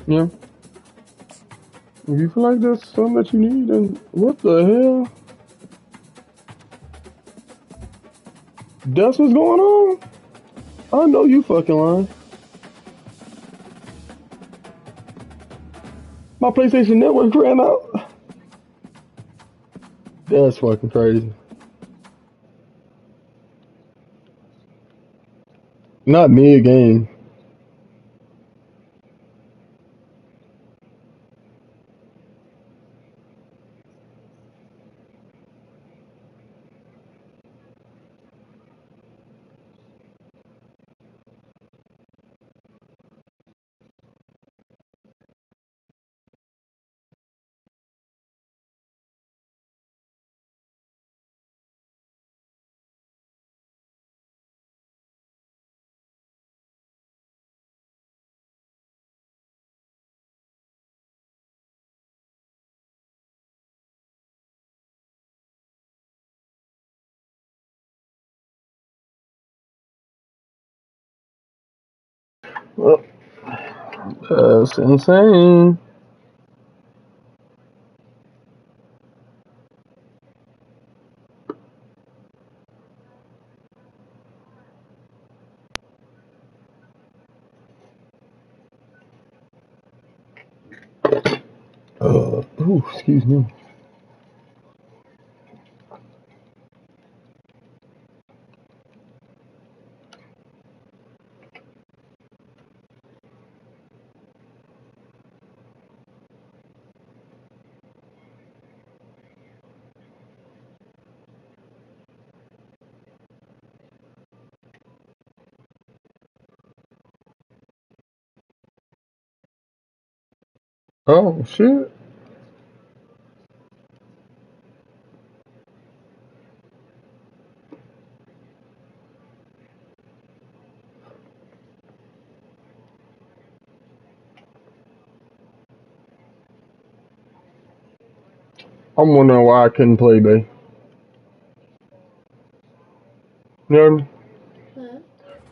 Yeah. If you feel like that's something that you need, then what the hell? That's what's going on? I know you fucking lying. My PlayStation Network ran out. That's fucking crazy. Not mid game. Well, that's insane. Excuse me. Oh shit. I'm wondering why I couldn't play, babe. You know what I mean?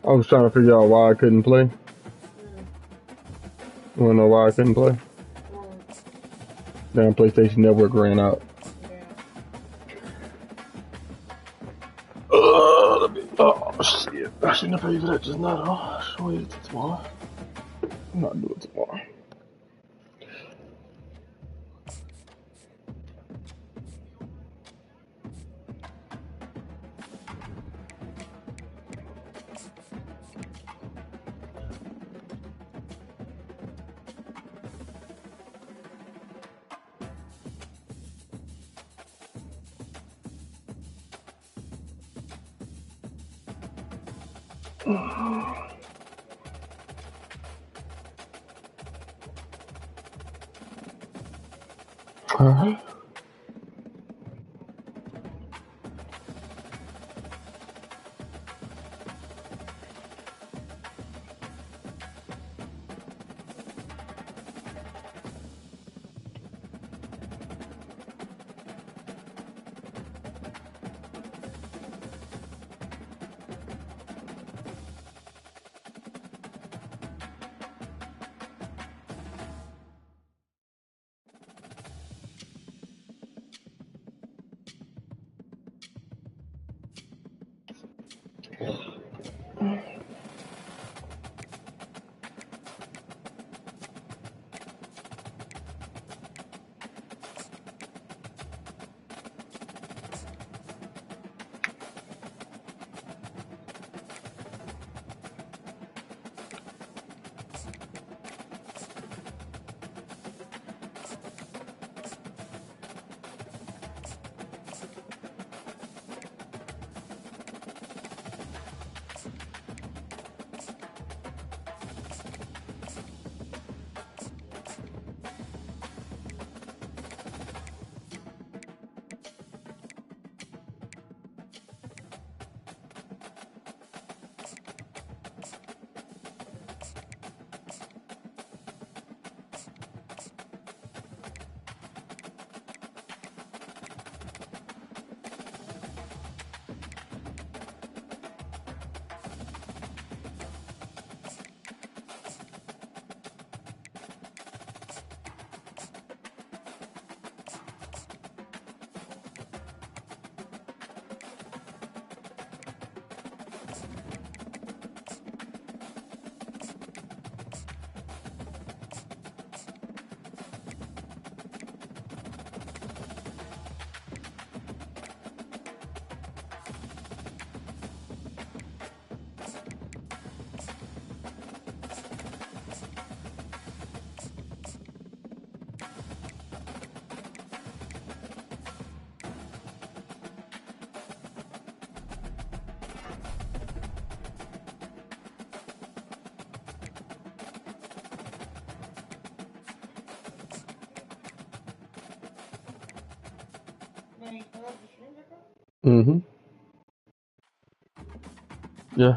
I was trying to figure out why I couldn't play. You wanna know why I couldn't play? Damn PlayStation Network ran out. Oh shit. I shouldn't have paid for that just now though. I should wait till tomorrow. I'm not doing it tomorrow. Alright. Mm-hmm. Yeah.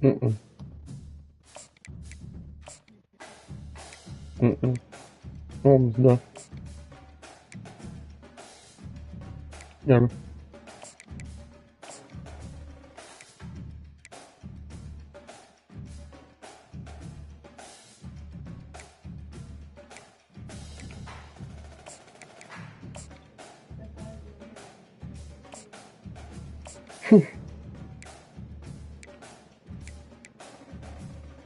Mm-mm. Mm-mm. Almost done. Yeah.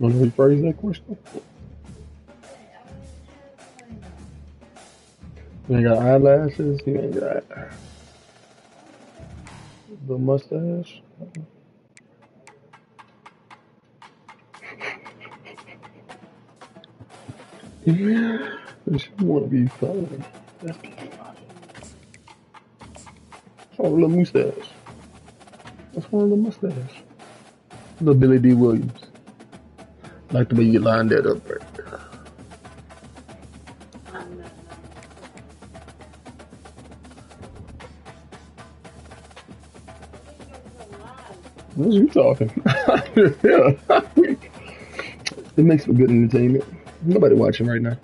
Want to rephrase that question? You ain't got eyelashes. You ain't got. The mustache. Yeah. She want to be fun. That's a little mustache. That's one little mustache. Little Billy D. Williams. Like the way you lined that up right there. What's you talking? Yeah. It makes for good entertainment. Nobody watching right now.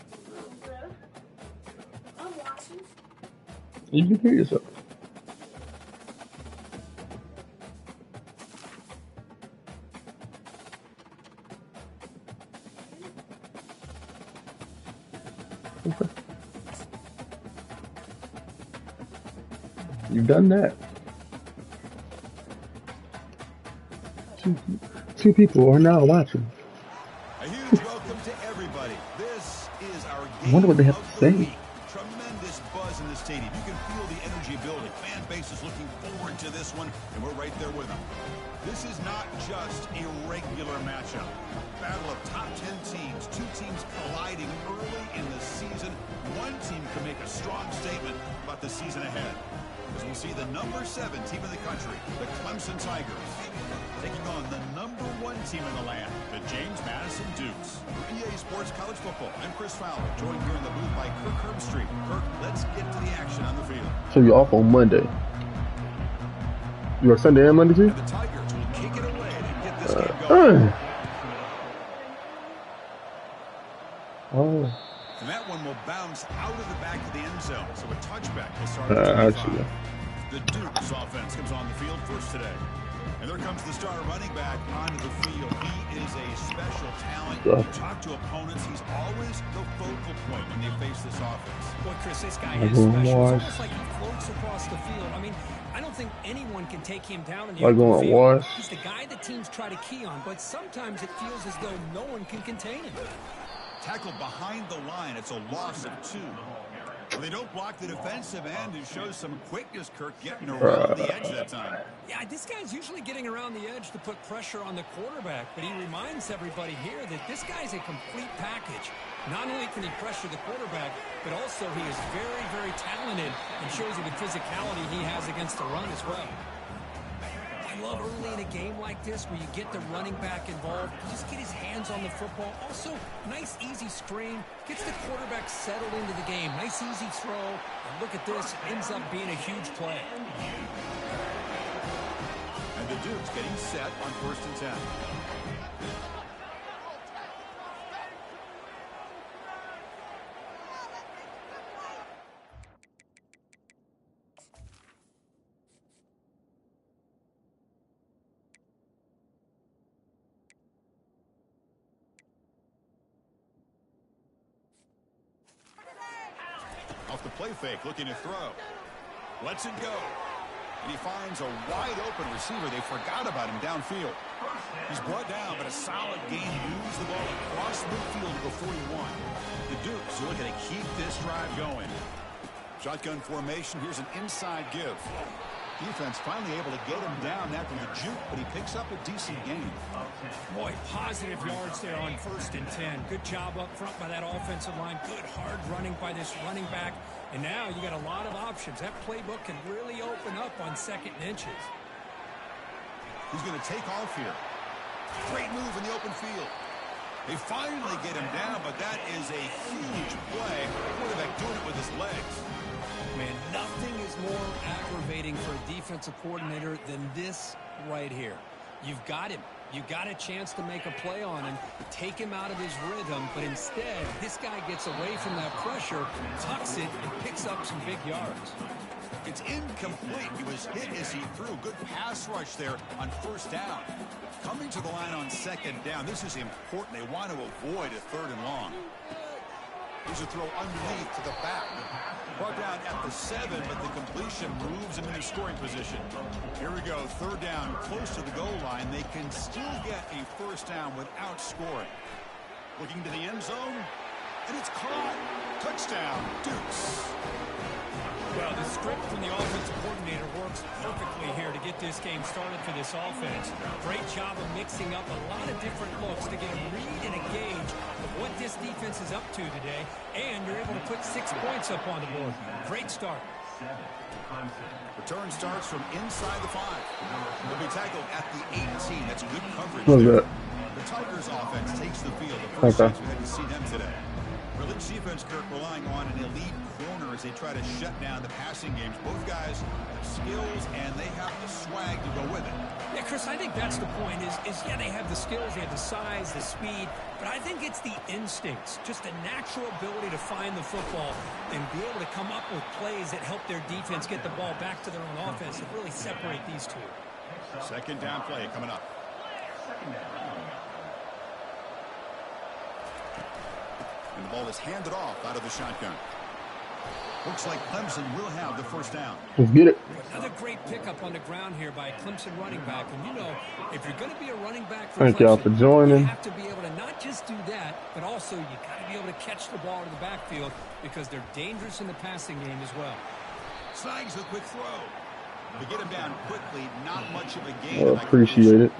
I'm watching. You can hear yourself. Okay. You've done that. Two people are now watching. A huge welcome to everybody. This is our game I wonder what they have to of the say. week. Tremendous buzz in the stadium. You can feel the energy building. Fan base is looking forward to this one, and we're right there with them. This is not just a regular matchup. Battle of top 10 teams. Two teams colliding early in the season. One team can make a strong statement about the season ahead. As we'll see the number 7 team in the country, the Clemson Tigers, taking on the number 1 team in the land, the James Madison Dukes. For EA Sports College Football, I'm Chris Fowler, joined here in the booth by Kirk Herbstreit. Kirk, let's get to the action on the field. So you're off on Monday. You work Sunday and Monday too? And the Tigers will kick it away to get this game going. Oh. And that one will bounce out of the back of the end zone, so a touchback will start at 25. The Dukes offense comes on the field first today. And there comes the starter running back onto the field. He is a special talent. You talk to opponents, he's always the focal point when they face this offense. Well, Chris, this guy is special. It's almost like he floats across the field. I mean, I don't think anyone can take him down in the open field. He's the guy that teams try to key on, but sometimes it feels as though no one can contain him. Tackled behind the line. It's a loss of 2. Well, they don't block the defensive end. It shows some quickness, Kirk, getting around the edge that time. Yeah, this guy's usually getting around the edge to put pressure on the quarterback, but he reminds everybody here that this guy's a complete package. Not only can he pressure the quarterback, but also he is very, very talented and shows you the physicality he has against the run as well. I love early in a game like this where you get the running back involved, just get his hands on the football. Also, nice easy screen, gets the quarterback settled into the game. Nice easy throw, and look at this, it ends up being a huge play. And the Dukes getting set on 1st and 10. Off the play fake, looking to throw. Lets it go. And he finds a wide-open receiver. They forgot about him downfield. He's brought down, but a solid gain. Moves the ball across midfield to the 41. The Dukes are looking to keep this drive going. Shotgun formation. Here's an inside give. Defense finally able to get him down after the juke, but he picks up a decent gain. Boy, positive yards there on 1st and 10. Good job up front by that offensive line. Good hard running by this running back. And now you got a lot of options. That playbook can really open up on 2nd and inches. He's going to take off here. Great move in the open field. They finally get him down, but that is a huge play. Quarterback doing it with his legs. Man, nothing is more aggravating for a defensive coordinator than this right here. You've got him. You've got a chance to make a play on him, take him out of his rhythm, but instead, this guy gets away from that pressure, tucks it, and picks up some big yards. It's incomplete. He was hit as he threw. Good pass rush there on 1st down. Coming to the line on 2nd down. This is important. They want to avoid a 3rd and long. Here's a throw underneath to the back. Brought down at the 7, but the completion moves him into scoring position. Here we go, 3rd down, close to the goal line. They can still get a 1st down without scoring. Looking to the end zone, and it's caught. Touchdown, Dukes. Well, the script from the offensive coordinator works perfectly here to get this game started for this offense. Great job of mixing up a lot of different looks to get a read and a gauge of what this defense is up to today, and you're able to put 6 points up on the board. Great start. Return starts from inside the 5. They'll be tackled at the 18. That's good coverage What's there. that? The Tigers offense takes the field. The first Okay. chance we had to see them today. Release defense, Kirk, relying on an elite corner as they try to shut down the passing games. Both guys have skills, and they have the swag to go with it. Yeah, Chris, I think that's the point is yeah, they have the skills, they have the size, the speed, but I think it's the instincts, just a natural ability to find the football and be able to come up with plays that help their defense get the ball back to their own offense and really separate these two. Second down play coming up. And the ball is handed off out of the shotgun. Looks like Clemson will have the first down. Let's get it. Another great pickup on the ground here by a Clemson running back. And you know, if you're going to be a running back for Thank Clemson, y'all for joining. you have to be able to not just do that, but also you got to be able to catch the ball in the backfield because they're dangerous in the passing game as well. Snags the quick throw. To get him down quickly, not much of a gain. Well, appreciate it.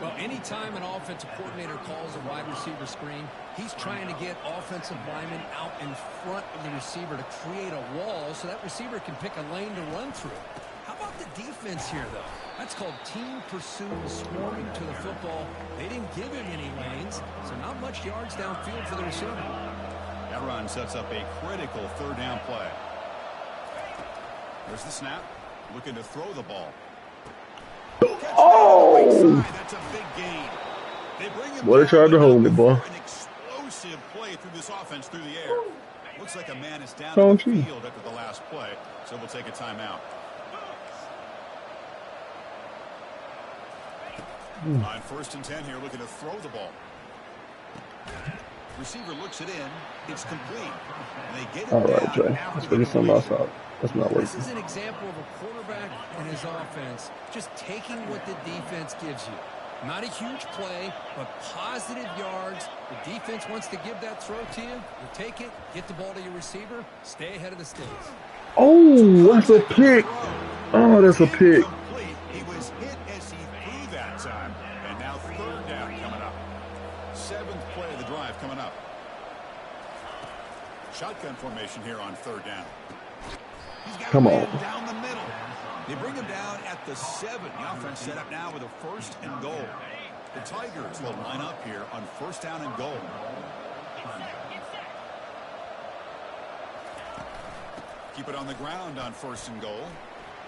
Well, anytime an offensive coordinator calls a wide receiver screen, he's trying to get offensive linemen out in front of the receiver to create a wall so that receiver can pick a lane to run through. How about the defense here, though? That's called team pursuit, swarming to the football. They didn't give him any lanes, so not much yards downfield for the receiver. That run sets up a critical third down play. There's the snap. Looking to throw the ball. Oh! That's a big gain. They bring him Boy, they tried to hold it, boy. An explosive play through this offense through the air. Looks like a man is down on Don't the you? field after the last play, so we'll take a timeout. On 1st and 10 here, looking to throw the ball. Receiver looks it in. It's complete. And they get it All right, down Jay. after Let's the figure something else completion. out. That's not This working. is an example of a quarterback and his offense just taking what the defense gives you. Not a huge play, but positive yards. The defense wants to give that throw to you. You take it, get the ball to your receiver, stay ahead of the sticks. Oh, that's a pick. Oh, that's a pick. Complete. He was hit as he threw that time. And now third down coming up. 7th play of the drive coming up. Shotgun formation here on third down. He's got Come a man on. down the middle. They bring him down at the 7. The offense set up now with a 1st and goal. The Tigers will line up here on 1st down and goal. Keep it on the ground on 1st and goal.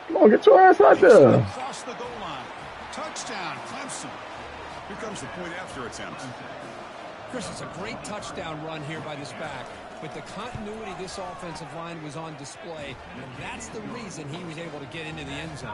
Come on, get your ass out Takes it there. across the goal line. Touchdown, Clemson. Here comes the point after attempt. Chris, it's a great touchdown run here by this back. But the continuity of this offensive line was on display, and that's the reason he was able to get into the end zone.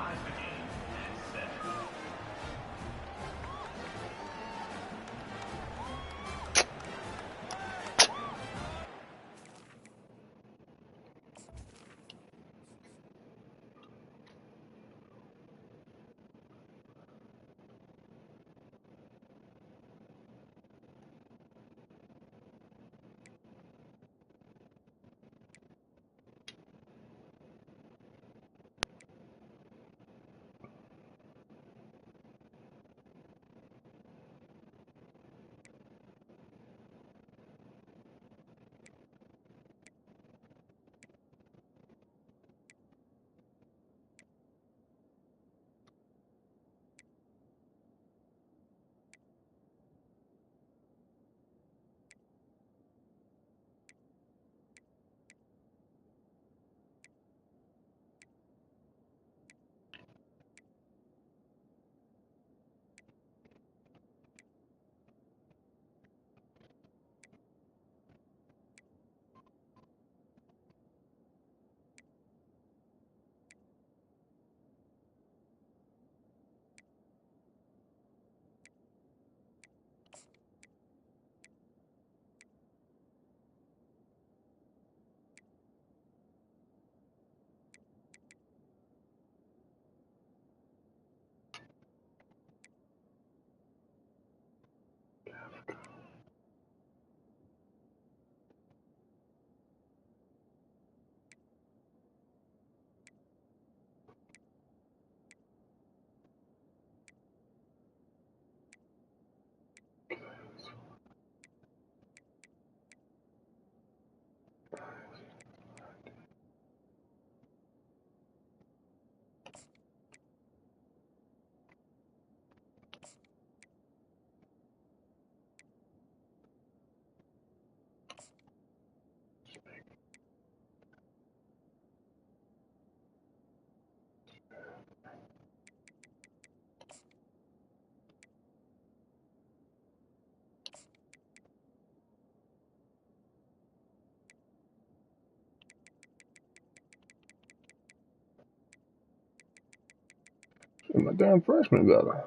And my damn freshman better.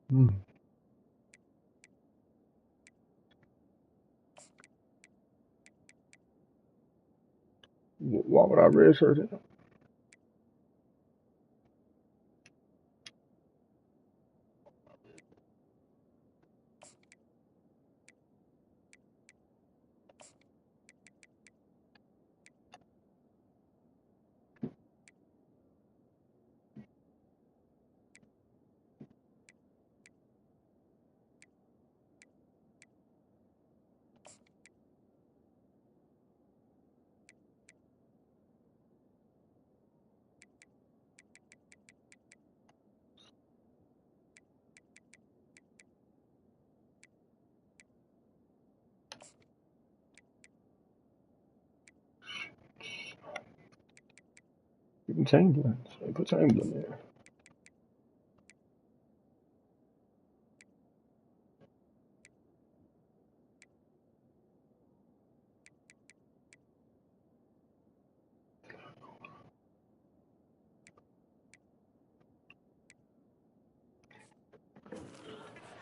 Hmm. Why would I redshirt him? You can Chamberlain. So put Chamberlain there.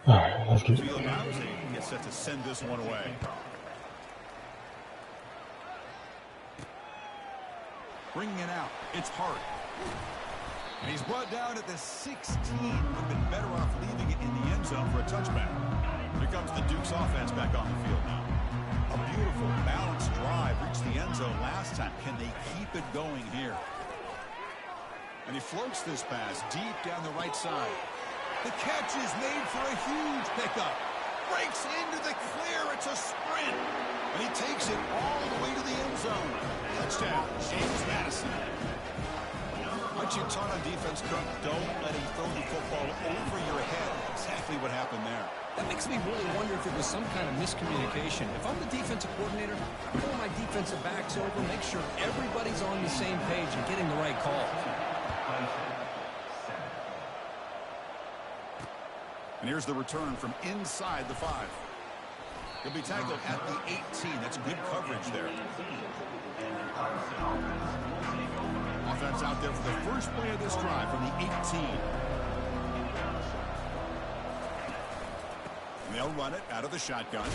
All right, let's get it. Field now as they get set to send this one away. Bringing it out. It's Hart. And he's brought down at the 16. Would have been better off leaving it in the end zone for a touchback. Here comes the Duke's offense back on the field now. A beautiful, balanced drive. Reached the end zone last time. Can they keep it going here? And he floats this pass deep down the right side. The catch is made for a huge pickup. Breaks into the clear. It's a sprint. And he takes it all the way to the end zone. Touchdown, James Madison. Aren't you taught on defense, Kirk? Don't let him throw the football over your head. Exactly what happened there. That makes me really wonder if it was some kind of miscommunication. If I'm the defensive coordinator, I pull my defensive backs over, make sure everybody's on the same page and getting the right call. And here's the return from inside the 5. He'll be tackled at the 18. That's good coverage there. Offense out there for the first play of this drive from the 18. And they'll run it out of the shotgun.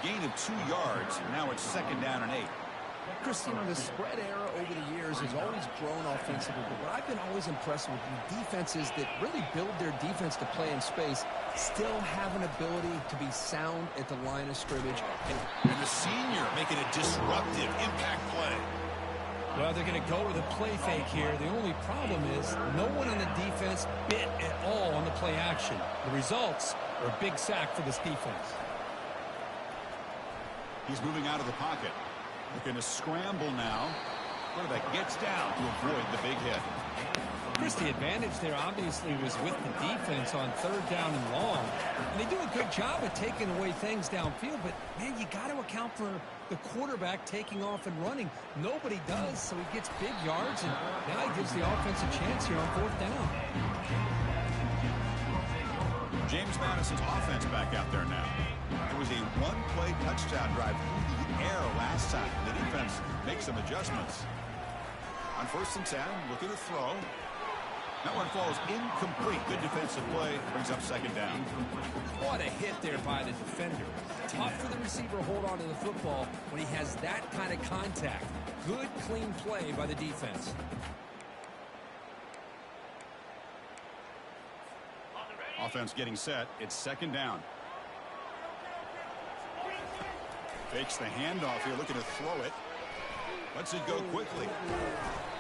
Gain of 2 yards. Now it's 2nd down and 8. Chris, you know, the spread era over the years has always grown offensively, but what I've been always impressed with the defenses that really build their defense to play in space still have an ability to be sound at the line of scrimmage. And the senior making a disruptive impact play. Well, they're going to go with a play fake here. The only problem is no one on the defense bit at all on the play action. The results are a big sack for this defense. He's moving out of the pocket. Looking to scramble now. Quarterback gets down to avoid the big hit. Chris, the advantage there obviously was with the defense on 3rd down and long. And they do a good job of taking away things downfield, but, man, you got to account for the quarterback taking off and running. Nobody does, so he gets big yards, and now he gives the offense a chance here on 4th down. James Madison's offense back out there now. It was a one-play touchdown drive through the air last time. The defense makes some adjustments. On 1st and 10, looking to throw. That one falls incomplete. Good defensive play. Brings up 2nd down. What a hit there by the defender. Tough for the receiver to hold on to the football when he has that kind of contact. Good, clean play by the defense. Offense getting set. It's 2nd down. Fakes the handoff here, looking to throw it. Lets it go quickly.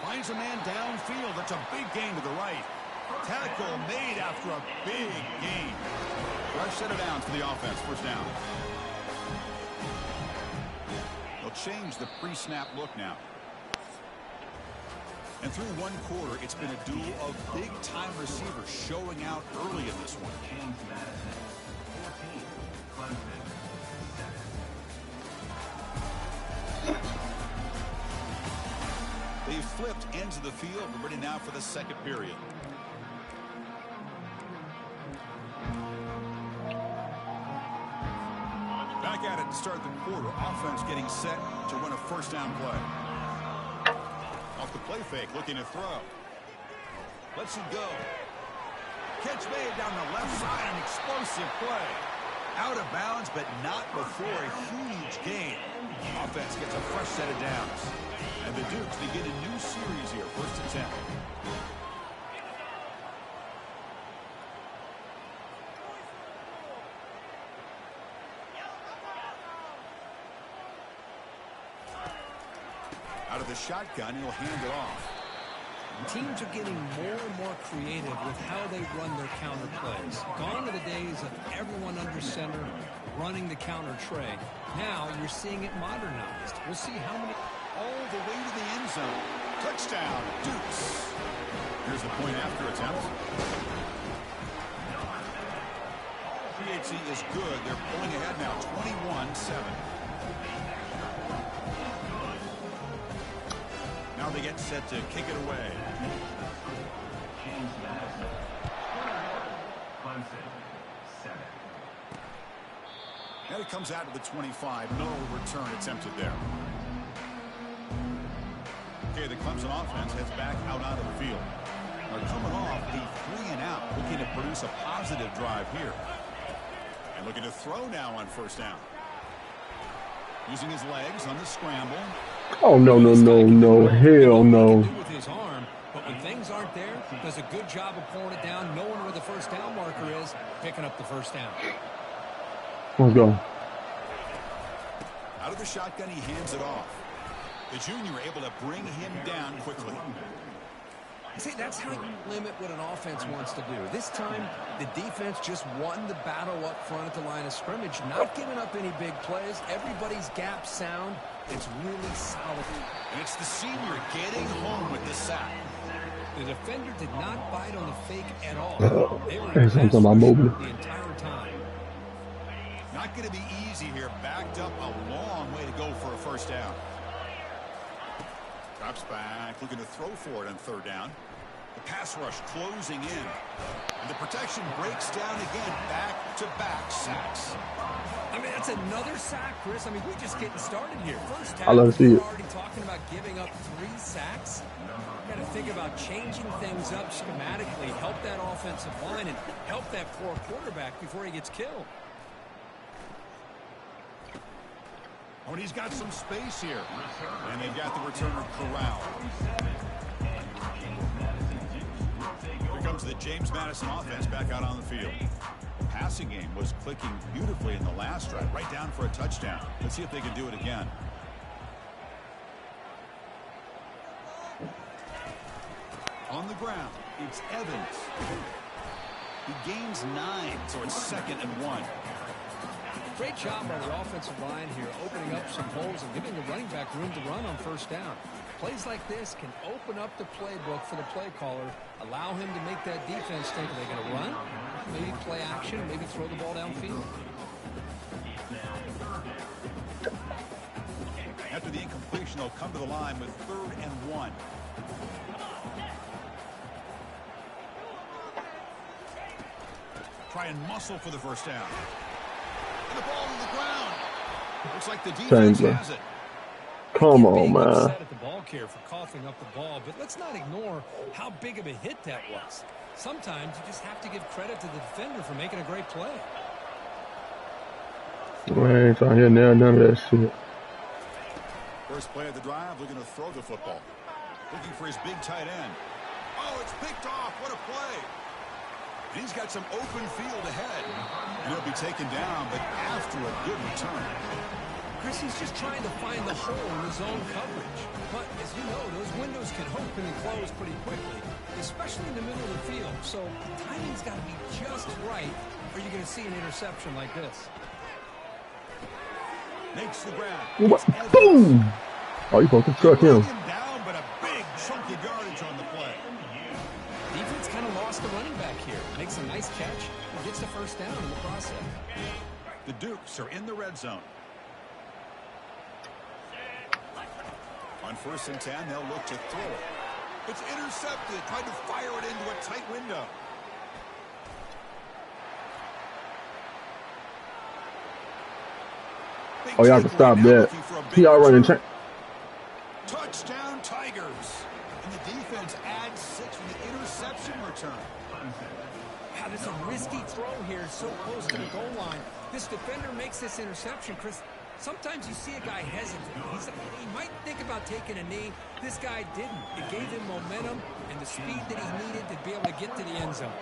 Finds a man downfield. That's a big gain to the right. Tackle made after a big gain. Rush set of downs for the offense. 1st down. They'll change the pre-snap look now. And through 1 quarter, it's been a duel of big-time receivers showing out early in this one. flipped ends of the field. We're ready now for the second period. Back at it to start the quarter. Offense getting set to run a first down play. Off the play fake, looking to throw. Lets it go. Catch made down the left side. An explosive play. Out of bounds, but not before a huge gain. Offense gets a fresh set of downs. And the Dukes begin a new series here. First and 10. Out of the shotgun, he'll hand it off. Teams are getting more and more creative with how they run their counter plays. Gone are the days of everyone under center running the counter tray. Now you're seeing it modernized. We'll see how many... All the way to the end zone. Touchdown, Dukes. Here's the point after attempt. PHC is good. They're pulling ahead now, 21-7. Now they get set to kick it away. And it comes out to the 25. No return attempted there. Okay, the Clemson offense heads back out onto the field. They're coming off a 3-and-out, looking to produce a positive drive here. And looking to throw now on first down. Using his legs on the scramble. Oh, no, no, no, no. Hell no. With his arm, but when things aren't there, does a good job of pulling it down, knowing where the first down marker is, picking up the first down. Let's go. Out of the shotgun, he hands it off. The junior able to bring him down quickly. See, that's how you limit what an offense wants to do. This time, the defense just won the battle up front at the line of scrimmage, not giving up any big plays. Everybody's gap sound. It's really solid. And it's the senior getting home with the sack. The defender did not bite on the fake at all. They were Hey, something about mobile. the entire time. Not going to be easy here. Backed up a long way to go for a first down. Drops back, looking to throw for it on third down. The pass rush closing in. And the protection breaks down again. Back-to-back sacks. I mean, that's another sack, Chris. I mean, we're just getting started here. First half, I love to see we're it. already talking about giving up 3 sacks. Got to think about changing things up schematically, help that offensive line, and help that poor quarterback before he gets killed. Oh, and he's got some space here. And they've got the returner corralled. Here comes the James Madison offense back out on the field. The passing game was clicking beautifully in the last drive, right down for a touchdown. Let's see if they can do it again. On the ground, it's Evans. He gains 9, so it's 2nd and 1. Great job by the offensive line here, opening up some holes and giving the running back room to run on first down. Plays like this can open up the playbook for the play caller, allow him to make that defense think, are they going to run? Maybe play action, maybe throw the ball downfield. After the incompletion, they'll come to the line with 3rd and 1. Try and muscle for the first down. And the ball to the ground. Looks like the defense has it. Come on, man. Upset at the ball care for coughing up the ball, but let's not ignore how big of a hit that was. Sometimes you just have to give credit to the defender for making a great play. I ain't trying to hear none of that shit. First play of the drive, looking to throw the football. Looking for his big tight end. Oh, it's picked off. What a play. And he's got some open field ahead. And he'll be taken down, but after a good return. Chris, he's just trying to find the hole in his own coverage. But as you know, those windows can open and close pretty quickly, especially in the middle of the field. So timing's got to be just right, or you're going to see an interception like this. Makes the ground. Boom! Oh, you supposed to struck him. Down, but a big chunky yardage on the play. Defense kind of lost the running back here. Makes a nice catch and gets the first down in the process. The Dukes are in the red zone. On 1st and 10, they'll look to throw it. It's intercepted. Tried to fire it into a tight window. Oh, y'all can stop that. See y'all running. Touchdown, Tigers. And the defense adds 6 with the interception return. Yeah, there's a risky throw here, so close to the goal line. This defender makes this interception, Chris. Sometimes you see a guy hesitate. He might think about taking a knee. This guy didn't. It gave him momentum and the speed that he needed to be able to get to the end zone.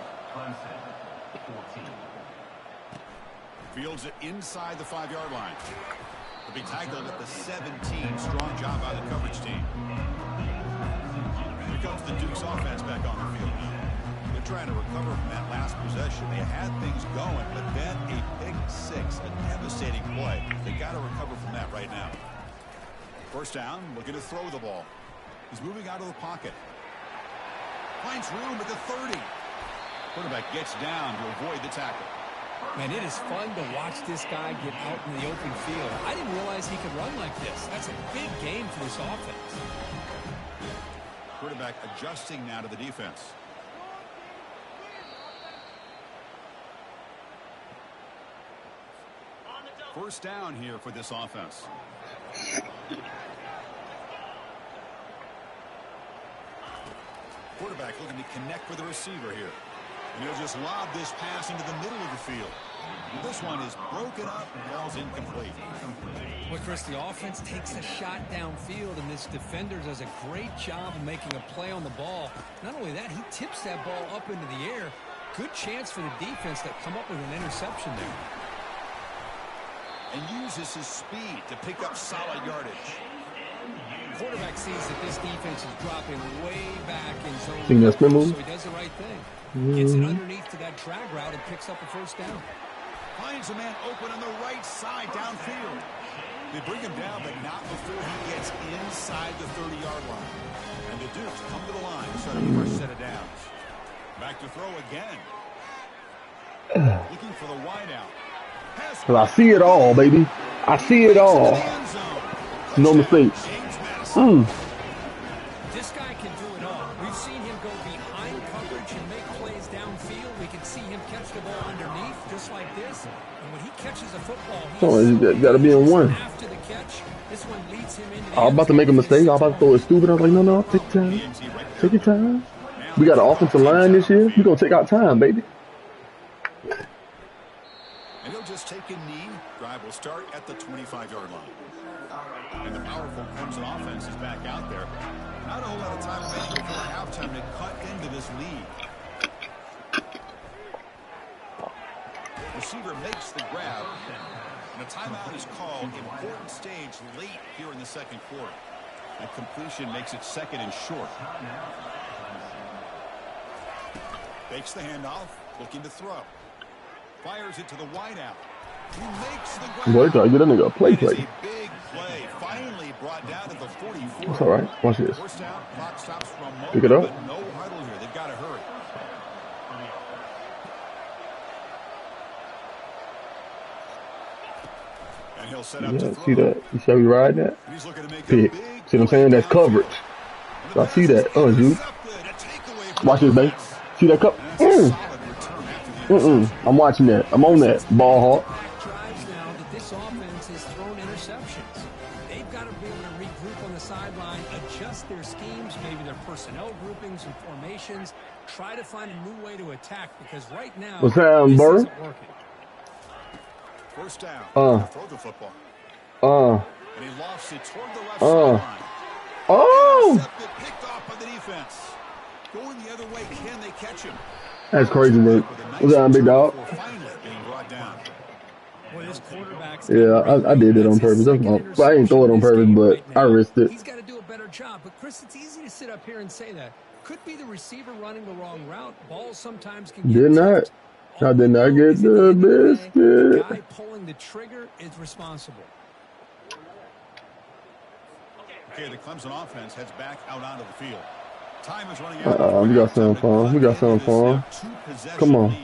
Fields it inside the 5-yard line. He'll be tackled at the 17. Strong job by the coverage team. Here comes the Duke's offense back on the field now. They're trying to recover from that last possession. They had things going, but then a pick 6, a devastating play. They got to recover from that right now. 1st down, looking to throw the ball. He's moving out of the pocket. Finds room at the 30. Quarterback gets down to avoid the tackle. Man, it is fun to watch this guy get out in the open field. I didn't realize he could run like this. That's a big game for this offense. Quarterback adjusting now to the defense. First down here for this offense. Quarterback looking to connect with the receiver here. And he'll just lob this pass into the middle of the field. This one is broken up and ball's incomplete. Well, Chris, the offense takes a shot downfield, and this defender does a great job of making a play on the ball. Not only that, he tips that ball up into the air. Good chance for the defense to come up with an interception there. And uses his speed to pick up solid yardage. Quarterback sees that this defense is dropping way back in zone, Think that's so he does the right thing. Gets it underneath to that drag route and picks up a 1st down. Finds a man open on the right side downfield. They bring him down, but not before he gets inside the 30-yard line. And the Dukes come to the line to start a fresh set of downs. Back to throw again. Looking for the wideout. Cause I see it all, baby. I see it all. No mistakes. This guy can do it all. We've seen him go behind coverage and make plays downfield. We can see him catch the ball underneath, just like this. And when he catches a football, he's got to be in one. After the catch, this one leads him into I was about to make a mistake. I was about to throw it stupid. I was like, no, take your time. Take your time. We got an offensive line this year. We're going to take our time, baby. And he'll just take a knee. Drive will start at the 25-yard line. And the powerful Clemson offense is back out there. Not a whole lot of time remaining before halftime to cut into this lead. Receiver makes the grab. And a timeout is called. Important stage late here in the 2nd quarter. That completion makes it 2nd and short. Fakes the handoff. Looking to throw. Fires it to the wideout. He makes the grab. Boy, try to get that nigga a play. A big play. Finally brought down to the 44. That's all right. Watch this. First down, clock stops for a moment, Pick it up. but no huddle here. They've got to hurry. And he'll set up to throw. See that? You see how we ride that? He's looking to make Pick. a big See what I'm saying? That's coverage. So I see that. Oh, dude. Watch this, baby. See that cup? I'm watching that. I'm on that. Ball hawk. Drives now that this offense has thrown interceptions. They've got to be able to regroup on the sideline, adjust their schemes, maybe their personnel groupings and formations, try to find a new way to attack, because right now What's that, this Burr? isn't working. First down. Throw the football. And he lofts it toward the left sideline. Intercepted, picked off by the defense. Going the other way, can they catch him? That's crazy, man. What's that, big dog? Finally being brought down. Boy, this quarterback's Yeah, I did it on purpose. That's my, well, I didn't throw it on purpose, but I risked it. He's got to do a better job. But, Chris, it's easy to sit up here and say that. Could be the receiver running the wrong route. Balls sometimes can get Did not. tipped. I did not get the biscuit. The guy pulling the trigger is responsible. Okay, the Clemson offense heads back out onto the field. Time is running out. We got something for him. We got something for him. Come on.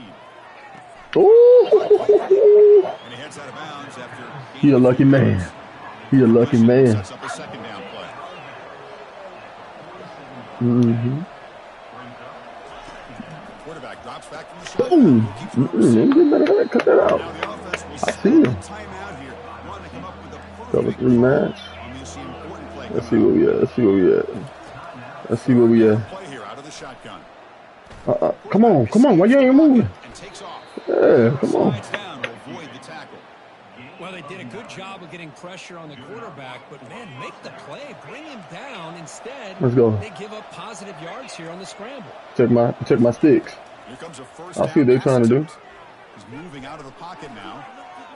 Ooh. And he heads out of bounds after He a lucky man. He a lucky man. Sets up a 2nd down play. Mm-hmm. Quarterback drops back from the Boom. shotgun. Cut that out. Now the offense will I set see him. the timeout here. Want to come up with a Cover perfect 3 match. on this important play. Let's see where we at. Let's see where we at. Let's see where we at. Play here out of the shotgun. Come on. Come on. Why you ain't moving? And takes off. Yeah, come on. Slides down to avoid the tackle. Well, they did a good job of getting pressure on the quarterback, but, man, make the play. Bring him down. Instead, Let's go. they give up positive yards here on the scramble. Check my sticks. Here comes a first I see what they're trying to do. He's moving out of the pocket now.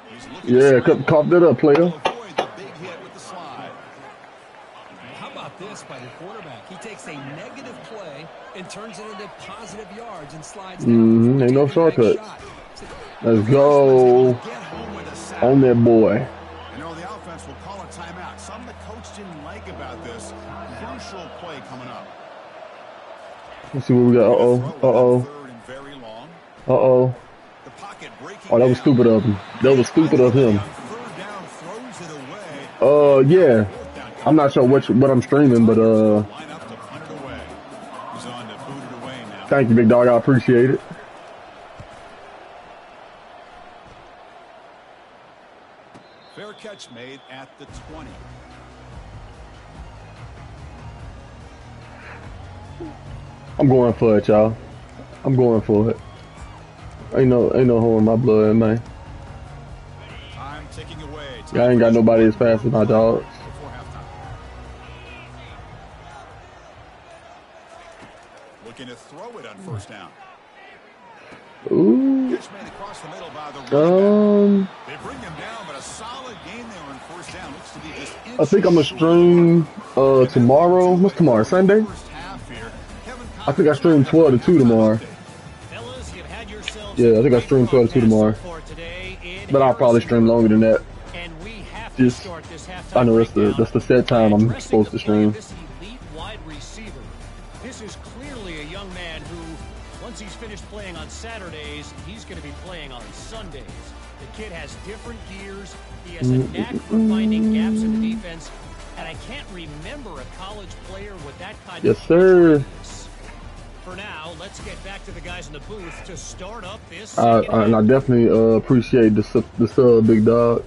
He's Yeah, cough that up, player. avoid the big hit with the slide. How about this by the quarterback? He takes a negative play and turns it into positive yards and slides down. Ain't no shortcuts. Let's go. On that boy. You know, the offense will call a timeout. Something the coach didn't like about this. Crucial play coming up. Let's see what we got. Uh-oh. Uh-oh. Oh, that was stupid of him. That was stupid of him. Yeah. I'm not sure what I'm streaming, but thank you, big dog. I appreciate it. Fair catch made at the 20. I'm going for it, y'all. I'm going for it. Ain't no hole in my blood, man. Time ticking away. Y'all ain't got nobody as fast as my dogs. Looking to throw it on first down. Ooh. Catch made across the middle by the They bring him down, but a solid game there on first down. Looks to be just I think I'm gonna stream tomorrow. What's tomorrow? Sunday? I think I stream 12 to 2 tomorrow. Yeah, I think I stream 12 to 2 tomorrow. But I'll probably stream longer than that. Just, I know that's the set time I'm supposed to stream. This is clearly a young man who, once he's finished playing on Saturdays, he's going to be playing on Sundays. The kid has different gears. He has a knack for finding gaps in the defense. And I can't remember a college player with that kind of... Yes, sir. For now, let's get back to the guys in the booth to start up this. And I definitely appreciate the sub, big dog.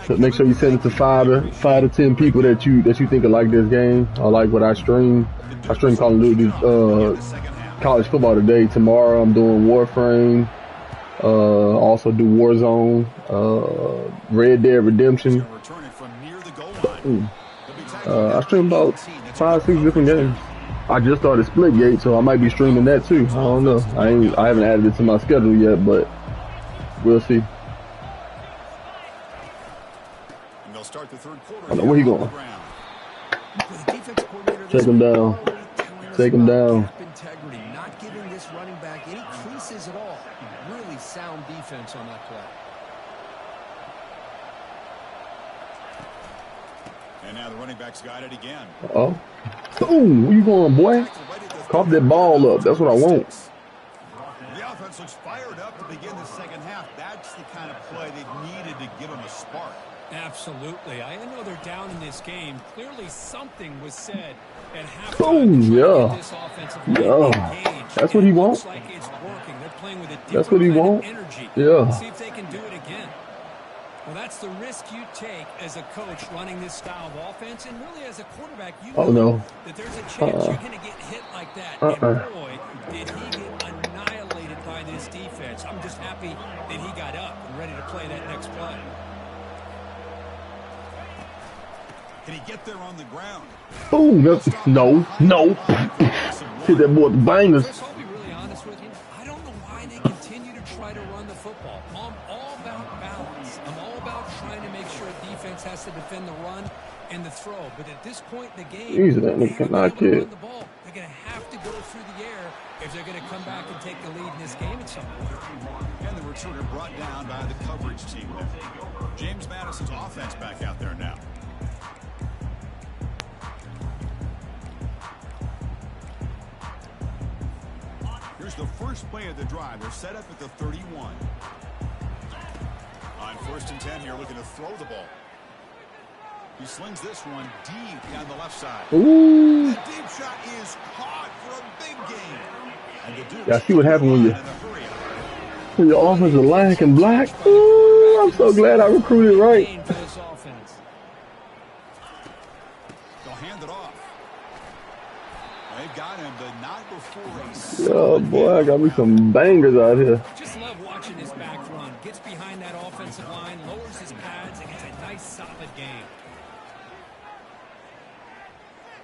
So make sure you send it to 5 to 10 people that you think will like this game or like what I stream. I stream Call of Duty, college football today. Tomorrow I'm doing Warframe. Also do Warzone, Red Dead Redemption. I stream about 5-6 different games. I just started Splitgate, so I might be streaming that too. I don't know. I haven't added it to my schedule yet, but we'll see. And they'll start the third quarter. I know where he going. Take him down. Take him down. Integrity, not giving this running back any creases at all. Really sound defense on that play. And now the running back's got it again. Oh. Boom! Where you going, boy? Cough that ball up. That's what I want. The offense looks fired up to begin the second half. That's the kind of play they needed to give them a spark. Absolutely. I know they're down in this game. Clearly something was said at halftime. Boom! Yeah. That's what he wants. Like it's working. They're playing with a That's what he wants. Energy. Yeah. See if they can do it again. Well, that's the risk you take as a coach running this style of offense, and really as a quarterback, you know that there's a chance you're going to get hit like that. And boy, did he get annihilated by this defense. I'm just happy that he got up and ready to play that next play. Can he get there on the ground? Boom! No. Hit that boy with the bangers. Chris, I'll be really honest with you. I don't know why they continue to try to run the football. I'm all about balance. I'm all about trying to make sure defense has to defend the run and the throw. But at this point in the game, they're going to run the ball. They're going to have to go through the air if they're going to come back and take the lead in this game at some point. And the returner brought down by the coverage team there. James Madison's offense back out there now. Here's the first play of the drive. They're set up at the 31. On 1st and 10 here, looking to throw the ball. He slings this one deep down the left side. Ooh. That deep shot is caught for a big gain. And the Dukes Yeah, see what happened when your offensive line can block. Ooh, I'm so glad I recruited right. They'll hand it off. They've got him, but not before Oh boy, I got me some bangers out here. Just love watching this back run. Gets behind that offensive line, lowers his pads, and gets a nice solid game.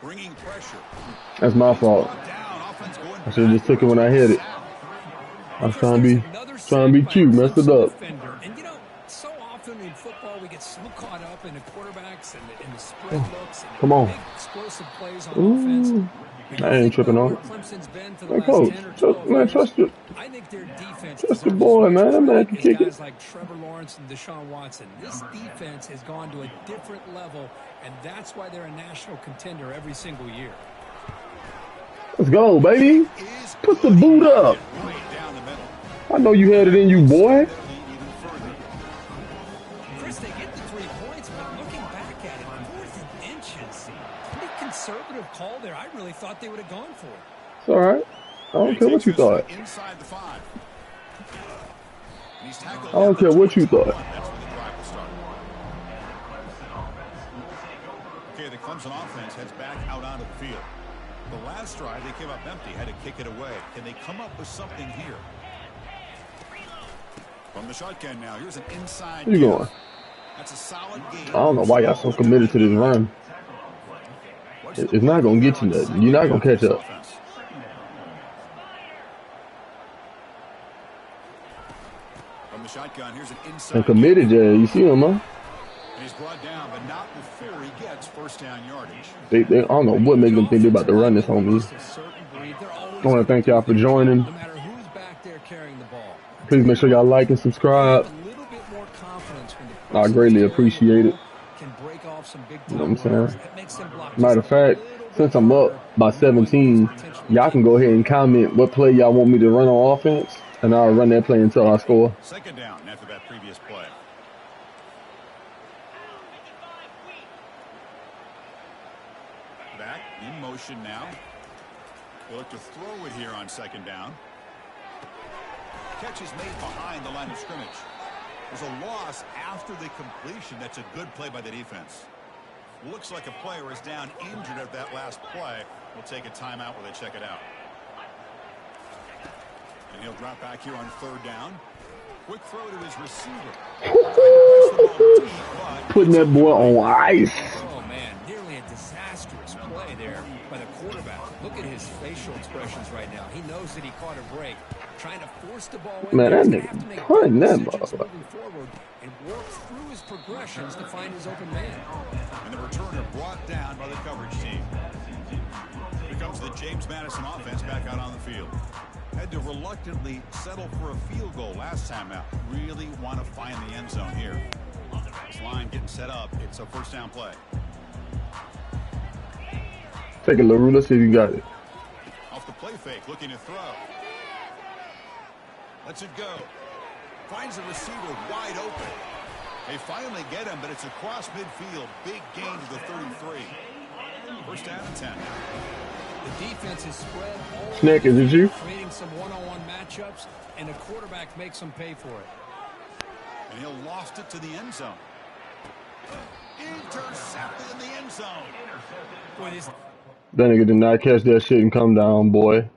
Bringing pressure. That's my fault. I should have just took it when I hit it. I was trying to be cute, messed it up. And you know, so often in football we get so caught up in the quarterbacks and the spread looks and Come on. big explosive plays on offense. I ain't tripping on it. Hey, coach, trust your, I think their defense trust the boy, man. That man can kick it. Guys like Trevor Lawrence and Deshaun Watson. This defense has gone to a different level, and that's why they're a national contender every single year. Let's go, baby. Put the boot up. I know you had it in you, boy. Chris, they get the 3 points, but looking back at it, 4th and inches. Pretty conservative call there. I really thought they would have gone for it. It's all right. I don't care what you thought. I don't care what you thought. Okay, the Clemson offense heads back out onto the field. The last drive, they came up empty, had to kick it away. Can they come up with something here? From the shotgun now, here's an inside. Where you going? That's a solid game. I don't know why y'all so committed to this run. It's not going to get you nothing. You're not going to catch up. From the shotgun, here's an inside. And committed, yeah. You see him, huh? He's brought down, but not before he gets first down yardage. I don't know what made them think they're about to run this on me. I want to thank y'all for joining. No matter who's back there carrying the ball. Please make sure y'all like and subscribe. I greatly appreciate it. You know what I'm saying? Matter of fact, since I'm up by 17, y'all can go ahead and comment what play y'all want me to run on offense, and I'll run that play until I score. Second down after that previous play. Back in motion now. They'll look to throw it here on second down. Catch is made behind the line of scrimmage. There's a loss after the completion. That's a good play by the defense. Looks like a player is down injured at that last play. We'll take a timeout while they check it out. And he'll drop back here on third down. Quick throw to his receiver. Putting that boy on ice. Oh, man, nearly a disastrous play there by the quarterback. Look at his facial expressions right now. He knows that he caught a break. Trying to force the ball in. Man, that nigga punting that ball. Moving forward and work through his progressions to find his open man. And the returner brought down by the coverage team. Here comes the James Madison offense back out on the field. Had to reluctantly settle for a field goal last time out. Really want to find the end zone here. This line getting set up. It's a first down play. Take it, LaRue. Let's see if you got it. Off the play fake, looking to throw. Lets it go. Finds the receiver wide open. They finally get him, but it's across midfield. Big gain to the 33. First down and 10. The defense is spread all Snack, is it you? Creating some one-on-one matchups, and the quarterback makes them pay for it. And he'll lost it to the end zone. Intercepted in the end zone. Boy, this That nigga did not catch that shit and come down, boy.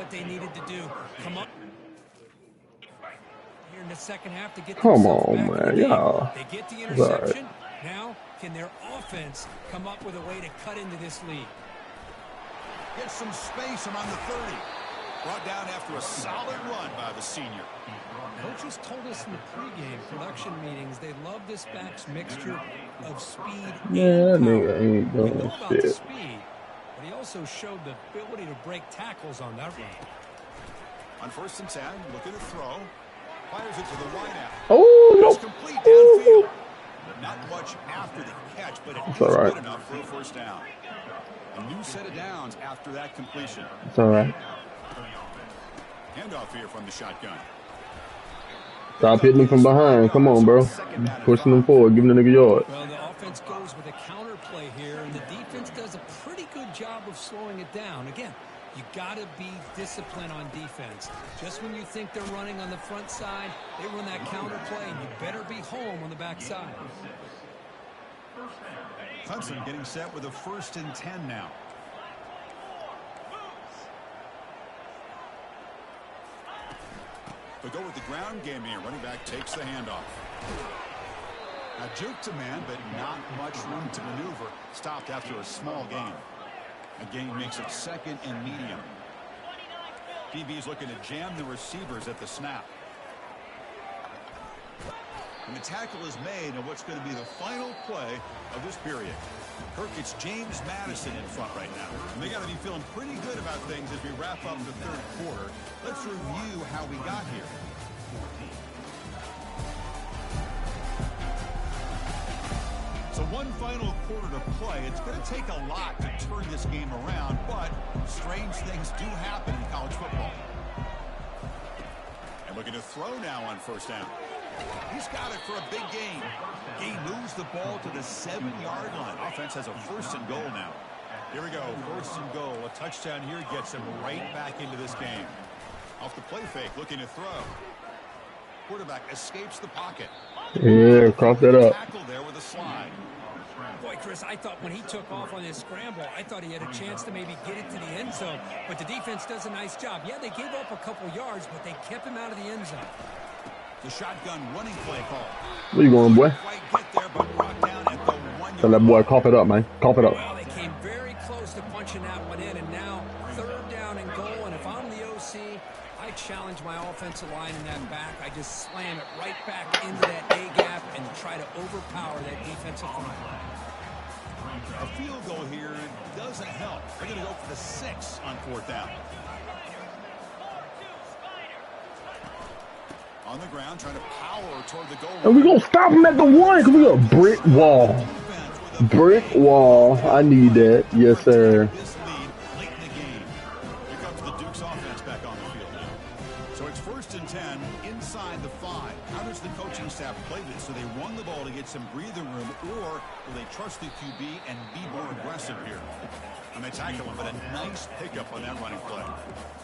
what they needed to do. Come up here in the second half to get. Come on, man, y'all. They get the interception. Right. Now, can their offense come up with a way to cut into this lead? Get some space around the 30. Brought down after a solid run by the senior. Coaches told us in the pregame production meetings they love this back's mixture of speed and power. Nigga ain't doing shit. Speed, but he also showed the ability to break tackles on that run. On first and 10, looking to throw. Fires it to the wide out. Oh, no. It's complete downfield. Not much after the catch, but it's right. Good enough for a first down. A new set of downs after that completion. It's all right. Handoff here from the shotgun. Stop hitting them from behind. Come on, bro. Pushing them forward. Giving the nigga yards. Well, the offense goes with a counter play here, and the defense does a pretty good job of slowing it down. Again, you got to be disciplined on defense. Just when you think they're running on the front side, they run that counter play, and you better be home on the back side. Hudson getting set with a 1st and 10 now. They'll go with the ground game here. Running back takes the handoff. Now juke to man, but not much room to maneuver. Stopped after a small gain. A gain makes it 2nd and medium. DB's looking to jam the receivers at the snap. And the tackle is made on what's going to be the final play of this period. Kirk, it's James Madison in front right now. And they got to be feeling pretty good about things as we wrap up the 3rd quarter. Let's review how we got here. So one final quarter to play. It's going to take a lot to turn this game around, but strange things do happen in college football. And looking to throw now on 1st down. He's got it for a big gain. He moves the ball to the 7-yard line. Offense has a 1st and goal now. Here we go, 1st and goal. A touchdown here gets him right back into this game. Off the play fake, looking to throw. Quarterback escapes the pocket. Yeah, cough that up. Tackle there with a slide. Boy, Chris, I thought when he took off on this scramble, I thought he had a chance to maybe get it to the end zone. But the defense does a nice job. Yeah, they gave up a couple yards, but they kept him out of the end zone. The shotgun running play call. Where you going, boy? Tell that boy cough it up, man. Cough it up. Well, they came very close to punching that one in, and now 3rd down and goal. And if I'm the OC, I challenge my offensive line in that back. I just slam it right back into that A-gap and try to overpower that defensive line. A field goal here doesn't help. They're going to go for the 6 on 4th down. On the ground, trying to power toward the goal line. And we're going to stop him at the 1 because we got a brick wall. Brick wall. I need that. Yes, sir. This lead late in the game. Here comes the Duke's offense back on the field now. So it's 1st and 10 inside the 5. How does the coaching staff play this? So they run the ball to get some breathing room, or will they trust the QB and be more aggressive here? And they tackle him, but a nice pickup on that running play.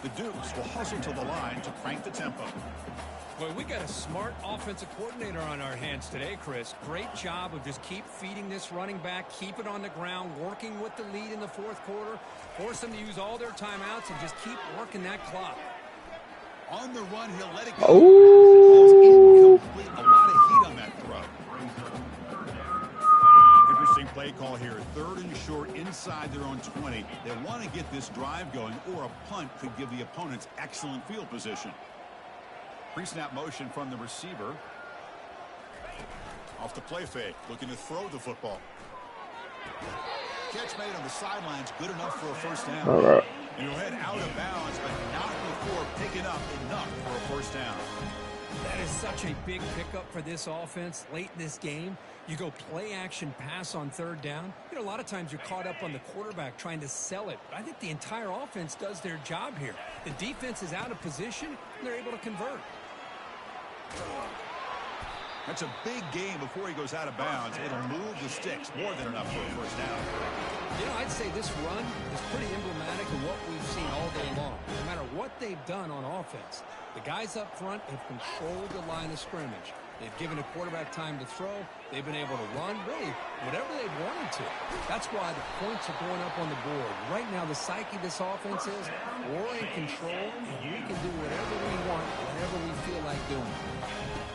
The Dukes will hustle to the line to crank the tempo. Boy, we got a smart offensive coordinator on our hands today, Chris. Great job of just keep feeding this running back, keep it on the ground, working with the lead in the 4th quarter, force them to use all their timeouts, and just keep working that clock. On the run, he'll let it go. Oh! A lot of heat on that throw. Interesting play call here. 3rd and short inside their own 20. They want to get this drive going, or a punt could give the opponents excellent field position. Pre-snap motion from the receiver. Off the play fake, looking to throw the football. Catch made on the sidelines, good enough for a 1st down. All right. And he'll head out of bounds, but not before picking up enough for a 1st down. That is such a big pickup for this offense late in this game. You go play action pass on 3rd down. You know, a lot of times you're caught up on the quarterback trying to sell it. But I think the entire offense does their job here. The defense is out of position, and they're able to convert. That's a big game before he goes out of bounds. It'll move the sticks more than enough for a 1st down. You know, I'd say this run is pretty emblematic of what we've seen all day long. No matter what they've done on offense, the guys up front have controlled the line of scrimmage. They've given a quarterback time to throw. They've been able to run, really, whatever they've wanted to. That's why the points are going up on the board. Right now, the psyche of this offense is we're in control, and we can do whatever we want, whenever we feel like doing.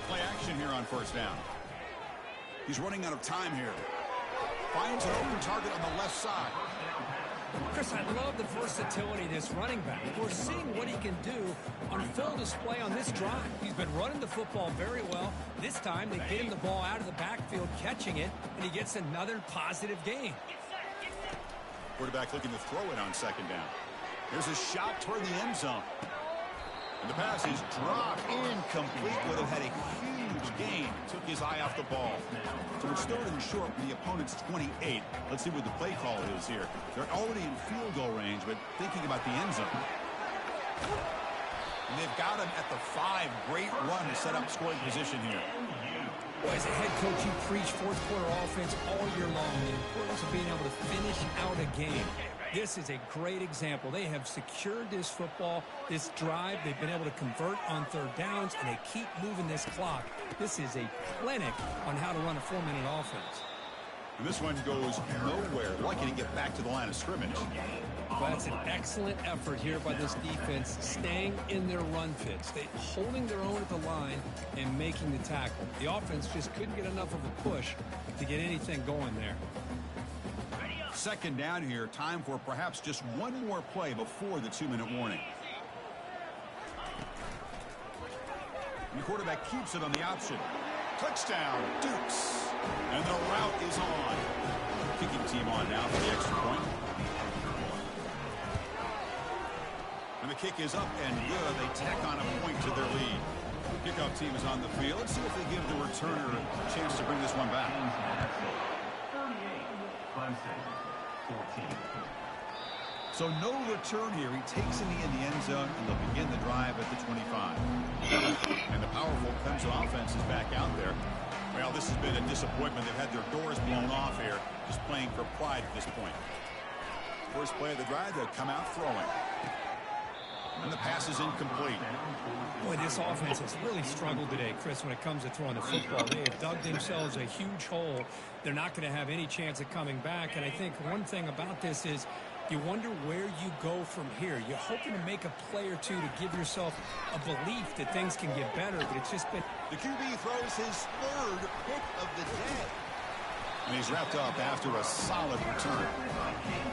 Play action here on 1st down. He's running out of time here. Finds an open target on the left side. Chris, I love the versatility of this running back. We're seeing what he can do on full display on this drive. He's been running the football very well. This time, they get him the ball out of the backfield, catching it, and he gets another positive gain. Quarterback looking to throw it on 2nd down. There's a shot toward the end zone. And the pass is dropped, incomplete. Would have had a huge gain. Took his eye off the ball. So it's 3rd and short from the opponent's 28. Let's see what the play call is here. They're already in field goal range, but thinking about the end zone. And they've got him at the 5. Great run to set up scoring position here. Well, as a head coach, you preach fourth quarter offense all year long. The importance of being able to finish out a game. This is a great example. They have secured this football, this drive. They've been able to convert on third downs, and they keep moving this clock. This is a clinic on how to run a 4-minute offense. And this one goes nowhere. Lucky to get back to the line of scrimmage. Well, that's an excellent effort here by this defense, staying in their run fits. They holding their own at the line and making the tackle. The offense just couldn't get enough of a push to get anything going there. Second down here. Time for perhaps just one more play before the 2-minute warning. And the quarterback keeps it on the option. Touchdown, Dukes. And the route is on. Kicking team on now for the extra point. And the kick is up and good. They tack on a point to their lead. Kickoff team is on the field. Let's see if they give the returner a chance to bring this one back. 14. So no return here. He takes it in the end zone, and they'll begin the drive at the 25. And the powerful Clemson offense is back out there. Well, this has been a disappointment. They've had their doors blown off here, just playing for pride at this point. First play of the drive, they'll come out throwing. And the pass is incomplete. Boy, this offense has really struggled today, Chris, when it comes to throwing the football. They have dug themselves a huge hole. They're not going to have any chance of coming back. And I think one thing about this is you wonder where you go from here. You're hoping to make a play or two to give yourself a belief that things can get better, but it's just been... The QB throws his third pick of the day. And he's wrapped up after a solid return.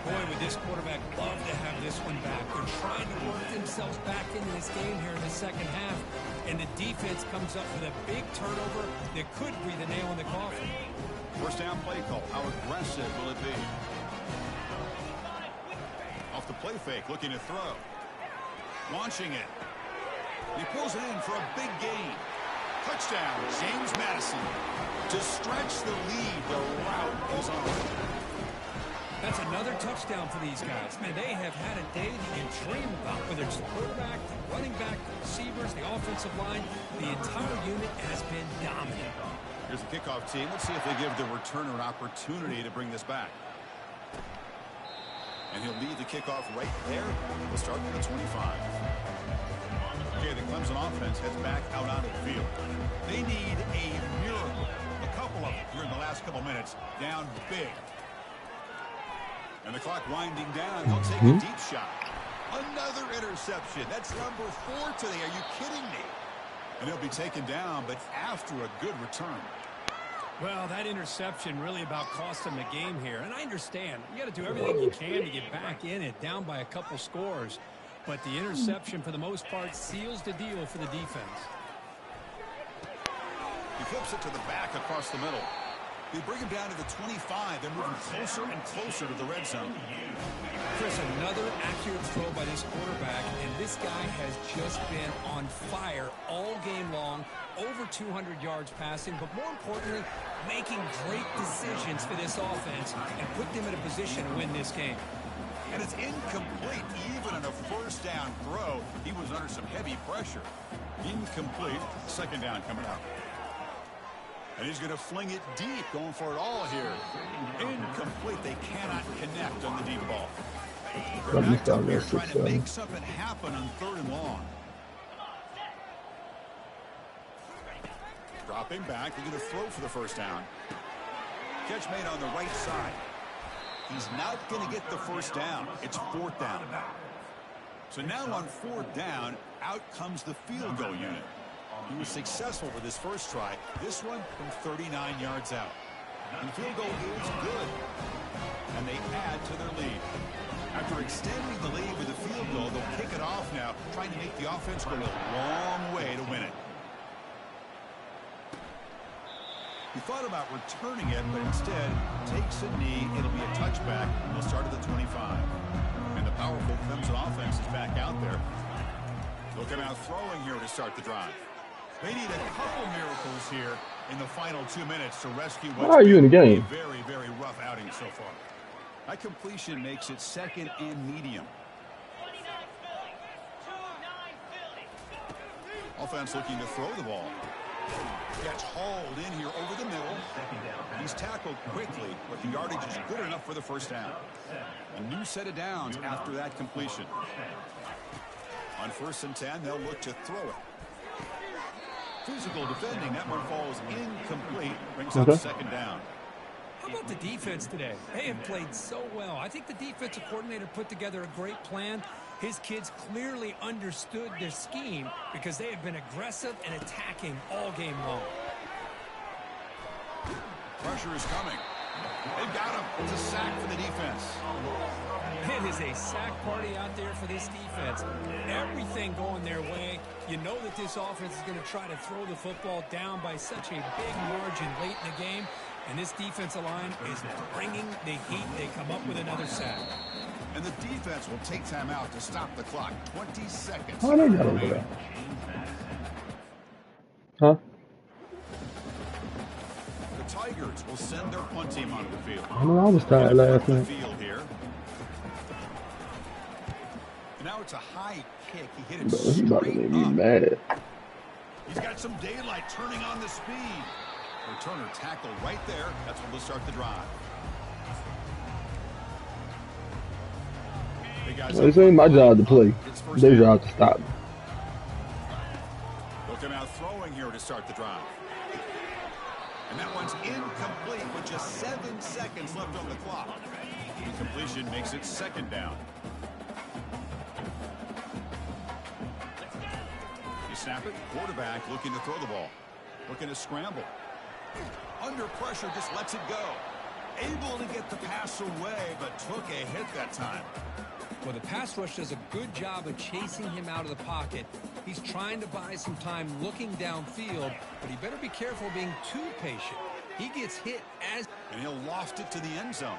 Boy, would this quarterback love to have this one back. They're trying to work themselves back into this game here in the second half. And the defense comes up with a big turnover that could be the nail in the coffin. First down play call. How aggressive will it be? Off the play fake, looking to throw. Launching it. He pulls it in for a big gain. Touchdown, James Madison. To stretch the lead, the route is on. That's another touchdown for these guys. Man, they have had a day that you dream about, whether it's the quarterback, the running back, the receivers, the offensive line. The entire unit has been dominant. Here's the kickoff team. Let's see if they give the returner an opportunity to bring this back. And he'll lead the kickoff right there. We'll start from the 25. Okay, the Clemson offense heads back out onto the field. They need a miracle. A couple of them during the last couple minutes. Down big. And the clock winding down. They'll take a deep shot. Another interception. That's number 4 today. Are you kidding me? And he'll be taken down, but after a good return. Well, that interception really about cost them the game here. And I understand. You got to do everything you can to get back in it, down by a couple scores. But the interception, for the most part, seals the deal for the defense. He flips it to the back across the middle. They bring him down to the 25. They're moving closer and closer to the red zone. Chris, another accurate throw by this quarterback, and this guy has just been on fire all game long. Over 200 yards passing, but more importantly, making great decisions for this offense and put them in a position to win this game. And it's incomplete. Even on a first down throw, he was under some heavy pressure. Incomplete. Second down coming up. And he's going to fling it deep, going for it all here. Incomplete. They cannot connect on the deep ball. They're back up here trying to make something happen on 3rd and long. Dropping back. They're going to throw for the first down. Catch made on the right side. He's not going to get the first down. It's 4th down. So now on 4th down, out comes the field goal unit. He was successful with his first try. This one from 39 yards out. And field goal is good. And they add to their lead. After extending the lead with a field goal, they'll kick it off now, trying to make the offense go a long way to win it. He thought about returning it, but instead takes a knee. It'll be a touchback. They'll start at the 25. And the powerful Clemson offense is back out there. Looking out throwing here to start the drive. They need a couple miracles here in the final 2 minutes to rescue what's been a very, very rough outing so far. That completion makes it 2nd and medium. Offense looking to throw the ball. Gets hauled in here over the middle. He's tackled quickly, but the yardage is good enough for the first down. A new set of downs after that completion. On 1st and 10, they'll look to throw it. Physical defending. That one falls incomplete. Brings up 2nd down. How about the defense today? They have played so well. I think the defensive coordinator put together a great plan. His kids clearly understood their scheme because they have been aggressive and attacking all game long. Pressure is coming. They've got him. It's a sack for the defense. It is a sack party out there for this defense. Everything going their way. You know that this offense is going to try to throw the football down by such a big margin late in the game. And this defensive line is bringing the heat. They come up with another sack. And the defense will take time out to stop the clock. 20 seconds. Oh, they got over there. Huh? The Tigers will send their punt team onto the field. I know I was tired last night. Now it's a high kick. He hit it Bro, he about to make me mad. He's got some daylight turning on the speed. Returner tackle right there. That's when we'll start the drive. This ain't my job to play. Their job to stop me. Looking out throwing here to start the drive. And that one's incomplete with just 7 seconds left on the clock. Incompletion makes it 2nd down. You snap it. Quarterback looking to throw the ball. Looking to scramble. Under pressure, just lets it go. Able to get the pass away, but took a hit that time. Well, the pass rush does a good job of chasing him out of the pocket. He's trying to buy some time looking downfield, but he better be careful being too patient. He gets hit as... And he'll loft it to the end zone.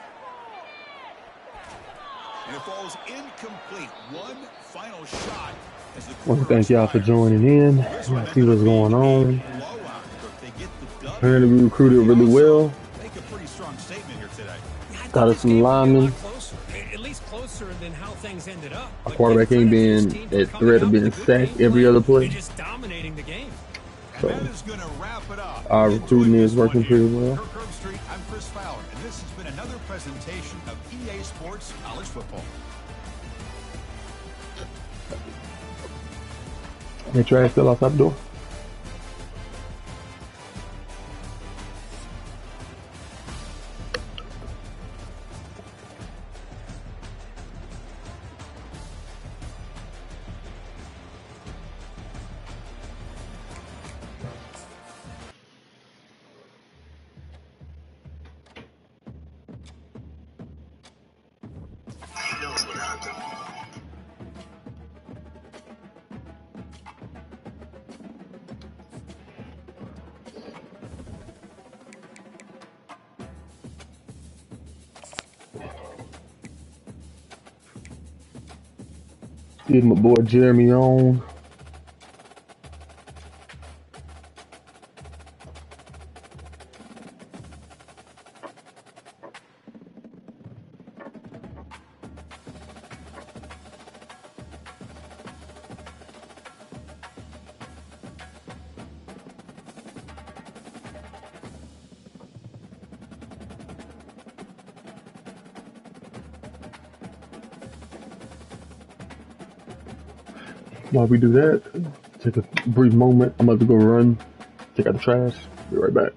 And it falls incomplete. One final shot. I want to thank y'all for joining in. Let's see what's going on. Apparently we recruited really well. Make a pretty strong statement here today. Got us some linemen. At least closer than how things ended up. Our quarterback ain't been at threat of being sacked every other play. Just dominating the game. So our recruiting is working pretty well. I'm Chris Fowler, and this has been another presentation of EA Sports College Football. They trash still outside the door. Give my boy Jeremy on. While we do that, take a brief moment. I'm about to go run, take out the trash. Be right back.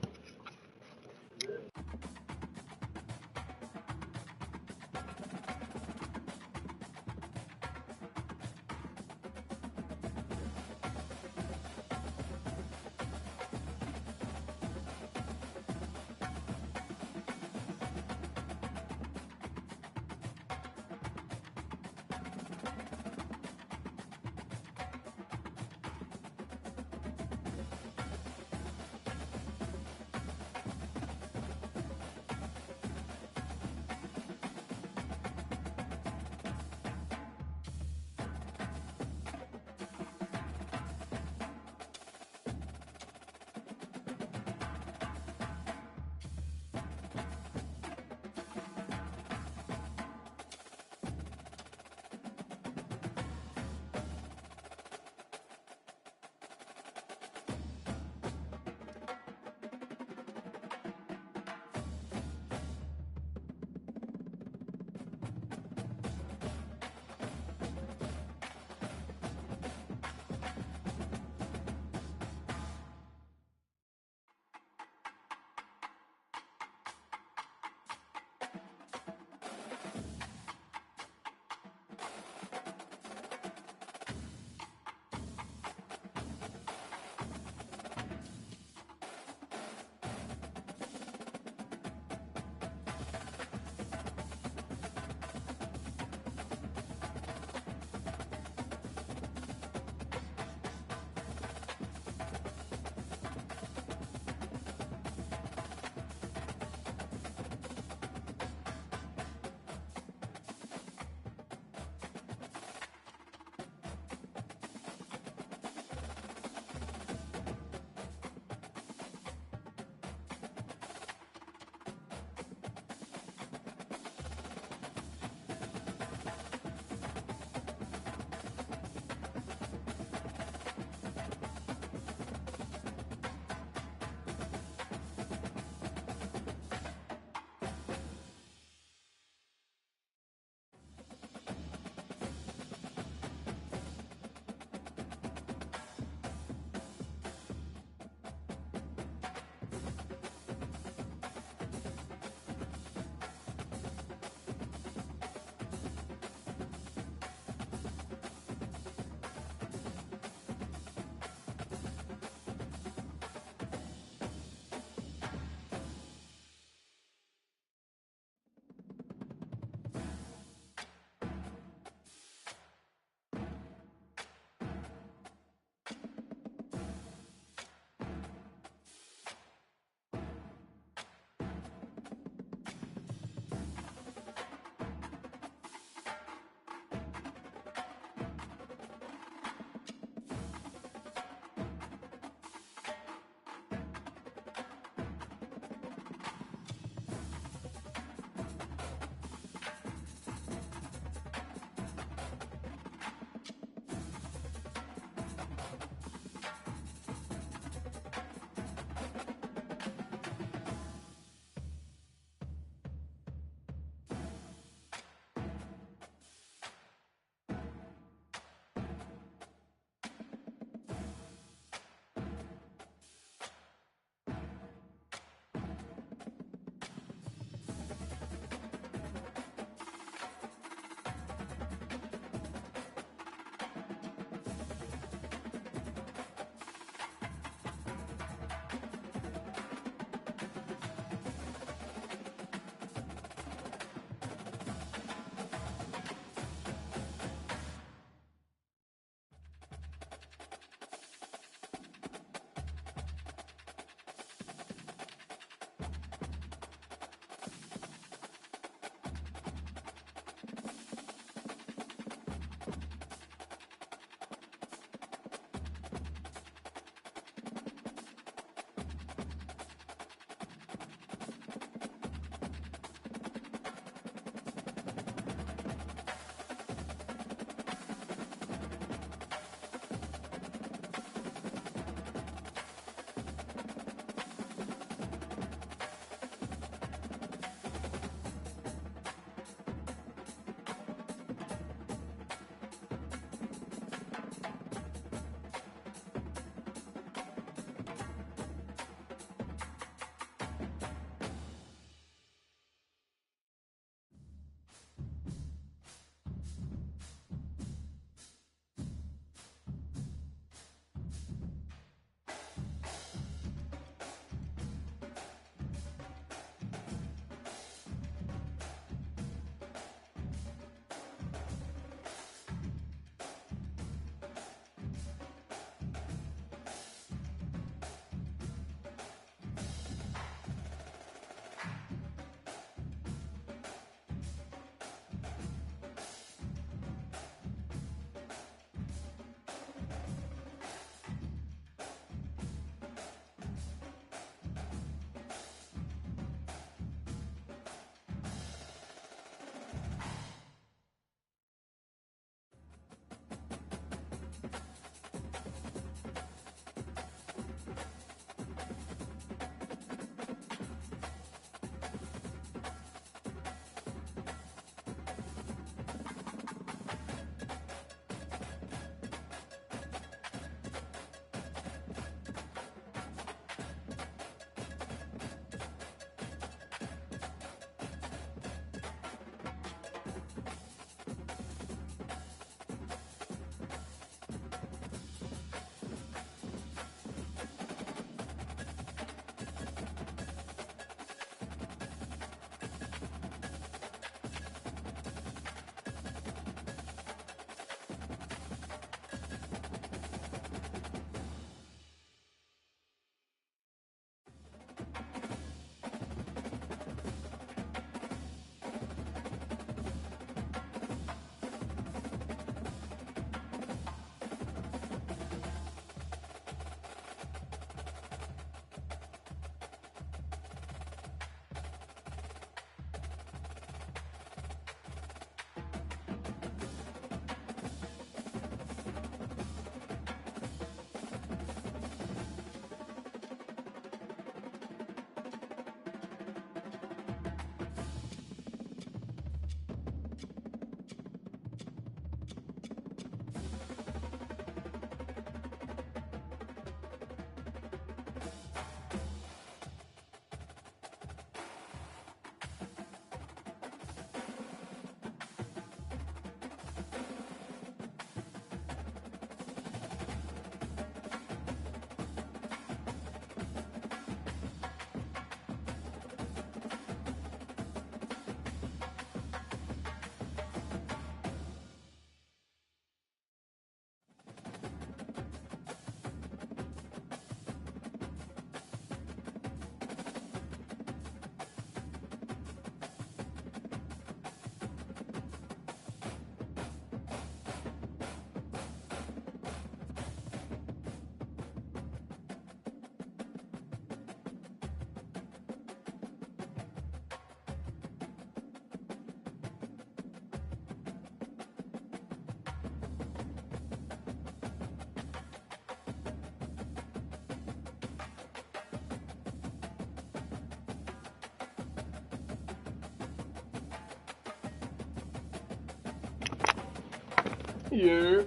Yeah.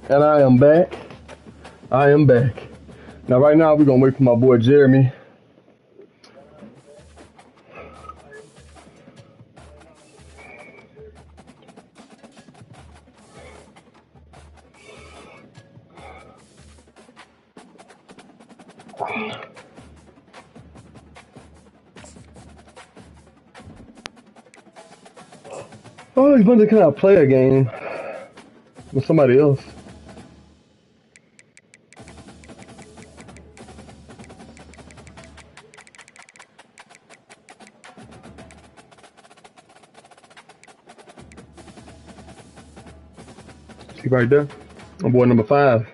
And I am back. I am back. Now, right now, we're gonna wait for my boy Jeremy. Oh, he's going to kind of play a game with somebody else. See right there? My boy number 5.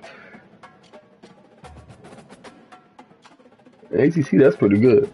ACC, that's pretty good.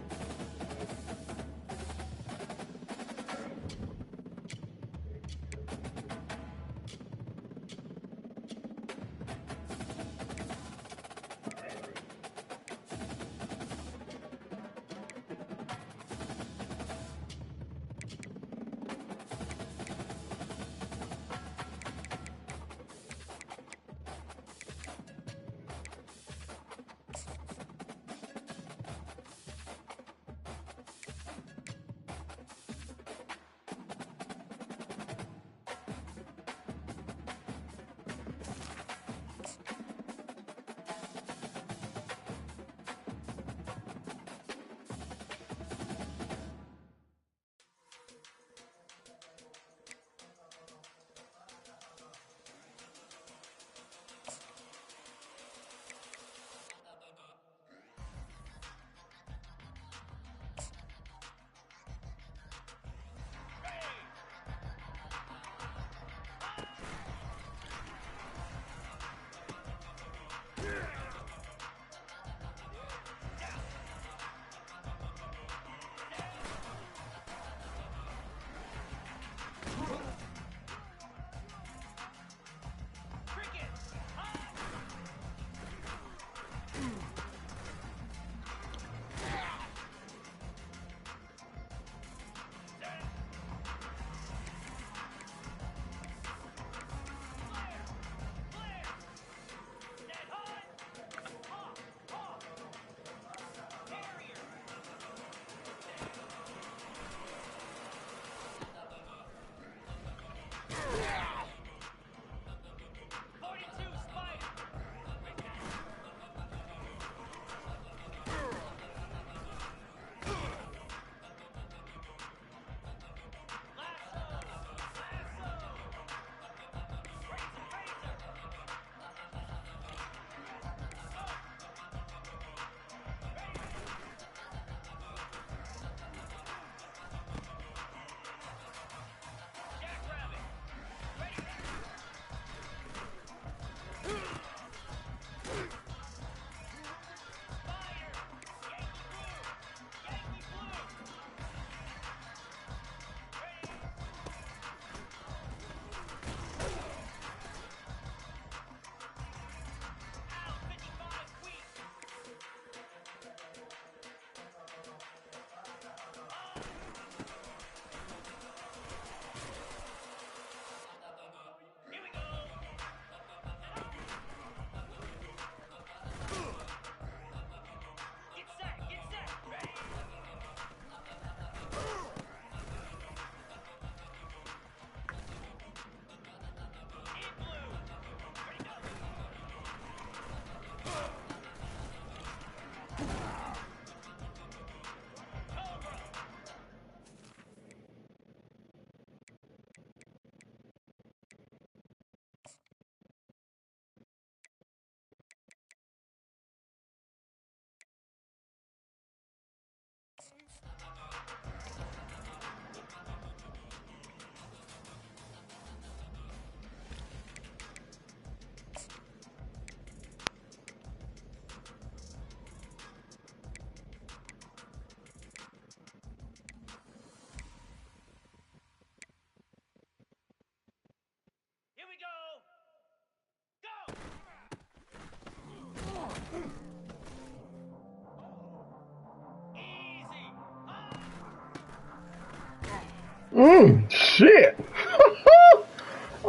Shit.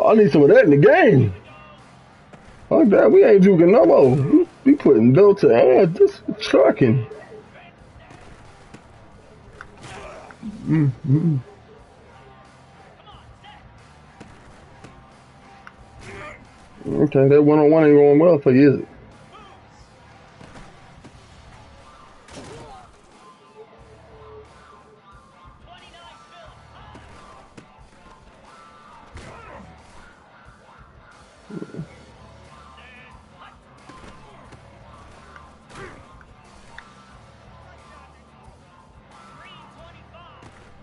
I need some of that in the game. Fuck that, we ain't juking no more. We putting belt to ass, just trucking. Okay, that one-on-one ain't going well for you, is it?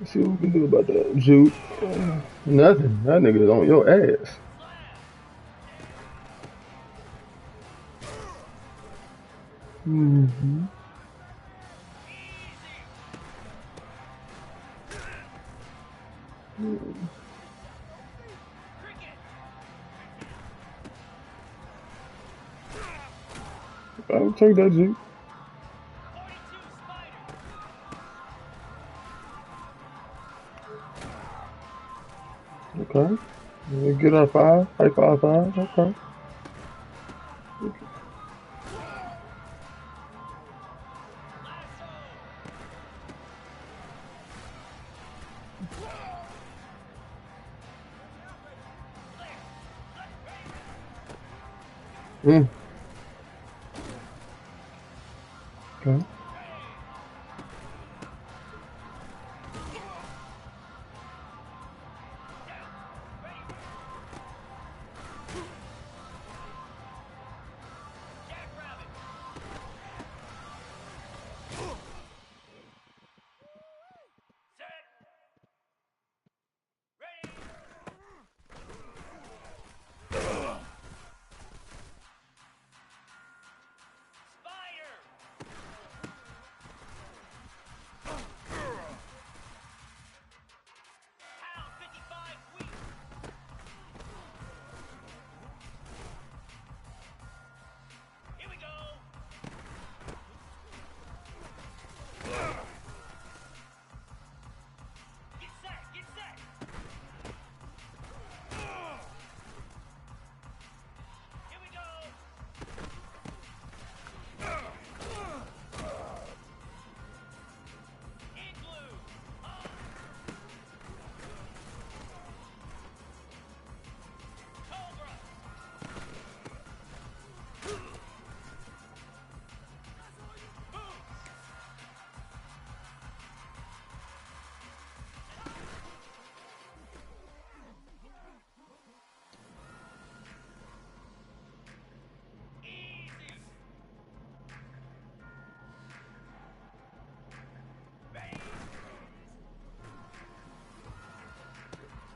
Let's see what we can do about that. Juke. Nothing. That nigga is on your ass. I'll take that, Juke. Okay. We get our 5. High 5. Okay. Okay.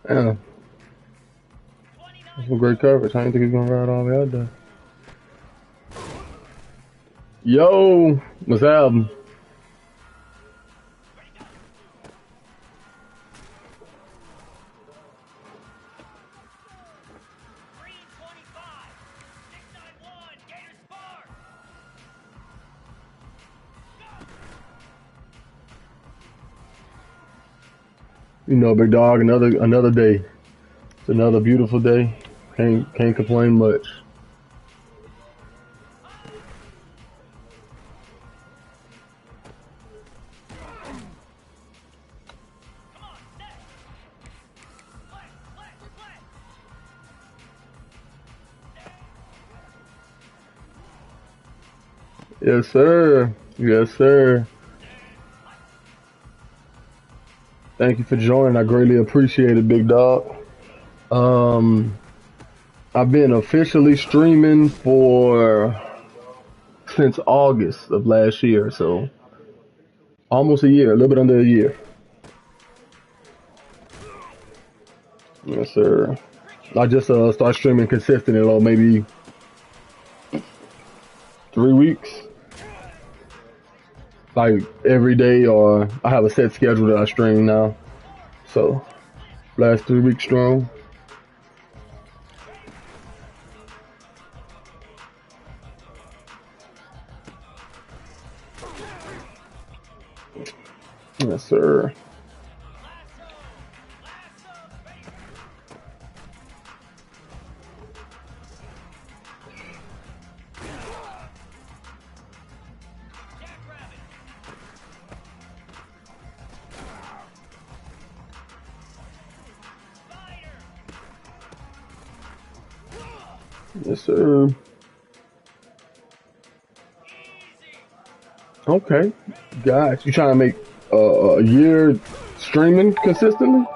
Yeah. That's some great coverage. I didn't think he was gonna ride all the way out there. Yo, what's happening? You know, big dog, another day. It's another beautiful day. Can't complain much. Yes, sir. Yes, sir. Thank you for joining. I greatly appreciate it, big dog. I've been officially streaming since August of last year, so almost a year, a little bit under a year. Yes, sir. I just start streaming consistently, maybe 3 weeks, like every day, or I have a set schedule that I stream now. So last 3 weeks strong. Yes, sir. Yes, sir. Okay. Guys, you trying to make a year streaming consistently?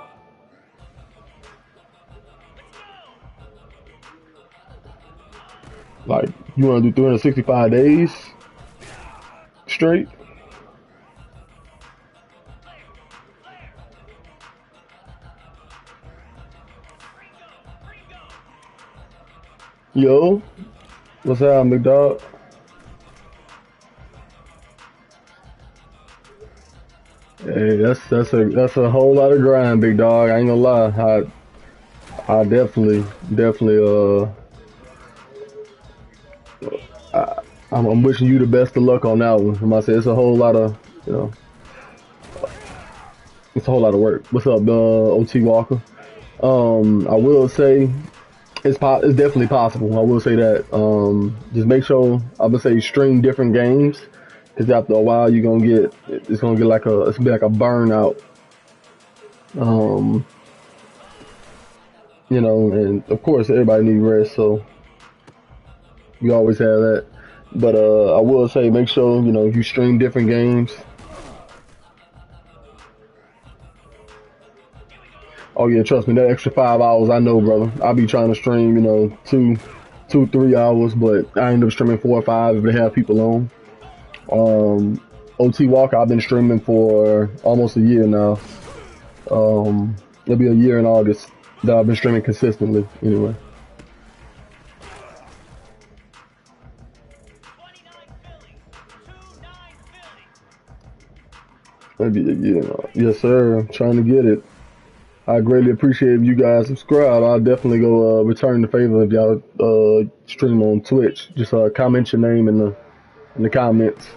Like, you want to do 365 days straight? Yo, what's up, McDog? Hey, that's a whole lot of grind, big dog. I ain't gonna lie. I definitely I'm wishing you the best of luck on that one. I say it's a whole lot of you know it's a whole lot of work. What's up, OT Walker? I will say it's definitely possible. I will say that. Just make sure I would say stream different games because after a while it's gonna get like it's gonna be like a burnout. Um, and of course everybody needs rest, so we always have that. But I will say make sure you stream different games. Oh yeah, trust me, that extra 5 hours, I know, brother. I be trying to stream, 3 hours, but I end up streaming 4 or 5 if they have people on. OT Walker, I've been streaming for almost a year now. It'll be a year in August that I've been streaming consistently. Anyway, it'll be a year. Yes, sir. I'm trying to get it. I greatly appreciate if you guys subscribe. I'll definitely go return the favor if y'all stream on Twitch. Just comment your name in the comments.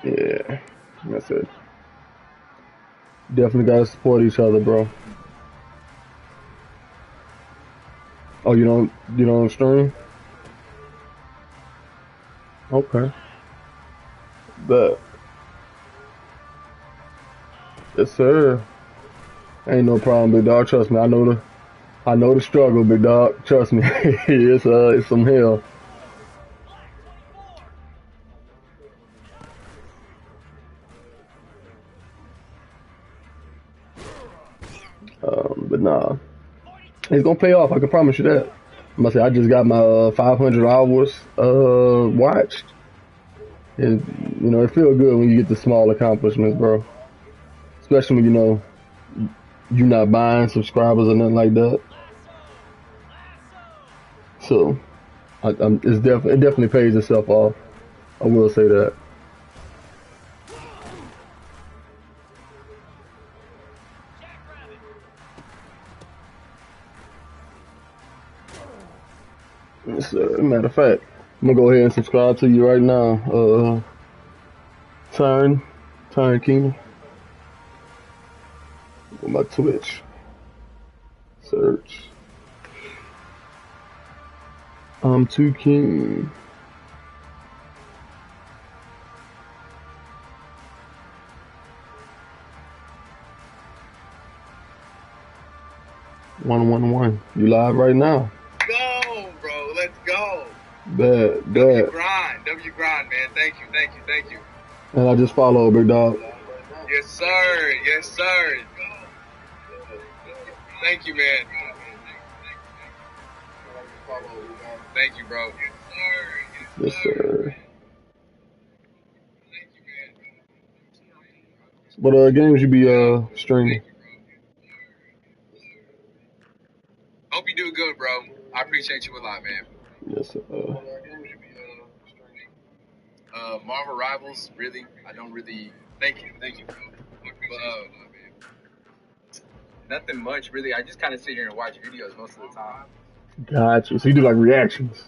Yeah, that's it. Definitely gotta support each other, bro. Oh, you don't stream? Okay. But yes, sir. Ain't no problem, big dog. Trust me, I know the struggle, big dog. Trust me, it's some hell. But nah, it's gonna pay off. I can promise you that. I just got my 500 hours watched. And it feels good when you get the small accomplishments, bro. Especially when you're not buying subscribers or nothing like that. So, it definitely pays itself off. I will say that. Yes, sir. Matter of fact, I'm gonna go ahead and subscribe to you right now. Turn Kingdom. On my Twitch. Search. I'm Too King. One. You live right now. Go, bro. Let's go. Bad. W grind, man. Thank you. And I just follow, big dog. Yes, sir. Thank you, man. Thank you, bro. Yes, sir. What games you be streaming? Hope you do good, bro. I appreciate you a lot, man. Yes, sir. Marvel Rivals, really. I don't really. Thank you, bro. But nothing much, really. I just kind of sit here and watch videos most of the time. Gotcha. So you do like reactions?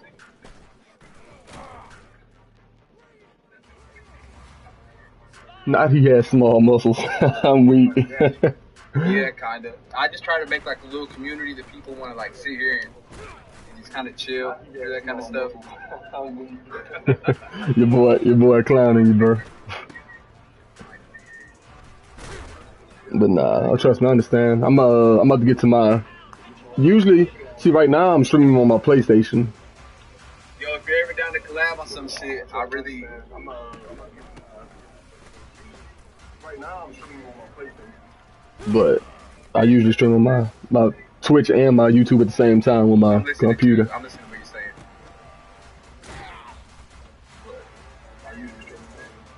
Not he has small muscles. I'm weak. Yeah, kind of. I just try to make like a little community that people want to like sit here and just kind of chill, do that kind of stuff. your boy clowning you, bro. But nah, trust me, I understand. I'm about to get to my. Usually, see, right now I'm streaming on my PlayStation. Yo, if you're ever down to collab on some shit, I really. Right now I'm streaming on my PlayStation. But I usually stream on my Twitch and my YouTube at the same time with my computer. I'm listening to what you're saying. I usually stream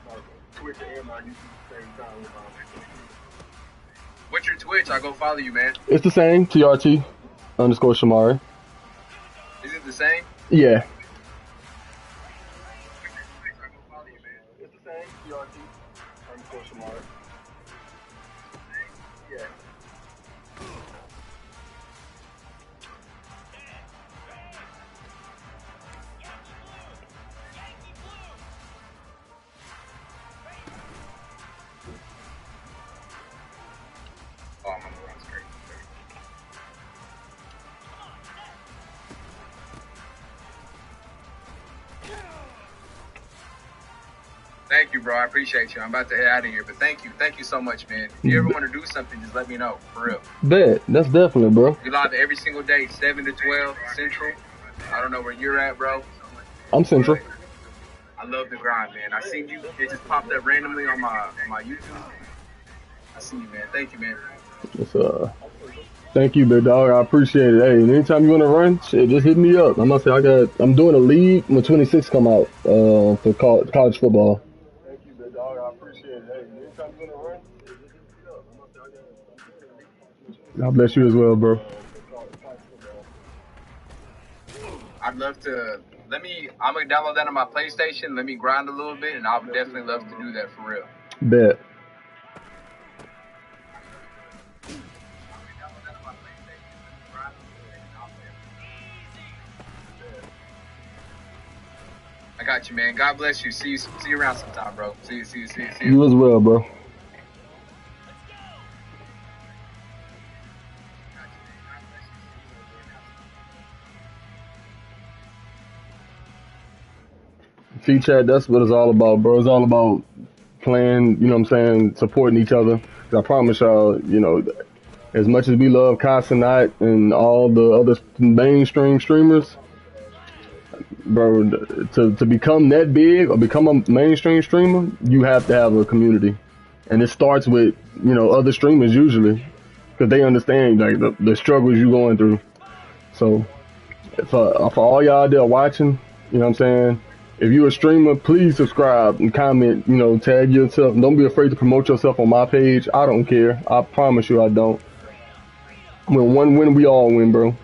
on my Twitch and my YouTube at the same time with my. What's your Twitch? I'll go follow you, man. It's the same, TRT _ Shemaré. Is it the same? Yeah. It's the same, TRT _ Shemaré. Yeah. Oh, I'm on the wrong screen. Thank you, bro. I appreciate you. I'm about to head out of here, but thank you so much, man. If you ever want to do something, just let me know, for real. Bet, that's definitely, bro. We live every single day, 7 to 12 Central. I don't know where you're at, bro. I'm Central. I love the grind, man. I seen you. It just popped up randomly on my YouTube. I see you, man. Thank you, man. It's, thank you, big dog. I appreciate it. Hey, anytime you want to run, shit, just hit me up. I must say, I'm doing a league when 26 come out for college football. Thank you, big dog. I appreciate it. Hey, anytime you want to run, just hit me up. I must say, I'm doing a league. God bless you as well, bro. I'd love to. I'm gonna download that on my PlayStation. Let me grind a little bit, and I would definitely love to do that for real. Bet. I got you, man. God bless you. See you around sometime, bro. See you. You as well, bro. See, Chad, that's what it's all about, bro. It's all about playing, you know what I'm saying, supporting each other. I promise y'all, you know, as much as we love Casanat and all the other mainstream streamers, bro, to become that big or become a mainstream streamer, you have to have a community. And it starts with, you know, other streamers usually, because they understand, like, the struggles you're going through. So, for all y'all there watching, you know what I'm saying, if you're a streamer, please subscribe and comment, you know, tag yourself. Don't be afraid to promote yourself on my page. I don't care. I promise you I don't. When one win, we all win, bro.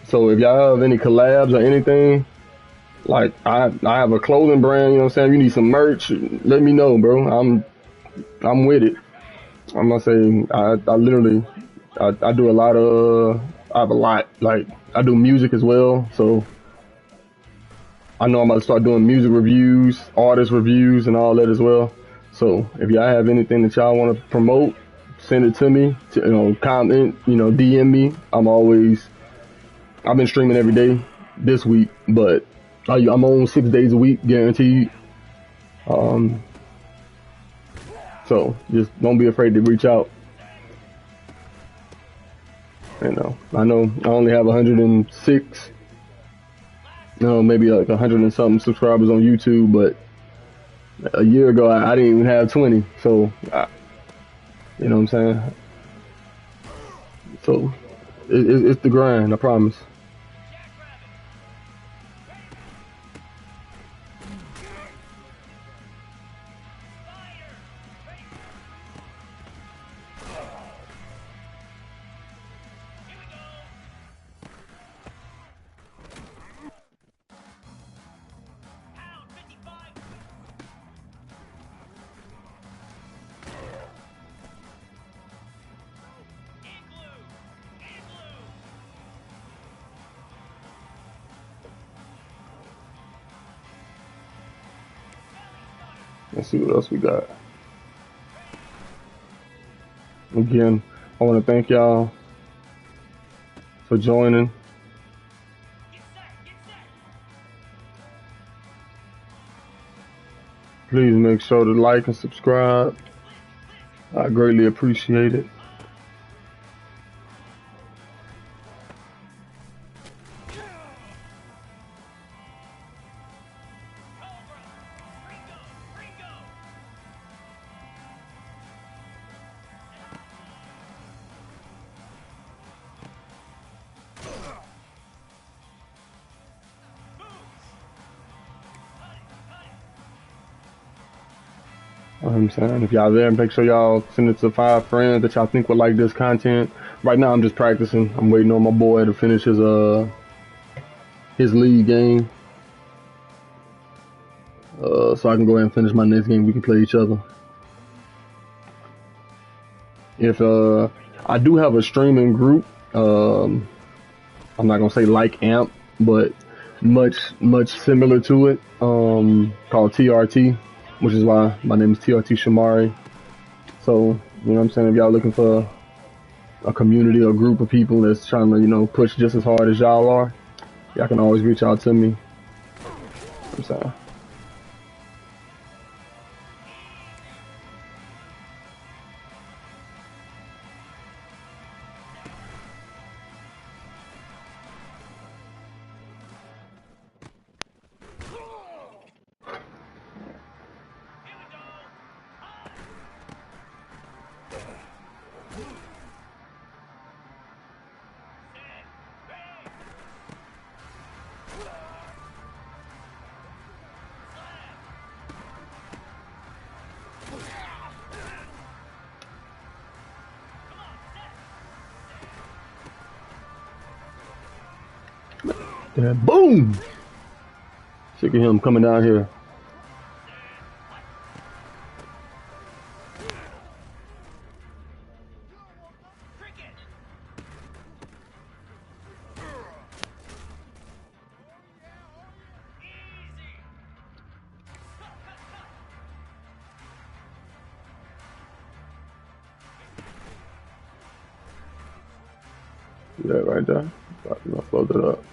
So if y'all have any collabs or anything, like I have a clothing brand, you know what I'm saying? You need some merch, let me know, bro. I'm with it. I'm not saying I literally I do a lot of I have a lot. Like I do music as well, so I know I'm about to start doing music reviews, artist reviews, and all that as well. So if y'all have anything that y'all want to promote, send it to me. You know, comment, you know, DM me. I've been streaming every day this week, but I'm on 6 days a week, guaranteed. So just don't be afraid to reach out. You know, I know I only have 106. Maybe like 100 and something subscribers on YouTube, but a year ago I didn't even have 20. So, you know what I'm saying? So, it's the grind, I promise. Let's see what else we got. Again, I want to thank y'all for joining. Please make sure to like and subscribe. I greatly appreciate it. I'm saying, if y'all there, make sure y'all send it to 5 friends that y'all think would like this content. Right now, I'm just practicing. I'm waiting on my boy to finish his league game, so I can go ahead and finish my next game. We can play each other. If I do have a streaming group, I'm not gonna say like Amp, but much similar to it, called TRT, which is why my name is TRT Shemaré. So, you know what I'm saying, if y'all looking for a community or group of people that's trying to, you know, push just as hard as y'all are, y'all can always reach out to me. I'm saying. Yeah, boom! Sick of him coming down here. See that right there? I'll close it up.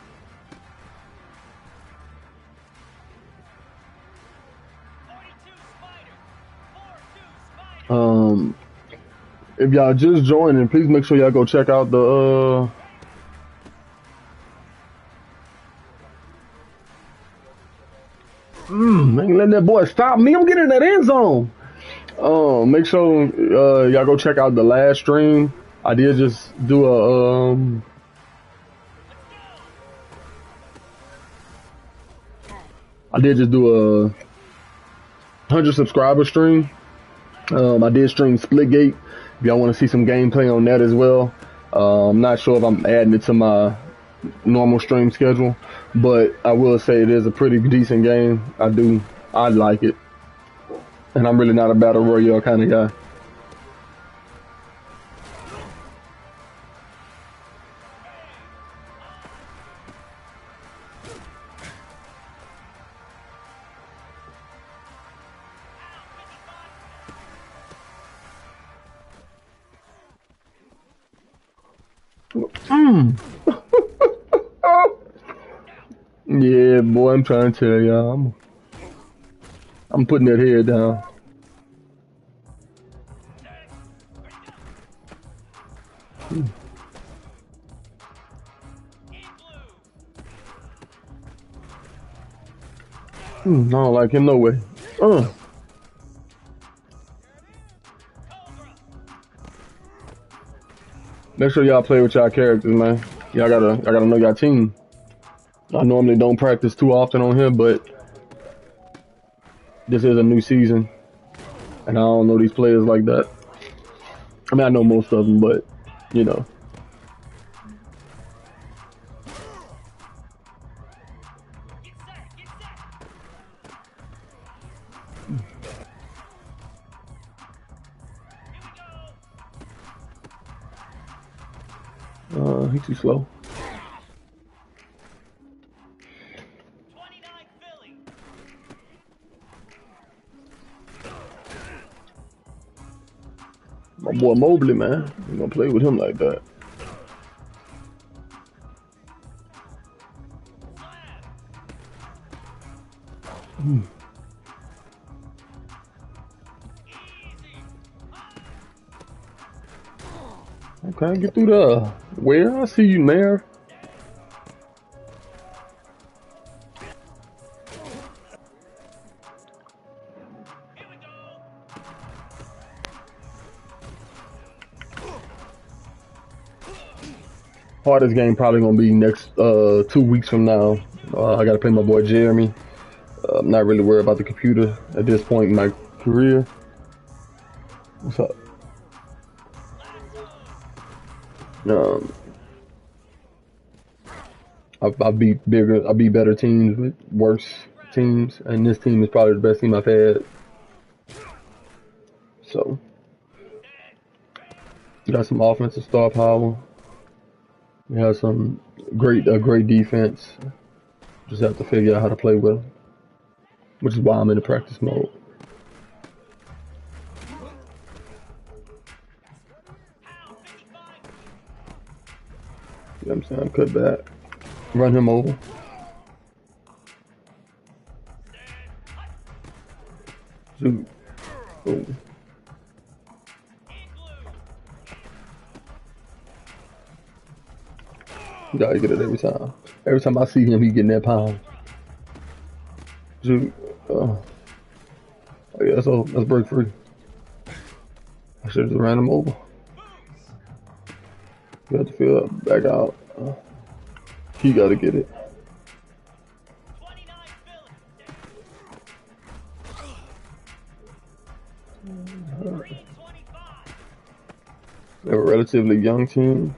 If y'all just joining, please make sure y'all go check out the man, let that boy stop me. I'm getting in that end zone. Make sure y'all go check out the last stream. I did just do a I did just do a 100 subscriber stream. I did stream Splitgate. If y'all want to see some gameplay on that as well. I'm not sure if I'm adding it to my normal stream schedule, but I will say it is a pretty decent game. I like it. And I'm really not a battle royale kind of guy. Yeah, boy, I'm trying to tell y'all. I'm putting that head down. I don't like him no way. Make sure y'all play with y'all characters, man. Y'all gotta know y'all team. I normally don't practice too often on here, but this is a new season, and I don't know these players like that. I mean, I know most of them, but you know. He's too slow. My boy Mobley, man. You gonna play with him like that. Okay, get through the where? I see you, Mayor. Hardest game probably gonna be next 2 weeks from now. I gotta play my boy Jeremy. I'm not really worried about the computer at this point in my career. What's up? Um, I beat bigger, I beat better teams with worse teams, and this team is probably the best team I've had. So, got some offensive star power. We have some great defense. Just have to figure out how to play with them, which is why I'm in the practice mode. You know what I'm saying? Cut back, run him over. Shoot. Boom. You gotta get it every time. Every time I see him, he getting that pound. Shoot. Oh yeah, so let's break free. I should have just ran him over. You have to fill up, back out. He gotta get it. They're a relatively young team.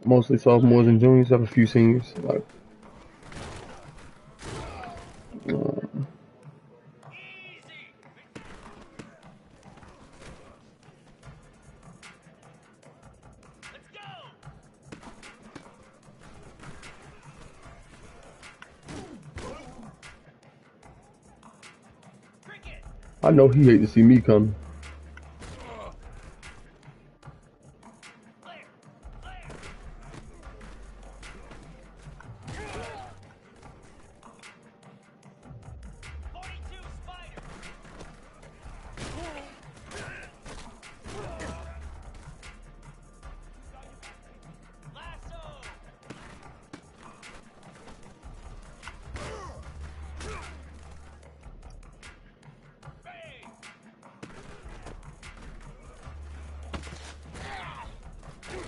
Mostly sophomores and juniors. Have a few seniors. Like, I know he hate to see me coming.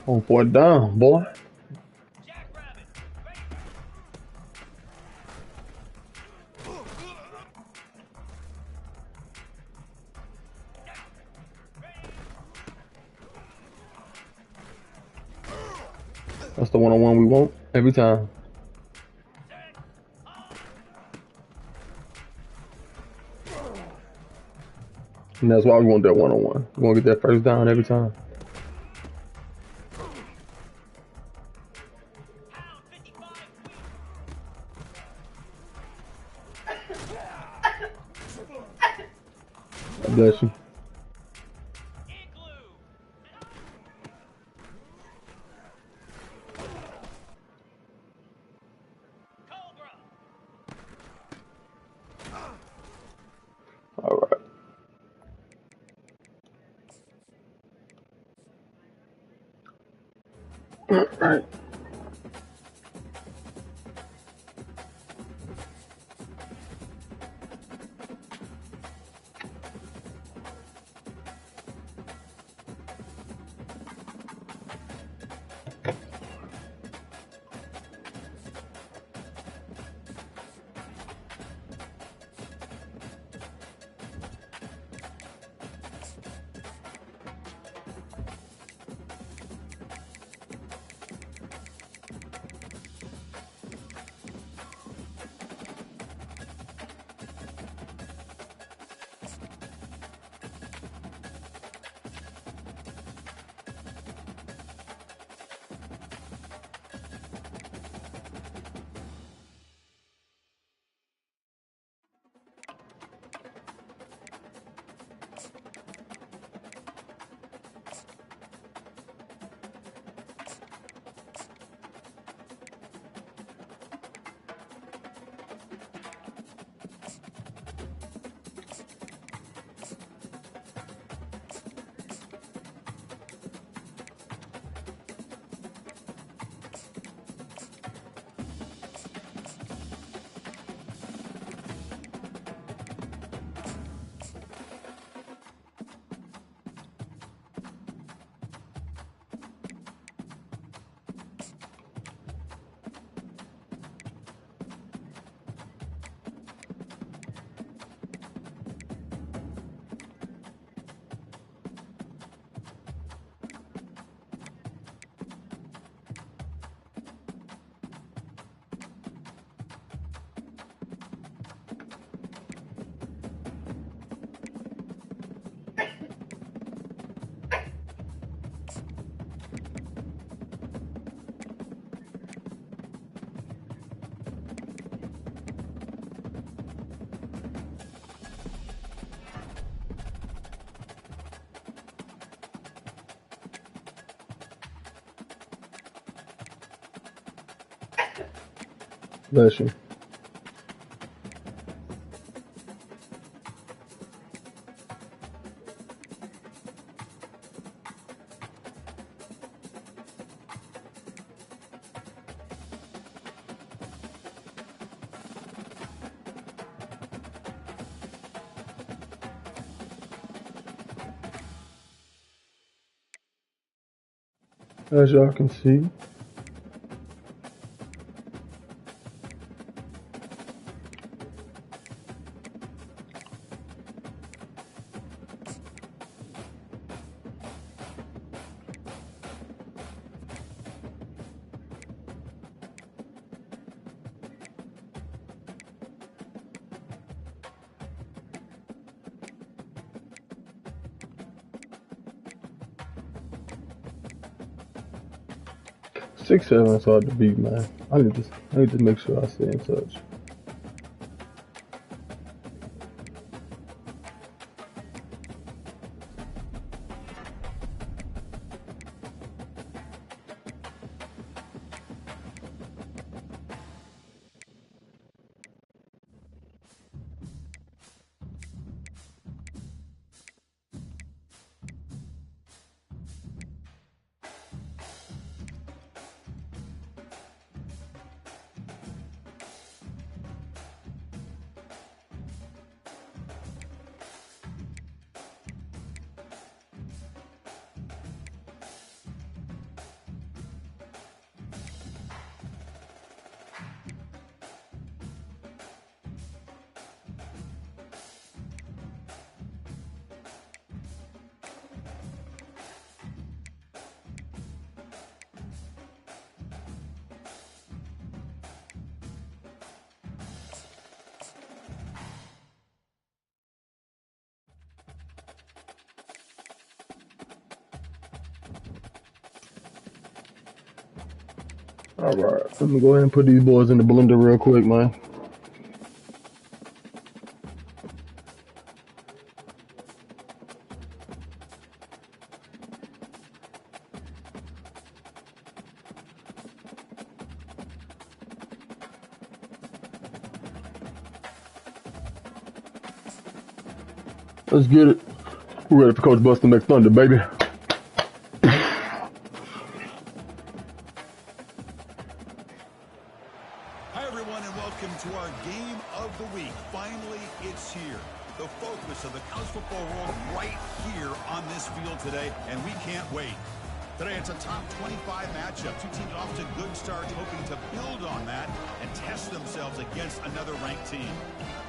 Oh, boy, down, boy. That's the one-on-one we want every time. And that's why we want that one-on-one. We want to get that first down every time. God bless you. All right. All right. Bless you. As y'all can see. Six, 7 is hard to beat, man. I need to make sure I stay in touch. All right, let me go ahead and put these boys in the blender real quick, man. Let's get it. We're ready for Coach Buster McThunder, baby. Hi, everyone, and welcome to our game of the week. Finally, it's here. The focus of the college football world right here on this field today, and we can't wait. Today, it's a top 25 matchup. Two teams off to good starts, hoping to build on that and test themselves against another ranked team.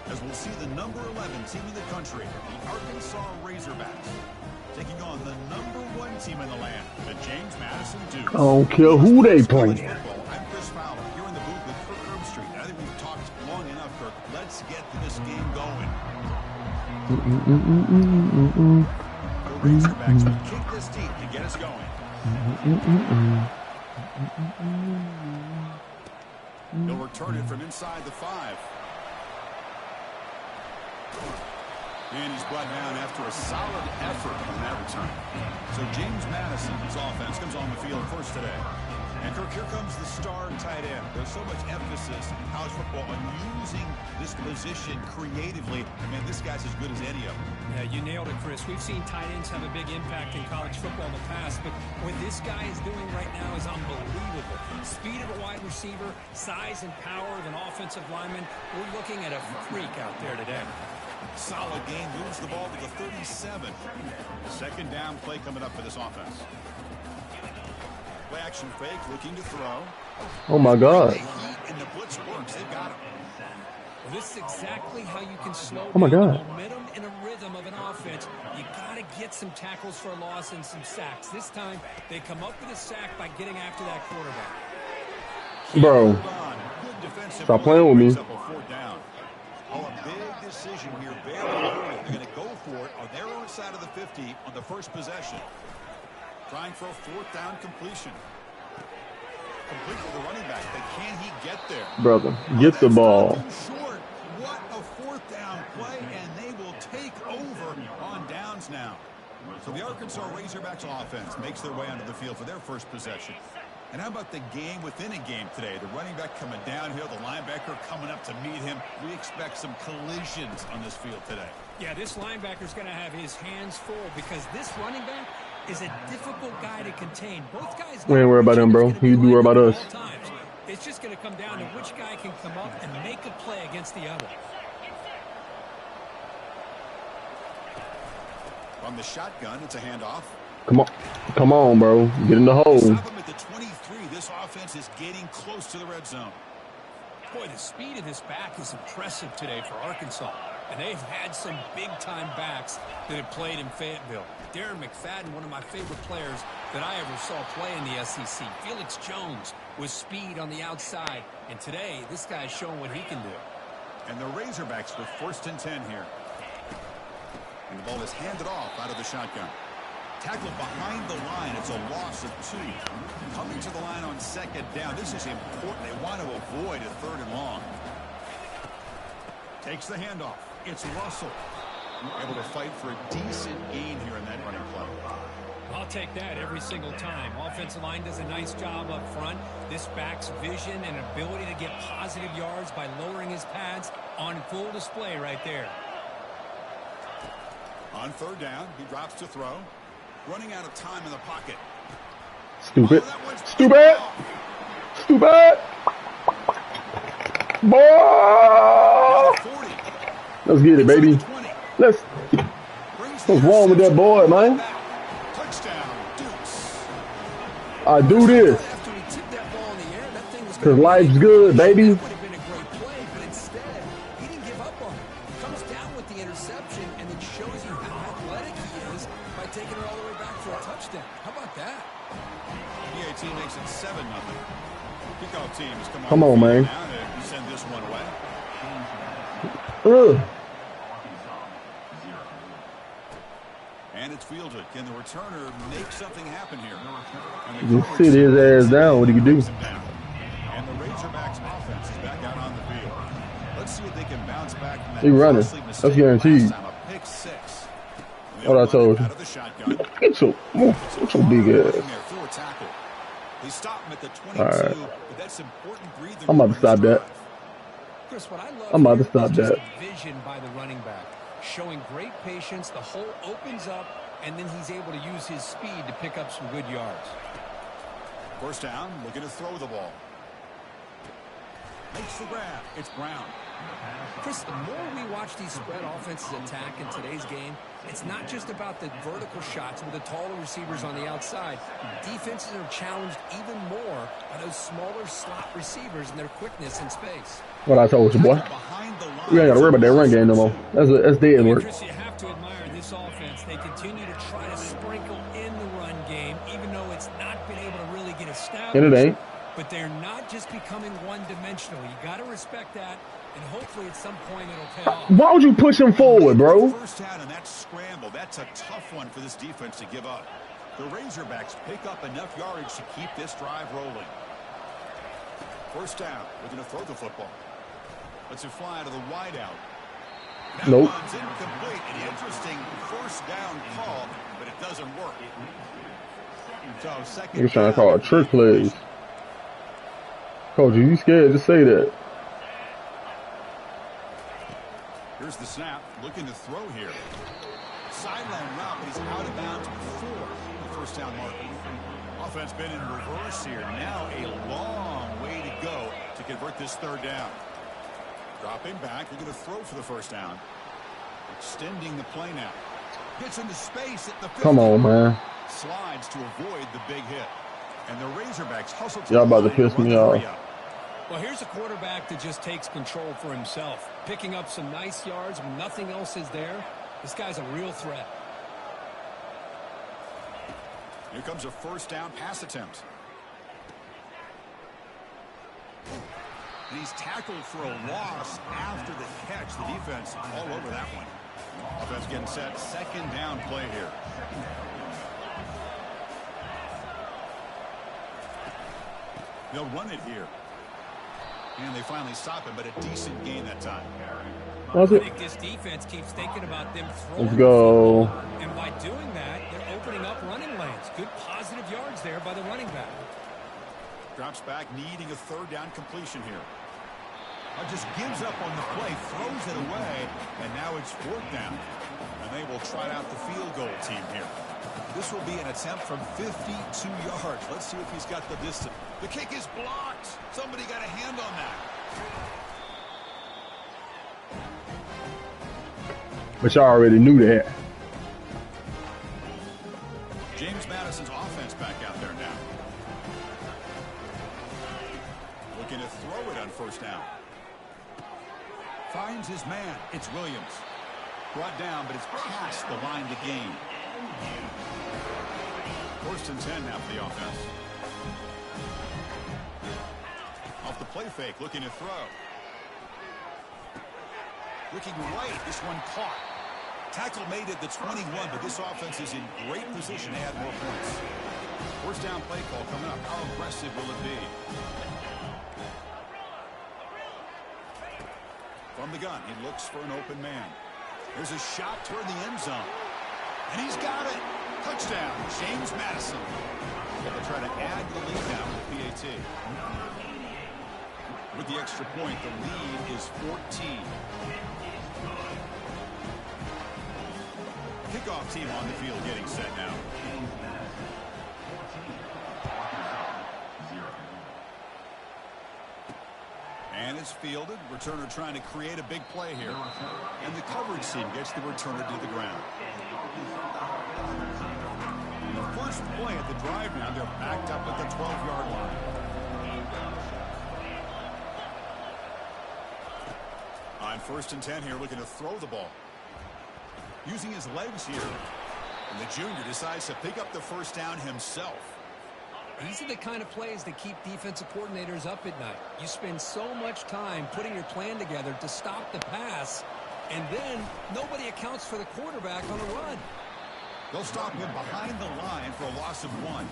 As we'll see the number 11 team in the country, the Arkansas Razorbacks, taking on the number 1 team in the land, the James Madison Dukes. I don't care who they playing. I'm Chris Fowler, here in the booth with Kirk Herbstreit. I think we've talked long enough, Kirk. Let's get this game going. The Razorbacks will kick this deep to get us going. He'll return it from inside the 5. And he's brought down after a solid effort on that return. So James Madison's offense comes on the field first today. And Kirk, here comes the star tight end. There's so much emphasis in college football on using this position creatively. I mean, this guy's as good as any of them. Yeah, you nailed it, Chris. We've seen tight ends have a big impact in college football in the past, but what this guy is doing right now is unbelievable. Speed of a wide receiver, size and power of an offensive lineman. We're looking at a freak out there today. Solid game, moves the ball to the 37. Second down play coming up for this offense. Play action fake, looking to throw. Oh my God. And the blitz works. They've got him. Well, this is exactly how you can slow Oh my down God. the momentum and a rhythm of an offense. You got to get some tackles for a loss and some sacks. This time, they come up with a sack by getting after that quarterback. Bro, stop playing with me. Oh, a big decision here. Very early. They're going to go for it on their own side of the 50 on the first possession. Trying for a 4th down completion. Complete with the running back. But can he get there? Brother, get the ball. Short. What a 4th down play, and they will take over on downs now. So the Arkansas Razorbacks offense makes their way onto the field for their first possession. And how about the game within a game today? The running back coming downhill, the linebacker coming up to meet him. We expect some collisions on this field today. Yeah, this linebacker's going to have his hands full because this running back is a difficult guy to contain. Both guys. We ain't worried about him, bro. You do worry about us. It's just going to come down to which guy can come up and make a play against the other. From the shotgun, it's a handoff. Come on, bro. Get in the hole. Stop him at the 23. This offense is getting close to the red zone. Boy, the speed of this back is impressive today for Arkansas. And they've had some big-time backs that have played in Fayetteville. Darren McFadden, one of my favorite players that I ever saw play in the SEC. Felix Jones with speed on the outside. And today, this guy's showing what he can do. And the Razorbacks with 1st and 10 here. And the ball is handed off out of the shotgun. Tackled behind the line. It's a loss of 2. Coming to the line on 2nd down. This is important. They want to avoid a 3rd and long. Takes the handoff. It's Russell. Able to fight for a decent gain here in that running play. I'll take that every single time. Offensive line does a nice job up front. This back's vision and ability to get positive yards by lowering his pads on full display right there. On 3rd down, he drops to throw. Running out of time in the pocket. Stupid. Stupid. Stupid. Boy. Let's get it, baby. What's wrong with that boy, man? I do this because life's good, baby. Makes it 7-0. Kickoff team is come on, man. Send this one away. And it's fielded. Can the returner make something happen here? Just sit his ass down. What do you do? And the Razorbacks offense is back out on the field. Let's see if they can bounce back from that. He running. That's guaranteed. A pick 6. What I told you. Get your big ass. They stop him at the 22, right. But that's important breathing. I'm about to stop that. Chris, what I love I'm about to stop that. Vision by the running back, showing great patience. The hole opens up, and then he's able to use his speed to pick up some good yards. 1st down, looking to throw the ball. Makes the grab. It's Brown. Chris, the more we watch these spread offenses attack in today's game, it's not just about the vertical shots with the taller receivers on the outside. Defenses are challenged even more by those smaller slot receivers and their quickness in space. What I told you, boy. We ain't got to worry about that run game no more. That's dead work. Chris, you have to admire this offense. They continue to try to sprinkle in the run game, even though it's not been able to really get established. And it ain't. But they're not just becoming one-dimensional. You got to respect that, and hopefully at some point it'll pay off. Why would you push him forward, bro? 1st down and that scramble. That's a tough one for this defense to give up. The Razorbacks pick up enough yardage to keep this drive rolling. 1st down. We're going to throw the football. Lets it fly out of the wideout. That nope. One's incomplete. An interesting 1st down call, but it doesn't work. So 2nd You're trying to call a trick plays. Coach, are you scared? Just say that. Here's the snap. Looking to throw here. Sideline route, but he's out of bounds before the 1st down marker. Offense been in reverse here. Now a long way to go to convert this 3rd down. Dropping back. They're going to throw for the 1st down. Extending the play now. Gets into space at the 50. Come on, man. Slides to avoid the big hit. And the Razorbacks hustle to y'all about to piss me off. Well, here's a quarterback that just takes control for himself. Picking up some nice yards when nothing else is there. This guy's a real threat. Here comes a 1st down pass attempt. And he's tackled for a loss after the catch. The defense all over that one. Offense getting set. 2nd down play here. They'll run it here. And they finally stop him, but a decent gain that time. I think this defense keeps thinking about them throwing. Let's go. And by doing that, they're opening up running lanes. Good positive yards there by the running back. Drops back, needing a third down completion here. Just gives up on the play, throws it away, and now it's fourth down. And they will try out the field goal team here. This will be an attempt from 52 yards. Let's see if he's got the distance. The kick is blocked. Somebody got a hand on that. But y'all already knew that. James Madison's offense back out there now. Looking to throw it on first down. Finds his man. It's Williams. Brought down, but it's past the line to gain. First and 10 now for the offense. Off the play fake, looking to throw. Looking right, this one caught. Tackle made at the 21, but this offense is in great position to add more points. First down play call coming up. How aggressive will it be? From the gun, he looks for an open man. There's a shot toward the end zone. And he's got it. Touchdown, James Madison. They'll try to add the lead now with PAT. With the extra point, the lead is 14. Kickoff team on the field getting set now. And it's fielded. Returner trying to create a big play here. And the coverage team gets the returner to the ground. The first play at the drive now, they're backed up at the 12-yard line. On first and 10 here, looking to throw the ball. Using his legs here. And the junior decides to pick up the first down himself. These are the kind of plays that keep defensive coordinators up at night. You spend so much time putting your plan together to stop the pass, and then nobody accounts for the quarterback on a run. They'll stop him behind the line for a loss of 1.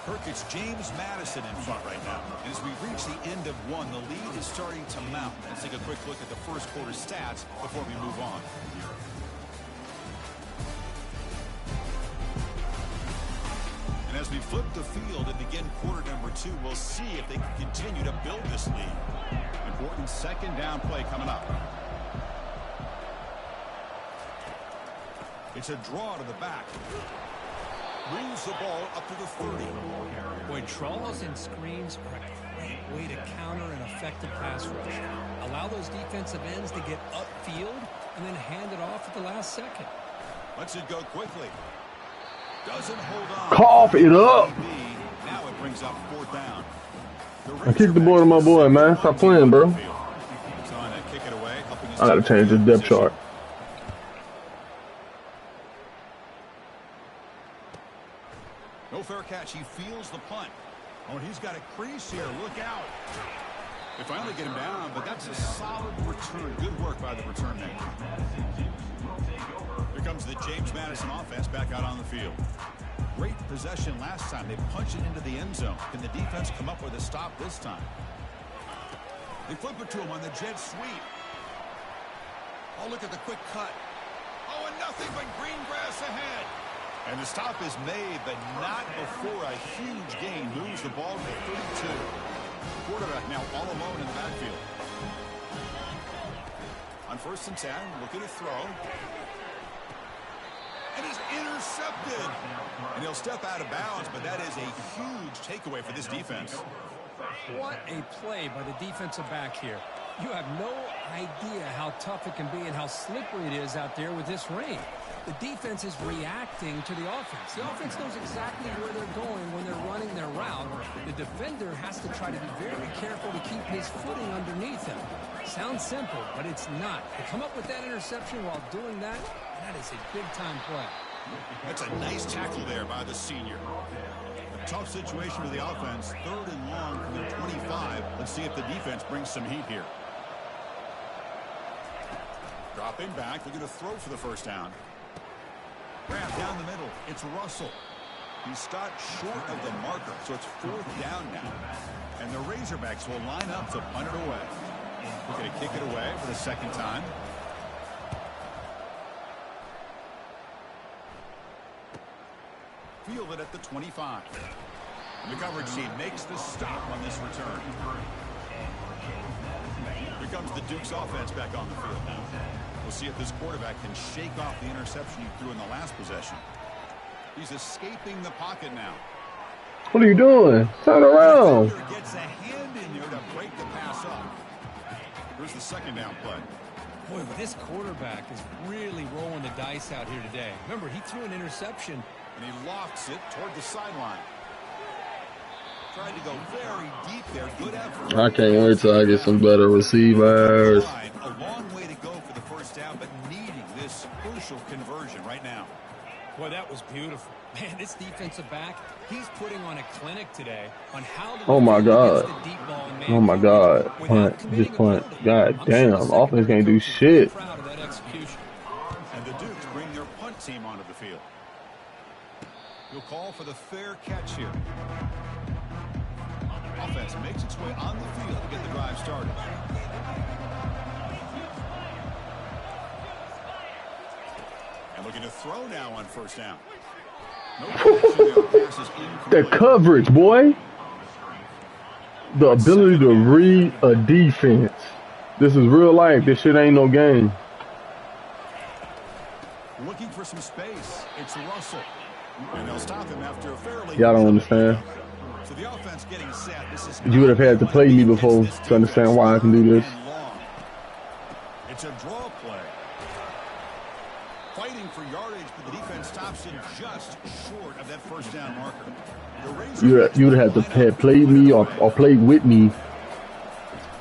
Kirk, it's James Madison in front right now. And as we reach the end of 1, the lead is starting to mount. Let's take a quick look at the first quarter stats before we move on. And as we flip the field and begin quarter number 2, we'll see if they can continue to build this lead. Important second down play coming up. It's a draw to the back. Moves the ball up to the 30. Boy, draws and screens are a great way to counter an effective pass rush. Allow those defensive ends to get upfield and then hand it off at the last second. Lets it go quickly. Doesn't hold on. Cough it up. Now it brings up fourth down. I kicked the ball to my boy, man. Stop playing, bro. I gotta change the depth chart. No fair catch. He feels the punt. Oh, and he's got a crease here. Look out. They finally get him down, but that's a solid return. Good work by the return man. Here comes the James Madison offense back out on the field. Great possession last time. They punched it into the end zone. Can the defense come up with a stop this time? They flip it to him on the jet sweep. Oh, look at the quick cut. Oh, and nothing but green grass ahead. And the stop is made, but not before a huge gain. Moves the ball to 32. Quarterback now all alone in the backfield. On first and 10, looking to throw. And is intercepted. And he'll step out of bounds, but that is a huge takeaway for this defense. What a play by the defensive back here. You have no idea how tough it can be and how slippery it is out there with this rain. The defense is reacting to the offense. The offense knows exactly where they're going when they're running their route. The defender has to try to be very careful to keep his footing underneath him. Sounds simple, but it's not. To come up with that interception while doing that, that is a big-time play. That's a nice tackle there by the senior. A tough situation for the offense. 3rd and long from their 25. Let's see if the defense brings some heat here. Dropping back, looking to throw for the first down. Grab down the middle. It's Russell. He stopped short of the marker, so it's 4th down now. And the Razorbacks will line up to punt it away. We're going to kick it away for the second time. field it at the 25. And the coverage team makes the stop on this return. Here comes the Duke's offense back on the field now. We'll see if this quarterback can shake off the interception he threw in the last possession. He's escaping the pocket now. What are you doing? Turn around. Gets a hand in there to break the pass up. Here's the second down play. Boy, this quarterback is really rolling the dice out here today. Remember, he threw an interception. And he lofts it toward the sideline. Tried to go very deep there. Good effort. I can't wait till I get some better receivers. A long way to go for the first down, but needing this crucial conversion right now. Boy, that was beautiful. Man, this defensive back, he's putting on a clinic today on how to Oh my God. the deep ball and man Oh my God. Punt. Just punt. God damn. Offense can't do shit. Proud of that execution. And the Dukes bring their punt team onto the field. He'll call for the fair catch here. Offense makes its way on the field to get the drive started. And looking to throw now on first down. No passes The coverage, boy. The ability to read a defense. This is real life. This shit ain't no game. Looking for some space. It's Russell. And they'll stop him after a fairly... Y'all don't understand. So the offense getting set. This is You would have had to play me before to understand why I can do this. It's a draw play. Fighting for yardage, but the defense stops him just short of that first down marker. You would have to have played me or played with me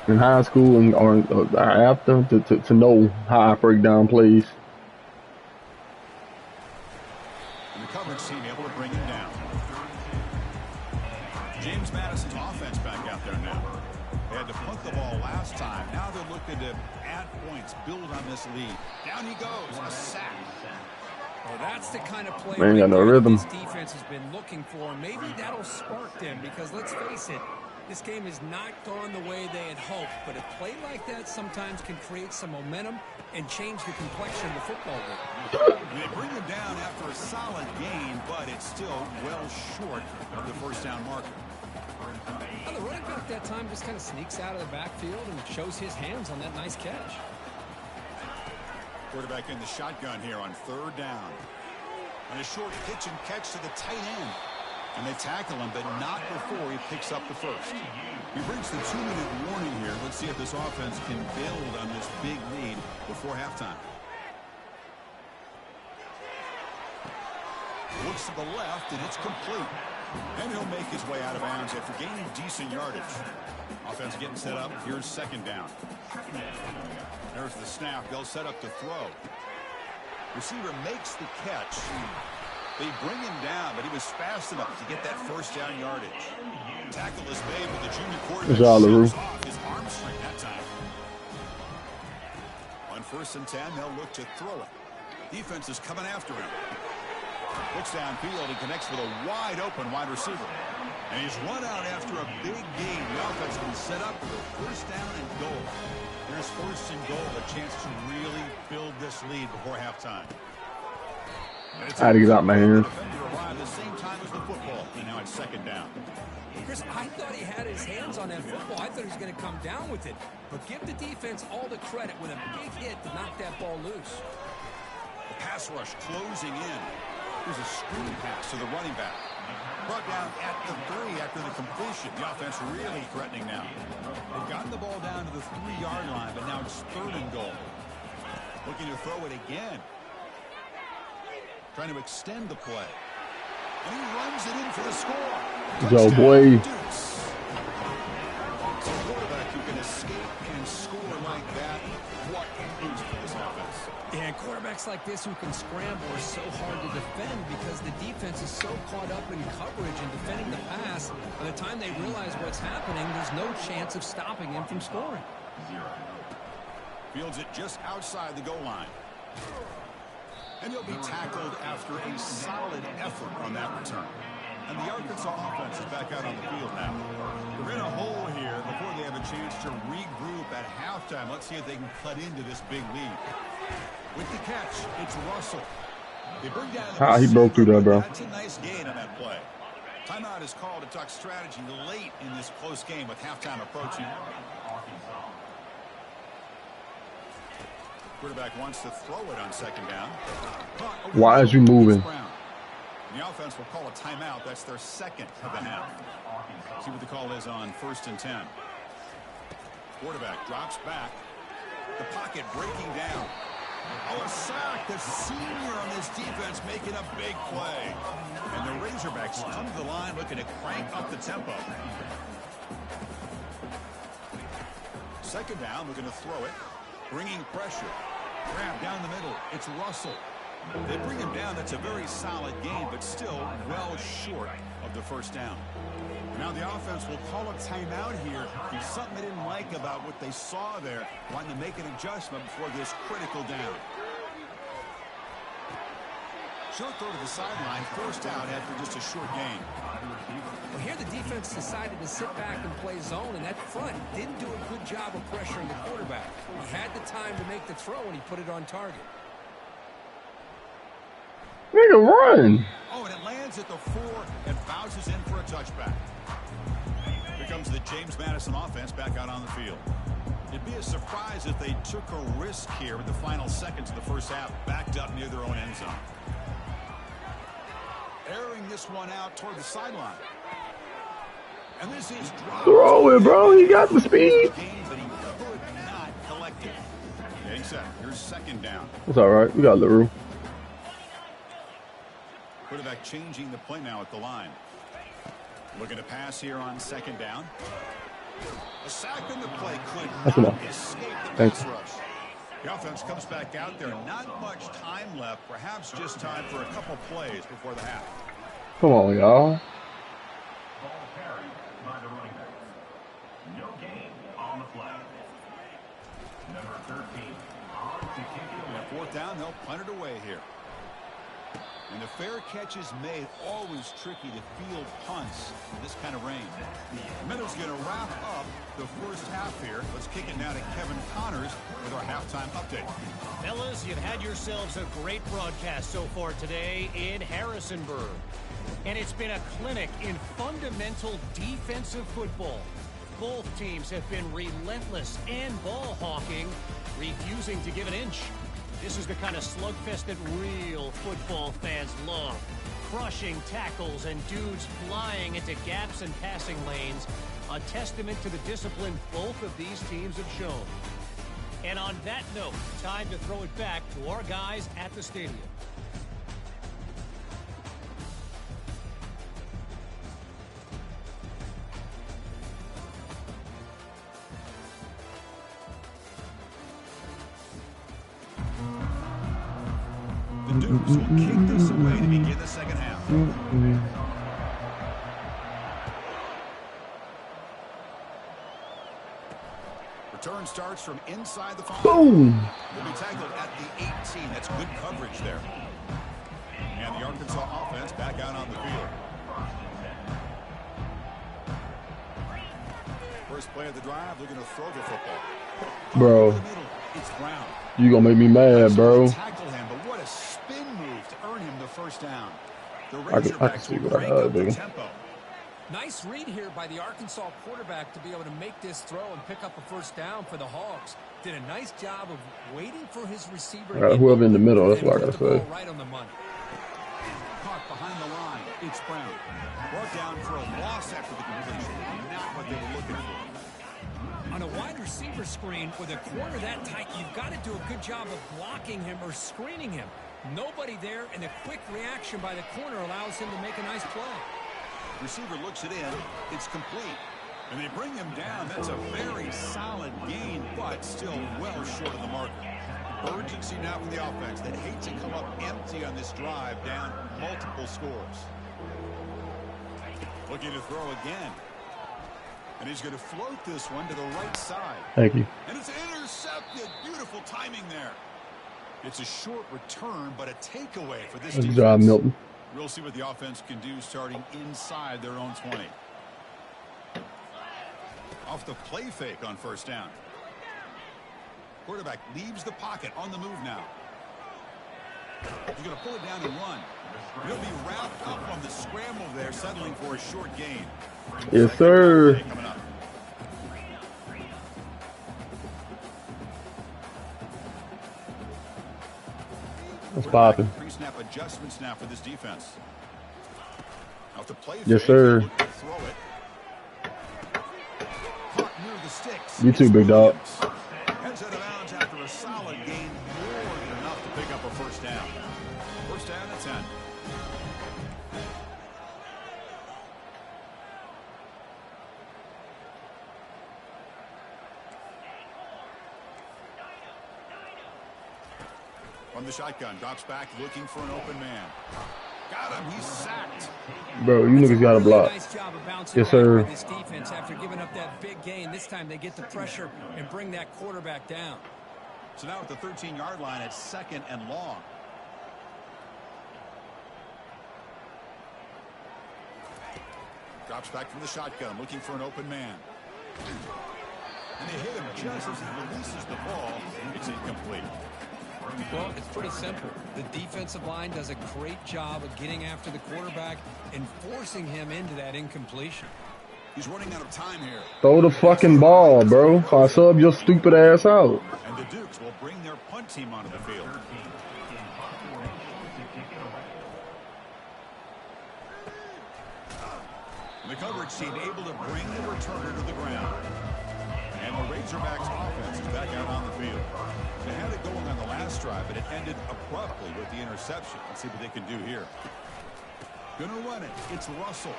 in high school and or after to know how I break down plays. And the coverage team able to bring him down. James Madison's offense back out there now. They had to punt the ball last time. Now they're looking to add points, build on this lead. Down he goes, a sack. Well, that's the kind of play Man, got no rhythm. this defense has been looking for. Maybe that'll spark them because let's face it, this game has not gone the way they had hoped. But a play like that sometimes can create some momentum and change the complexion of the football game. They bring him down after a solid gain, but it's still well short of the first down marker. Well, the running back that time just kind of sneaks out of the backfield and shows his hands on that nice catch. Quarterback in the shotgun here on third down. And a short pitch and catch to the tight end. And they tackle him, but not before he picks up the first. He brings the 2-minute warning here. Let's see if this offense can build on this big lead before halftime. Looks to the left, and it's complete. And he'll make his way out of bounds after gaining decent yardage. Offense getting set up. Here's second down. There's the snap. They'll set up to throw. Receiver makes the catch. They bring him down, but he was fast enough to get that first down yardage. Tackle is made with the junior quarterback shoves off his arm string that time. On 1st and 10, they'll look to throw it. Defense is coming after him. Looks downfield and connects with a wide-open wide receiver. And he's run out after a big gain. The offense can set up for a first down and goal. Here's 1st and goal, a chance to really build this lead before halftime. I had to get out my hands. Arrived the same time as the football, and now it's second down. Chris, I thought he had his hands on that football. I thought he was going to come down with it. But give the defense all the credit with a big hit to knock that ball loose. The pass rush closing in. Here's a screen pass to the running back. Brought down at the 3 after the completion. The offense really threatening now. They've gotten the ball down to the 3-yard line, but now it's 3rd and goal. Looking to throw it again. Trying to extend the play. And he runs it in for the score. Yo, boy. It's a quarterback who can escape and score like that. What a boost for this offense. Yeah, and quarterbacks like this who can scramble are so hard to defend because the defense is so caught up in coverage and defending the pass. By the time they realize what's happening, there's no chance of stopping him from scoring. Fields it just outside the goal line. And he'll be tackled after a solid effort on that return. And the Arkansas offense is back out on the field now. They're in a hole here before they have a chance to regroup at halftime. Let's see if they can cut into this big lead. With the catch, it's Russell. They bring down the How he broke through that, bro. That's a nice gain on that play. Timeout is called to talk strategy late in this close game with halftime approaching. Quarterback wants to throw it on second down. Why is you moving? The offense will call a timeout. That's their second of the half. See what the call is on 1st and 10. Quarterback drops back. The pocket breaking down. Oh, a sack. The senior on this defense making a big play. And the Razorbacks come to the line looking to crank up the tempo. Second down, we're going to throw it. Bringing pressure. Grab down the middle. It's Russell. They bring him down. That's a very solid game, but still well short of the first down. Now the offense will call a timeout here. There's something they didn't like about what they saw there. Wanting to make an adjustment before this critical down. Short throw to the sideline. First out after just a short gain. Well, here the defense decided to sit back and play zone, and that front didn't do a good job of pressuring the quarterback. He had the time to make the throw, and he put it on target. Nigga, run. Oh, and it lands at the 4 and bounces in for a touchback. Here comes the James Madison offense back out on the field. It'd be a surprise if they took a risk here in the final seconds of the first half, backed up near their own end zone. Airing this one out toward the sideline. And this is dropped. Throw it, bro. He got the speed. But he could not collect it. Getting set. Here's second down. It's all right. We got LaRue. Quarterback changing the play now at the line. Looking to pass here on second down. A sack in the play could not escape the pass rush. The offense comes back out there. Not much time left. Perhaps just time for a couple plays before the half. Come on, y'all. Fourth down, they'll punt it away here. And the fair catch is made. Always tricky to field punts in this kind of rain. Meadows going to wrap up the first half here. Let's kick it now to Kevin Connors with our halftime update. Fellas, you've had yourselves a great broadcast so far today in Harrisonburg. And it's been a clinic in fundamental defensive football. Both teams have been relentless and ball hawking, refusing to give an inch. This is the kind of slugfest that real football fans love. Crushing tackles and dudes flying into gaps and passing lanes. A testament to the discipline both of these teams have shown. And on that note, time to throw it back to our guys at the stadium. The Dukes will kick this away to begin the second half. Return starts from inside the 5. Boom. Will be tackled at the 18. That's good coverage there. And the Arkansas offense back out on the field. First play of the drive, looking to throw the football. Bro. It's Brown. You gonna make me mad, bro. Tackle him, but what a spin move to earn him the first down. The I can see what I do. Nice read here by the Arkansas quarterback to be able to make this throw and pick up a first down for the Hogs. Did a nice job of waiting for his receiver. Whoever in the middle, that's what I gotta say. Right on the money. Caught behind the line. It's Brown. Brought down for a loss after the completion. Not what they were looking for. On a wide receiver screen with a corner that tight, you've got to do a good job of blocking him or screening him. Nobody there, and a quick reaction by the corner allows him to make a nice play. Receiver looks it in. It's complete. And they bring him down. That's a very solid gain, but still well short of the marker. Urgency now for the offense that hates to come up empty on this drive, down multiple scores. Looking to throw again. And he's going to float this one to the right side. Thank you. And it's intercepted. Beautiful timing there. It's a short return, but a takeaway for this defense. Good job, Milton. We'll see what the offense can do starting inside their own 20. Off the play fake on first down. Quarterback leaves the pocket on the move now. He's going to pull it down and run. He'll be wrapped up on the scramble there, settling for a short gain. Yes, sir. That's popping. Pre-snap adjustments now for this defense. Out to play. Yes, sir. Throw it. Caught near the sticks. You too, big dog. Heads out of bounds after a solid gain, more than enough to pick up a first down. First down at 10. From the shotgun, drops back, looking for an open man. Got him. He's sacked. Bro, you niggas got to block. Nice job of bouncing Yes, sir. this defense after giving up that big gain. This time they get the pressure and bring that quarterback down. So now at the 13-yard line, it's 2nd and long. Drops back from the shotgun, looking for an open man. And they hit him just as he releases the ball. It's incomplete. Well, it's pretty simple. The defensive line does a great job of getting after the quarterback and forcing him into that incompletion. He's running out of time here. Throw the fucking ball, bro. If I sub your stupid ass out. And the Dukes will bring their punt team onto the field. The coverage team able to bring the returner to the ground. And the Razorbacks offense is back out on the field. They had it going on the last drive, but it ended abruptly with the interception. Let's see what they can do here. Gonna run it. It's Russell.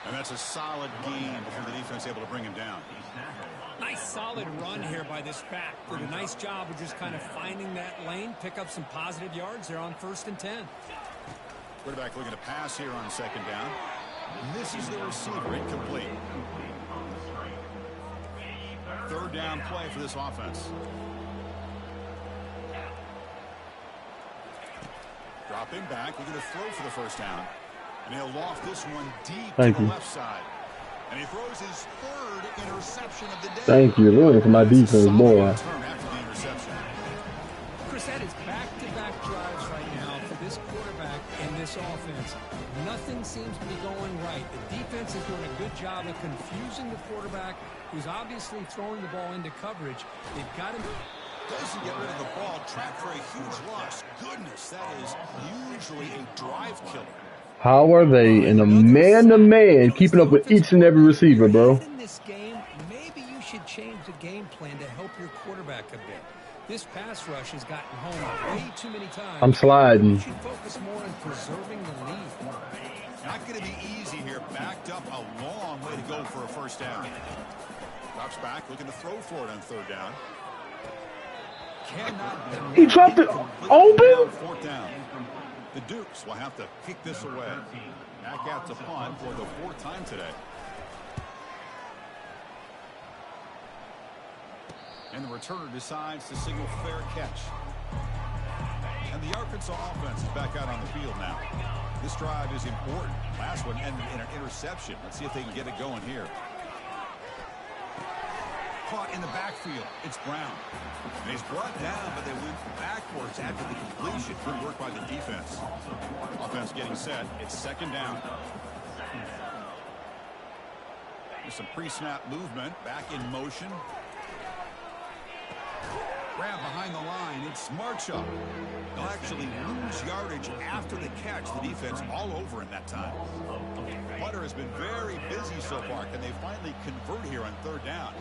And that's a solid gain before the defense able to bring him down. Nice solid run here by this back. Did a nice job of just kind of finding that lane, pick up some positive yards there on 1st and 10. Quarterback looking to pass here on 2nd down. Misses the receiver, incomplete. 3rd down play for this offense. Dropping back, looking to throw for the first down. And he'll loft this one deep to the left side. And he throws his 3rd interception of the day. Thank you, Lord, for my defense, boy. After the interception. Chris, that is back-to-back drives right now for this quarterback and this offense. Nothing seems to be going right. The defense is doing a good job of confusing the quarterback, who's obviously throwing the ball into coverage. They've got him. Doesn't get rid of the ball, trapped for a huge loss. Goodness, that is usually a drive killer. How are they in a man-to-man keeping up with each and every receiver, bro? In this game, maybe you should change the game plan to help your quarterback a bit. This pass rush has gotten home way too many times. I'm sliding. You should focus more on preserving the lead. Not going to be easy here. Backed up a long way to go for a first down. Drops back, looking to throw for it on 3rd down. He dropped it open? 4th down. The Dukes will have to kick this away. Back out to punt for the 4th time today. And the returner decides to signal fair catch. And the Arkansas offense is back out on the field now. This drive is important. Last one ended in an interception. Let's see if they can get it going here. Caught in the backfield. It's Brown. And he's brought down, but they went backwards after the completion. Good work by the defense. Offense getting set. It's 2nd down. There's some pre-snap movement. Back in motion. Grab behind the line. It's Marshall. They'll actually lose yardage after the catch. The defense all over him that time. Butter has been very busy so far. Can they finally convert here on 3rd down?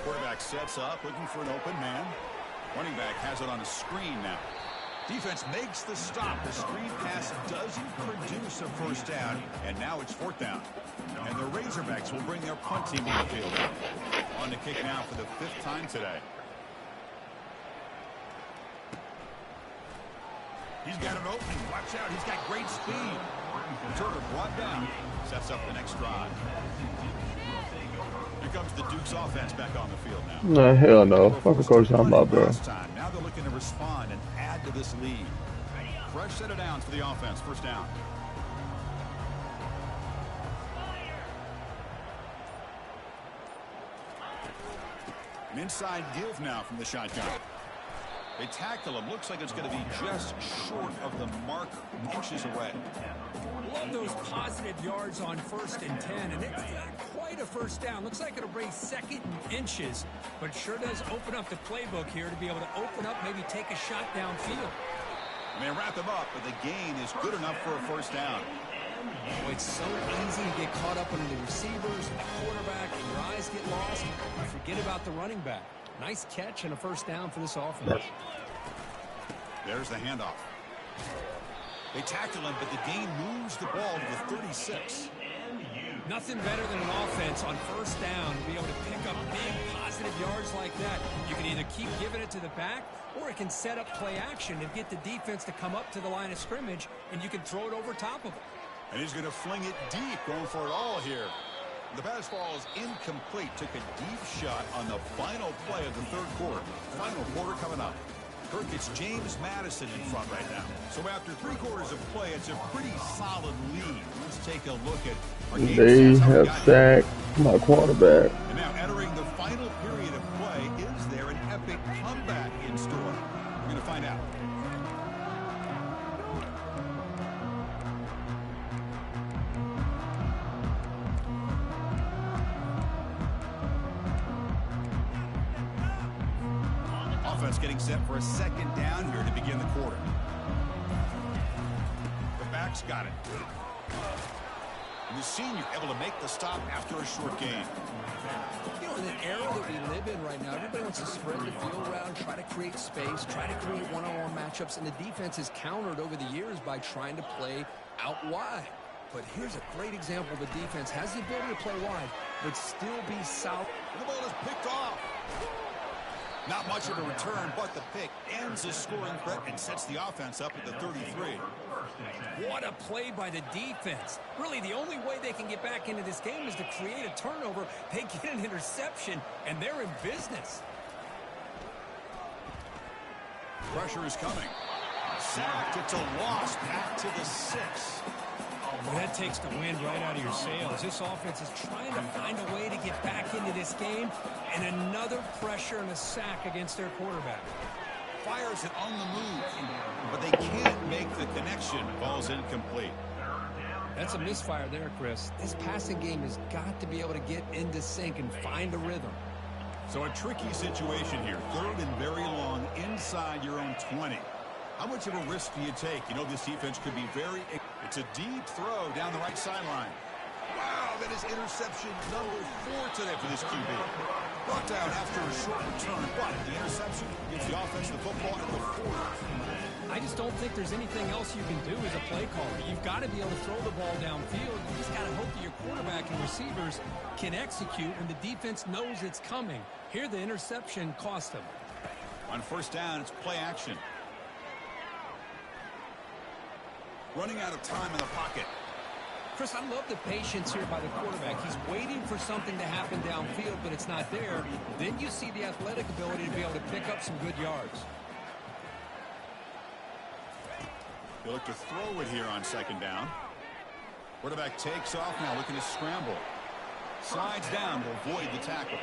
Quarterback sets up, looking for an open man. Running back has it on a screen now. Defense makes the stop. The screen pass doesn't produce a first down, and now it's 4th down. And the Razorbacks will bring their punt team on the field. On the kick now for the 5th time today. He's got an opening. Watch out. He's got great speed. Returner brought down. Sets up the next drive. Here comes the Dukes offense back on the field now. Nah, hell no. Fuck the coach talking about, bro. Now they're looking to respond and add to this lead. Fresh set of downs for the offense. First down. An inside give now from the shotgun. They tackle him. Looks like it's going to be just short of the marker, inches away. Love those positive yards on 1st and 10, and it's not quite a first down. Looks like it'll bring 2nd and inches, but sure does open up the playbook here to be able to open up, maybe take a shot downfield. And they wrap him up, but the gain is good enough for a first down. Oh, it's so easy to get caught up under the receivers, the quarterback, and your eyes get lost. You forget about the running back. Nice catch and a first down for this offense. There's the handoff. They tackle him, but the gain moves the ball to the 36. Nothing better than an offense on first down to be able to pick up big positive yards like that. You can either keep giving it to the back, or it can set up play action and get the defense to come up to the line of scrimmage, and you can throw it over top of them. And he's going to fling it deep, going for it all here. The pass ball is incomplete. Took a deep shot on the final play of the third quarter. Final quarter coming up. Kirk, it's James Madison in front right now. So after 3 quarters of play, it's a pretty solid lead. Let's take a look at our game. They have sacked my quarterback. And now entering the final period of play, is there an epic comeback in store? We're going to find out. Offense getting set for a 2nd down here to begin the quarter. The back's got it. And the senior able to make the stop after a short gain. You know, in the era that we live in right now, everybody wants to spread the field around, try to create space, try to create one-on-one matchups, and the defense has countered over the years by trying to play out wide. But here's a great example. The defense has the ability to play wide, but still be solid. The ball is picked off. Not much of a return, but the pick ends the scoring threat and sets the offense up at the 33. What a play by the defense. Really, the only way they can get back into this game is to create a turnover. They get an interception, and they're in business. Pressure is coming. Sacked. It's a loss. Back to the 6. Well, that takes the wind right out of your sails. This offense is trying to find a way to get back into this game, and another pressure and a sack against their quarterback. Fires it on the move, but they can't make the connection. Ball's incomplete. That's a misfire there, Chris. This passing game has got to be able to get into sync and find a rhythm. So a tricky situation here. 3rd and very long inside your own 20. How much of a risk do you take? You know this defense could be very... It's a deep throw down the right sideline. Wow, that is interception number 4 today for this QB. Brought down after a short return, but the interception gives the offense the football at the 40. I just don't think there's anything else you can do as a play caller. You've got to be able to throw the ball downfield. You just got to hope that your quarterback and receivers can execute when the defense knows it's coming. Here, the interception cost them. On first down, it's play action. Running out of time in the pocket. Chris, I love the patience here by the quarterback. He's waiting for something to happen downfield, but it's not there. Then you see the athletic ability to be able to pick up some good yards. They look to throw it here on 2nd down. Quarterback takes off now, looking to scramble. Slides down to avoid the tackle.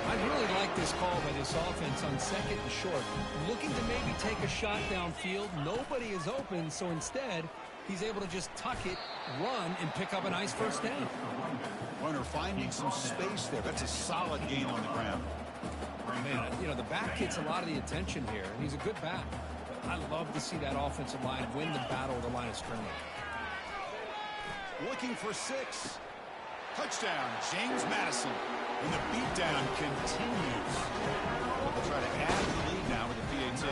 I really like this call by this offense on 2nd and short. Looking to maybe take a shot downfield. Nobody is open, so instead, he's able to just tuck it, run, and pick up a nice first down. Runner finding some space there. That's a solid gain on the ground. Man, you know, the back gets a lot of the attention here, and he's a good back. I love to see that offensive line win the battle of the line of scrimmage. Looking for 6. Touchdown, James Madison. And the beatdown continues. They'll try to add the lead now with the PAT.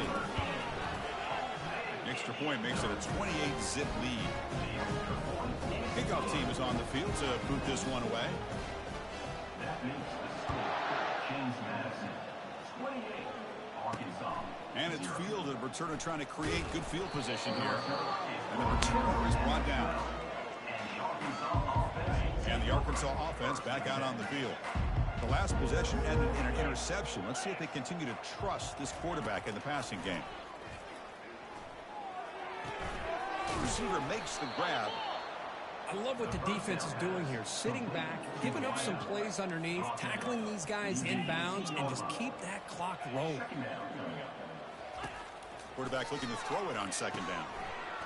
The extra point makes it a 28-zip lead. Kickoff team is on the field to boot this one away. And it's fielded. Returner trying to create good field position here. And the returner is brought down. And the Arkansas offense back out on the field. The last possession ended in an interception. Let's see if they continue to trust this quarterback in the passing game. The receiver makes the grab. I love what the defense is doing here. Sitting back, giving up some plays underneath, tackling these guys inbounds, and just keep that clock rolling. Quarterback looking to throw it on second down.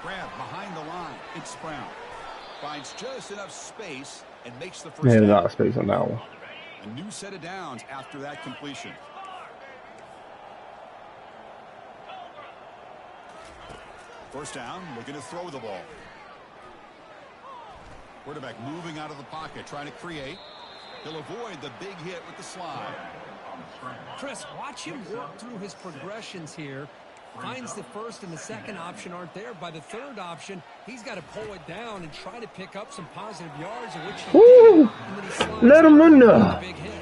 Grab behind the line. It's Brown. Finds just enough space and makes the first Man, down. a lot of space on that one. A new set of downs after that completion. First down, looking to throw the ball. Quarterback moving out of the pocket, trying to create. He'll avoid the big hit with the slide. Chris, watch him work through his progressions here. Finds the first and the second option aren't there. By the third option, he's got to pull it down and try to pick up some positive yards, of which he did. And then he slides Let him run there. big hit.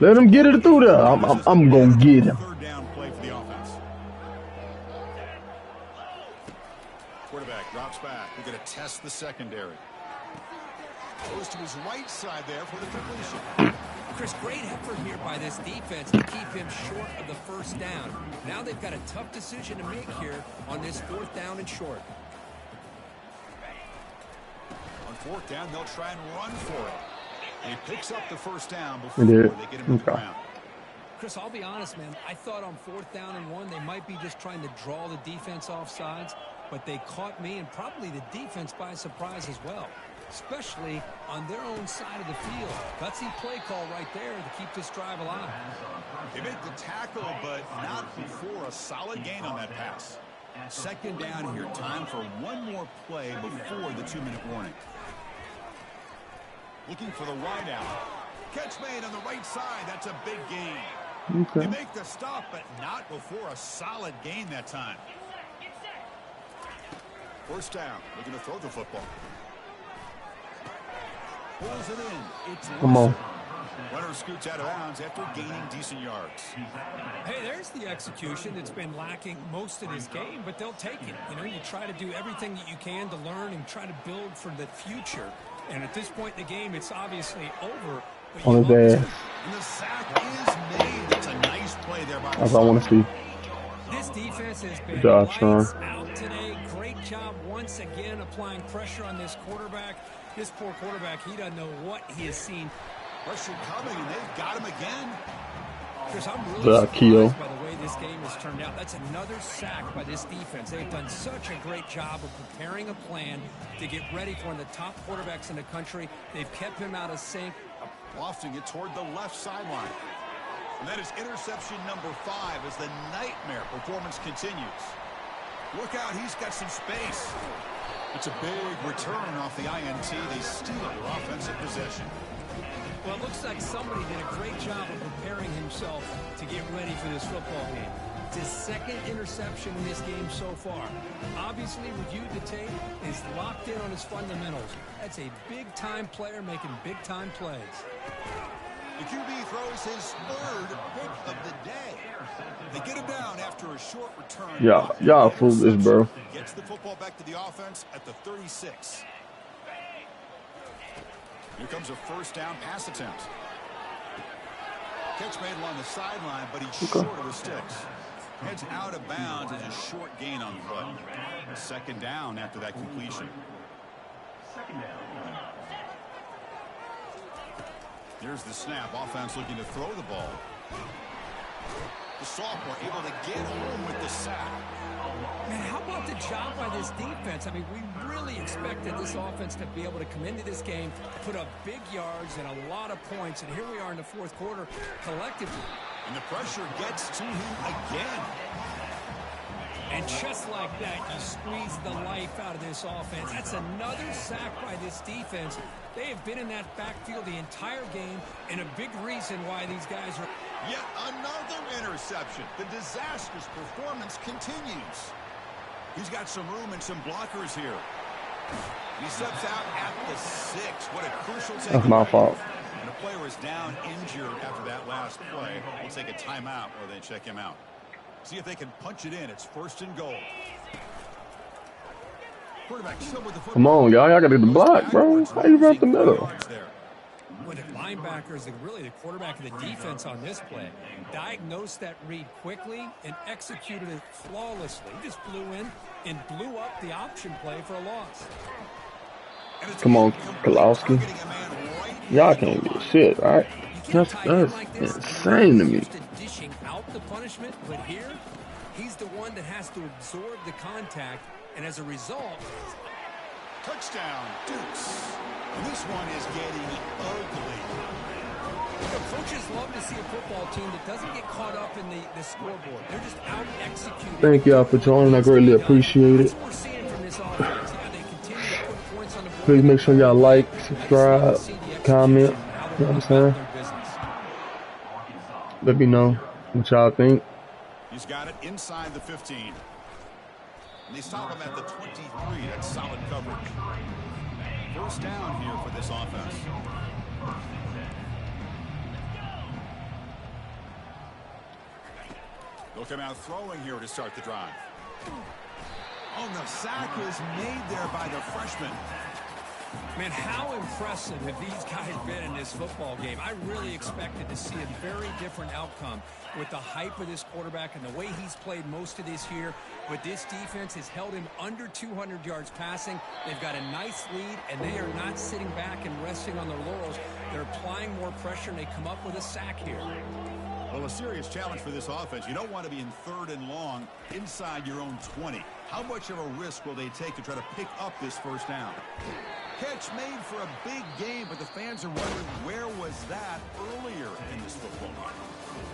Let him get it through there. I'm gonna get him. Third down play for the offense. Quarterback drops back. We're going to test the secondary. Goes to his right side there for the completion. Chris, great effort here by this defense to keep him short of the first down. Now they've got a tough decision to make here on this fourth down and short. On fourth down, they'll try and run for it. And he picks up the first down before They they did. get him to the ground. Chris, I'll be honest, man. I thought on fourth down and one, they might be just trying to draw the defense off sides, but they caught me and probably the defense by surprise as well, especially on their own side of the field. Gutsy play call right there to keep this drive alive. They make the tackle, but not before a solid gain on that pass. Second down here. Time for one more play before the 2-minute warning. Looking for the wide out. Catch made on the right side. That's a big gain. Okay. They make the stop, but not before a solid gain that time. First down. Looking to throw the football. Pulls it in. It's Come on. Runner scoots out of bounds after gaining decent yards. Hey, there's the execution that's been lacking most of this game, but they'll take it. You know, you try to do everything that you can to learn and try to build for the future. And at this point in the game, it's obviously over. But On his ass. And the sack is made. That's a nice play there by That's what I want to see. this defense has been Good job, lights Sean. out today. Great job once again applying pressure on this quarterback. This poor quarterback, he doesn't know what he has seen. Pressure coming, and they've got him again. Chris, I'm really Keo. surprised by the way this game has turned out. That's another sack by this defense. They've done such a great job of preparing a plan to get ready for one of the top quarterbacks in the country. They've kept him out of sync. Lofting it toward the left sideline. And that is interception number 5 as the nightmare performance continues. Look out, he's got some space. It's a big return off the INT. They steal their offensive possession. Well, it looks like somebody did a great job of preparing himself to get ready for this football game. It's his second interception in this game so far. Obviously, reviewed the tape, is locked in on his fundamentals. That's a big-time player making big-time plays. The QB throws his third pick of the day. They get him down after a short return. Y'all foolish, bro. Gets the football back to the offense at the 36. Here comes a first down pass attempt. Catch made along the sideline, but he's short of the sticks. Heads out of bounds as a short gain on the play. Second down after that completion. Here's the snap. Offense looking to throw the ball. The sophomore able to get home with the sack. Man, how about the job by this defense? I mean, we really expected this offense to be able to come into this game, put up big yards and a lot of points, and here we are in the fourth quarter collectively. And the pressure gets to him again. And just like that, you squeeze the life out of this offense. That's another sack by this defense. They have been in that backfield the entire game, and a big reason why these guys are... Yet another interception. The disastrous performance continues. He's got some room and some blockers here. He steps out at the 6. What a crucial takeaway. That's my fault. And the player is down injured after that last play. We'll take a timeout or they check him out. See if they can punch it in. It's first and goal. Quarterback still with the football. Come on, y'all. Y'all got to get the block, bro. How you run up the middle? When the linebacker is really the quarterback of the defense on this play, diagnosed that read quickly and executed it flawlessly. He just flew in and blew up the option play for a loss. Come on, Kalowski. Y'all can't get shit, all right? That's insane to me. Dishing out the punishment, but here He's the one that has to absorb the contact, and as a result... Touchdown, Dukes. And this one is getting ugly. Coaches love to see a football team that doesn't get caught up in the scoreboard. They're just out executing. Thank y'all for joining. I greatly appreciate it. That's what we're seeing from this offense. Yeah, they continue to put points on the board. Please make sure y'all like, subscribe, comment. You know what I'm saying? Let me know what y'all think. He's got it inside the 15. And they stop him at the 23. That's solid coverage. First down here for this offense. They'll come out throwing here to start the drive. Oh, the sack is made there by the freshman. Man, how impressive have these guys been in this football game? I really expected to see a very different outcome with the hype of this quarterback and the way he's played most of this year. But this defense has held him under 200 yards passing. They've got a nice lead, and they are not sitting back and resting on their laurels. They're applying more pressure, and they come up with a sack here. Well, a serious challenge for this offense. You don't want to be in 3rd and long inside your own 20. How much of a risk will they take to try to pick up this first down? Catch made for a big game, but the fans are wondering where was that earlier in this football game.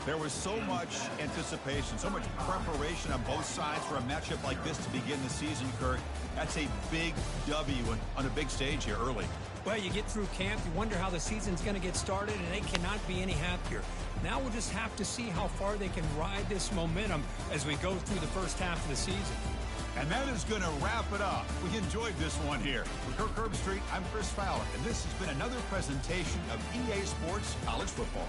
There was so much anticipation, so much preparation on both sides for a matchup like this to begin the season, Kirk. That's a big W on a big stage here early. Well, you get through camp, you wonder how the season's going to get started, and they cannot be any happier. Now we'll just have to see how far they can ride this momentum as we go through the first half of the season. And that is going to wrap it up. We enjoyed this one here. For Kirk Herbstreit, I'm Chris Fowler, and this has been another presentation of EA Sports College Football.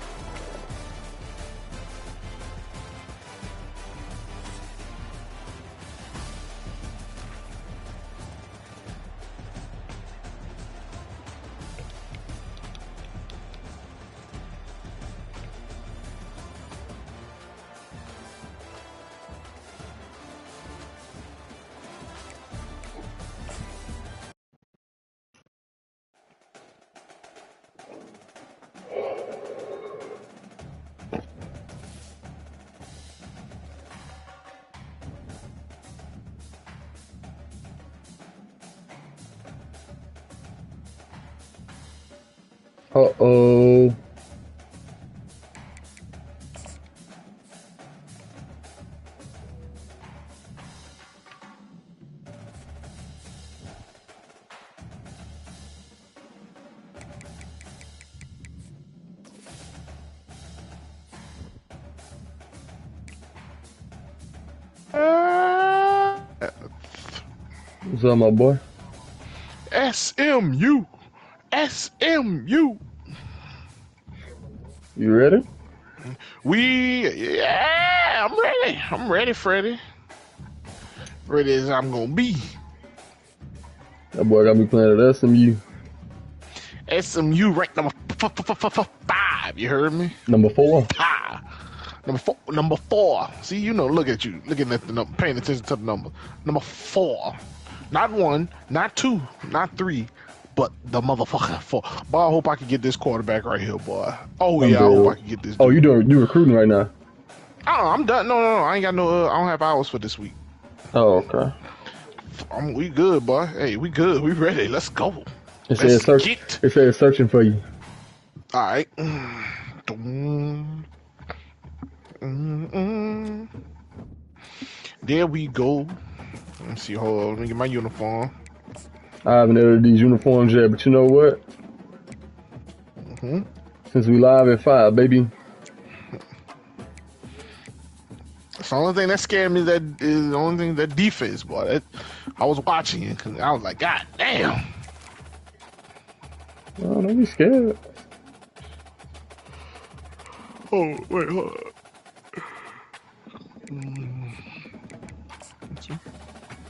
Uh-oh. What's up, my boy? SMU. SMU. You ready? Yeah, I'm ready. I'm ready, Freddie. Ready as I'm gonna be. That boy got me playing at SMU. SMU ranked number 5. You heard me? Number 4. Ah, number four. See, you know, look at you, looking at the number, paying attention to the number. Number 4, not 1, not 2, not 3. But the motherfucker 4. Boy, I hope I can get this quarterback right here, boy. Oh yeah, I hope I can get this. Oh, you recruiting right now? Oh, I'm done. No, I ain't got no. I don't have hours for this week. Oh, okay. We good, boy. Hey, we good. We ready. Let's go. It says searching for you. All right. There we go. Let me see. Hold on. Let me get my uniform. I haven't edited these uniforms yet, but you know what? Since we live at 5, baby. That's the only thing that scared me. That is the only thing, that defense, boy. I was watching it because I was like, God damn. Oh, don't be scared. Oh, wait, hold on.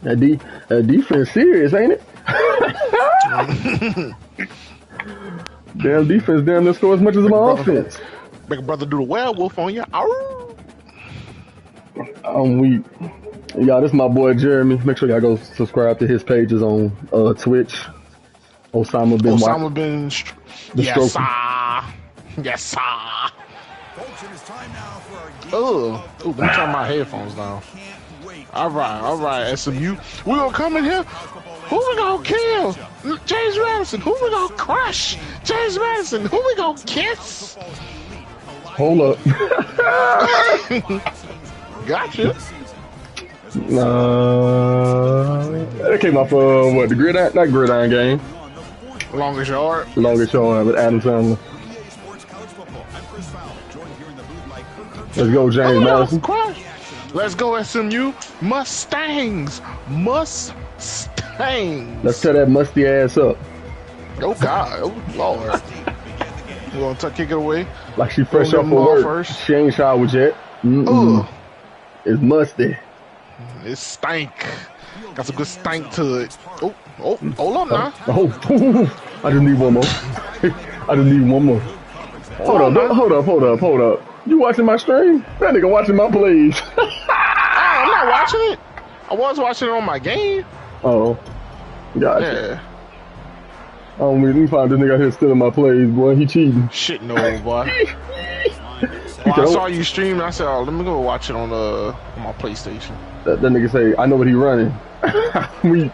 That defense serious, ain't it? Damn defense down there score as much as my offense. Make a brother do the werewolf on you. I'm weak. Y'all, this is my boy Jeremy. Make sure y'all go subscribe to his pages on Twitch. Osama bin. Yes, sir. Yes, sir. Folks, it is time now for our game Oh, of the let me turn my headphones down. Can't wait. All right, SMU. We gonna come in here. Who we gonna kill? James Madison. Who we gonna crush? James Madison. Who we gonna kiss? Hold up. Gotcha. That came off what, the gridiron? Not gridiron game. Longest yard. Longest yard with Adam Sandler. Let's go, James Madison. Let's go, SMU. Mustangs. Let's tear that musty ass up. Oh, God. Oh, Lord. We're going to kick it away. Like she fresh off of work. First. She ain't showered yet. It's musty. It stank. Got some good stank to it. Oh, hold on now. I just need one more. I just need one more. Hold up. You watching my stream? That nigga watching my plays. I'm not watching it. I was watching it on my game. Oh. Gotcha. Yeah. Let me find this nigga out here stealing my plays, boy. He cheating. Shit, no, boy. Well, I saw you streaming. I said, oh, let me go watch it on my PlayStation. That nigga say, I know what he running. Weak.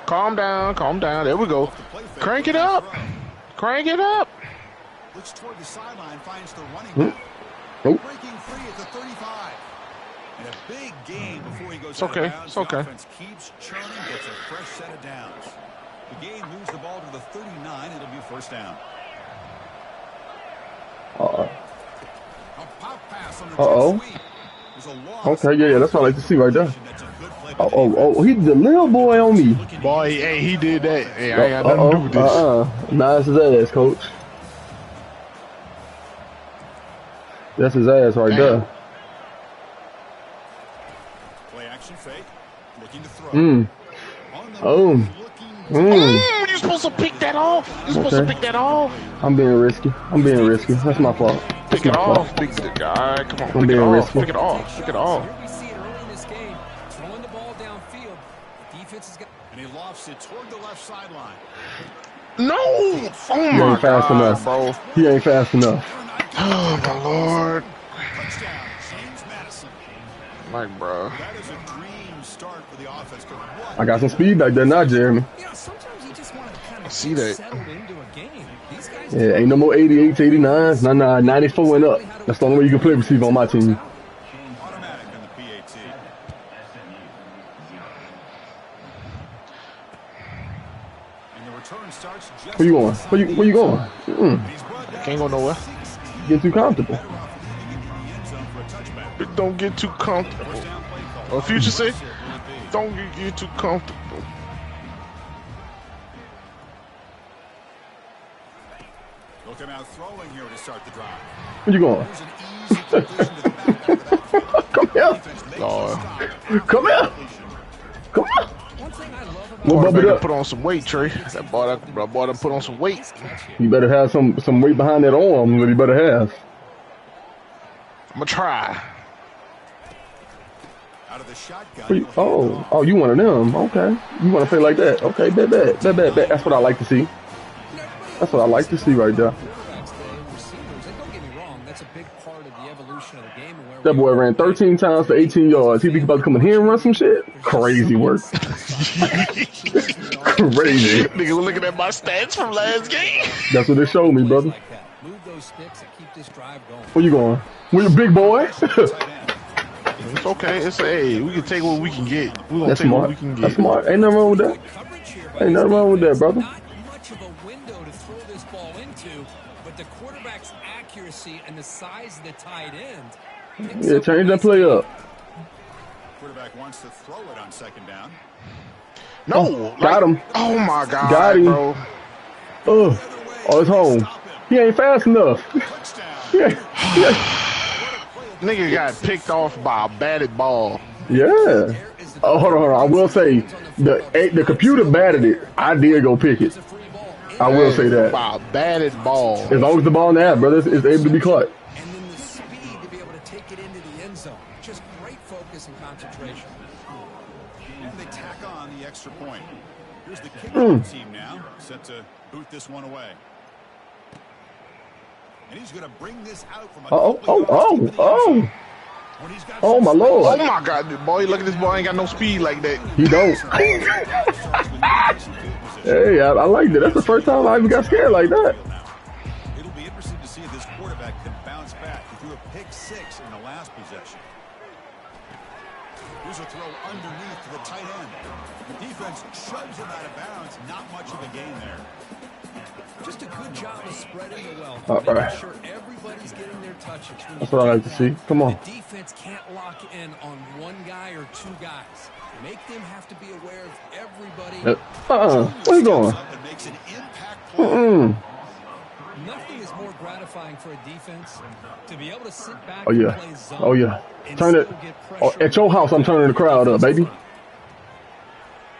Calm down. There we go. Crank it up. Looks toward the sideline, finds the running back. Breaking free at the 35. And a big gain before he goes out of bounds. It's okay. The offense keeps churning, gets a fresh set of downs. The game moves the ball to the 39. It'll be first down. Okay, yeah, that's what I like to see right there. He did the little boy on me. Boy, hey, he did that. Hey, I ain't got nothing to do with this. Nah, that's his ass, coach. That's his ass right there. Play action fake. Looking to throw. You're supposed to pick that off. I'm being risky. That's my fault. Pick it off, big guy. Come on, pick it off. We see it early in this game. Throwing the ball downfield. Defense has got. And he lofts it toward the left sideline. No! Oh He my ain't fast God, enough, bro. He ain't fast enough. Oh my Lord. Touchdown, James Madison. Like, bro. That is a dream start for the offense. I got some speed back there now, Jeremy. Sometimes you just want to kind of see that. settle into a game. These guys Ain't no more 88s, 89s. Nah, 94 and up. That's the only way you can play receiver on my team. Automatic on the PAT. And the return starts just Where you going? Where you going? Can't go nowhere. Get too comfortable. Don't get too comfortable. Or Future say, don't get too comfortable. Looking out throwing here to start the drive. Where you going? There's an easy completion to the back end of that field. Come here. Lord. Come here. Come on. One thing I love about We'll bump it up. Put on some weight, Trey. That boy done put on some weight. You better have some weight behind that arm. What you better have. I'm gonna try. Out of the shotgun. You one of them. Okay. You want to play like that. Okay, bet. That's what I like to see. That's what I like to see right there. That boy ran 13 times for 18 yards. He think about to come in here and run some shit? Crazy work. Crazy. Nigga looking at my stats from last game. That's what they showed me, brother. Where you going? Where you big boy? It's okay. It's hey, we can take what we can get. We gonna That's take smart. what we can get. That's smart. Ain't nothing wrong with that. Ain't nothing wrong with that, brother. Not much of a window to throw this ball into, but the quarterback's accuracy and the size of the tight end. Yeah, change that play up. Quarterback wants to throw it on second down. No, got him. Oh my God, Got him. bro. It's home. He ain't fast enough. Yeah. Nigga got picked off by a batted ball. Yeah. Hold on. I will say the computer batted it. I did go pick it. I will say that. By a batted ball. As long as the ball in the air, brother, it's able to be caught. And then the speed to be able to take it into the end zone. Just great focus and concentration. And they tack on the extra point. Here's the kicking team now, set to boot this one away. And he's going to bring this out from a Oh my lord. Oh my God, boy, look at this boy, ain't got no speed like that. He don't. Hey, I like that. That's the first time I even got scared like that. It'll be interesting to see if this quarterback can bounce back. He threw a pick 6 in the last possession. Here's a throw underneath to the tight end. The defense shoves him out of bounds. Not much of a gain there. Just a good job of spreading the wealth. Making sure everybody's getting their touches. That's what I like to see. Come on. The defense can't lock in on one guy or two guys. Make them have to be aware of everybody. Where you going? Nothing is more gratifying for a defense to be able to sit back and play zone. Oh yeah. Turn it. At your house, I'm turning the crowd up, baby.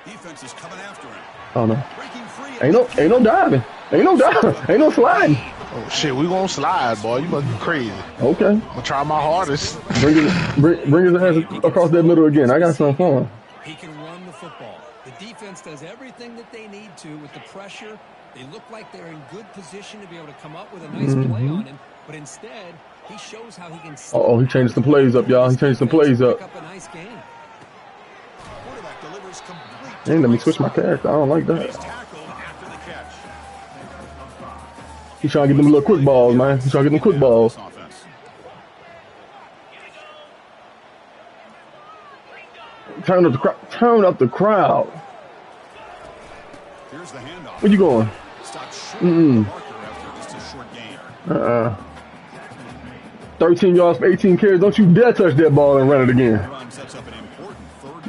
Defense is coming after him. Oh no. Ain't no diving. Ain't no diving. Ain't no sliding. Oh shit, we gonna slide, boy. You must be crazy. Okay. I'm gonna try my hardest. Bring his ass across that middle again. I got something for him. He can run the football. The defense does everything that they need to with the pressure. They look like they're in good position to be able to come up with a nice play on him, but instead, he shows how he can. He changed some plays up, y'all. He changed some plays up. A nice game. Hey, let me switch my character. I don't like that. He's trying to get them little quick balls, man. He's trying to get them quick balls. Turn up the crowd. Where you going? 13 yards for 18 carries. Don't you dare touch that ball and run it again.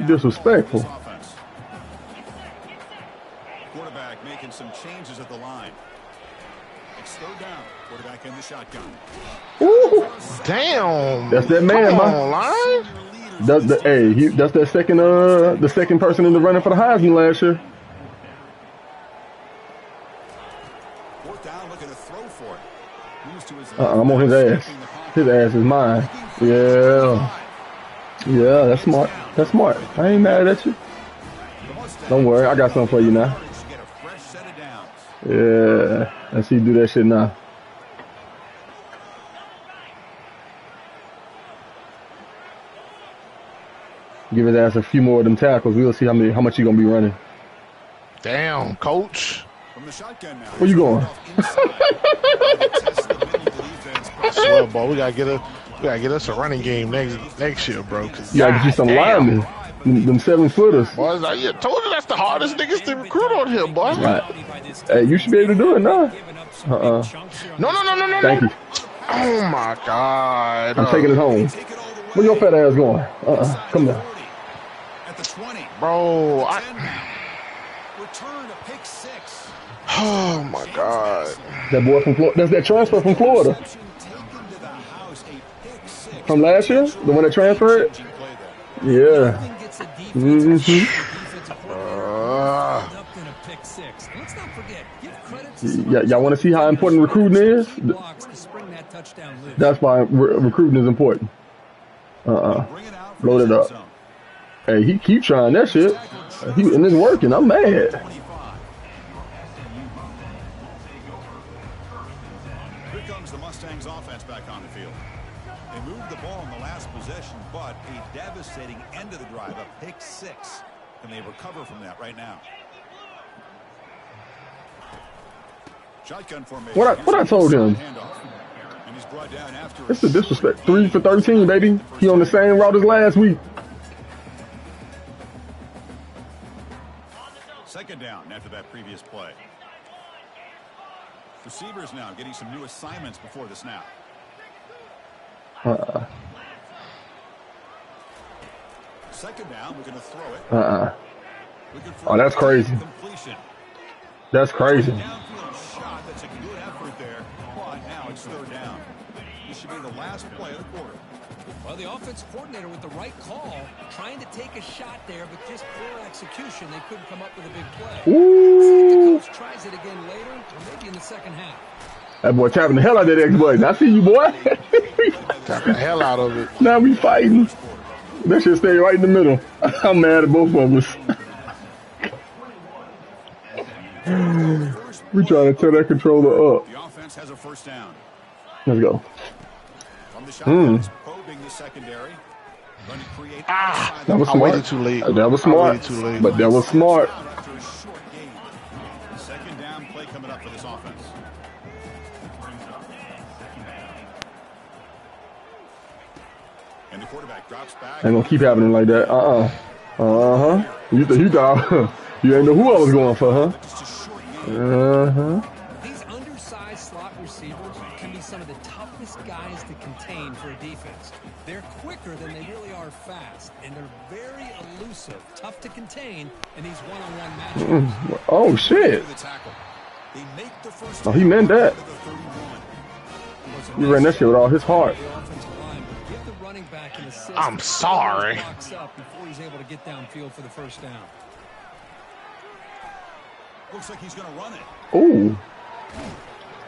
Disrespectful. Quarterback making some changes at the line. It's third down. Quarterback in the shotgun. Ooh. Damn. That's that man, man. Line? That's that second the second person in the running for the Heisman last year. Fourth down, looking to throw for it. I'm on his ass. His ass is mine. Yeah. Yeah, that's smart. That's smart. I ain't mad at you. Don't worry, I got something for you now. Yeah, let's see you do that shit now. Give his ass a few more of them tackles. We'll see how much he gonna be running. Damn, coach. Where you going? I swear, boy, we gotta get us a running game next year, bro. Yeah, get you some linemen. Them 7-footers. Boys, I told you that's the hardest niggas to recruit on here, boy. Right. Hey, you should be able to do it now. No. Thank you. Oh my God. I'm taking it home. Where your fat ass going? Come down. Bro, Return a pick 6. oh my God. That boy from Florida. That's that transfer from Florida. From last year? The one that transferred? Yeah. Y'all want to see how important recruiting is? That's why recruiting is important. Load it up. Hey, he keep trying that shit. And it's working. I'm mad. Here comes the Mustangs offense back on the field. They moved the ball in the last possession, but a devastating end of the drive, a pick 6. And they recover from that right now. Shotgun formation. What I told him? It's the disrespect. 3 for 13, baby. He on the same route as last week. Second down after that previous play. Receivers now getting some new assignments before the snap. Second down, we're going to throw it. Oh, that's crazy. That's crazy. Shot. That's a good effort there. But now it's third down. This should be the last play of the quarter. Well, the offense coordinator with the right call, trying to take a shot there, but just poor execution. They couldn't come up with a big play. Ooh. The coach tries it again later, or maybe in the second half. That boy tapping the hell out of that X button. I see you, boy. Tapping the hell out of it. Now we fighting. That shit stay right in the middle. I'm mad at both of us. We trying to tear that controller up. The offense has a first down. Let's go. From the shotgun, probing the secondary. Going to create That was I smart. waited too late. That was I smart. waited too late. But that was smart. after a short gain. Second down play coming up for this offense. And the quarterback drops back. Ain't gonna keep happening like that. You thought you ain't know who I was going for, huh? Just a short gain. These undersized slot receivers can be some of the toughest guys to contain for a defense. They're quicker than they really are fast, and they're very elusive, tough to contain in these one-on-one matchups. Oh shit! The tackle. They make the first Oh, he meant that. down to the 31. He ran that shit with all his heart. The offensive line, but give the running back an assist. I'm sorry. Box up before he's able to get downfield for the first down. Looks like he's going to run it. Ooh.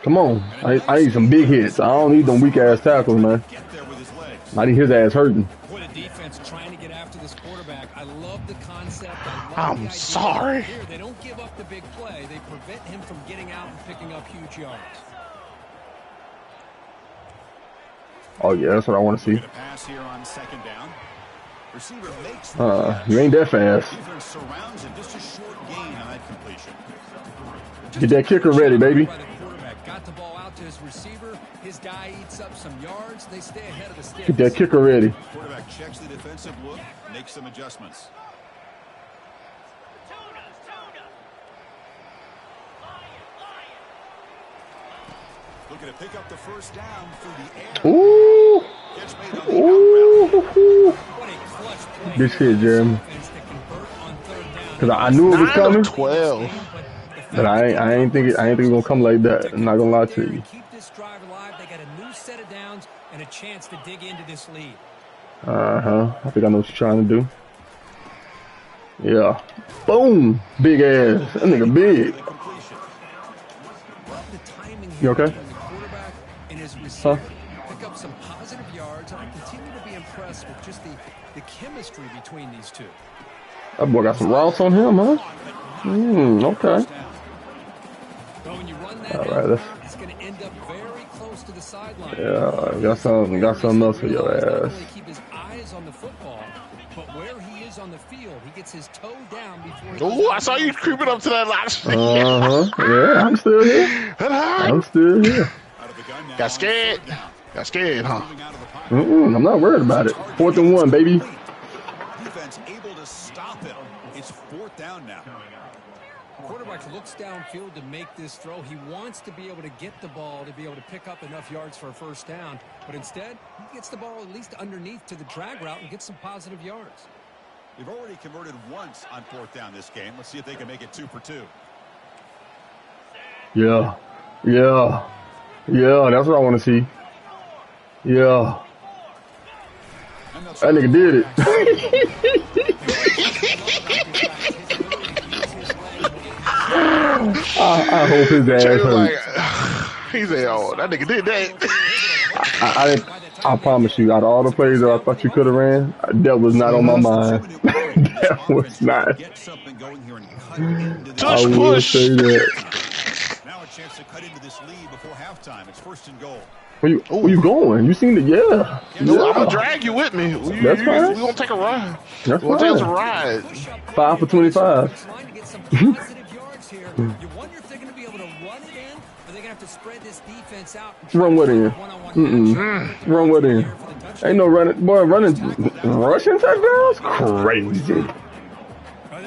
Come on. I need some big hits. I don't need them weak ass tackles, man. Get there with his legs. I need his ass hurting. What a defense trying to get after this quarterback. I love the concept. I'm the idea. sorry. Here, they don't give up the big play. They prevent him from getting out and picking up huge yards. Oh yeah, that's what I want to see. Get a pass here on second down. Receiver makes You ain't that fast. defense surrounds him. Just a short gain on that completion. Get that kicker ready, baby. By the quarterback. Got the ball out to his receiver. His guy eats up some yards. They stay ahead of the sticks. Get that kicker ready. Quarterback checks the defensive look, makes some adjustments. Looking to pick up the first down through the air. Ooh. Catch made on the out route. Ooh. What a clutch play. Good shit, Jeremy. Offense that convert on third down. Cause I knew it was 9 coming, of 12. but I ain't think it was gonna come like that. I'm not gonna lie to you. Keep this drive alive. They got a new set of downs and a chance to dig into this lead. I think I know what you're trying to do. Yeah. Boom. Big ass. That nigga big. Love the timing You here okay? between the quarterback and his receiver. Pick up some positive yards, and I continue to be impressed with just the chemistry between these two. That boy got some routes on him, huh? Okay. But when you run that All out right, let's- route, it's going to end up very close to the sideline. Yeah, got something else for your Not ass. only keep his eyes on the football, but where he is on the field, he gets his toe down before he Ooh, I saw you creeping up to that line. Yeah, I'm still here. I'm still here. Out of the gun now Got on scared. third down. Got scared, huh? Moving out of the pocket. I'm not worried about it. 4th and 1, baby. Defense able to stop him. It's fourth down now. quarterback looks downfield to make this throw. He wants to be able to get the ball to be able to pick up enough yards for a first down. But instead, he gets the ball at least underneath to the drag route and gets some positive yards. They've already converted once on fourth down this game. Let's see if they can make it 2 for 2. Yeah. That's what I want to see. Yeah. That nigga did it. I hope his ass hurt. He said, "Oh, that nigga did that." I promise you, out of all the plays that I thought you could have ran, that was not on my mind. That was not. Tush I will push. say that. Now a chance to cut into this lead before halftime. It's 1st and goal. Where you going? You seen it? Yeah. No, I'm gonna drag you with me. That's fine. We gonna take a ride. That's We gonna take us a fine. ride. 5 for 25. You wonder if they're going to be able to run it in, or they're going to have to spread this defense out. Run what in? Run what in? Ain't no running. Boy, rushing touchdowns? Crazy. They're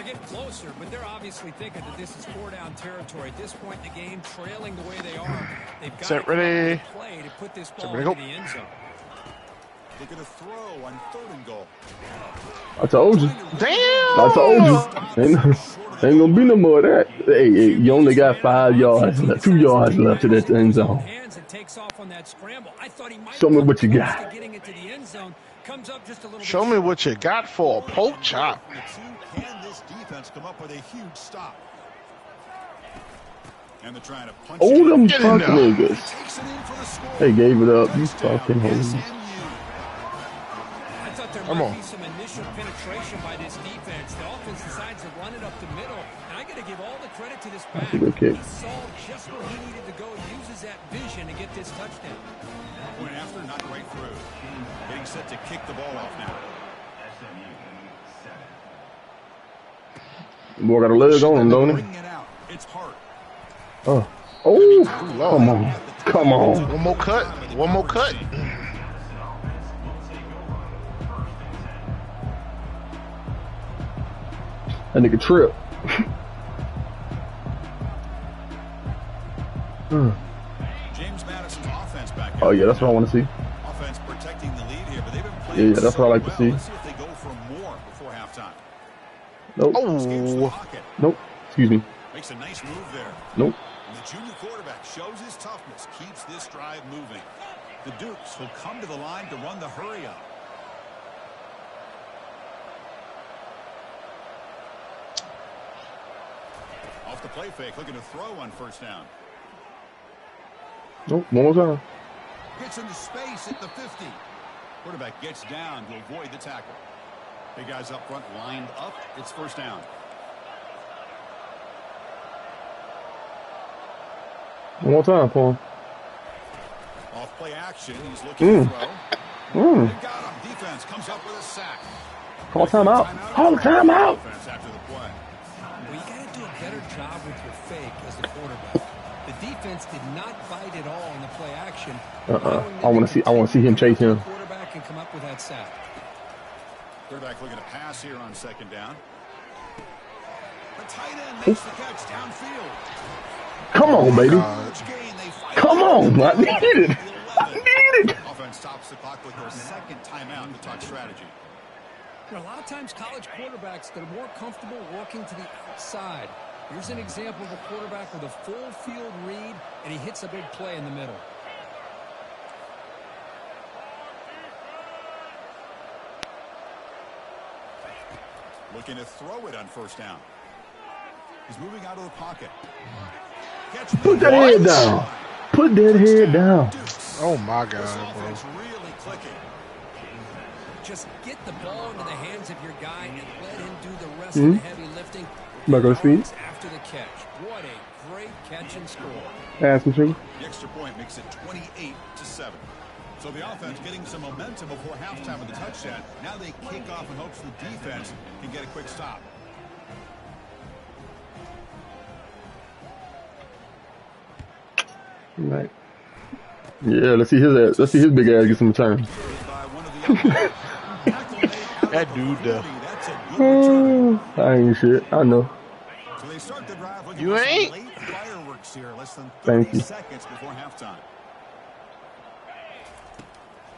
getting closer, but they're obviously thinking that this is 4-down territory. At this point in the game, trailing the way they are, they've got Set to come up ready. with a play to put this ball ready, into go. the end zone. Looking to throw on 3rd and goal. I told you. Damn. I told you. Ain't gonna be no more of that. Hey, you only got 5 yards left, 2 yards left to that end zone. Hands and takes off on that scramble. I thought he might Show me come what you close got. to getting it to the end zone. Comes up just a little Show bit me short. what you got for a pork chop. Can this defense come up with a huge stop? And they're trying to punch Oh, it in. them Get in fuck there. niggas. Takes it in for the score. They gave it up. You fucking hoes. I thought there Come might on. be some initial penetration by this defense. The offense decides to run it up the middle, and I got to give all the credit to this back. That's a good kick. He saw just where he needed to go, uses that vision to get this touchdown. Point after, not right through. Getting set to kick the ball off now. Boy got a leg on him, don't he? Bringing it out. It's Hart. Oh, come on, come on. One more cut. One more cut. That nigga trip. James Madison's offense back Oh yeah, that's what I want to see. Offense protecting the lead here, but they've been playing Yeah, that's what I like to see. Let's see if they go for more before halftime. Nope. Escapes the Oh. pocket. Nope. Excuse me. Makes a nice move there. Nope. And the junior quarterback shows his toughness, keeps this drive moving. The Dukes will come to the line to run the hurry up. Off the play fake, looking to throw on first down. Nope. One more time. Gets into space at the 50. Quarterback gets down to avoid the tackle. Big guys up front lined up. It's first down. One more time, Paul. Off play action. He's looking to throw. They got him. Defense comes up with a sack. Call timeout. Call timeout. Defense after the play. Well, you got to do a better job with your fake as the quarterback. The defense did not bite at all in the play action. I want to see him chase him. The quarterback can come up with that sack. Quarterback looking to pass here on second down. The tight end makes the catch downfield. Come on, baby. Huge gain. They fight Come on. I need it. the I 11. need it. Offense stops the clock with their second timeout to talk strategy. You know, a lot of times college quarterbacks that are more comfortable walking to the outside. Here's an example of a quarterback with a full field read, and he hits a big play in the middle. Looking to throw it on first down. He's moving out of the pocket. Put that head down. Put that head down. Oh my God, This bro. offense really clicking. Just get the ball into the hands of your guy and let him do the rest of the heavy lifting. Back on his feet. After the catch. What a great catch and score. Ask him, sugar. The extra point makes it 28-7. So the offense getting some momentum before halftime with the touchdown. Now they kick off in hopes the defense can get a quick stop. Right. Yeah, let's see his ass. Let's see his big ass get some return. By one of the others. Tackle made out That of dude, the 40. That's a good return. I ain't shit. I know. So they start the drive looking You for some ain't? late fireworks here. Less than Thank 30 you. seconds before halftime.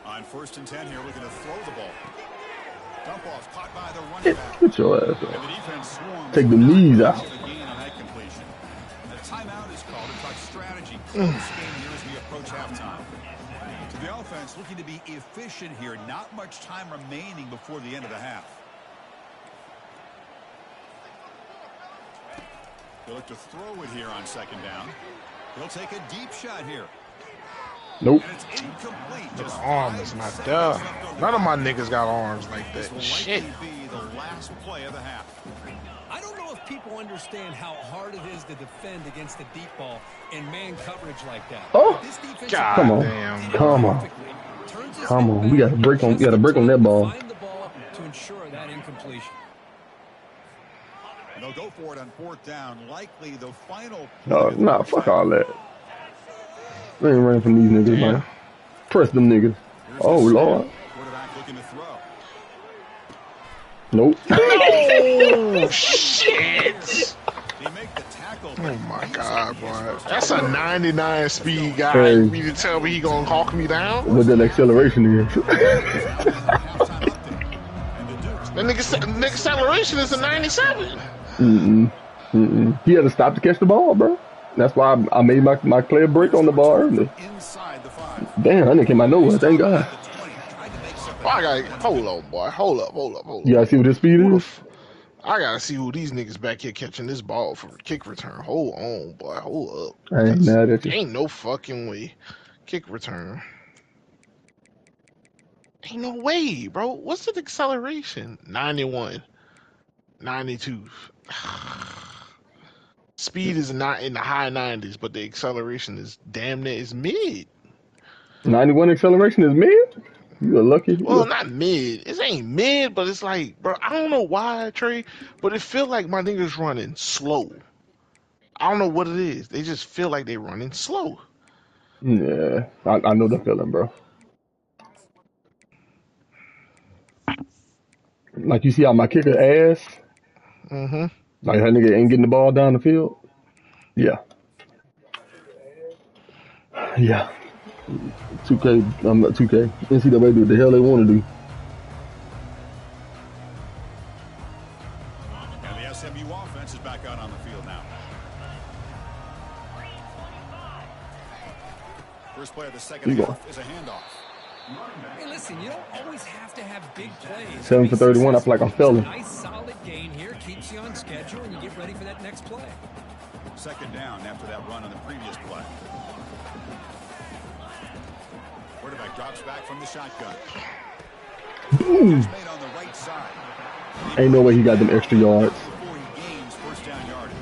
On first and 10 here, looking to throw the ball. Dump off caught by the running back. Get your ass And up. the defense swarms. Take the knees out. The gain on that completion. A timeout is called to talk strategy. Close game here as we approach halftime. To the offense, looking to be efficient here. Not much time remaining before the end of the half. They look to throw it here on second down. He'll take a deep shot here. Nope. And it's incomplete. The Just arm 5 is not seconds there. left to None of my run. niggas got arms like This will that. likely Shit. be the last play of the half. I don't know if people understand how hard it is to defend against the deep ball in man coverage like that. Oh. This defensive God Come on. damn. did it Come on. perfectly. Turns his Come head on. We back gotta break on. We just gotta in break on time that to ball. find the ball to ensure that incompletion. And they'll go for it on fourth down. Likely the final. No, nah, fuck all that. We ain't running from these niggas, man. Press them niggas. Oh Lord. Quarterback looking to throw. Nope. Oh shit! They make the tackle. Oh my God, bro. That's a 99 speed guy. Hey. You mean to tell me he gonna hawk me down? What that acceleration is. Halftime update. And the Dukes. That nigga acceleration is a 97. He had to stop to catch the ball, bro. That's why I made my player break on the ball early. Inside the 5. Damn, that nigga came out nowhere. Thank God. The 20. Tried to make something. Oh, I gotta hold on, boy. Hold up. You gotta see what his speed is. I gotta see who these niggas back here catching this ball for kick return. Hold on, boy. Hold up. I ain't mad at you. Ain't no fucking way. Kick return. Ain't no way, bro. What's the acceleration? 91, 92. Speed is not in the high 90s, but the acceleration is damn near is mid. 91 acceleration is mid? You are lucky. Well, not mid. It ain't mid, but it's like, bro, I don't know why, Trey, but it feel like my niggas running slow. I don't know what it is. They just feel like they running slow. Yeah, I know the feeling, bro. Like you see how my kicker ass? Mm-hmm. Like that nigga ain't getting the ball down the field? Yeah. Yeah. 2K, I'm not 2K. NCAA do what the hell they want to do. And the SMU offense is back out on the field now. First play of the second half is a handoff. Hey, listen, you don't always have to have big plays. 7 for 31. I feel like I'm failing. Nice solid gain here, keeps you on schedule, and you get ready for that next play. Second down after that run on the previous play. Quarterback drops back from the shotgun. Boom. Catch made on the right side. Ain't no way he got them extra yards. Before he gains first down yardage.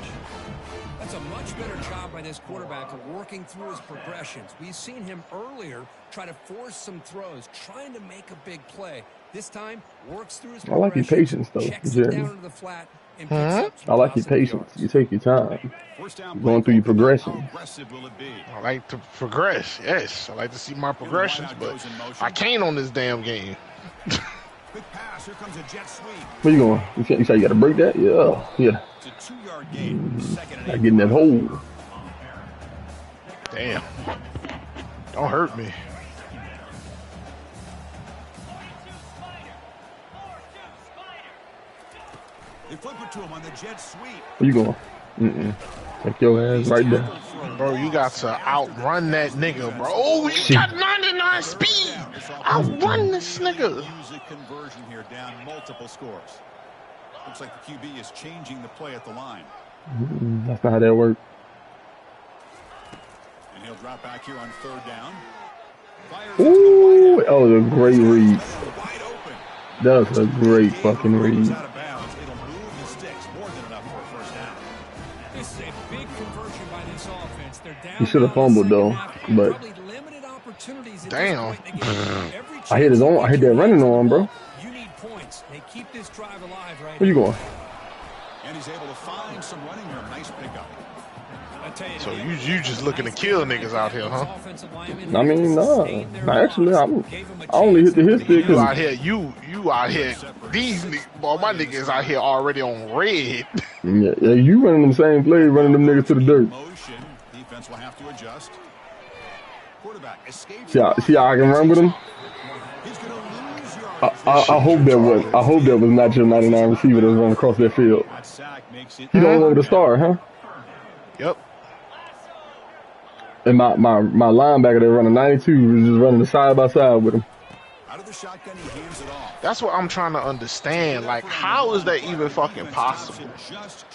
That's a much better job by this quarterback of working through his progressions. We've seen him earlier try to force some throws, trying to make a big play. This time, works through his I like your patience, though, checks it Jeremy. down into the flat, and picks up some I like your positive patience. yards. You take your time. First down Going through your play. How progressions. aggressive will it be? I like to progress. Yes, I like to see my progressions, but I can't on this damn game. Quick pass. Here comes a jet sweep. Where you going? You say you got to break that? Yeah. Yeah. It's a 2-yard gain. Second and I 8. get in that hole. Damn. Don't hurt me. They flip it to him on the jet sweep. Where you going? Take your ass right there. Bro, you got to outrun that nigga, bro. Oh, you got 99 speed. Outrun this nigga. Music conversion here, down multiple scores. Looks like the QB is changing the play at the line. That's not how that works. And he'll drop back here on third down. Ooh, that was a great read. Wide open. That was a great fucking read. Out of bounds. It'll move the sticks. More than enough for a first down. This is a big conversion by this offense. They're down. He should have fumbled though, but Probably limited opportunities at damn. this point in the game. Every I hit his own. I hit that running arm, bro. You need points. They keep this drive alive right Where you going? And he's able to find some running here. Nice pickup. So you just looking to kill niggas out here, huh? I mean, nah. Actually, I only hit the hit stick. You out here, you out here. These boy, my niggas out here already on red. Yeah, you running them same plays, running them niggas to the dirt. Motion. Defense will have to adjust. Quarterback escapes. See how I can run with him? He's going to lose yards. I hope that was. I hope that was not your 99 receiver that was running across that field. That sack makes it. He don't know the star, huh? Yep. And my linebacker that running 92 was just running the side by side with him. Out of the shotgun, he hands it off. That's what I'm trying to understand. Like, how is that even fucking possible?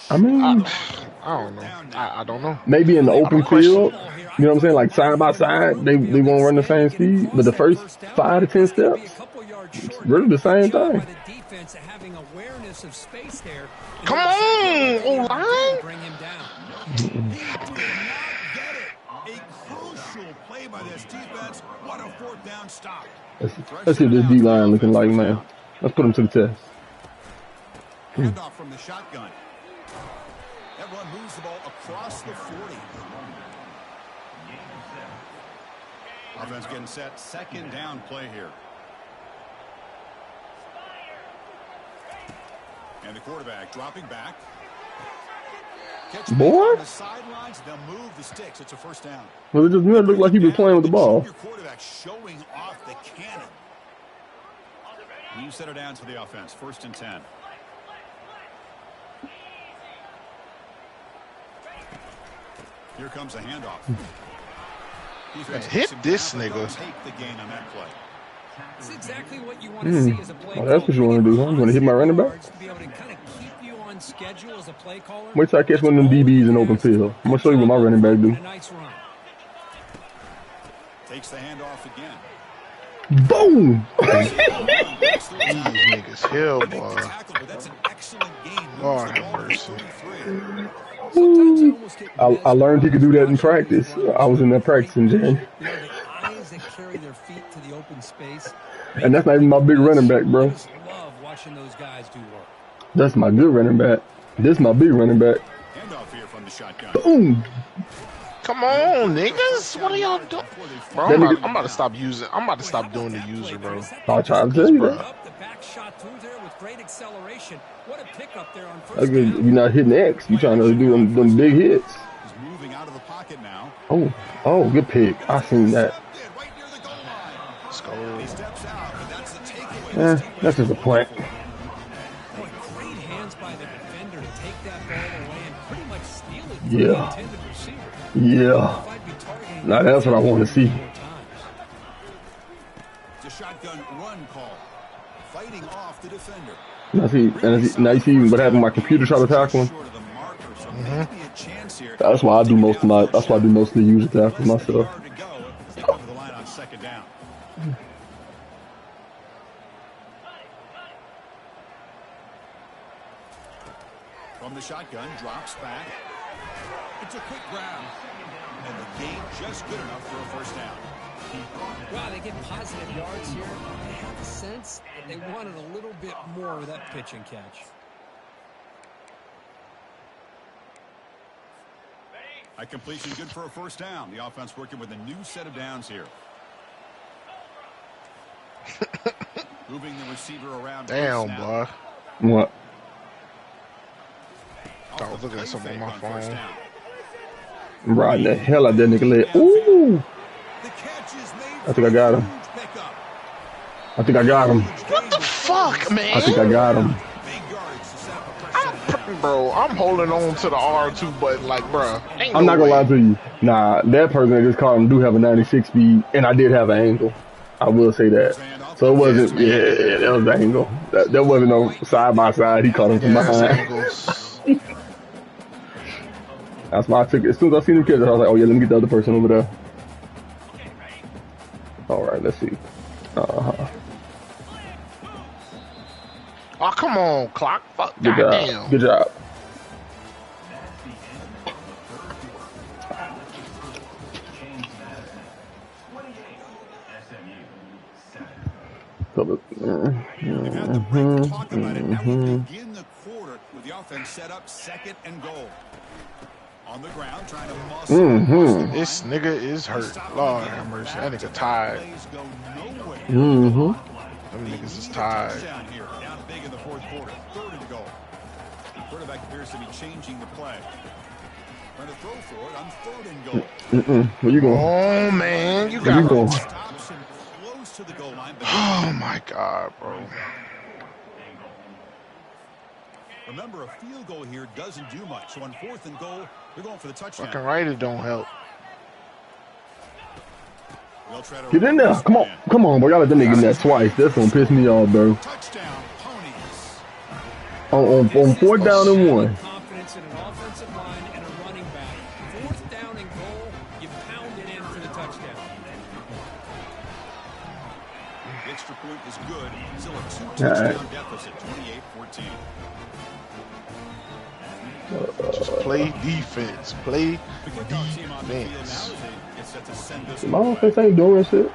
I mean, I don't know. I don't know. maybe in the open question. field, you know what I'm saying? Like side by side, they won't run the same speed, but the first 5 to 10 steps, it's really the same thing. Come on, O-line. Bring him down. He did not get it. A crucial play by this defense. What a fourth down stop. Let's see what this D-line looking like, man. Let's put him to the test. Handoff from the shotgun. That run moves the ball across the 40. Offense getting set. Second down play here. And the quarterback dropping back. Boy? On the sidelines, they'll move the sticks. It's a first down. Well, it just looked like he was playing with the ball. Your quarterback showing off the cannon. You set it down to the offense. First and 10. Here comes a handoff. Defense Hit this nigga. Take the gain on that play. It's exactly what you want to see as a play Oh, that's what you want to do, huh? You want to hit my running back? To be able to kind of keep you on schedule as a play caller. Wait till I catch one of them DBs in open field. I'm going to show you what my running back do. A nice run. Takes the handoff again. Boom! These niggas hell, boy. That's an excellent game. Lord have mercy. Sometimes I almost get I learned he could do that in practice. I was in there practicing, Jay. You know, the eyes that carry their feet to the open space. And that's not even my big running back, I bro. just love watching those guys do work. That's my good running back. This is my big running back. Handoff here from the shotgun. Boom! Come on, niggas. What are y'all doing? Bro, I'm about to stop using. I'm about to stop doing the user, bro. I'll try to tell you that. Up the back shot through there with great acceleration. What a pickup there on first That's good. down. You're not hitting X. You're trying to do them big hits. He's moving out of the pocket now. Oh, good pick. I seen that. Right near the goal line. Let's go. He steps out, but that's the takeaway. That's just a plant. Boy, great hands by the defender to take that ball away and pretty much steal it from Yeah. the intended receiver. Yeah. If I'd be targeting Now that's what I want to see. more times. It's a shotgun run call. Fighting off the defender. Now you see what happened. My computer tried to tackle him. Short of the marker, so maybe a chance here. That's why I do most of my. That's why I do most of the user tackles myself. Hard to go. Step over the line on second down. From the shotgun, drops back. It's a quick grab. And the gain just good enough for a first down. Wow, they get positive yards here. I have a sense that they wanted a little bit more of that pitch and catch. A completion good for a first down. The offense working with a new set of downs here. Moving the receiver around. Damn, boy. What? I was looking at something on my phone. I'm riding the hell out that nigga leg. Ooh! The catch is made. I think I got him. Pickup. I think I got him. What the fuck, man? I think I got him. Big yardage to set up a pressure. Bro, I'm holding on to the R2 button like, bro. I'm not gonna lie to you. Nah, that person that just called him do have a 96 speed, and I did have an angle. I will say that. So it wasn't. Yeah, that was the angle. That wasn't no side by side. He caught him from behind. That's why I took it. As soon as I seen him catch it, I was like, oh yeah, let me get the other person over there. All right, let's see. Oh, come on, clock. Fuck, Good goddamn. job. Good job. They've had to break the clock about it. Now we begin the quarter with the offense set up second and goal. On the ground, trying to muscle. This nigga is hurt. Lord have mercy. That nigga tired. Them niggas is tired. Down here, down big in the fourth quarter. Third and goal. The quarterback appears to be changing the play. Trying to throw for it on third and goal. Where you going? Oh, man. You Where you got going? Stops him close to the goal line. But Oh, my God, bro. remember, a field goal here doesn't do much. So on fourth and goal, they're going for the touchdown. Fucking right, it don't help. They'll try to Get in there. Come on. Come on, bro. Y'all let them nigga in there twice. That's gonna piss me off, bro. Touchdown, ponies. On fourth down and one. Confidence in an offensive line and a running back. Fourth down and goal, you pound it in for the touchdown. The extra point is good. Still a two-touchdown deficit, 28-14. Just play defense. Play The kickoff team on the field now defense. as they get set to send this My one. offense ain't doing shit.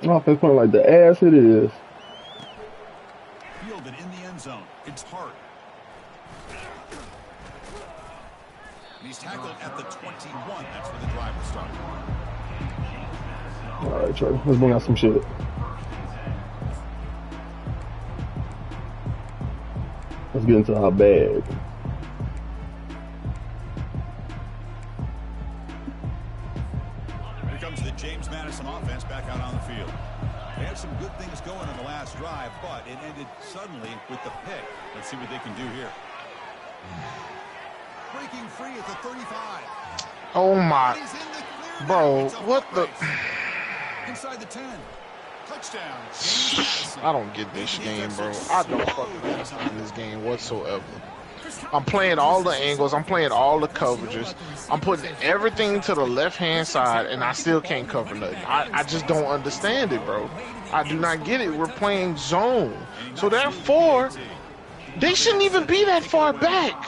My offense playing like the ass it is. Fielded in the end zone. It's Hart. And he's tackled at the 21. That's where the drive will start. All right, Trey. Let's bring out some shit. Let's get into our bag. Here comes the James Madison offense back out on the field. They had some good things going on the last drive, but it ended suddenly with the pick. Let's see what they can do here. Breaking free at the 35. Oh, my. He's in the clear now. Bro, It's a what foot the... race. Inside the 10. Touchdown. James Madison. I don't get this game, bro. I don't fucking understand this game whatsoever. I'm playing all the angles. I'm playing all the coverages. I'm putting everything to the left-hand side, and I still can't cover nothing. I just don't understand it, bro. I do not get it. We're playing zone. So therefore, they shouldn't even be that far back.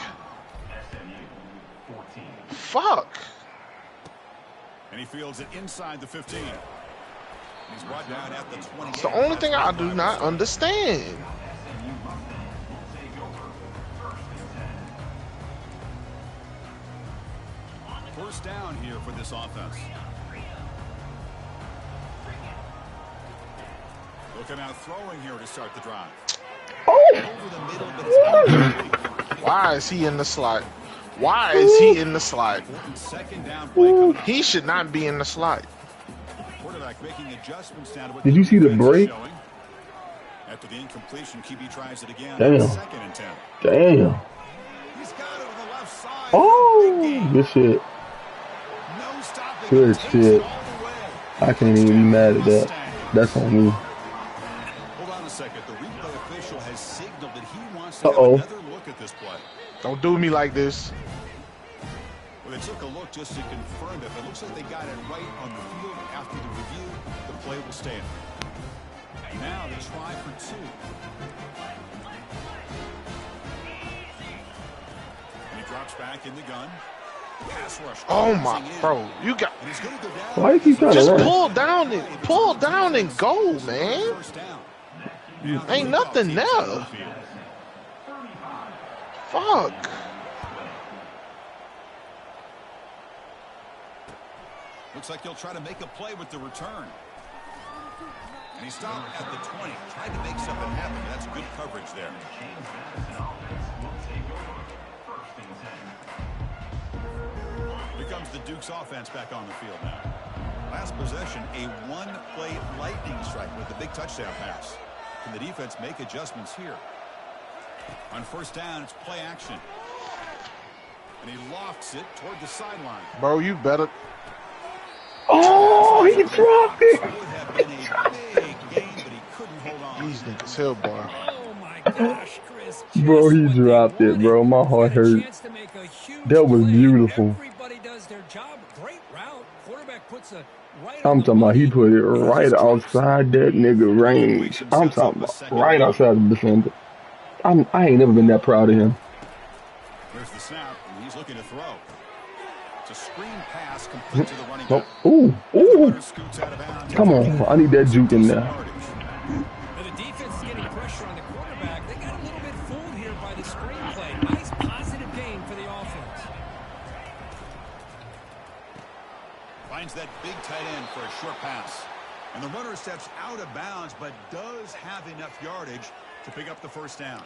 Fuck. And he fields it inside the 15. He's brought down at the 20. It's the only thing I do not understand. First down here for this offense. Looking out throwing here to start the drive. Over the middle, but it's Why is he in the slot? Why is he in the slot? second down play coming up. He should not be in the slot. Quarterback making adjustments down to what Did you see the defense is break? showing. After the incompletion, QB tries it again. Damn. Second and 10. Damn. He's got it with the left side. Oh, good shit. No stopping. Good Takes shit. it all the way. I can't even be mad at that. That's on me. Hold on a second. The replay official has signaled that he wants to Uh-oh. have another look at this play. Don't do me like this. Well, they took a look just to confirm it, but it looks like they got it right on the field. After the review, the play will stand. Now they try for 2. And he drops back in the gun. Pass rush. Oh my, bro, you got. And he's gonna go down. Why you keep trying to Just run? pull down and go, man. First down. Ain't nothing there. Fuck. Looks like he'll try to make a play with the return. And he stopped at the 20. Tried to make something happen. That's good coverage there. Here comes the Duke's offense back on the field now. Last possession, a one-play lightning strike with the big touchdown pass. Can the defense make adjustments here? On first down, it's play action. And he lofts it toward the sideline. Bro, you better. Oh, he dropped it. Would have been a big gain, but he couldn't hold on. These niggas hell, boy. Oh my gosh, Chris. Bro, he Just what they dropped it, bro. My heart Had a hurt. chance to make a huge That was play. beautiful. Everybody does their job. Great route. Quarterback puts a right I'm on the talking about he money. put it right outside that nigga range. I'm talking about right outside the defender. I ain't never been that proud of him. There's the snap, and he's looking to throw. It's a screen pass complete to the running Oh, back. ooh, ooh. Runner scoots out of bounds. Come on, I need that juke in there. Now the defense is getting pressure on the quarterback. They got a little bit fooled here by the screen play. Nice positive gain for the offense. Finds that big tight end for a short pass. And the runner steps out of bounds, but does have enough yardage to pick up the first down.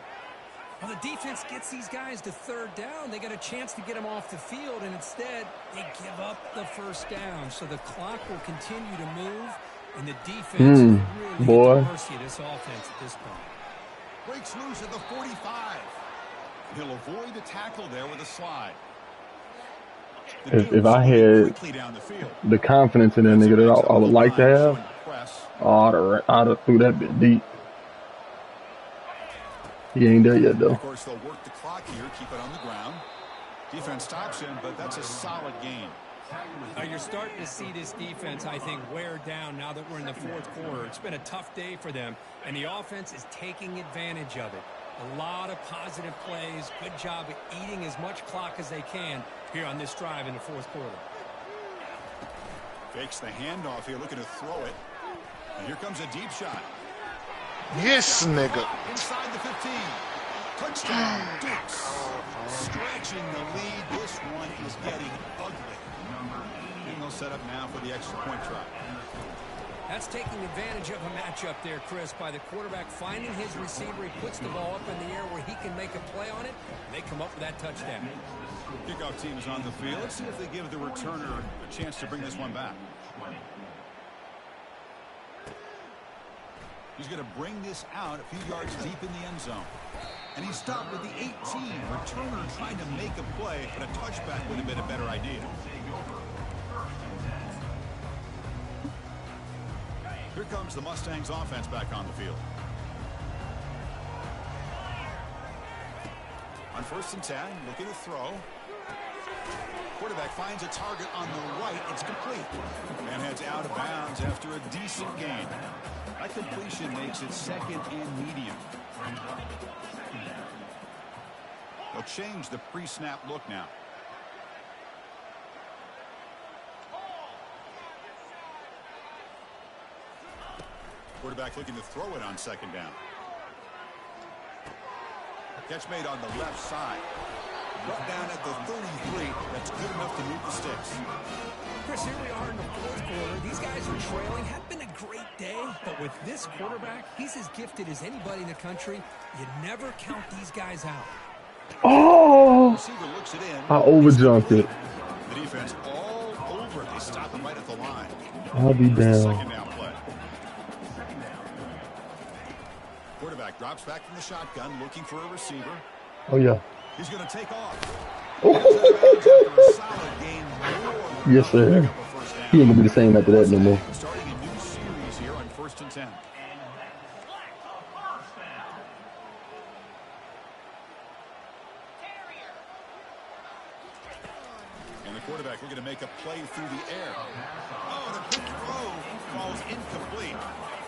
Well, the defense gets these guys to third down. They got a chance to get them off the field, and instead they give up the first down. So the clock will continue to move, and the defense is really boy. at the mercy of this offense at this point. Breaks loose at the 45. He'll avoid the tackle there with a slide. If I had the confidence in that nigga that I would like to have, I'd have threw that bit deep. He ain't there yet, though. Of course, they'll work the clock here, keep it on the ground. Defense stops him, but that's a solid gain. Now you're starting to see this defense, I think, wear down now that we're in the fourth quarter. It's been a tough day for them, and the offense is taking advantage of it. A lot of positive plays. Good job of eating as much clock as they can here on this drive in the fourth quarter. Fakes the handoff here, looking to throw it. And here comes a deep shot. Yes, nigga. Inside the 15. Touchdown, Dukes. Stretching the lead. This one is getting ugly. And they'll set up now for the extra point try. That's taking advantage of a matchup there, Chris, by the quarterback finding his receiver. He puts the ball up in the air where he can make a play on it, and they come up with that touchdown. Kickoff team is on the field. Let's see if they give the returner a chance to bring this one back. He's going to bring this out a few yards deep in the end zone. And he stopped with the 18. Returner trying to make a play, but a touchback would have been a better idea. Here comes the Mustangs offense back on the field. On On 1st and 10, looking to throw. Quarterback finds a target on the right. It's complete. And heads out of bounds after a decent gain. That completion makes it 2nd and medium. They'll change the pre-snap look now. Quarterback looking to throw it on 2nd down. Catch made on the left side. Brought down at the 33. That's good enough to move the sticks. Chris, here we are in the 4th quarter. These guys are trailing. Had been a great day, but with this quarterback, he's as gifted as anybody in the country. You never count these guys out. Oh! Receiver looks it in. I overjumped it. The defense all over it. They stop him right at the line. I'll be Here's the down. 2nd down play. Quarterback drops back from the shotgun, looking for a receiver. Oh, yeah. He's going to take off. Yes, sir. He ain't going to be the same after that no more. Starting a new series here on 1st and 10. And the quarterback looking to make a play through the air. Oh, the quick throw falls incomplete.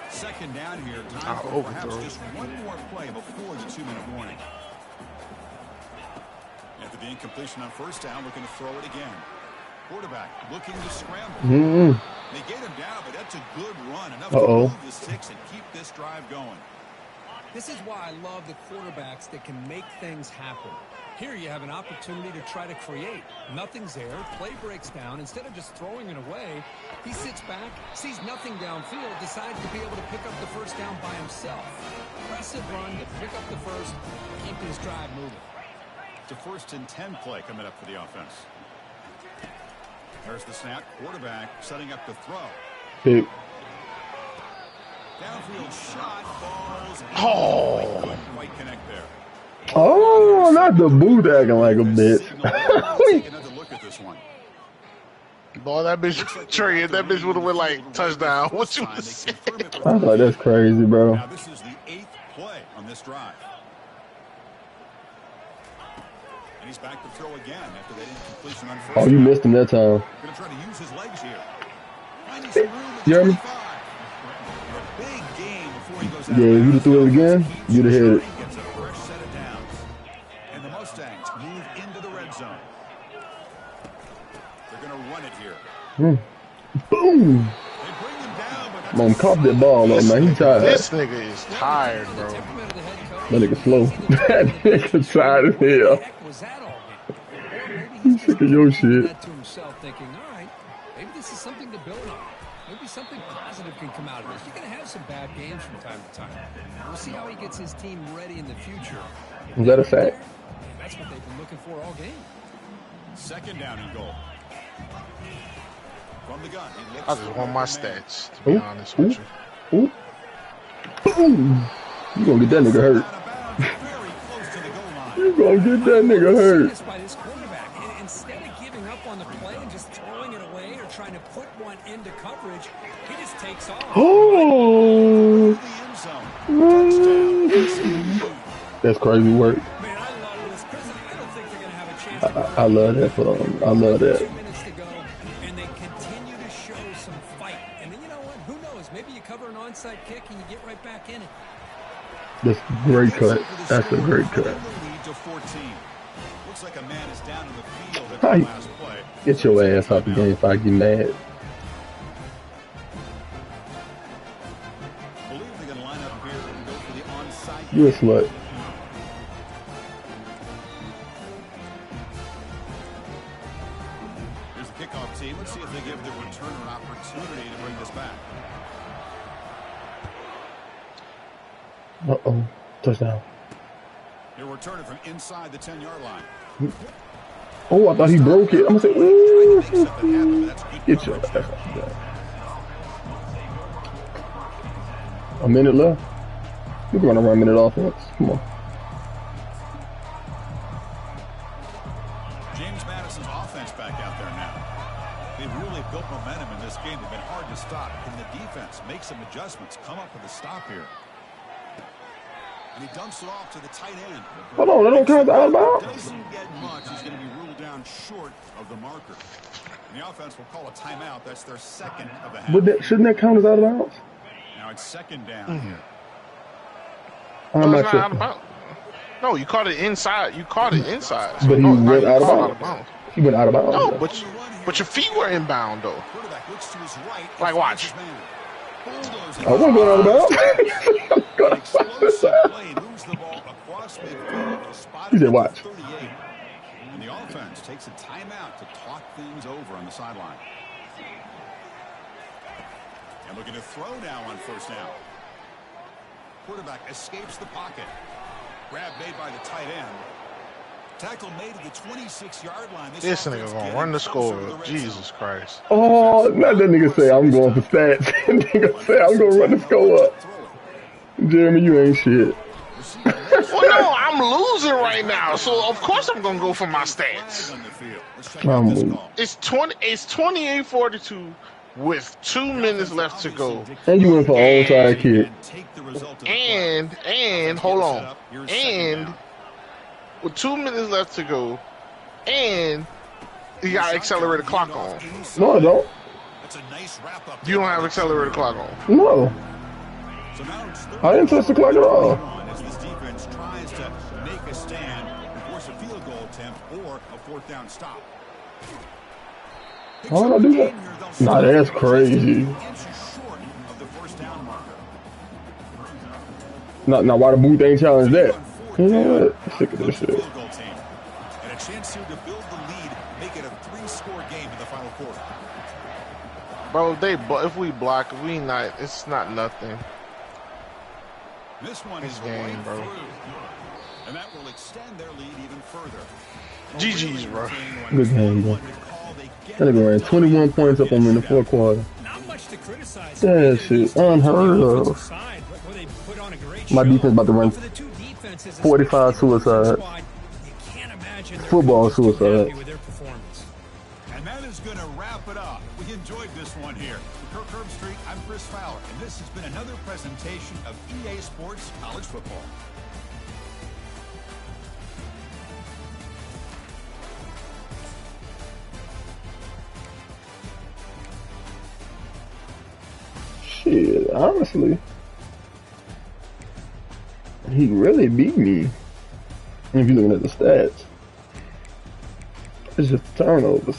2nd down here. Time for perhaps just one more play before the 2-minute warning. After the incompletion on 1st down, looking to throw it again. Quarterback looking to scramble. They get him down, but that's a good run. Enough to move the sticks and keep this drive going. This is why I love the quarterbacks that can make things happen. Here you have an opportunity to try to create. Nothing's there. Play breaks down. Instead of just throwing it away, he sits back, sees nothing downfield, decides to be able to pick up the 1st down by himself. Impressive run to pick up the 1st, keep this drive moving. It's a 1st and 10 play coming up for the offense. There's the snap. Quarterback setting up the throw. Pick. Downfield shot, balls. Oh. Couldn't quite connect there. Oh, not the boot acting like a bitch. Take another look at this one. Boy, that bitch Trey, that bitch would have went like touchdown. What you say? I thought that's crazy, bro. Now this is the 8th play on this drive. And he's back to throw again after that incompletion on 1st. Oh, you missed him that time. Going to try to use his legs here. Finding some room at You heard me? 25. A big game before he goes out. Yeah, if you'd have threw it again, you'd have hit it. Gets a fresh set of downs. And the Mustangs move into the red zone. They're going to run it here. Boom! They bring him down, but that's Mom, caught that ball up, man. He tired. This nigga is tired, bro. That nigga slow. That nigga tired as hell. Was that all? He's sick of your shit. That to himself, thinking, all right, maybe this is something to build on. Maybe something positive can come out of this. You're going to have some bad games from time to time. We'll see how he gets his team ready in the future. Is that a fact? That's what they've been looking for all game. 2nd down and goal. From the gun. I just want my stats, to be honest with you. Ooh. Boom! You gonna get that nigga hurt. Very close to the goal line. You gonna get that nigga hurt. By this quarterback. And instead of giving up on the play and just throwing it away or trying to put one into coverage, he just takes off. Oh! The end zone. That's crazy work. Man, I love this. Chris, I don't think they're going to have a chance. I love that for him. I love that. 2 minutes to go, and they continue to show some fight. And then you know what? Who knows? Maybe you cover an onside kick and you get right back in it. That's a great cut. That's a great cut. Lead to 14. Looks like a man is down in the field at the last play. Get your ass out the game if I get mad. I believe they're going to line up here and go for the onside. You a slut. Here's the kickoff team. Let's see if they give the returner an opportunity to bring this back. Uh-oh. Touchdown. They're returning from inside the 10-yard line. Oh, I thought he broke it. I'm going to say, ooh. Get your ass out there. A minute left. We're going to run a minute offense. Come on. James Madison's offense back out there now. They've really built momentum in this game. They've been hard to stop. Can the defense make some adjustments? Come up with a stop here. And he dumps it off to the tight end. Hold on, that don't count as out of bounds. Doesn't get much. He's going to be ruled down short of the marker. And the offense will call a timeout. That's their second of the half. But shouldn't that count as out of bounds? Now it's second down here. I'm No, not it's sure. not out of bounds. No, you caught it inside. You caught it inside. So But he no, it's not went even out of called bounds. He went out of bounds. No, but your feet were inbound though. Quarterback looks to his right. Like, watch. I wasn't going out of bounds. I'm going out of bounds. Moves the ball across midfield. He said, watch. 38. And the offense takes a timeout to talk things over on the sideline. And looking to throw now on first down. Quarterback escapes the pocket. Grab made by the tight end. Tackle made at the 26-yard line. This nigga gonna run the score. Jesus Christ. Oh, not that nigga say I'm going for stats. That nigga say I'm going to run the score up. Jeremy, you ain't shit. Well, no, I'm losing right now, so of course I'm gonna go for my stats. It's 28-42 with 2 minutes left to go. And you went for onside kick. And hold on. And with 2 minutes left to go, and you got accelerated clock on. No, I don't. You don't have accelerated clock on. No. I didn't touch the clock at all. As this defense tries to make a stand and force a field goal attempt or a fourth down stop. How did I do that? Nah, that's crazy. Now why the booth ain't challenge that? You know what? I'm sick of this shit. And a chance here to build the lead, make it a 3-score game in the final quarter. Bro, if we block, it's not nothing. This one This is game, right bro. through. And that will extend their lead even further. GG's, bro. Good game, bro. That nigga ran 21 points up on me in the fourth quarter. Not much to criticize. That shit unheard of. My defense about to run 45 suicide. Football suicide. And that is going to wrap it up. We enjoyed this one here. For Kirk Herbstreit, I'm Chris Fowler, and this has been another presentation of EA Sports College Football. Shit, honestly, he really beat me. If you're looking at the stats, it's just turnovers.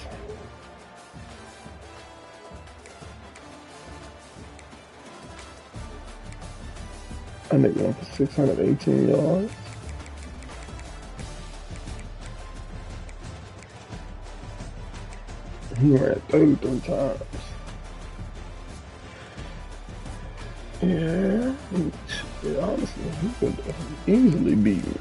I think one for 618 yards. He ran 33 times. Yeah, honestly, he could easily beat me.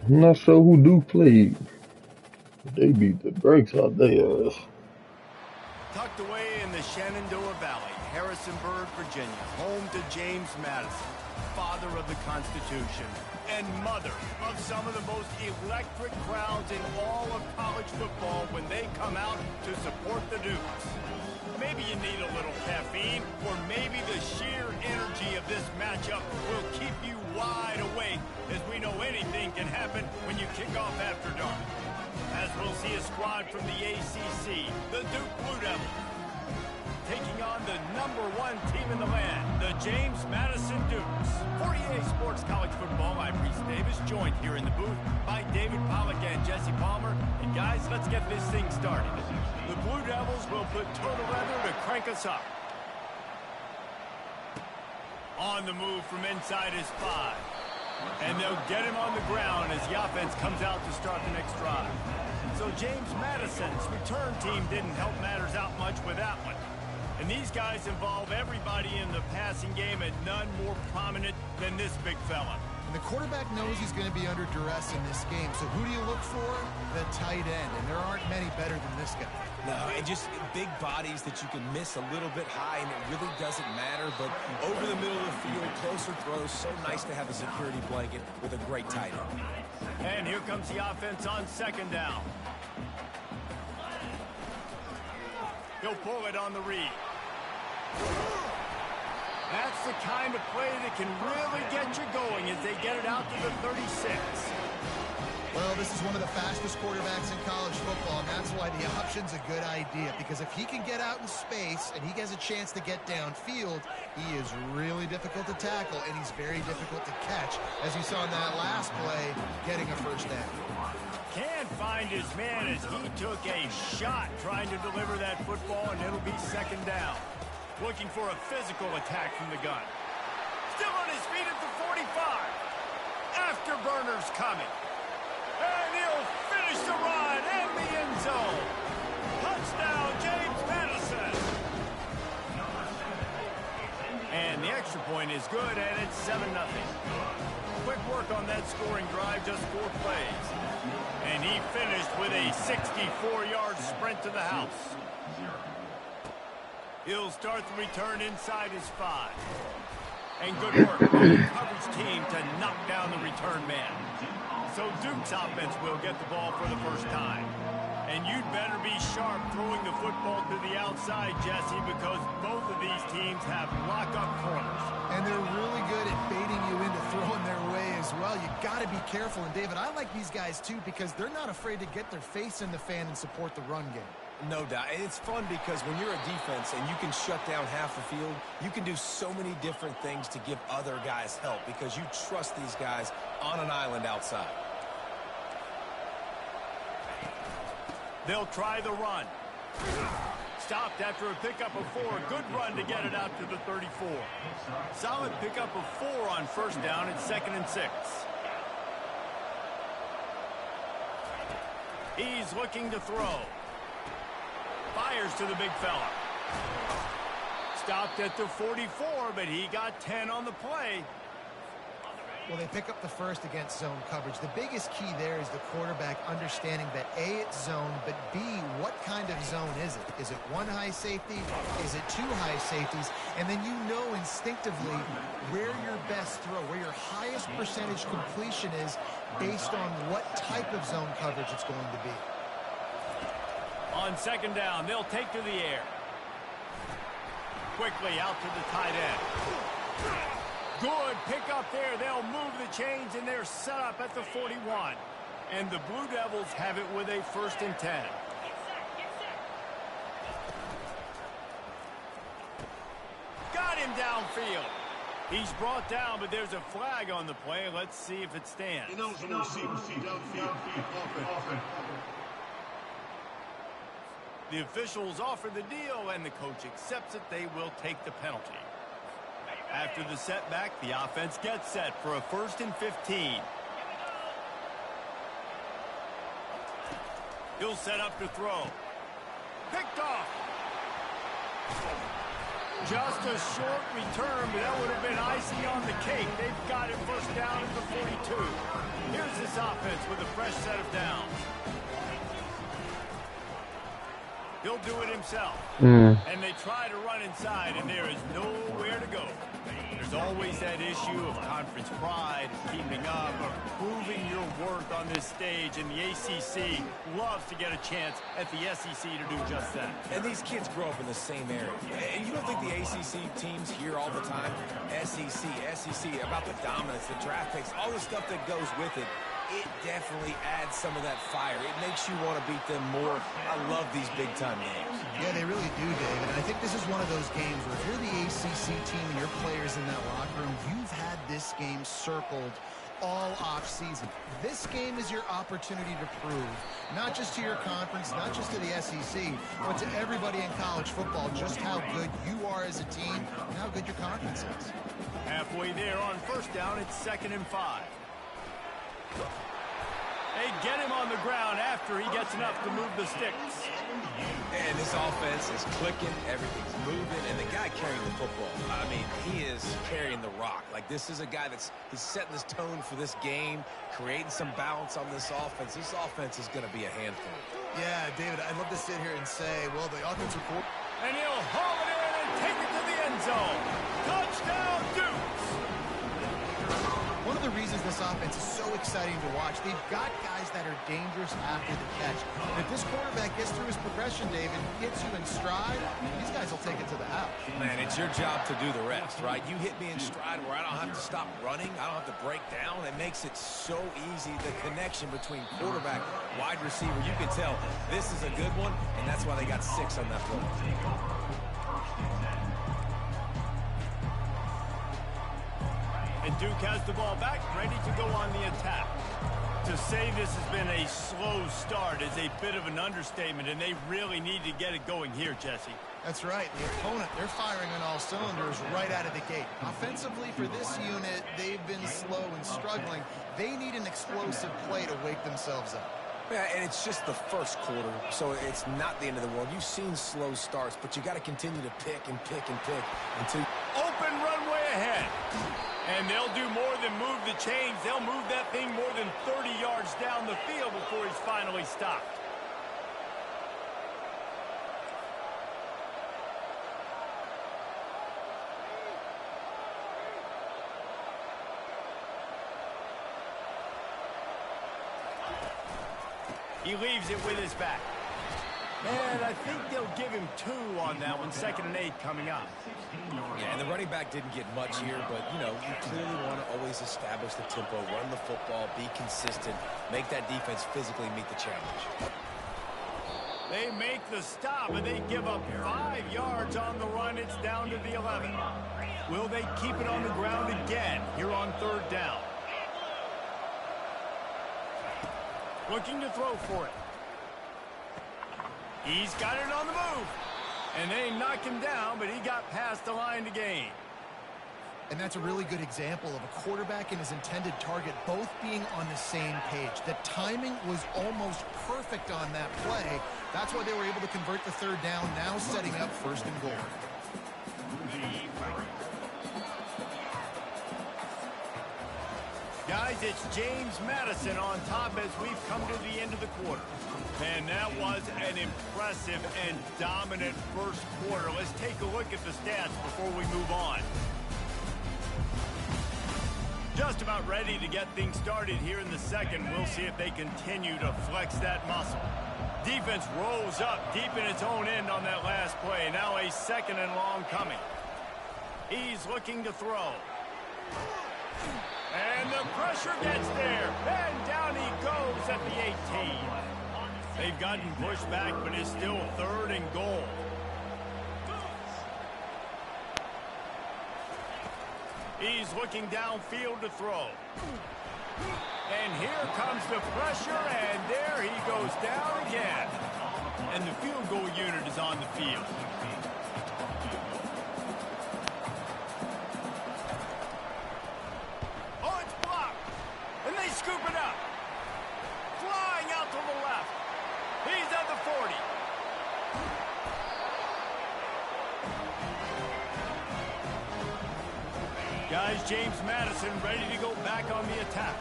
I'm not sure who Duke played. They beat the brakes out their ass. Tucked away in the Shenandoah Valley, Harrisonburg, Virginia, home to James Madison, father of the Constitution, and mother of some of the most electric crowds in all of college football when they come out to support the Dukes. Maybe you need a little caffeine, or maybe the sheer energy of this matchup will keep you wide awake, as we know anything can happen when you kick off after dark. As we'll see a squad from the ACC, the Duke Blue Devils, taking on the #1 team in the land, the James Madison Dukes. 48 Sports College Football, I'm Reese Davis, joined here in the booth by David Pollack and Jesse Palmer. And guys, let's get this thing started. The Blue Devils will put total leather to crank us up. On the move from inside his 5. And they'll get him on the ground as the offense comes out to start the next drive. So James Madison's return team didn't help matters out much with that one. And these guys involve everybody in the passing game, and none more prominent than this big fella. And the quarterback knows he's going to be under duress in this game. So who do you look for? The tight end. And there aren't many better than this guy. No, and just big bodies that you can miss a little bit high, and it really doesn't matter. But over the middle of the field, closer throws, so nice to have a security blanket with a great tight end. And here comes the offense on second down. He'll pull it on the read. That's the kind of play that can really get you going as they get it out to the 36. Well, this is one of the fastest quarterbacks in college football, and that's why the option's a good idea. Because if he can get out in space and he has a chance to get downfield, he is really difficult to tackle, and he's very difficult to catch, as you saw in that last play, getting a first down. Can't find his man as he took a shot trying to deliver that football, and it'll be second down. Looking for a physical attack from the gun. Still on his feet at the 45. Afterburner's coming. And he'll finish the run in the end zone. Touchdown, James Madison. And the extra point is good, and it's 7-0. Quick work on that scoring drive, just 4 plays. And he finished with a 64-yard sprint to the house. He'll start the return inside his 5. And good work by the coverage team to knock down the return man. So Duke's offense will get the ball for the first time. And you'd better be sharp throwing the football to the outside, Jesse, because both of these teams have lock-up corners. And they're really good at baiting you into throwing their way as well. You got to be careful. And, David, I like these guys, too, because they're not afraid to get their face in the fan and support the run game. No doubt. And it's fun because when you're a defense and you can shut down half the field, you can do so many different things to give other guys help because you trust these guys on an island outside. They'll try the run. Stopped after a pickup of 4. Good run to get it out to the 34. Solid pickup of 4 on first down. It's 2nd and 6. He's looking to throw. Fires to the big fella. Stopped at the 44, but he got 10 on the play. Well, they pick up the first against zone coverage. The biggest key there is the quarterback understanding that A, it's zone, but B, what kind of zone is it? Is it 1 high safety? Is it 2 high safeties? And then you know instinctively where your best throw, where your highest percentage completion is based on what type of zone coverage it's going to be. On second down, they'll take to the air. Quickly out to the tight end. Good pick up there. They'll move the chains, and they're set up at the 41. And the Blue Devils have it with a 1st and 10. Got him downfield. He's brought down, but there's a flag on the play. Let's see if it stands. The officials offer the deal, and the coach accepts it. They will take the penalty. After the setback, the offense gets set for a 1st and 15. He'll set up to throw. Picked off. Just a short return, but that would have been icing on the cake. They've got it first down at the 42. Here's this offense with a fresh set of downs. He'll do it himself. And they try to run inside, and there is nowhere to go. There's always that issue of conference pride, keeping up, or proving your worth on this stage, and the ACC loves to get a chance at the SEC to do just that. And these kids grow up in the same area. And you don't think the ACC teams hear all the time, SEC, about the dominance, the draft picks, all the stuff that goes with it. It definitely adds some of that fire. It makes you want to beat them more. I love these big-time games. Yeah, they really do, David. And I think this is one of those games where if you're the ACC team and your players in that locker room, you've had this game circled all off-season. This game is your opportunity to prove, not just to your conference, not just to the SEC, but to everybody in college football, just how good you are as a team and how good your conference is. Halfway there on first down, it's 2nd and 5. They get him on the ground after he gets enough to move the sticks. And this offense is clicking, everything's moving, and the guy carrying the football, I mean, he is carrying the rock. Like, this is a guy he's setting this tone for this game, creating some balance on this offense. This offense is going to be a handful. Yeah, David, I'd love to sit here and say, well, the offensive coordinator. And he'll haul it in and take it to the end zone. Touchdown, Dukes! One of the reasons this offense is so exciting to watch, they've got guys that are dangerous after the catch. And if this quarterback gets through his progression, David, gets you in stride, these guys will take it to the house. Man, it's your job to do the rest, right? You hit me in stride where I don't have to stop running. I don't have to break down. It makes it so easy, the connection between quarterback, wide receiver. You can tell this is a good one, and that's why they got 6 on that play. And Duke has the ball back, ready to go on the attack. To say this has been a slow start is a bit of an understatement, and they really need to get it going here, Jesse. That's right. The opponent, they're firing on all cylinders right out of the gate. Offensively, for this unit, they've been slow and struggling. They need an explosive play to wake themselves up. Yeah, and it's just the first quarter, so it's not the end of the world. You've seen slow starts, but you got to continue to pick and pick and pick until... Open runway ahead. And they'll do more than move the chains. They'll move that thing more than 30 yards down the field before he's finally stopped. He leaves it with his back. And I think they'll give him 2 on that one. 2nd and 8 coming up. Yeah, and the running back didn't get much here, but, you know, you clearly want to always establish the tempo, run the football, be consistent, make that defense physically meet the challenge. They make the stop, and they give up 5 yards on the run. It's down to the 11. Will they keep it on the ground again here on 3rd down? Looking to throw for it. He's got it on the move. And they knock him down, but he got past the line to gain. And that's a really good example of a quarterback and his intended target both being on the same page. The timing was almost perfect on that play. That's why they were able to convert the 3rd down, now setting up 1st and goal. Guys, it's James Madison on top as we've come to the end of the quarter. And that was an impressive and dominant first quarter. Let's take a look at the stats before we move on. Just about ready to get things started here in the second. We'll see if they continue to flex that muscle. Defense rolls up deep in its own end on that last play. Now a 2nd and long coming. He's looking to throw. And the pressure gets there. And down he goes at the 18. They've gotten pushed back, but it's still 3rd and goal. He's looking downfield to throw. And here comes the pressure, and there he goes down again. And the field goal unit is on the field. Oh, it's blocked. And they scoop it up. Flying out to the left. He's at the 40. Guys, James Madison ready to go back on the attack.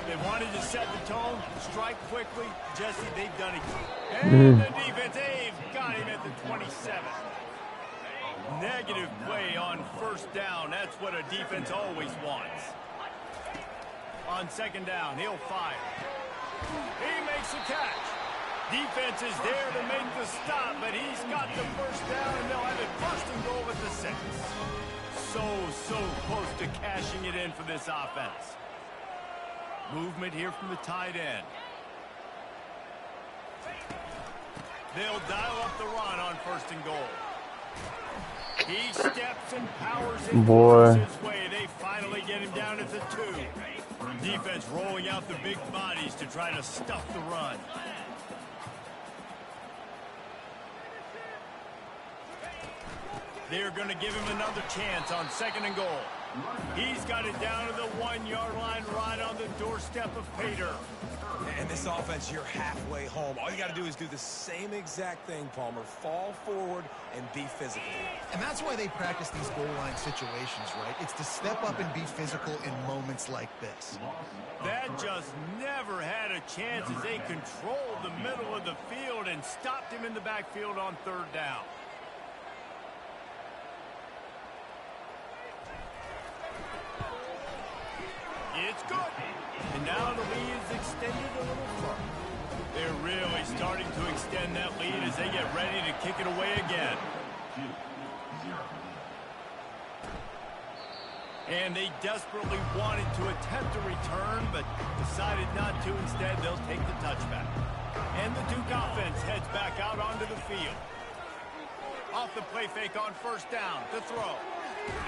They wanted to set the tone, strike quickly. Jesse, they've done it. And the defense, they've got him at the 27. Negative play on first down. That's what a defense always wants. On second down, he'll fire. He makes the catch. Defense is there to make the stop, but he's got the first down, and they'll have it first and goal at the 6. So close to cashing it in for this offense. Movement here from the tight end. They'll dial up the run on first and goal. He steps and powers it his way. They finally get him down at the 2. Defense rolling out the big bodies to try to stuff the run. They're going to give him another chance on second and goal. He's got it down to the 1-yard line right on the doorstep of Pater. And this offense, you're halfway home. All you got to do is do the same exact thing, Palmer. Fall forward and be physical. And that's why they practice these goal line situations, right? It's to step up and be physical in moments like this. That just never had a chance as they controlled the middle of the field and stopped him in the backfield on third down. It's good. And now the lead is extended a little further. They're really starting to extend that lead as they get ready to kick it away again. And they desperately wanted to attempt a return, but decided not to. Instead, they'll take the touchback. And the Duke offense heads back out onto the field. Off the play fake on first down to throw.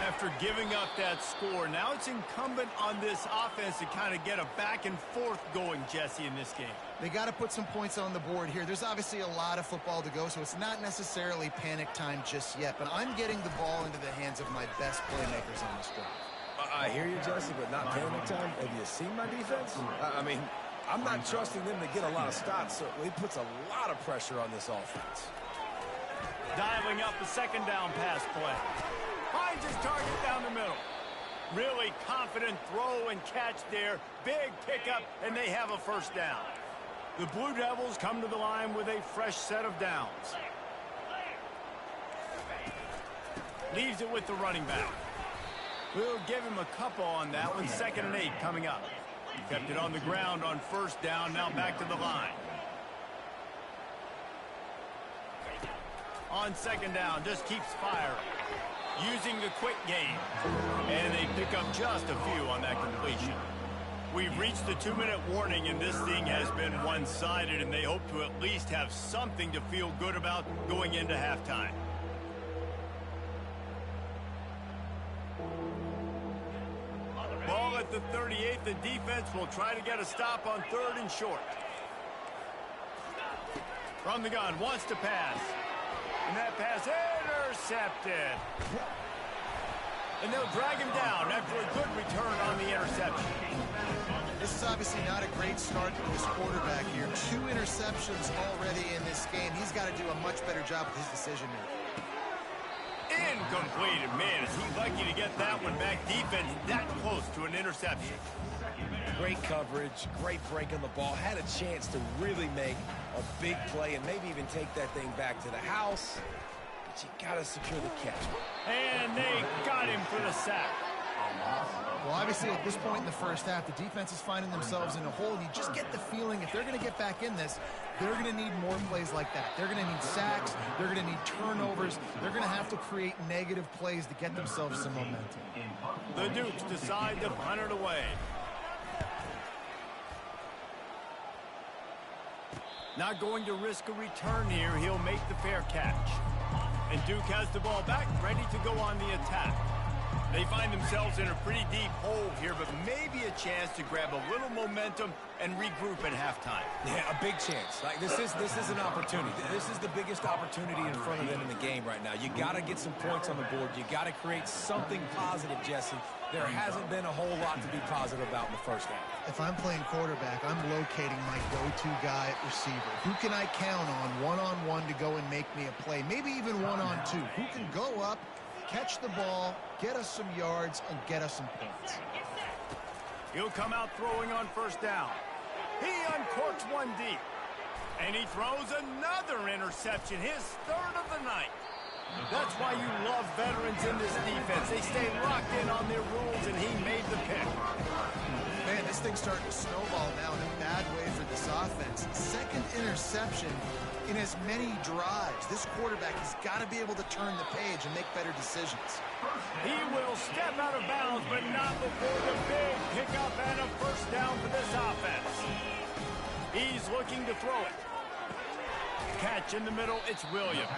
After giving up that score, now it's incumbent on this offense to kind of get a back and forth going, Jesse, in this game. They got to put some points on the board here. There's obviously a lot of football to go, so it's not necessarily panic time just yet, but I'm getting the ball into the hands of my best playmakers on this drive. I hear you, Jesse, but not panic time. Have you seen my defense? I mean, I'm not trusting them to get a lot of stops, so it puts a lot of pressure on this offense. Dialing up the second down pass play. Finds his target down the middle. Really confident throw and catch there. Big pickup, and they have a first down. The Blue Devils come to the line with a fresh set of downs. Leaves it with the running back. We'll give him a couple on that one. 2nd and 8 coming up. Kept it on the ground on first down. Now back to the line. On second down, just keeps firing. Using the quick game. And they pick up just a few on that completion. We've reached the 2-minute warning, and this thing has been one-sided, and they hope to at least have something to feel good about going into halftime. Ball at the 38. The defense will try to get a stop on 3rd and short. From the gun, wants to pass. And that pass intercepted. And they'll drag him down after a good return on the interception. This is obviously not a great start for this quarterback here. 2 interceptions already in this game. He's got to do a much better job with his decision making. Incomplete. And man, is he lucky to get that one back. Defense that close to an interception. Great coverage, great break on the ball. Had a chance to really make a big play and maybe even take that thing back to the house. But you got to secure the catch. And they got him for the sack. Well, obviously, at this point in the first half, the defense is finding themselves in a hole. You just get the feeling if they're going to get back in this, they're going to need more plays like that. They're going to need sacks. They're going to need turnovers. They're going to have to create negative plays to get themselves some momentum. The Dukes decide to punt it away. Not going to risk a return here. He'll make the fair catch. And Duke has the ball back, ready to go on the attack. They find themselves in a pretty deep hole here, but maybe a chance to grab a little momentum and regroup at halftime. Yeah, a big chance. Like this is an opportunity. This is the biggest opportunity in front of them in the game right now. You got to get some points on the board. You got to create something positive, Jesse. There hasn't been a whole lot to be positive about in the first half. If I'm playing quarterback, I'm locating my go-to guy at receiver. Who can I count on one-on-one to go and make me a play? Maybe even one-on-two. Who can go up, Catch the ball, get us some yards, and get us some points. He'll come out throwing on first down. He uncorks one deep. And he throws another interception, his third of the night. That's why you love veterans in this defense. They stay locked in on their rules, and he made the pick. Man, this thing's starting to snowball now in a bad way for this offense. Second interception in as many drives. This quarterback has got to be able to turn the page and make better decisions. He will step out of bounds, but not before the big pickup and a first down for this offense. He's looking to throw it. Catch in the middle, it's Williams.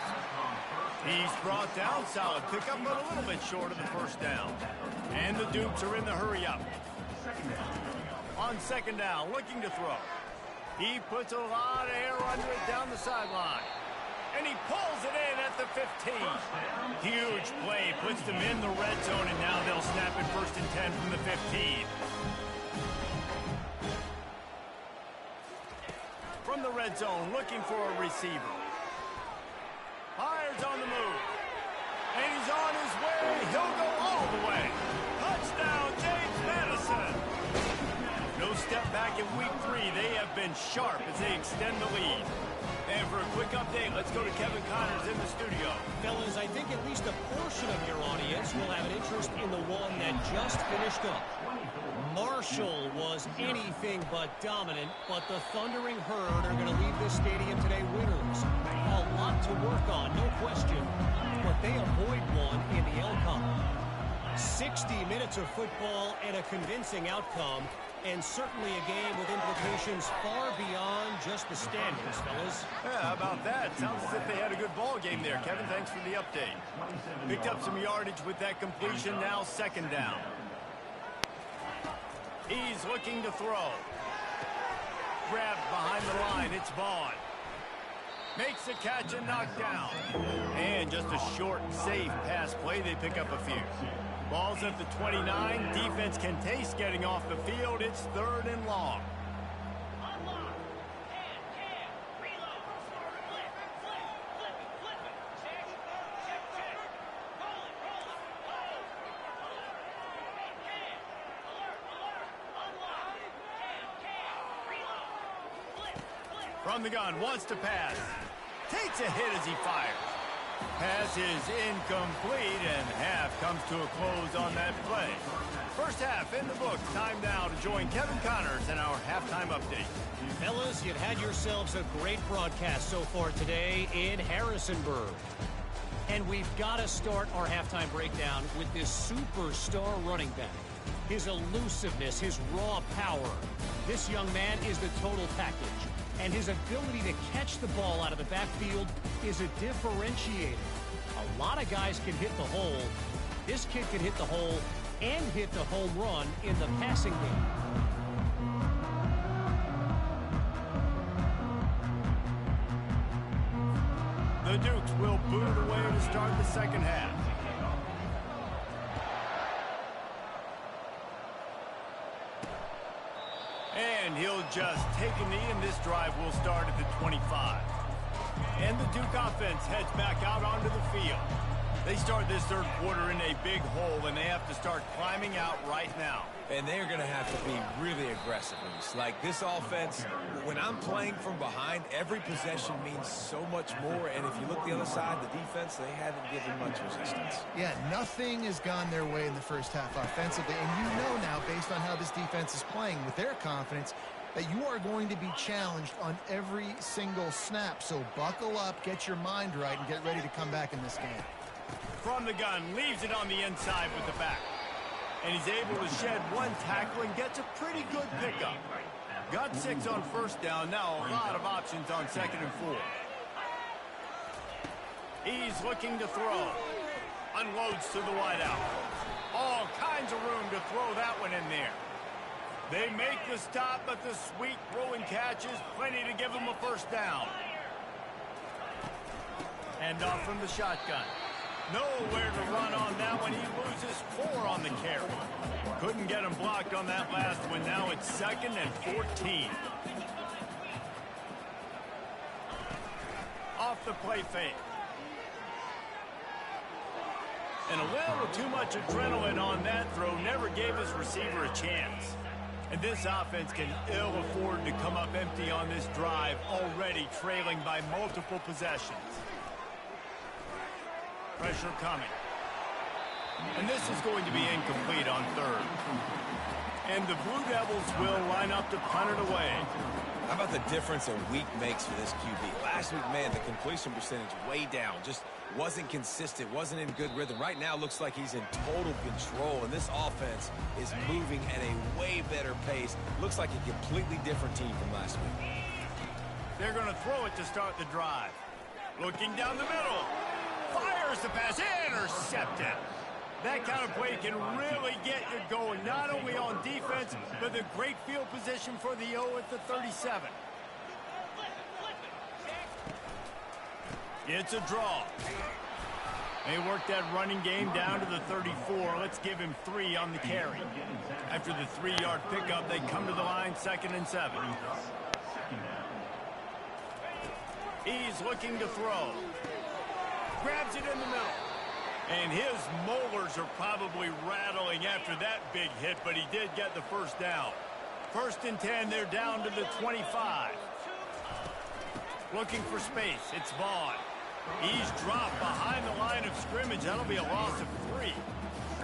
He's brought down, solid pickup, but a little bit short of the first down. And the Dukes are in the hurry-up. On second down, looking to throw. He puts a lot of air under it down the sideline. And he pulls it in at the 15. Huge play, puts them in the red zone, and now they'll snap it 1st and 10 from the 15. From the red zone, looking for a receiver. Fires on the move. And he's on his way. He'll go all the way. Touchdown, James Madison. No step back in week 3. They have been sharp as they extend the lead. And for a quick update, let's go to Kevin Connors in the studio. Fellas, I think at least a portion of your audience will have an interest in the one that just finished up. Marshall was anything but dominant, but the Thundering Herd are going to leave this stadium today winners. A lot to work on, no question, but they avoid one in the Elcom. 60 minutes of football and a convincing outcome, and certainly a game with implications far beyond just the standings, fellas. Yeah, how about that? Sounds as if they had a good ball game there. Kevin, thanks for the update. Picked up some yardage with that completion, now second down. He's looking to throw. Grabbed behind the line, it's Vaughn. Makes the catch and knocked down. And just a short, safe pass play, they pick up a few. Ball's at the 29. Defense can taste getting off the field. It's 3rd and long. From the gun, wants to pass. Takes a hit as he fires. Pass is incomplete, and half comes to a close on that play. First half in the books. Time now to join Kevin Connors in our halftime update. Fellas, you've had yourselves a great broadcast so far today in Harrisonburg. And we've got to start our halftime breakdown with this superstar running back. His elusiveness, his raw power. This young man is the total package. And his ability to catch the ball out of the backfield is a differentiator. A lot of guys can hit the hole. This kid can hit the hole and hit the home run in the passing game. The Dukes will boot it away to start the second half. And he'll just take a knee, and this drive will start at the 25. And the Duke offense heads back out onto the field. They start this third quarter in a big hole, and they have to start climbing out right now. And they're going to have to be really aggressive. Like this offense, when I'm playing from behind, every possession means so much more. And if you look the other side, the defense, they haven't given much resistance. Yeah, nothing has gone their way in the first half offensively. And you know now, based on how this defense is playing with their confidence, that you are going to be challenged on every single snap. So buckle up, get your mind right, and get ready to come back in this game. From the gun, leaves it on the inside with the back. And he's able to shed one tackle and gets a pretty good pickup. Got 6 on first down. Now a lot of options on 2nd and 4. He's looking to throw. Unloads to the wideout. All kinds of room to throw that one in there. They make the stop, but the sweet throwing catch is plenty to give him a first down. And off from the shotgun. Nowhere to run on that one. He loses 4 on the carry. Couldn't get him blocked on that last one. Now it's 2nd and 14. Off the play fake. And a little too much adrenaline on that throw never gave his receiver a chance. And this offense can ill afford to come up empty on this drive, already trailing by multiple possessions. Pressure coming. And this is going to be incomplete on third. And the Blue Devils will line up to punt it away. How about the difference a week makes for this QB? Last week, man, the completion percentage way down. Just wasn't consistent, wasn't in good rhythm. Right now, looks like he's in total control, and this offense is moving at a way better pace. Looks like a completely different team from last week. They're going to throw it to start the drive. Looking down the middle. Fires the pass. Intercepted. That kind of play can really get you going, not only on defense, but the great field position for the O at the 37. It's a draw. They work that running game down to the 34. Let's give him 3 on the carry. After the 3-yard pickup, they come to the line, 2nd and 7. He's looking to throw. Grabs it in the middle. And his molars are probably rattling after that big hit, but he did get the first down. 1st and 10, they're down to the 25. Looking for space, it's Vaughn. He's dropped behind the line of scrimmage. That'll be a loss of 3.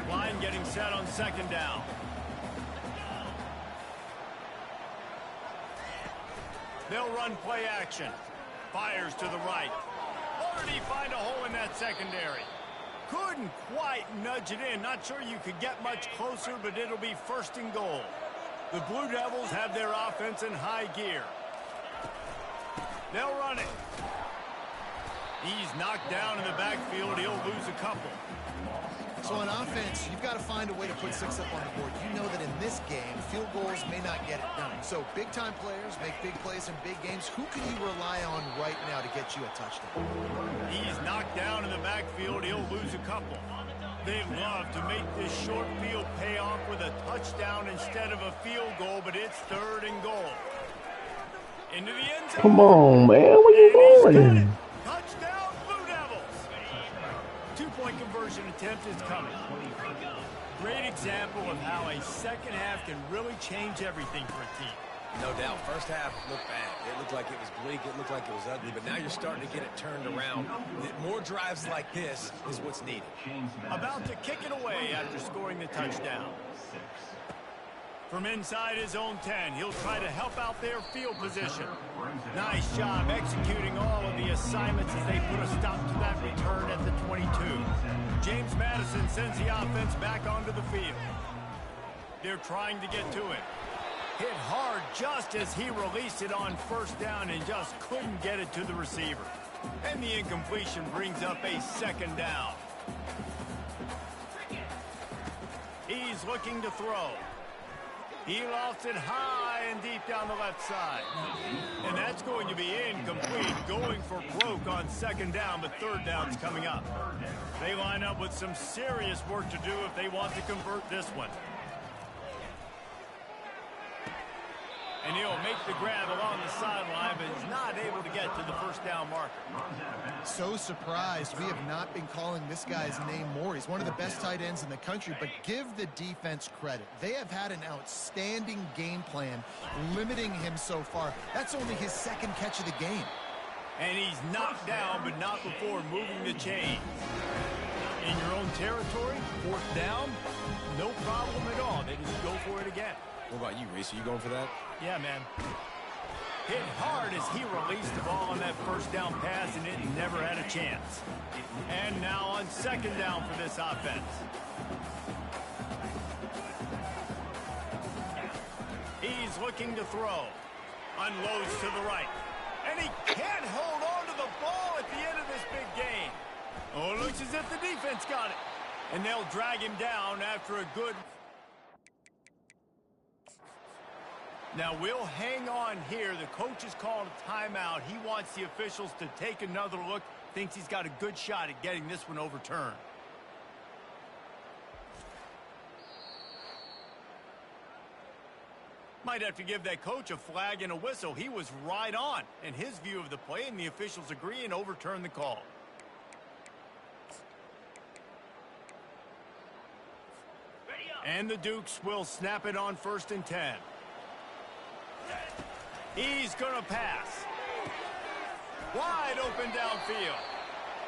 Line getting set on 2nd down. They'll run play action. Fires to the right. Or did he find a hole in that secondary? Couldn't quite nudge it in. Not sure you could get much closer, but it'll be 1st and goal. The Blue Devils have their offense in high gear. They'll run it. He's knocked down in the backfield. He'll lose a couple. So on offense, you've got to find a way to put 6 up on the board. You know that in this game, field goals may not get it done. So big-time players make big plays in big games. Who can you rely on right now to get you a touchdown? He's knocked down in the backfield. He'll lose a couple. They love to make this short field pay off with a touchdown instead of a field goal, but it's 3rd and goal. Into the end zone. Come on, man. What are you doing? Touchdown, Blue Devils. 2-point conversion attempt is coming. Great example of how a second half can really change everything for a team. No doubt. First half looked bad. It looked like it was bleak. It looked like it was ugly. But now you're starting to get it turned around. More drives like this is what's needed. About to kick it away after scoring the touchdown. From inside his own 10, he'll try to help out their field position. Nice job executing all of the assignments as they put a stop to that return at the 22. James Madison sends the offense back onto the field. They're trying to get to it. Hit hard just as he released it on 1st down and just couldn't get it to the receiver. And the incompletion brings up a 2nd down. He's looking to throw. He lofts it high and deep down the left side. And that's going to be incomplete, going for broke on 2nd down, but 3rd down's coming up. They line up with some serious work to do if they want to convert this one. And he'll make the grab along the sideline, but he's not able to get to the 1st down marker. So surprised we have not been calling this guy's name more. He's one of the best tight ends in the country, but give the defense credit. They have had an outstanding game plan limiting him so far. That's only his 2nd catch of the game. And he's knocked down, but not before moving the chain. In your own territory, 4th down, no problem at all. They just go for it again. What about you, Reese? Are you going for that? Yeah, man. Hit hard as he released the ball on that 1st down pass, and it never had a chance. And now on 2nd down for this offense. He's looking to throw. Unloads to the right. And he can't hold on to the ball at the end of this big game. Oh, it looks as if the defense got it. And they'll drag him down after a good... Now, we'll hang on here. The coach has called a timeout. He wants the officials to take another look. Thinks he's got a good shot at getting this one overturned. Might have to give that coach a flag and a whistle. He was right on in his view of the play, and the officials agree and overturn the call. And the Dukes will snap it on 1st and 10. He's going to pass. Wide open downfield.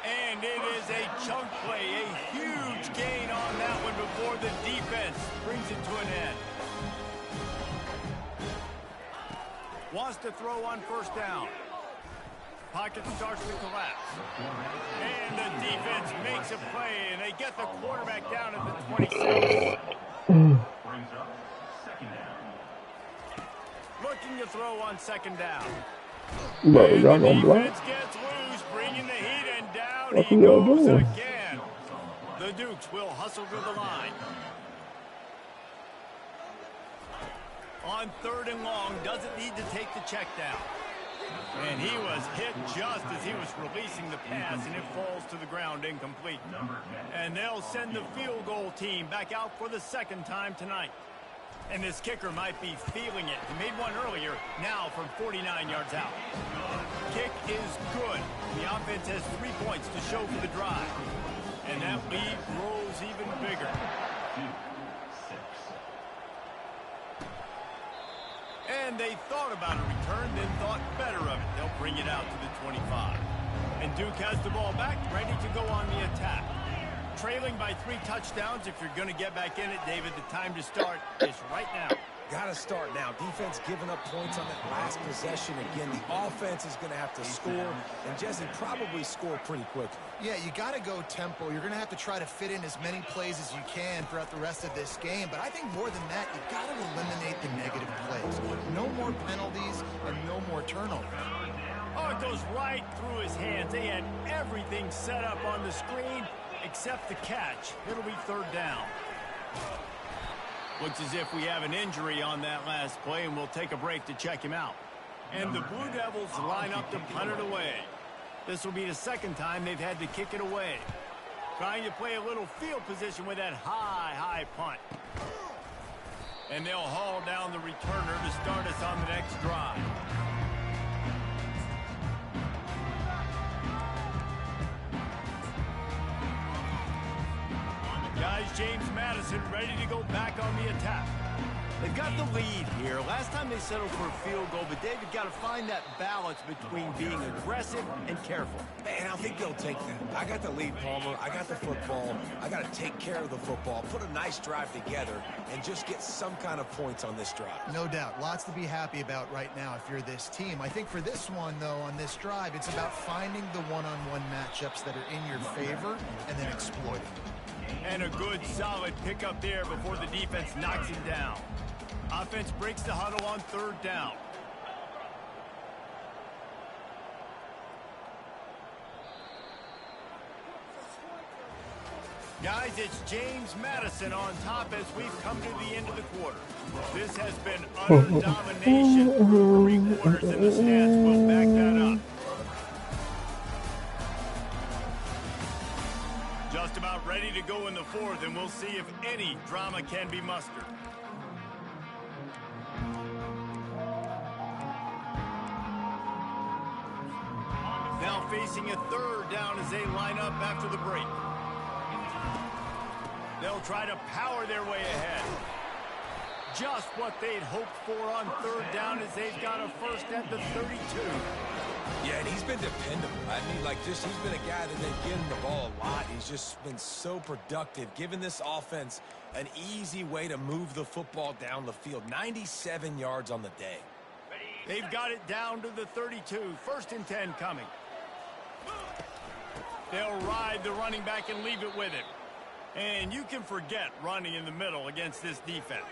And it is a chunk play, a huge gain on that one before the defense brings it to an end. Wants to throw on 1st down. Pocket starts to collapse. And the defense makes a play, and they get the quarterback down at the 26. Looking to throw on 2nd down. Bro, y'all And the gonna block? defense gets loose, bringing the heat, and down he goes again. The Dukes will hustle to the line. On 3rd and long, doesn't need to take the check down. And he was hit just as he was releasing the pass, and it falls to the ground incomplete. And they'll send the field goal team back out for the 2nd time tonight. And this kicker might be feeling it. He made one earlier, now from 49 yards out. Kick is good. The offense has 3 points to show for the drive. And that lead grows even bigger. And they thought about a return, then thought better of it. They'll bring it out to the 25. And Duke has the ball back, ready to go on the attack. Trailing by 3 touchdowns. If you're going to get back in it, David, the time to start is right now. Got to start now. Defense giving up points on that last possession. Again, the offense is going to have to score, and Jesse probably score pretty quickly. Yeah, you got to go tempo. You're going to have to try to fit in as many plays as you can throughout the rest of this game. But I think more than that, you got to eliminate the negative plays. No more penalties and no more turnovers. Oh, it goes right through his hands. They had everything set up on the screen except the catch. It'll be 3rd down. Looks as if we have an injury on that last play, and we'll take a break to check him out. And the Blue Devils line up to punt it away. This will be the 2nd time they've had to kick it away. Trying to play a little field position with that high punt. And they'll haul down the returner to start us on the next drive. Guys, James Madison ready to go back on the attack. They've got the lead here. Last time they settled for a field goal, but David got to find that balance between being aggressive and careful. Man, I think they'll take that. I got the lead, Palmer. I got the football. I got to take care of the football, put a nice drive together, and just get some kind of points on this drive. No doubt. Lots to be happy about right now if you're this team. I think for this one, though, on this drive, it's about finding the one-on-one matchups that are in your favor and then exploiting them. And a good, solid pickup there before the defense knocks him down. Offense breaks the huddle on 3rd down. Guys, it's James Madison on top as we've come to the end of the quarter. This has been utter domination for 3 quarters, and the stats will back that up. Just about ready to go in the 4th, and we'll see if any drama can be mustered. Now facing a 3rd down as they line up after the break. They'll try to power their way ahead. Just what they'd hoped for on 3rd down as they've got a 1st at the 32. Yeah, and he's been dependable. I mean, like, just he's been a guy that they've given the ball a lot. He's just been so productive, giving this offense an easy way to move the football down the field. 97 yards on the day. They've got it down to the 32. 1st and 10 coming. They'll ride the running back and leave it with him. And you can forget running in the middle against this defense.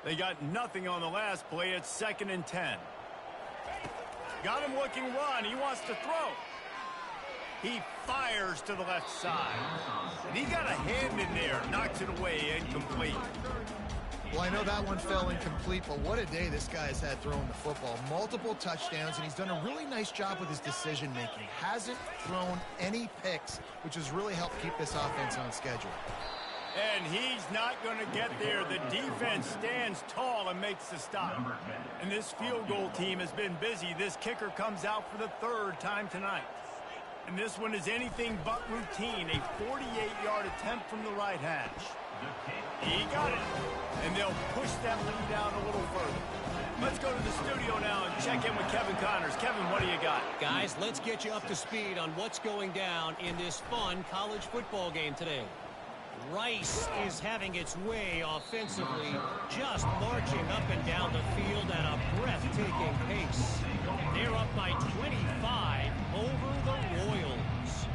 They got nothing on the last play. It's 2nd and 10. Got him looking run. He wants to throw. He fires to the left side. And he got a hand in there. Knocks it away, incomplete. Well, I know that one fell incomplete, but what a day this guy has had throwing the football. Multiple touchdowns, and he's done a really nice job with his decision-making. Hasn't thrown any picks, which has really helped keep this offense on schedule. And he's not going to get there. The defense stands tall and makes the stop. And this field goal team has been busy. This kicker comes out for the 3rd time tonight. And this one is anything but routine. A 48-yard attempt from the right hash. He got it. And they'll push that lead down a little further. Let's go to the studio now and check in with Kevin Connors. Kevin, what do you got? Guys, let's get you up to speed on what's going down in this fun college football game today. Rice is having its way offensively, just marching up and down the field at a breathtaking pace. They're up by 25 over the Royals.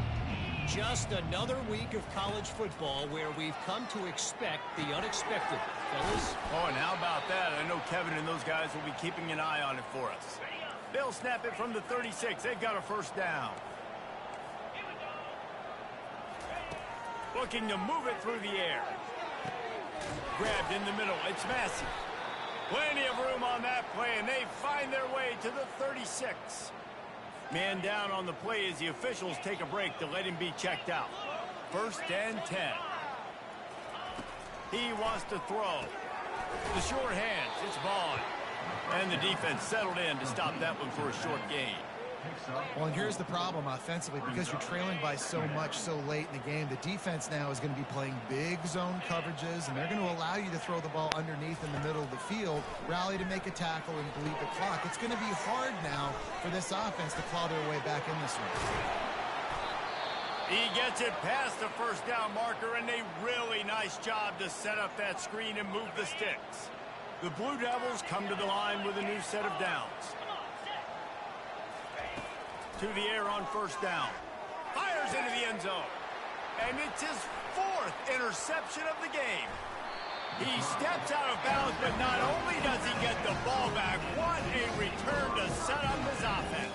Just another week of college football where we've come to expect the unexpected. Fellas? Oh, and how about that? I know Kevin and those guys will be keeping an eye on it for us. They'll snap it from the 36. They've got a first down. Looking to move it through the air. Grabbed in the middle. It's Massey. Plenty of room on that play, and they find their way to the 36. Man down on the play as the officials take a break to let him be checked out. 1st and 10. He wants to throw. The short hands. It's Vaughn. And the defense settled in to stop that one for a short gain. Well, and here's the problem offensively. Because you're trailing by so much so late in the game, the defense now is going to be playing big zone coverages, and they're going to allow you to throw the ball underneath in the middle of the field, rally to make a tackle, and bleed the clock. It's going to be hard now for this offense to claw their way back in this one. He gets it past the first down marker, and a really nice job to set up that screen and move the sticks. The Blue Devils come to the line with a new set of downs. To the air on first down. Fires into the end zone. And it's his 4th interception of the game. He steps out of bounds, but not only does he get the ball back, what a return to set up his offense.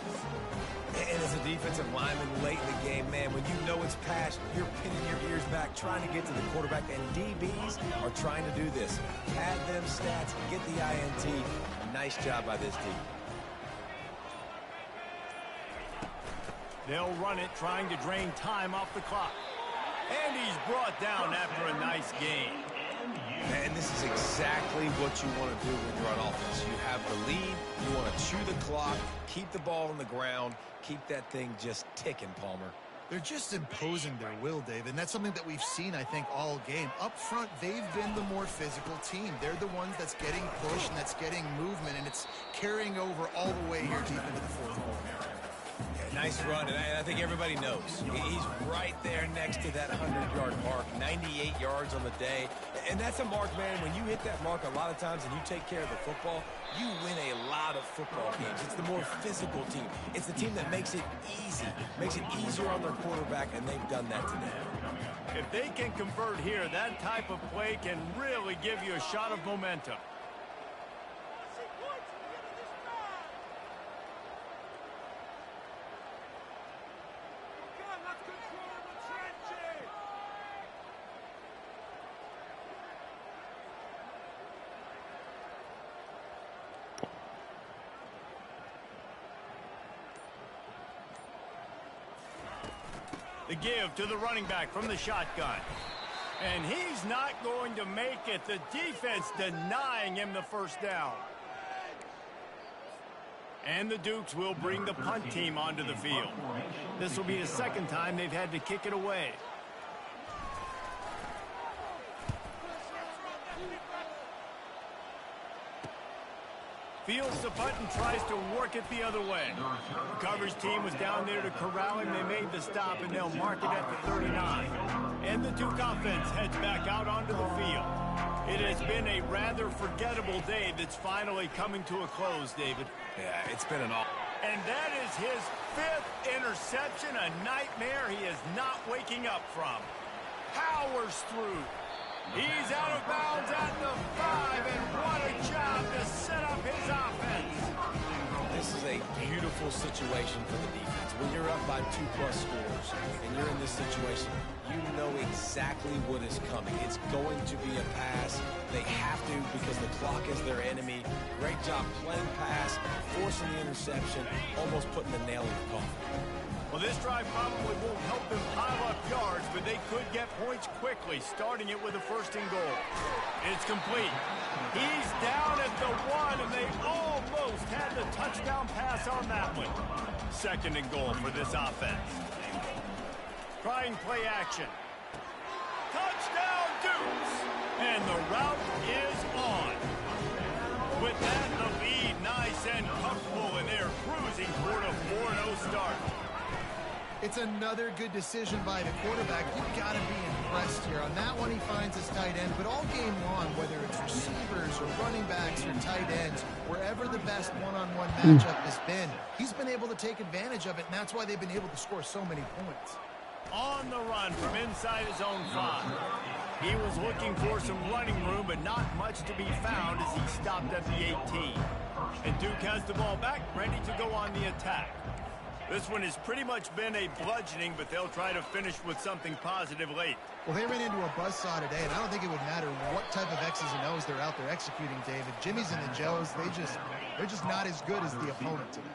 And as a defensive lineman late in the game, man, when you know it's passed, you're pinning your ears back, trying to get to the quarterback, and DBs are trying to do this. Pad them stats, get the INT. Nice job by this team. They'll run it, trying to drain time off the clock. And he's brought down after a nice gain. And this is exactly what you want to do when you're on offense. You have the lead, you want to chew the clock, keep the ball on the ground, keep that thing just ticking, Palmer. They're just imposing their will, David, and that's something that we've seen, I think, all game. Up front, they've been the more physical team. They're the ones that's getting pushed and that's getting movement, and it's carrying over all the way here deep into the fourth quarter. Nice run, and I think everybody knows. He's right there next to that 100-yard mark, 98 yards on the day. And that's a mark, man, when you hit that mark a lot of times and you take care of the football, you win a lot of football games. It's the more physical team. It's the team that makes it easy, makes it easier on their quarterback, and they've done that today. If they can convert here, that type of play can really give you a shot of momentum. The give to the running back from the shotgun. And he's not going to make it. The defense denying him the first down. And the Dukes will bring the punt team onto the field. This will be the second time they've had to kick it away. Fields the punt and tries to work it the other way. The coverage team was down there to corral him. They made the stop, and they'll mark it at the 39. And the Duke offense heads back out onto the field. It has been a rather forgettable day that's finally coming to a close, David. Yeah, it's been an awful. And that is his 5th interception, a nightmare he is not waking up from. Powers through. He's out of bounds at the 5, and what a job to set up his offense. This is a beautiful situation for the defense. When you're up by 2+ scores and you're in this situation, you know exactly what is coming. It's going to be a pass. They have to because the clock is their enemy. Great job playing pass, forcing the interception, almost putting the nail in the coffin. Well, this drive probably won't help them pile up yards, but they could get points quickly, starting it with a 1st and goal. It's complete. He's down at the 1, and they almost almost had the touchdown pass on that one. 2nd and goal for this offense. Trying play action. Touchdown Dukes! And the route is on. With that, the lead nice and comfortable, and they're cruising toward a 4-0 start. It's another good decision by the quarterback. You've got to be impressed here. On that one, he finds his tight end, but all game long, whether it's receivers or running backs or tight ends, wherever the best one-on-one matchup has been, he's been able to take advantage of it, and that's why they've been able to score so many points. On the run from inside his own 5. He was looking for some running room, but not much to be found as he stopped at the 18. And Duke has the ball back, ready to go on the attack. This one has pretty much been a bludgeoning, but they'll try to finish with something positive late. Well, they ran into a buzzsaw today, and I don't think it would matter what type of X's and O's they're out there executing, David. Jimmy's and the Joes, they're just not as good as the opponent today.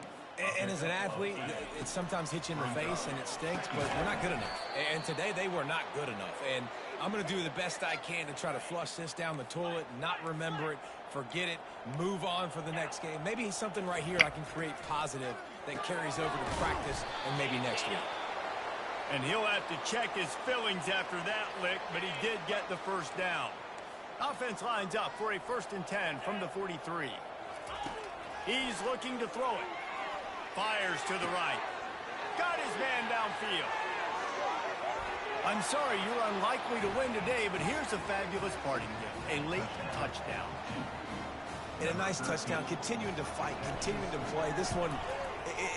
And as an athlete, it sometimes hits you in the face and it stinks, but they're not good enough. And today they were not good enough. And I'm going to do the best I can to try to flush this down the toilet, not remember it, forget it, move on for the next game. Maybe something right here I can create positive that carries over to practice and maybe next week. And he'll have to check his fillings after that lick, but he did get the first down. Offense lines up for a 1st and 10 from the 43. He's looking to throw it. Fires to the right. Got his man downfield. I'm sorry, you're unlikely to win today, but here's a fabulous parting gift. A late touchdown. And a nice touchdown, continuing to fight, continuing to play. This one,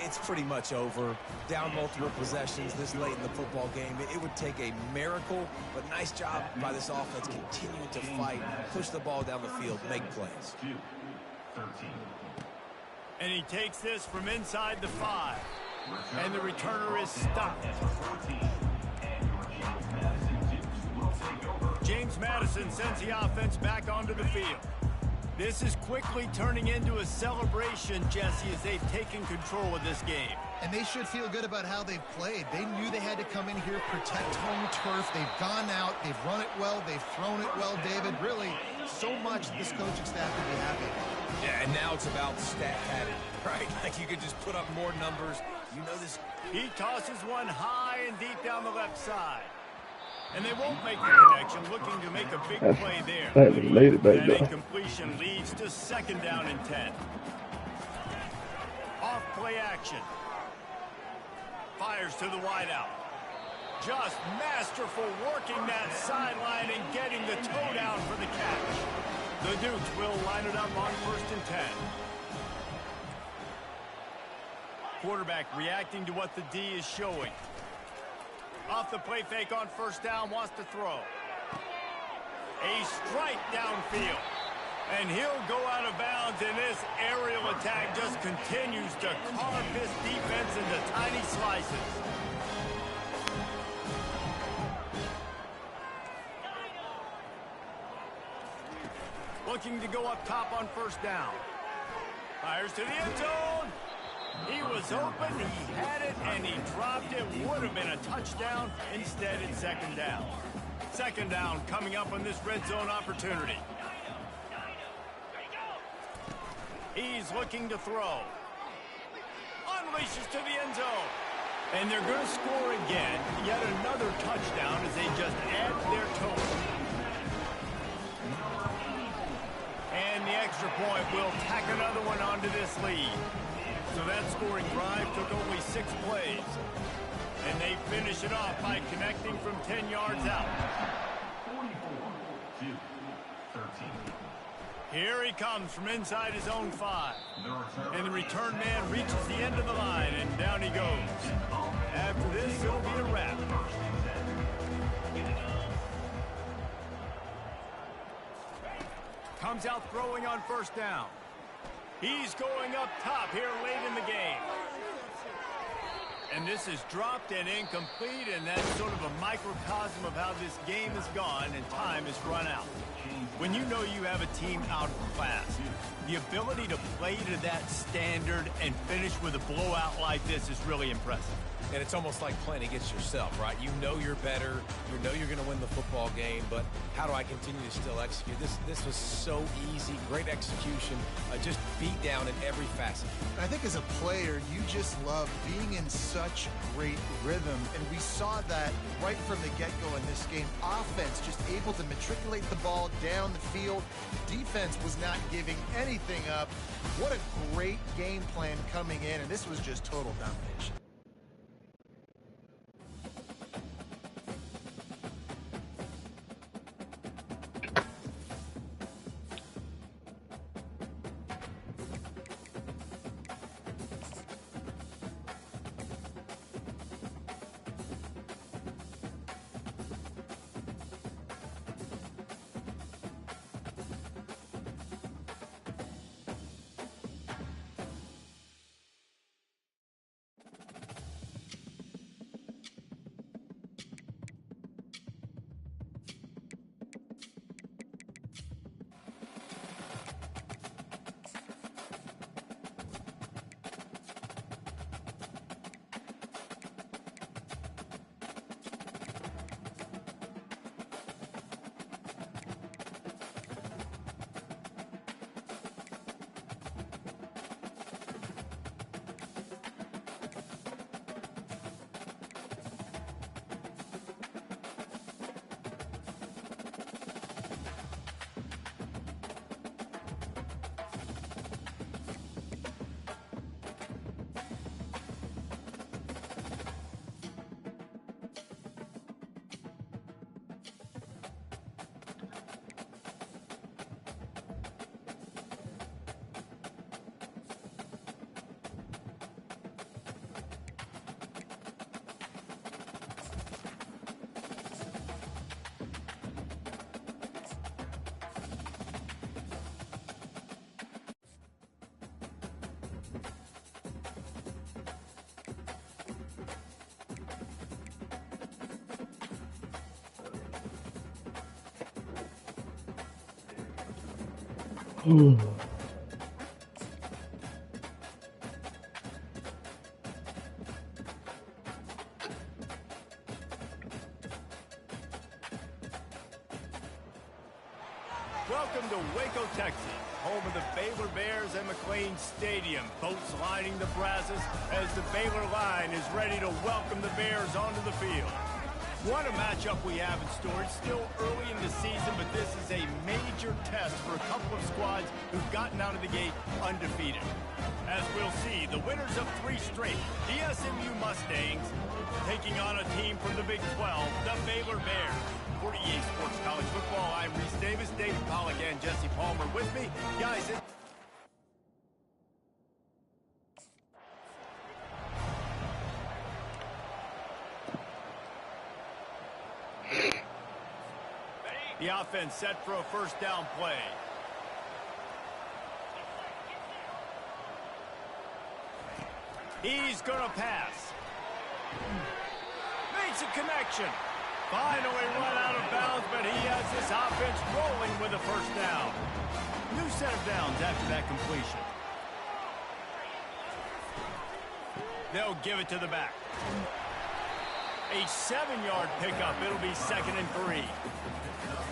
it's pretty much over. Down multiple possessions this late in the football game. It would take a miracle, but nice job by this offense continuing to fight, push the ball down the field, make plays. And he takes this from inside the 5. And the returner is stopped. James Madison sends the offense back onto the field. This is quickly turning into a celebration, Jesse, as they've taken control of this game. And they should feel good about how they've played. They knew they had to come in here, protect home turf. They've gone out, they've run it well, they've thrown it well, David. Really, so much this coaching staff can be happy. Yeah, and now it's about stat padding, right? Like you could just put up more numbers. You know this. He tosses one high and deep down the left side. And they won't make the connection, looking to make a big play there. That incompletion leads to 2nd down and 10. Off play action. Fires to the wideout. Just masterful working that sideline and getting the toe down for the catch. The Dukes will line it up on 1st and 10. Quarterback reacting to what the D is showing. Off the play fake on 1st down, wants to throw. A strike downfield. And he'll go out of bounds, and this aerial attack just continues to carve this defense into tiny slices. Looking to go up top on 1st down. Fires to the end zone. He was open, he had it, and he dropped it. Would have been a touchdown. Instead, it's 2nd down. 2nd down coming up on this red zone opportunity. He's looking to throw. Unleashes to the end zone. And they're going to score again. Yet another touchdown as they just add to their total. And the extra point will tack another one onto this lead. So that scoring drive took only 6 plays. And they finish it off by connecting from 10 yards out. 44-13. Here he comes from inside his own 5. And the return man reaches the end of the line, and down he goes. After this, it'll be a wrap. Comes out throwing on 1st down. He's going up top here late in the game. And this is dropped and incomplete, and that's sort of a microcosm of how this game has gone, and time has run out. When you know you have a team out of class, the ability to play to that standard and finish with a blowout like this is really impressive. And it's almost like playing against yourself, right? You know you're better. You know you're going to win the football game, but how do I continue to still execute? This was so easy, great execution, just beat down in every facet. I think as a player, you just love being in such great rhythm, and we saw that right from the get-go in this game. Offense just able to matriculate the ball down the field. Defense was not giving anything up. What a great game plan coming in, and this was just total domination. Welcome to Waco, Texas, home of the Baylor Bears and McLean Stadium. Boats lining the brazos as the Baylor line is ready to welcome the Bears onto the field. What a matchup we have in store. It's still early in the season, but this is a major test for a couple of squads who've gotten out of the gate undefeated. As we'll see, the winners of 3 straight, the SMU Mustangs, taking on a team from the Big 12, the Baylor Bears. For EA Sports College Football, I'm Reese Davis, David Pollack, and Jesse Palmer with me. Guys, the offense set for a first down play. He's going to pass. Makes a connection. Finally run out of bounds, but he has this offense rolling with a first down. New set of downs after that completion. They'll give it to the back. A 7-yard pickup. It'll be 2nd and 3.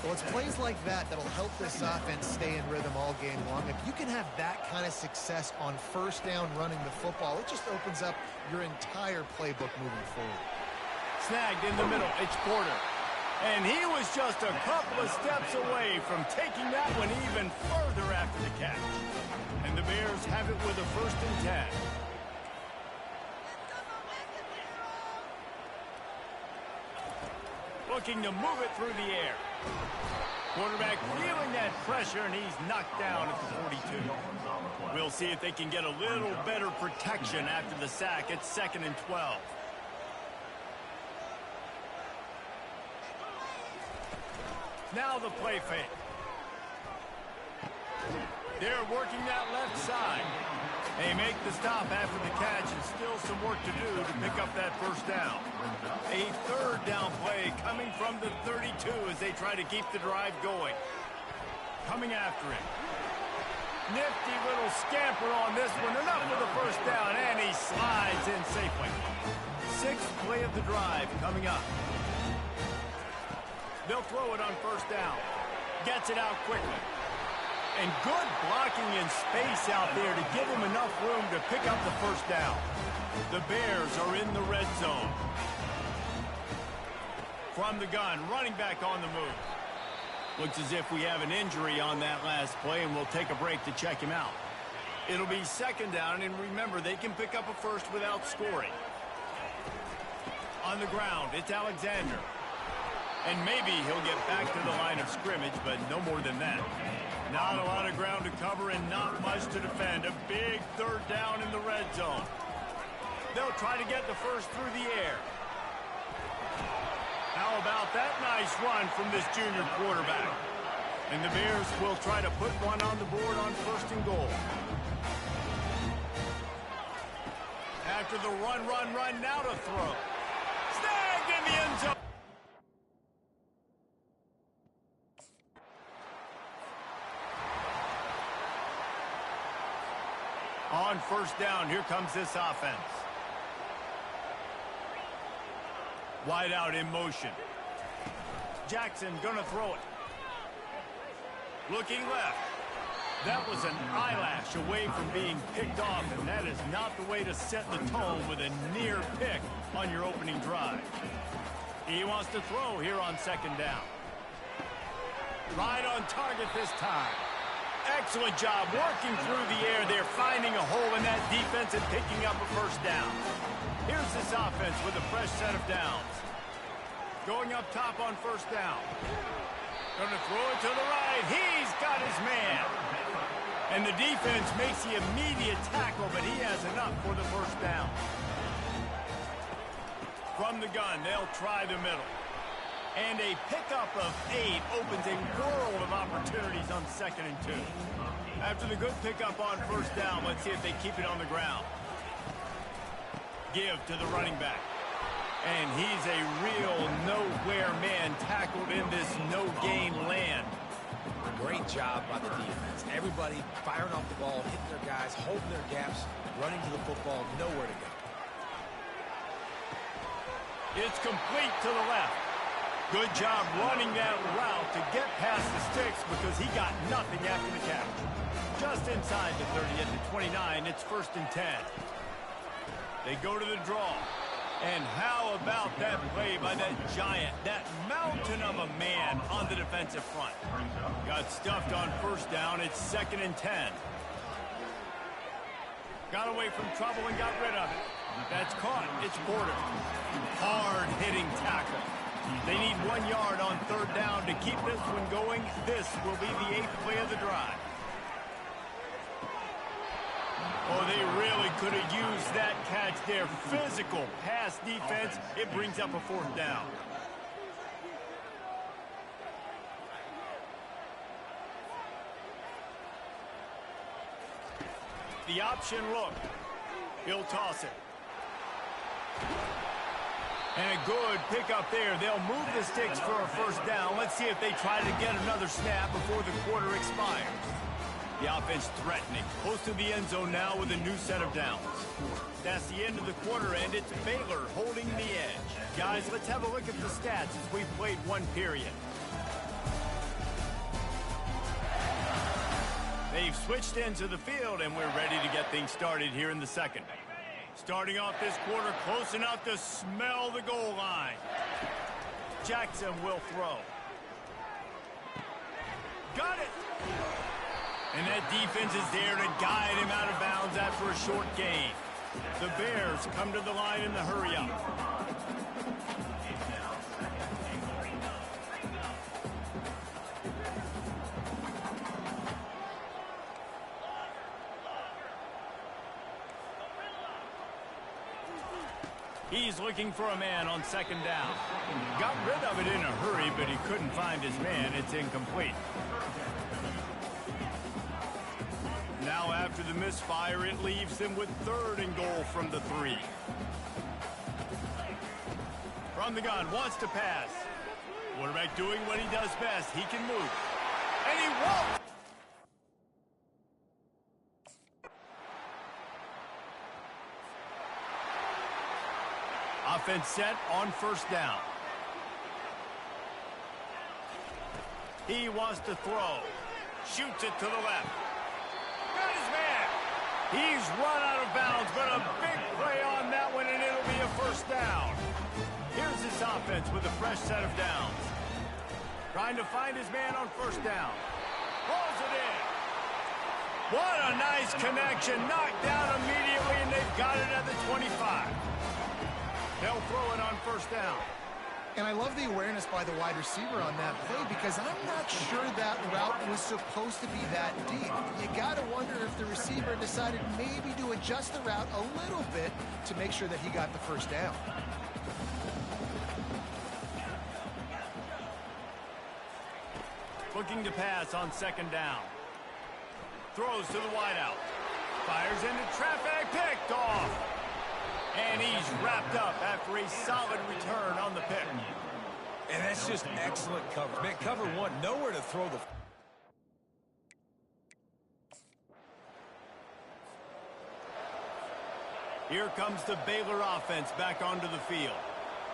Well, it's plays like that that'll help this offense stay in rhythm all game long. If you can have that kind of success on first down running the football, it just opens up your entire playbook moving forward. Snagged in the middle, it's Porter. And he was just a couple of steps away from taking that one even further after the catch. And the Bears have it with a 1st and 10. Looking to move it through the air. Quarterback feeling that pressure, and he's knocked down at the 42. We'll see if they can get a little better protection after the sack. It's 2nd and 12. Now the play fake. They're working that left side. They make the stop after the catch, and still some work to do to pick up that first down. A 3rd down play coming from the 32 as they try to keep the drive going. Coming after it. Nifty little scamper on this one. Enough for the first down, and he slides in safely. 6 play of the drive coming up. They'll throw it on first down. Gets it out quickly. And good blocking in space out there to give him enough room to pick up the first down. The Bears are in the red zone. From the gun, running back on the move. Looks as if we have an injury on that last play, and we'll take a break to check him out. It'll be second down, and remember, they can pick up a first without scoring. On the ground, it's Alexander. And maybe he'll get back to the line of scrimmage, but no more than that. Not a lot of ground to cover and not much to defend. A big third down in the red zone. They'll try to get the first through the air. How about that nice run from this junior quarterback? And the Bears will try to put one on the board on first and goal. After the run, now to throw. Snagged in the end zone. On first down, here comes this offense. Wide out in motion. Jackson gonna throw it. Looking left. That was an eyelash away from being picked off, and that is not the way to set the tone with a near pick on your opening drive. He wants to throw here on second down. Right on target this time. Excellent job working through the air there, finding a hole in that defense and picking up a first down. Here's this offense with a fresh set of downs. Going up top on first down. Gonna throw it to the right. He's got his man. And the defense makes the immediate tackle, but he has enough for the first down. From the gun, they'll try the middle. And a pickup of 8 opens a world of opportunities on second and 2. After the good pickup on first down, let's see if they keep it on the ground. Give to the running back. And he's a real nowhere man tackled in this no-gain land. Great job by the defense. Everybody firing off the ball, hitting their guys, holding their gaps, running to the football, nowhere to go. It's complete to the left. Good job running that route to get past the sticks because he got nothing after the catch. Just inside the 30 at the 29, it's first and 10. They go to the draw. And how about that play by that giant, that mountain of a man on the defensive front? Got stuffed on first down. It's second and 10. Got away from trouble and got rid of it. That's caught. It's Porter. Hard-hitting tackle. They need 1 yard on third down to keep this one going. This will be the 8th play of the drive. Oh, they really could have used that catch there. Physical pass defense. It brings up a fourth down. The option look. He'll toss it. And a good pickup there. They'll move the sticks for a first down. Let's see if they try to get another snap before the quarter expires. The offense threatening. Close to the end zone now with a new set of downs. That's the end of the quarter, and it's Baylor holding the edge. Guys, let's have a look at the stats as we've played one period. They've switched ends of the field, and we're ready to get things started here in the second. Starting off this quarter close enough to smell the goal line. Jackson will throw. Got it! And that defense is there to guide him out of bounds after a short gain. The Bears come to the line in the hurry-up. He's looking for a man on second down. Got rid of it in a hurry, but he couldn't find his man. It's incomplete. Now after the misfire, it leaves them with third and goal from the 3. From the gun, wants to pass. Quarterback doing what he does best. He can move. And he won't. offense set on first down. He wants to throw. Shoots it to the left. Got his man. He's run out of bounds, but a big play on that one, and it'll be a first down. Here's this offense with a fresh set of downs. Trying to find his man on first down. Pulls it in. What a nice connection. Knocked down immediately, and they've got it at the 25. They'll throw it on first down. And I love the awareness by the wide receiver on that play because I'm not sure that route was supposed to be that deep. You got to wonder if the receiver decided maybe to adjust the route a little bit to make sure that he got the first down. Looking to pass on second down. Throws to the wideout. Fires into traffic. Picked off. And he's wrapped up after a solid return on the pick. And that's just excellent coverage. Man, cover one, nowhere to throw the... Here comes the Baylor offense back onto the field.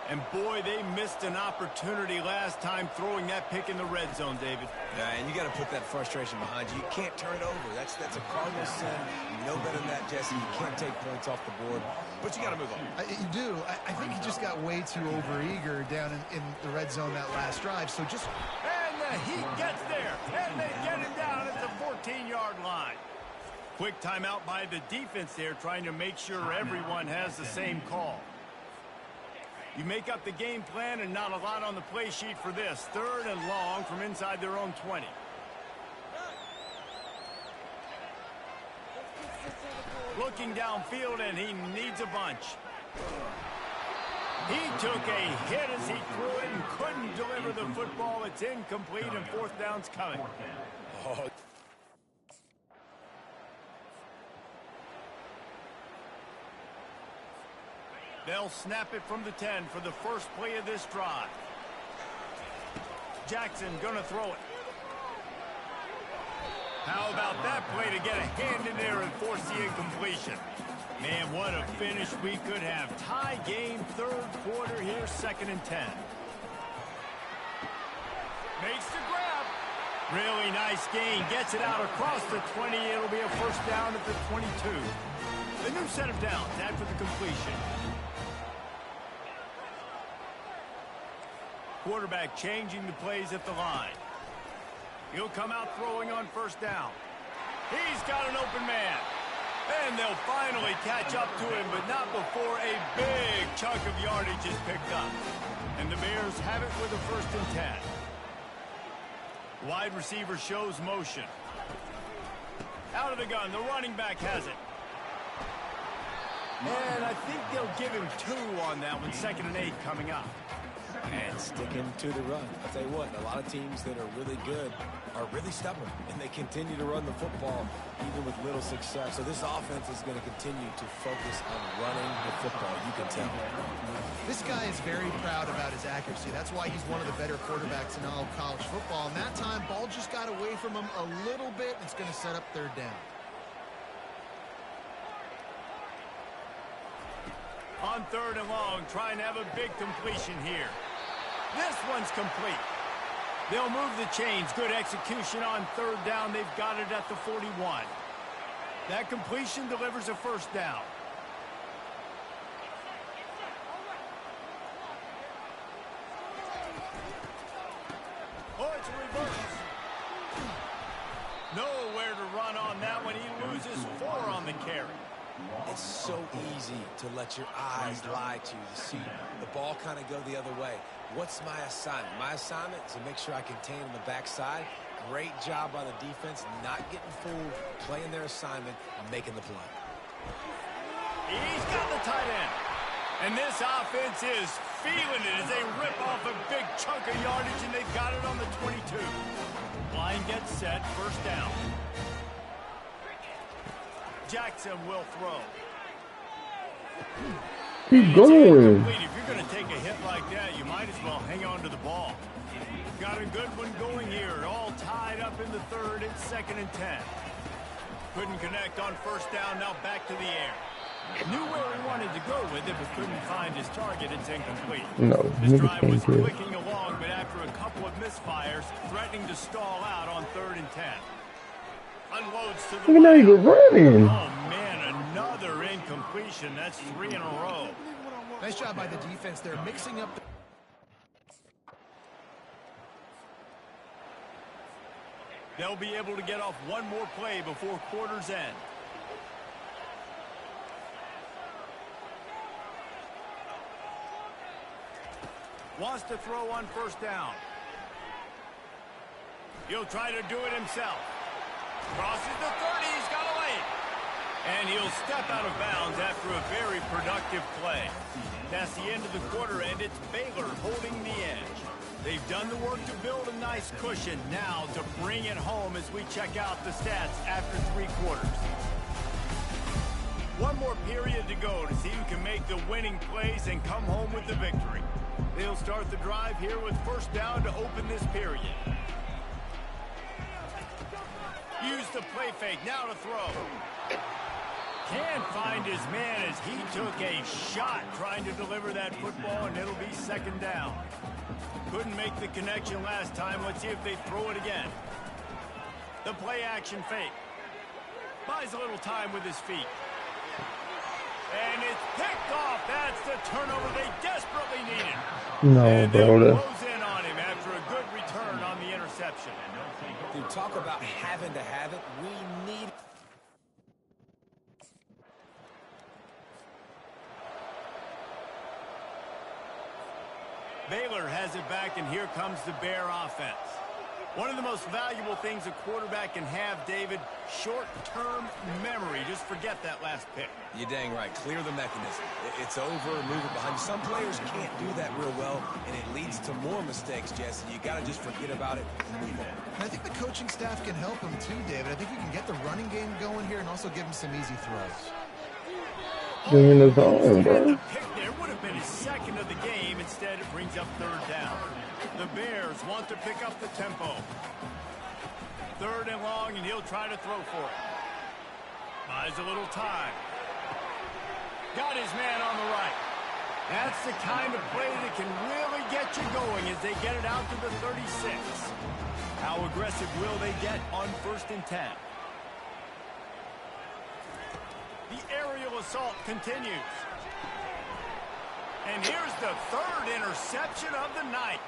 And boy, they missed an opportunity last time throwing that pick in the red zone, David. Yeah, and you got to put that frustration behind you. You can't turn it over. That's a cardinal sin. You know better than that, Jesse. You can't take points off the board, but you got to move on. You do. I think he just got way too overeager down in the red zone that last drive. So just... And the Heat gets there, and they get him down at the 14-yard line. Quick timeout by the defense there, trying to make sure everyone has the same call. You make up the game plan and not a lot on the play sheet for this. Third and long from inside their own 20. Looking downfield, and he needs a bunch. He took a hit as he threw it and couldn't deliver the football. It's incomplete, and fourth down's coming. Oh. They'll snap it from the 10 for the first play of this drive. Jackson gonna throw it. How about that play to get a hand in there and force the incompletion? Man, what a finish we could have. Tie game, third quarter here, 2nd and 10. Makes the grab. Really nice gain. Gets it out across the 20. It'll be a first down at the 22. A new set of downs after the completion. Quarterback changing the plays at the line. He'll come out throwing on first down. He's got an open man. And they'll finally catch up to him, but not before a big chunk of yardage is picked up. And the Bears have it with a 1st and 10. Wide receiver shows motion. Out of the gun, the running back has it. And I think they'll give him 2 on that one, 2nd and 8 coming up. And sticking to the run. I'll tell you what, a lot of teams that are really good are really stubborn, and they continue to run the football even with little success. So this offense is going to continue to focus on running the football, you can tell. This guy is very proud about his accuracy. That's why he's one of the better quarterbacks in all of college football. And that time, ball just got away from him a little bit. It's going to set up 3rd down. On 3rd and long, trying to have a big completion here. This one's complete. They'll move the chains. Good execution on 3rd down. They've got it at the 41. That completion delivers a first down. Oh, it's a reverse. Nowhere to run on that one. He loses 4 on the carry. It's so easy to let your eyes lie to you, to see the ball kind of go the other way. What's my assignment? My assignment is to make sure I contain on the backside. Great job by the defense, not getting fooled, playing their assignment, and making the play. He's got the tight end. And this offense is feeling it as they rip off a big chunk of yardage, and they've got it on the 22. Line gets set, first down. Jackson will throw. Keep going. If you're going to take a hit like that, you might as well hang on to the ball. Got a good one going here. All tied up in the 3rd. It's 2nd and 10. Couldn't connect on first down. Now back to the air. Knew where he wanted to go with it, but couldn't find his target. It's incomplete. No, This niggas drive was can't kill. clicking along, but after a couple of misfires, threatening to stall out on 3rd and 10. Unloads to the Look at that nigga running. Oh, man, another incompletion. That's 3 in a row. Nice job by the defense there, mixing up the... They'll be able to get off one more play before quarter's end. Wants to throw on 1st down. He'll try to do it himself. Crosses the 30, he's got a lane. And he'll step out of bounds after a very productive play. That's the end of the quarter, and it's Baylor holding the edge. They've done the work to build a nice cushion. Now to bring it home as we check out the stats after 3 quarters. One more period to go to see who can make the winning plays and come home with the victory. They'll start the drive here with 1st down to open this period. Use the play fake, now to throw. Can't find his man as he took a shot trying to deliver that football, and it'll be 2nd down. Couldn't make the connection last time. Let's see if they throw it again. The play action fake. Buys a little time with his feet. And it's picked off. That's the turnover they desperately needed. No, and bro. they'll close in on him after a good return on the interception. Dude, talk about having to have it. We need... Baylor has it back, and here comes the Bear offense. One of the most valuable things a quarterback can have, David, short-term memory. Just forget that last pick. You're dang right. Clear the mechanism. It's over, move it behind you. Some players can't do that real well, and it leads to more mistakes, Jesse. You got to just forget about it and move on. And I think the coaching staff can help him too, David. I think you can get the running game going here and also give him some easy throws. Give him the zone, bro. Pick there would have been his 2nd of the game. Instead, it brings up 3rd down. The Bears want to pick up the tempo. 3rd and long, and he'll try to throw for it. Buys a little time. Got his man on the right. That's the kind of play that can really get you going as they get it out to the 36. How aggressive will they get on 1st and 10? The aerial assault continues. And here's the 3rd interception of the night.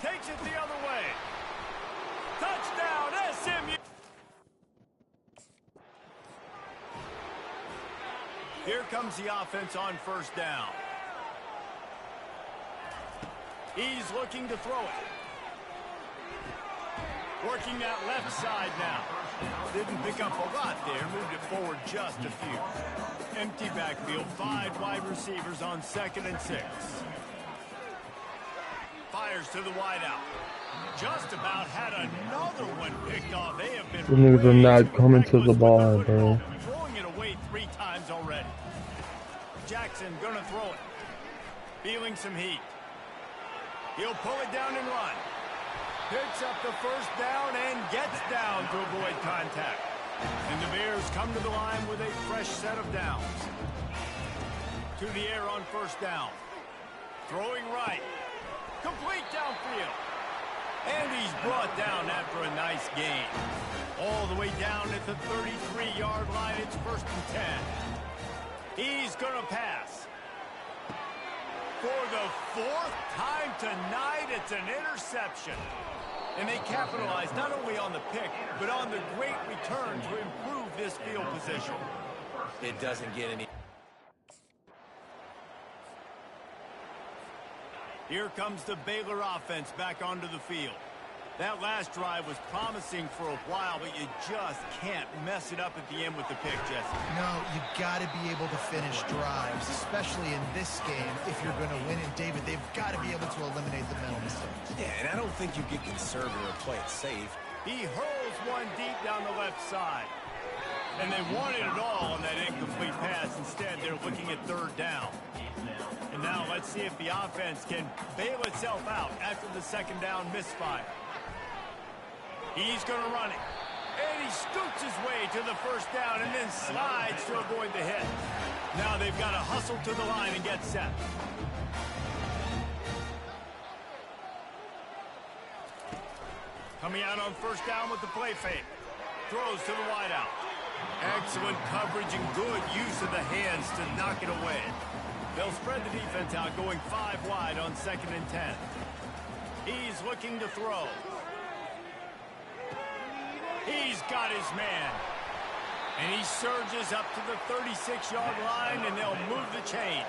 Takes it the other way. Touchdown, SMU. Here comes the offense on 1st down. He's looking to throw it. Working that left side now. Didn't pick up a lot there. Moved it forward just a few. Empty backfield. 5 wide receivers on 2nd and 6. Fires to the wideout. Just about had another one picked off. They have been... The niggas are not coming to the ball, bro. Throwing it away 3 times already. Jackson gonna throw it. Feeling some heat. He'll pull it down and run. Picks up the 1st down and gets down to avoid contact. And the Bears come to the line with a fresh set of downs. To the air on 1st down. Throwing right. Complete downfield. And he's brought down after a nice gain. All the way down at the 33-yard line. It's 1st and 10. He's going to pass. For the 4th time tonight, it's an interception. And they capitalize not only on the pick, but on the great return to improve this field position. It doesn't get any... Here comes the Baylor offense back onto the field. That last drive was promising for a while, but you just can't mess it up at the end with the pick, Jesse. No, you got to be able to finish drives, especially in this game if you're going to win. And, David, they've got to be able to eliminate the mental mistakes. Yeah, and I don't think you get conservative or play it safe. He hurls one deep down the left side. And they wanted it all on that incomplete pass. Instead, they're looking at 3rd down. And now let's see if the offense can bail itself out after the 2nd down misfire. He's going to run it. And he scoots his way to the first down and then slides to avoid the hit. Now they've got to hustle to the line and get set. Coming out on first down with the play fake. Throws to the wideout. Excellent coverage and good use of the hands to knock it away. They'll spread the defense out, going 5 wide on 2nd and 10. He's looking to throw. He's got his man. And he surges up to the 36-yard line, and they'll move the chain.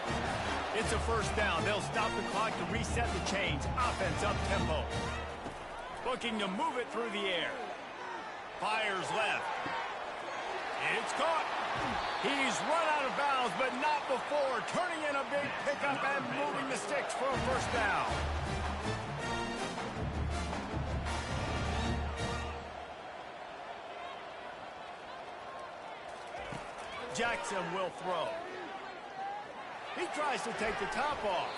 It's a first down. They'll stop the clock to reset the chains. Offense up-tempo. Looking to move it through the air. Fires left. It's caught. He's run out of bounds, but not before. Turning in a big pickup and moving the sticks for a first down. Jackson will throw. He tries to take the top off.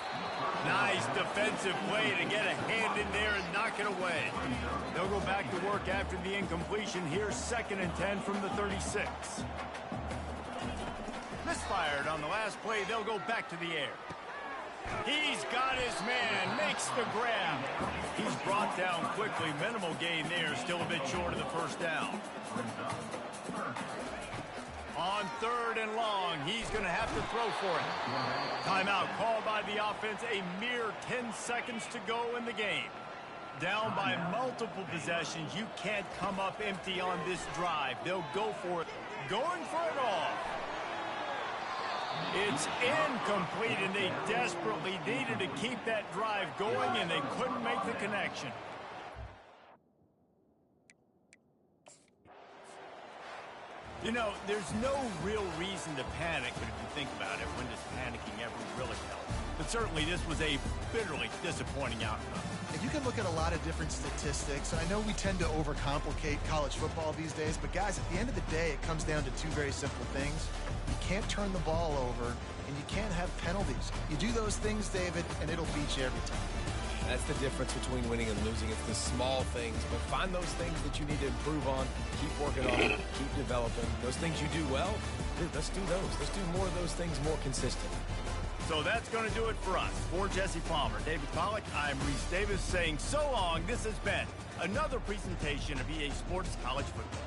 Nice defensive play to get a hand in there and knock it away. They'll go back to work after the incompletion. Here's 2nd and 10 from the 36. Misfired on the last play. They'll go back to the air. He's got his man. Makes the grab. He's brought down quickly. Minimal gain there. Still a bit short of the first down. On 3rd and long, he's going to have to throw for it. Timeout called by the offense. A mere 10 seconds to go in the game. Down by multiple possessions. You can't come up empty on this drive. They'll go for it. Going for it all. It's incomplete, and they desperately needed to keep that drive going, and they couldn't make the connection. You know, there's no real reason to panic, but if you think about it, when does panicking ever really help? But certainly this was a bitterly disappointing outcome. And you can look at a lot of different statistics. I know we tend to overcomplicate college football these days, but guys, at the end of the day, it comes down to 2 very simple things. You can't turn the ball over, and you can't have penalties. You do those things, David, and it'll beat you every time. That's the difference between winning and losing. It's the small things, but find those things that you need to improve on, keep working on it, keep developing. Those things you do well, dude, let's do those. Let's do more of those things more consistent. So that's going to do it for us. For Jesse Palmer, David Pollack, I'm Reese Davis saying so long. This has been another presentation of EA Sports College Football.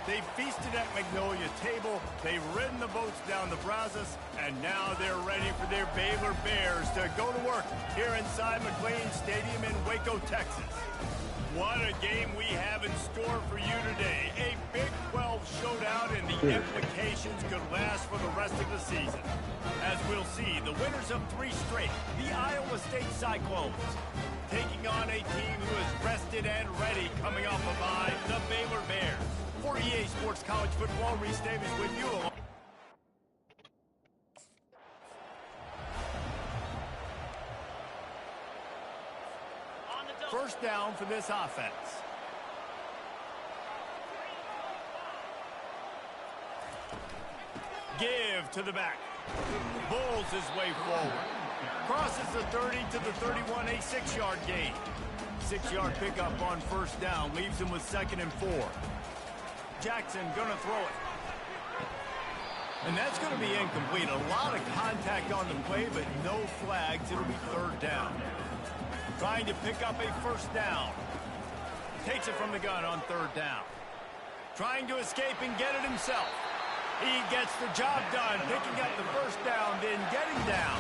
They've feasted at Magnolia's table, they've ridden the boats down the Brazos, and now they're ready for their Baylor Bears to go to work here inside McLean Stadium in Waco, Texas. What a game we have in store for you today. A Big 12 showdown, and the implications could last for the rest of the season. As we'll see, the winners of 3 straight, the Iowa State Cyclones, taking on a team who is rested and ready coming off a bye, the Baylor Bears. For EA Sports College Football, Reese Davis with you. First down for this offense. Give to the back. Bulls his way forward. Crosses the 30 to the 31, a 6-yard gain. 6-yard pickup on first down, leaves him with 2nd and 4. Jackson gonna throw it. And that's gonna be incomplete. A lot of contact on the play, but no flags. It'll be 3rd down. Trying to pick up a first down. Takes it from the gun on 3rd down. Trying to escape and get it himself. He gets the job done, picking up the first down, then getting down.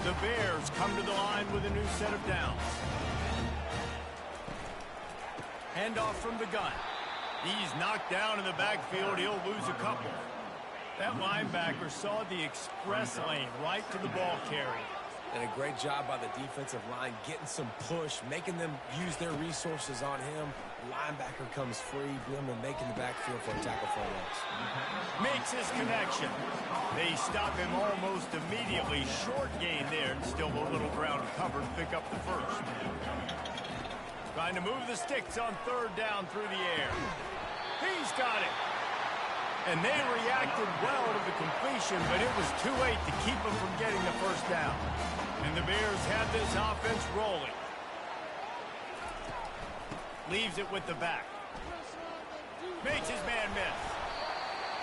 The Bears come to the line with a new set of downs. Handoff from the gun. He's knocked down in the backfield. He'll lose a couple. That linebacker saw the express lane right to the ball carrier. And a great job by the defensive line, getting some push, making them use their resources on him. Linebacker comes free, Blim, and making the backfield for a tackle for a loss. Makes his connection. They stop him almost immediately. Short gain there, and still a little ground covered. Pick up the first. Trying to move the sticks on 3rd down through the air. He's got it. And they reacted well to the completion, but it was too late to keep them from getting the first down. And the Bears have this offense rolling. Leaves it with the back. Makes his man miss.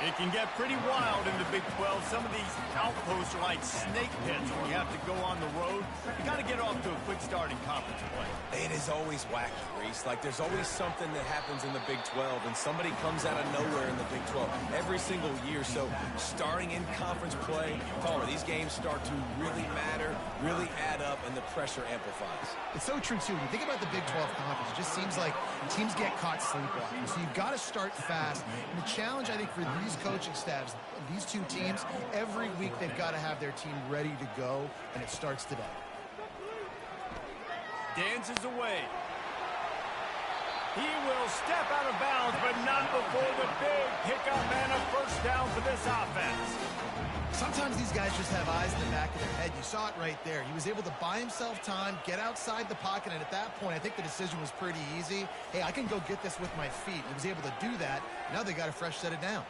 It can get pretty wild in the Big 12. Some of these outposts are like snake pits when you have to go on the road. You got to get off to a quick start in conference play. It is always wacky, Reese. Like, there's always something that happens in the Big 12, and somebody comes out of nowhere in the Big 12 every single year. So starting in conference play, Palmer, these games start to really matter, really add up, and the pressure amplifies. It's so true, too. When you think about the Big 12 conference, it just seems like teams get caught sleepwalking. So you've got to start fast. And the challenge, I think, for these coaching staffs, these two teams, every week they've got to have their team ready to go, and it starts today. Dances away. He will step out of bounds, but not before the big pickup and a first down for this offense. Sometimes these guys just have eyes in the back of their head. You saw it right there. He was able to buy himself time, get outside the pocket, and at that point, I think the decision was pretty easy. Hey, I can go get this with my feet. He was able to do that. Now they got a fresh set of downs.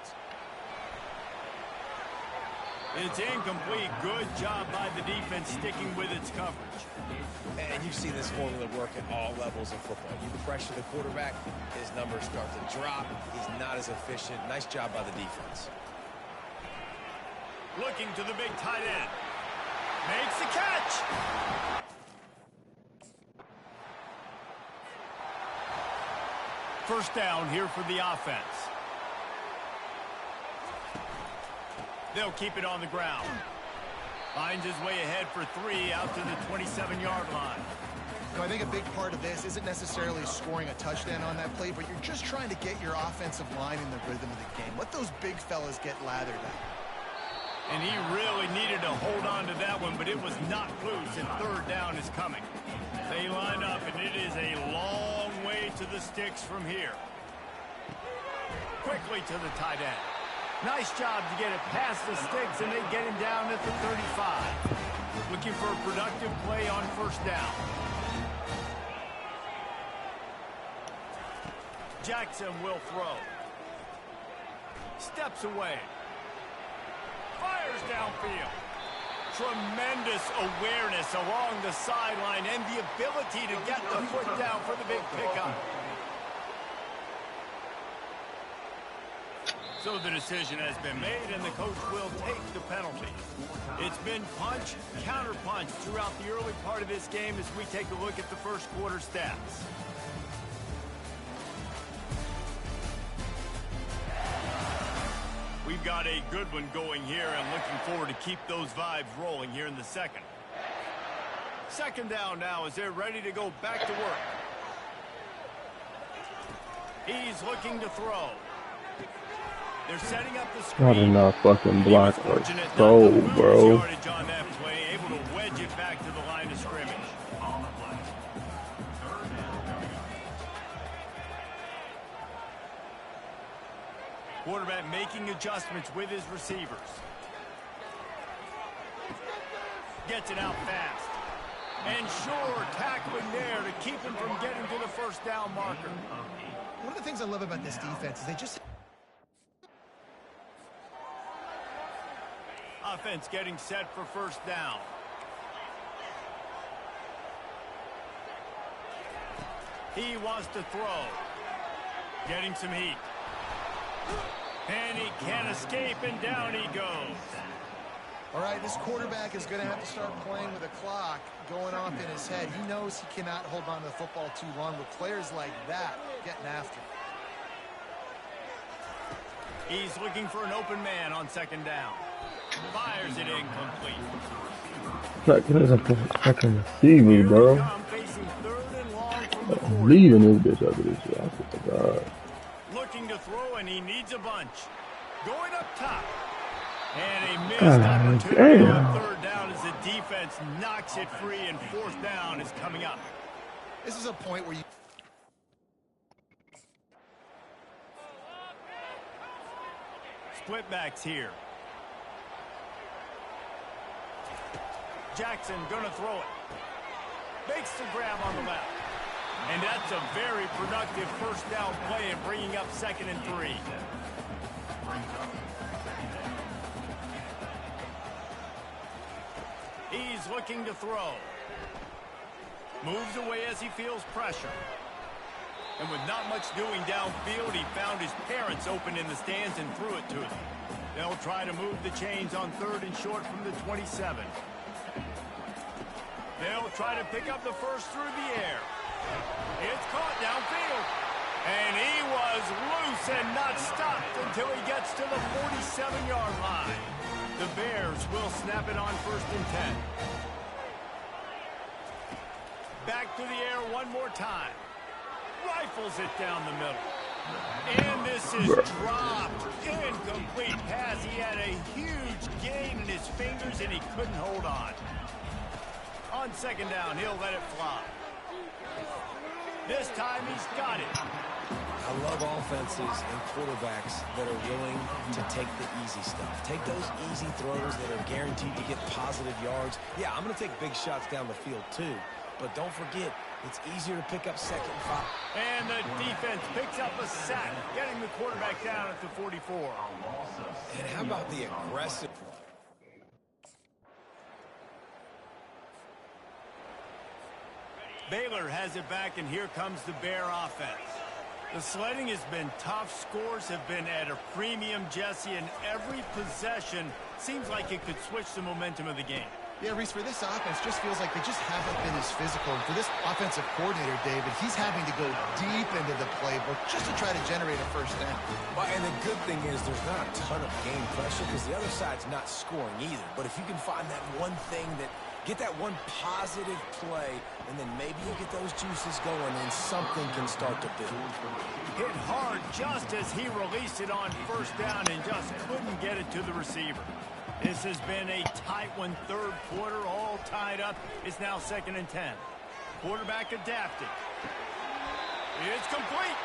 It's incomplete. Good job by the defense sticking with its coverage. And you've seen this formula work at all levels of football. You pressure the quarterback, his numbers start to drop. He's not as efficient. Nice job by the defense. Looking to the big tight end. Makes the catch. First down here for the offense. They'll keep it on the ground. Finds his way ahead for 3 out to the 27-yard line. I think a big part of this isn't necessarily scoring a touchdown on that play, but you're just trying to get your offensive line in the rhythm of the game. Let those big fellas get lathered up. And he really needed to hold on to that one, but it was not loose, and third down is coming. They line up, and it is a long way to the sticks from here. Quickly to the tight end. Nice job to get it past the sticks, and they get him down at the 35. Looking for a productive play on first down. Jackson will throw. Steps away. Fires downfield. Tremendous awareness along the sideline and the ability to get the foot down for the big pickup. So the decision has been made, and the coach will take the penalty. It's been punch, counter punch throughout the early part of this game as we take a look at the first quarter stats. We've got a good one going here, and looking forward to keep those vibes rolling here in the second. Second down now as they're ready to go back to work. He's looking to throw. They're setting up the screen. I did not fucking block or throw, bro. On that play, able to wedge it back to the line of scrimmage. Quarterback making adjustments with his receivers. Gets it out fast. And sure, tackling there to keep him from getting to the first down marker. One of the things I love about this defense is they just... Offense getting set for first down. He wants to throw. Getting some heat. And he can't escape, and down he goes. All right, this quarterback is going to have to start playing with a clock going off in his head. He knows he cannot hold on to the football too long with players like that getting after him. He's looking for an open man on second down. Fires it incomplete. I can see me, bro. I'm leaving this bitch after this shit. I swear to God. Looking to throw, and he needs a bunch. Going up top. And a missed opportunity on third down as the defense knocks it free, and fourth down is coming up. This is a point where you... Split backs here. Jackson gonna throw it. Makes the grab on the left. And that's a very productive first down play and bringing up 2nd and 3. He's looking to throw. Moves away as he feels pressure. And with not much doing downfield, he found his parents open in the stands and threw it to them. They'll try to move the chains on 3rd and short from the 27. They'll try to pick up the first through the air. It's caught downfield. And he was loose and not stopped until he gets to the 47-yard line. The Bears will snap it on 1st and 10. Back to the air one more time. Rifles it down the middle. And this is dropped. Incomplete pass. He had a huge gain in his fingers and he couldn't hold on. On 2nd down, he'll let it fly. This time he's got it. I love offenses and quarterbacks that are willing to take the easy stuff. Take those easy throws that are guaranteed to get positive yards. Yeah, I'm going to take big shots down the field too. But don't forget, it's easier to pick up second and 5. And the defense picks up a sack, getting the quarterback down at the 44. And how about the aggressive? Baylor has it back, and here comes the Bear offense. The sledding has been tough. Scores have been at a premium, Jesse, and every possession seems like it could switch the momentum of the game. Yeah, Reese, for this offense, just feels like they just haven't been as physical. And for this offensive coordinator, David, he's having to go deep into the playbook just to try to generate a first down. Well, and the good thing is there's not a ton of game pressure because the other side's not scoring either. But if you can find that one thing that get that one positive play, and then maybe you get those juices going, and something can start to build. Hit hard just as he released it on first down and just couldn't get it to the receiver. This has been a tight one, third quarter, all tied up. It's now 2nd and 10. Quarterback adapted. It's complete.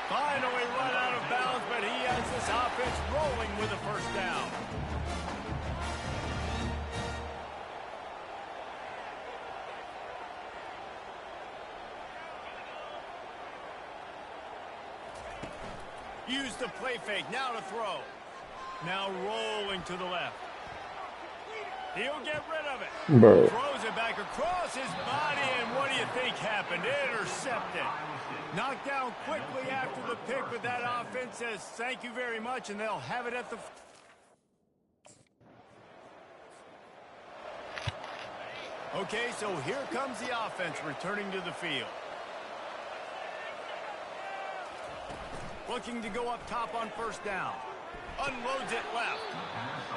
Finally run out of bounds, but he has this offense rolling with a first down. Use the play fake, now to throw. Now rolling to the left. He'll get rid of it. Bro. Throws it back across his body, and what do you think happened? Intercepted. Knocked down quickly after the pick, but that offense says thank you very much, and they'll have it at the... Okay, so here comes the offense returning to the field. Looking to go up top on first down. Unloads it left.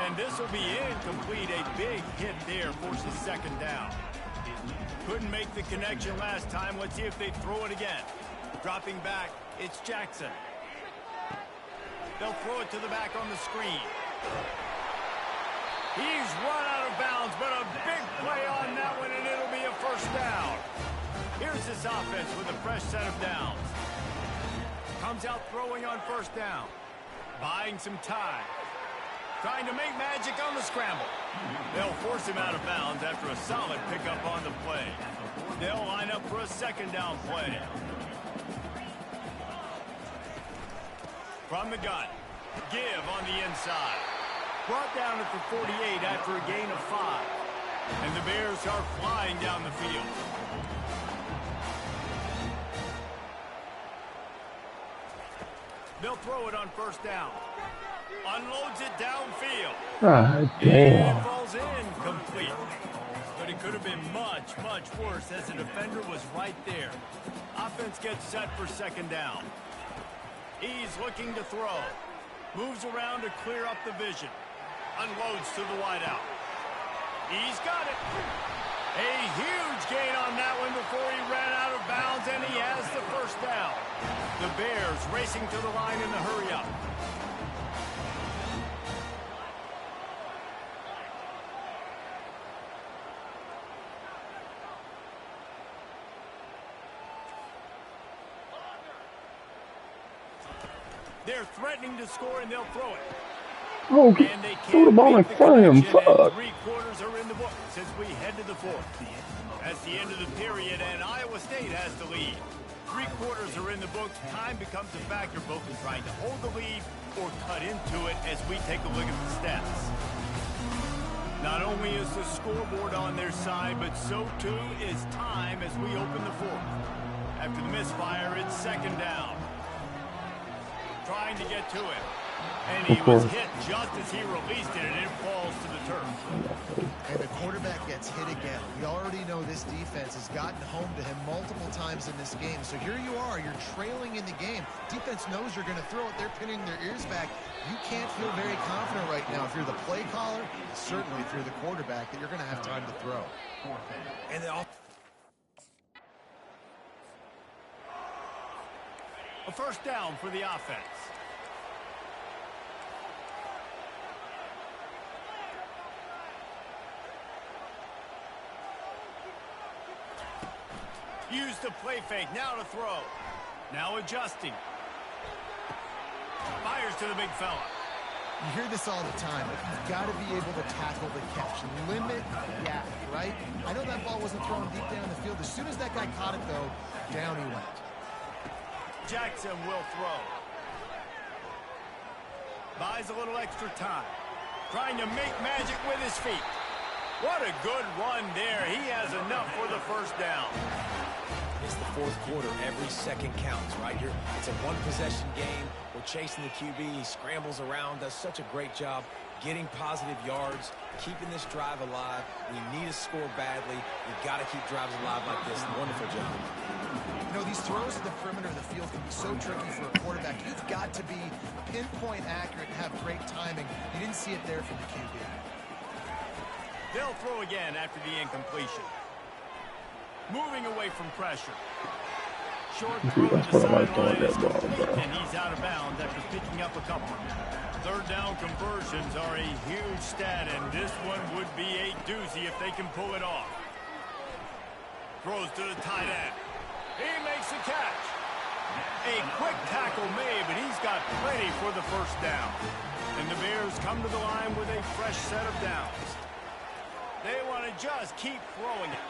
And this will be incomplete. A big hit there forces 2nd down. Couldn't make the connection last time. Let's see if they throw it again. Dropping back, it's Jackson. They'll throw it to the back on the screen. He's run out of bounds, but a big play on that one, and it'll be a first down. Here's this offense with a fresh set of downs. Comes out throwing on first down. Buying some time. Trying to make magic on the scramble. They'll force him out of bounds after a solid pickup on the play. They'll line up for a 2nd down play. From the gun. Give on the inside. Brought down at the 48 after a gain of 5. And the Bears are flying down the field. They'll throw it on first down. Unloads it downfield. God And damn. it falls incomplete. But it could have been much, much worse as the defender was right there. Offense gets set for 2nd down. He's looking to throw. Moves around to clear up the vision. Unloads to the wideout. He's got it. A huge gain on that one before he ran out of bounds, and he has the first down. The Bears racing to the line in the hurry-up. They're threatening to score, and they'll throw it. Oh, And they throw the ball in front of him. Fuck. 3 quarters are in the books as we head to the 4th. That's the end of the period, and Iowa State has the lead. 3 quarters are in the books. Time becomes a factor, both in trying to hold the lead or cut into it as we take a look at the stats. Not only is the scoreboard on their side, but so too is time as we open the 4th. After the misfire, it's 2nd down. Trying to get to it. And he was hit just as he released it, and it falls to the turf. And the quarterback gets hit again. We already know this defense has gotten home to him multiple times in this game. So here you are, you're trailing in the game. Defense knows you're going to throw it. They're pinning their ears back. You can't feel very confident right now if you're the play caller, certainly if you're the quarterback, that you're going to have time to throw. And they all... A first down for the offense. used the play fake. Now to throw. Now adjusting. Fires to the big fella. You hear this all the time, but you've got to be able to tackle the catch. Limit gap, right? I know that ball wasn't thrown deep down the field. As soon as that guy caught it, though, down he went. Jackson will throw. Buys a little extra time. Trying to make magic with his feet. What a good run there. He has enough for the first down. It's the fourth quarter. Every second counts, right? It's a one-possession game. We're chasing the QB. He scrambles around, does such a great job getting positive yards, keeping this drive alive. We need to score badly. We've got to keep drives alive like this. Wonderful job. You know, these throws at the perimeter of the field can be so tricky for a quarterback. You've got to be pinpoint accurate and have great timing. You didn't see it there from the QB. They'll throw again after the incompletion. Moving away from pressure. Short throw to the sideline is complete, and he's out of bounds after picking up a couple. Third down conversions are a huge stat, and this one would be a doozy if they can pull it off. Throws to the tight end. He makes the catch. A quick tackle made, but he's got plenty for the first down. And the Bears come to the line with a fresh set of downs. They want to just keep throwing it.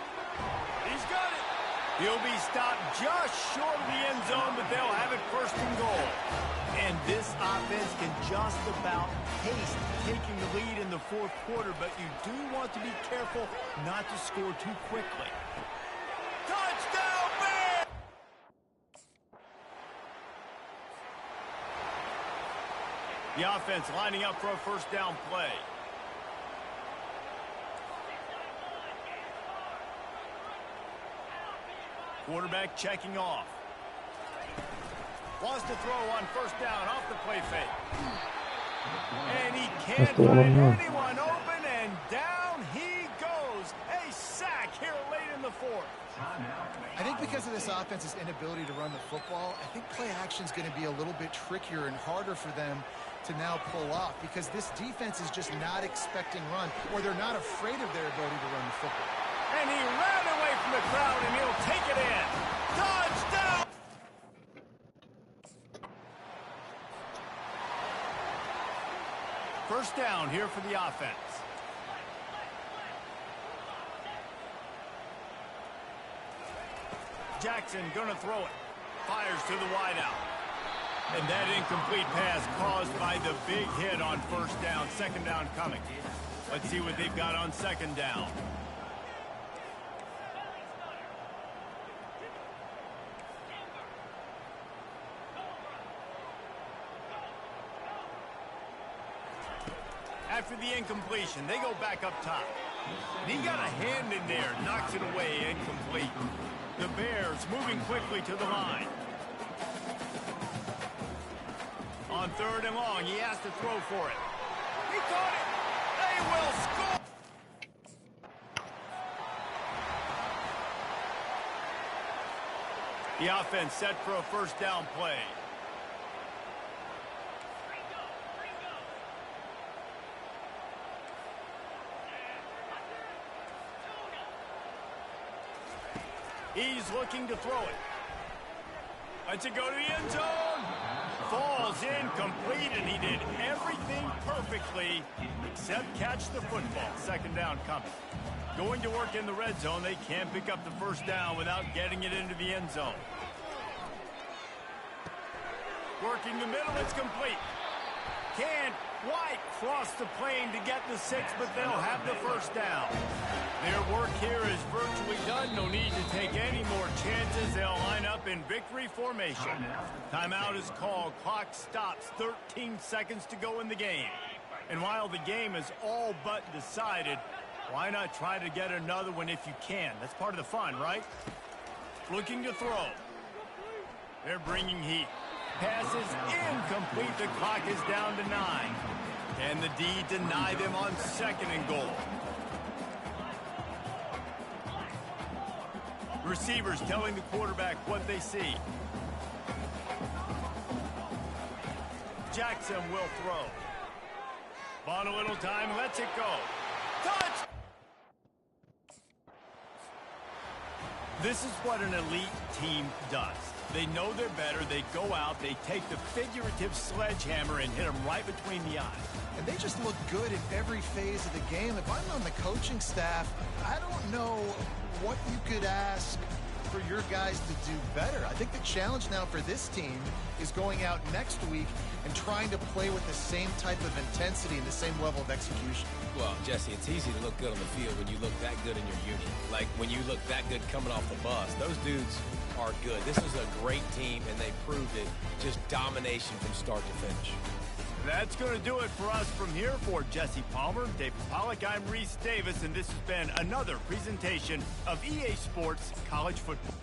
He's got it. He'll be stopped just short of the end zone, but they'll have it first and goal. And this offense can just about haste taking the lead in the fourth quarter, but you do want to be careful not to score too quickly. Touchdown, Bears! The offense lining up for a first down play. Quarterback checking off. Wants to throw on first down off the play fake. And he can't find anyone open, and down he goes. A sack here late in the fourth. I think because of this offense's inability to run the football, I think play action is going to be a little bit trickier and harder for them to now pull off, because this defense is just not expecting run, or they're not afraid of their ability to run the football. And he ran away from the crowd, and he'll take it in. Touchdown! First down here for the offense. Jackson gonna throw it. Fires to the wideout. And that incomplete pass caused by the big hit on first down. Second down coming. Let's see what they've got on second down. After the incompletion, they go back up top. And he got a hand in there, knocks it away, incomplete. The Bears moving quickly to the line. On third and long, he has to throw for it. He caught it. They will score. The offense set for a first down play. He's looking to throw it. Lets it go to the end zone. Falls incomplete, and he did everything perfectly except catch the football. Second down coming. Going to work in the red zone. They can't pick up the first down without getting it into the end zone. Working the middle, it's complete. Can't quite cross the plane to get the 6, but they'll have the first down. Their work here is virtually done. No need to take any more chances. They'll line up in victory formation. Timeout is called. Clock stops. 13 seconds to go in the game. And while the game is all but decided, why not try to get another one if you can? That's part of the fun, right? Looking to throw. They're bringing heat. Pass is incomplete. The clock is down to 9. Can the D deny them on second and goal? Receivers telling the quarterback what they see. Jackson will throw. Bought a little time, lets it go. Touch! This is what an elite team does. They know they're better. They go out, they take the figurative sledgehammer and hit them right between the eyes. And they just look good in every phase of the game. If I'm on the coaching staff, I don't know what you could ask for your guys to do better. I think the challenge now for this team is going out next week and trying to play with the same type of intensity and the same level of execution. Well, Jesse, it's easy to look good on the field when you look that good in your unit. Like when you look that good coming off the bus. Those dudes are good. This is a great team, and they proved it. Just domination from start to finish. That's going to do it for us from here. For Jesse Palmer, David Pollack, I'm Reese Davis, and this has been another presentation of EA Sports College Football.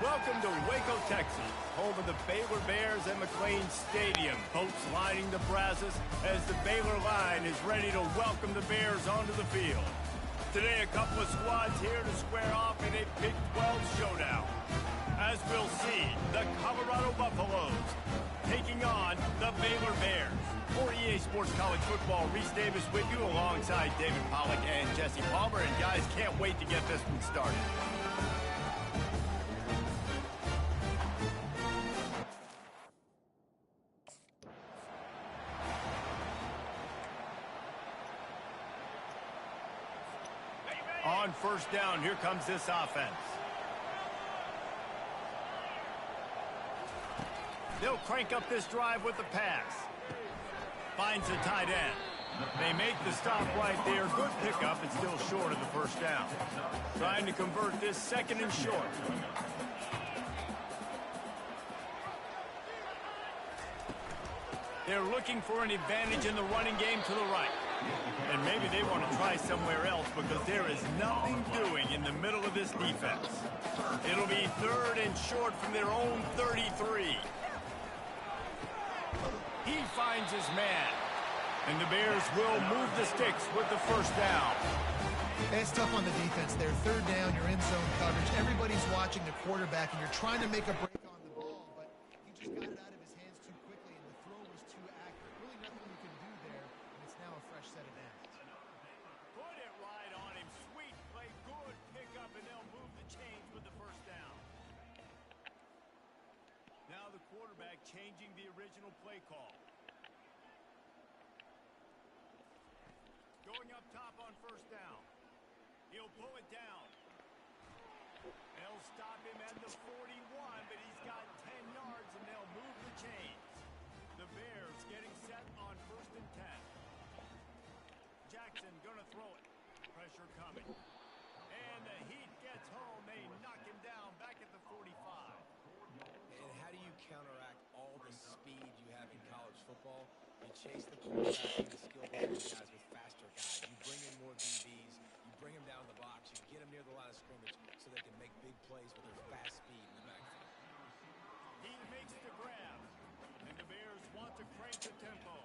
Welcome to Waco, Texas, home of the Baylor Bears and McLean Stadium. Boats lining the brazos as the Baylor line is ready to welcome the Bears onto the field. Today, a couple of squads here to square off in a Big 12 showdown. As we'll see, the Colorado Buffaloes taking on the Baylor Bears. For EA Sports College Football, Reese Davis with you alongside David Pollack and Jesse Palmer. And guys, can't wait to get this one started. On first down, here comes this offense. They'll crank up this drive with the pass. Finds the tight end. They make the stop right there. Good pickup, and still short of the first down. Trying to convert this second and short. They're looking for an advantage in the running game to the right. And maybe they want to try somewhere else because there is nothing doing in the middle of this defense. It'll be third and short from their own 33. He finds his man. And the Bears will move the sticks with the first down. It's tough on the defense there. Third down, you're in zone coverage. Everybody's watching the quarterback, and you're trying to make a break on the ball, but he just got it out of his hands too quickly, and the throw was too accurate. Really nothing you can do there, and it's now a fresh set of downs. Put it right on him. Sweet play, good pickup, and they'll move the chains with the first down. Now the quarterback changing the original play call. Going up top on first down. He'll pull it down. They'll stop him at the 41, but he's got 10 yards, and they'll move the chains. The Bears getting set on first and 10. Jackson gonna throw it. Pressure coming. And the heat gets home. They knock him down back at the 45. And how do you counteract all the speed you have in college football? You chase the quarterback and the skill position guys with faster guys. You bring in more DBs. You bring them down the box. You get them near the line of scrimmage so they can make big plays with their fast speed in the backfield. He makes the grab. And the Bears want to crank the tempo.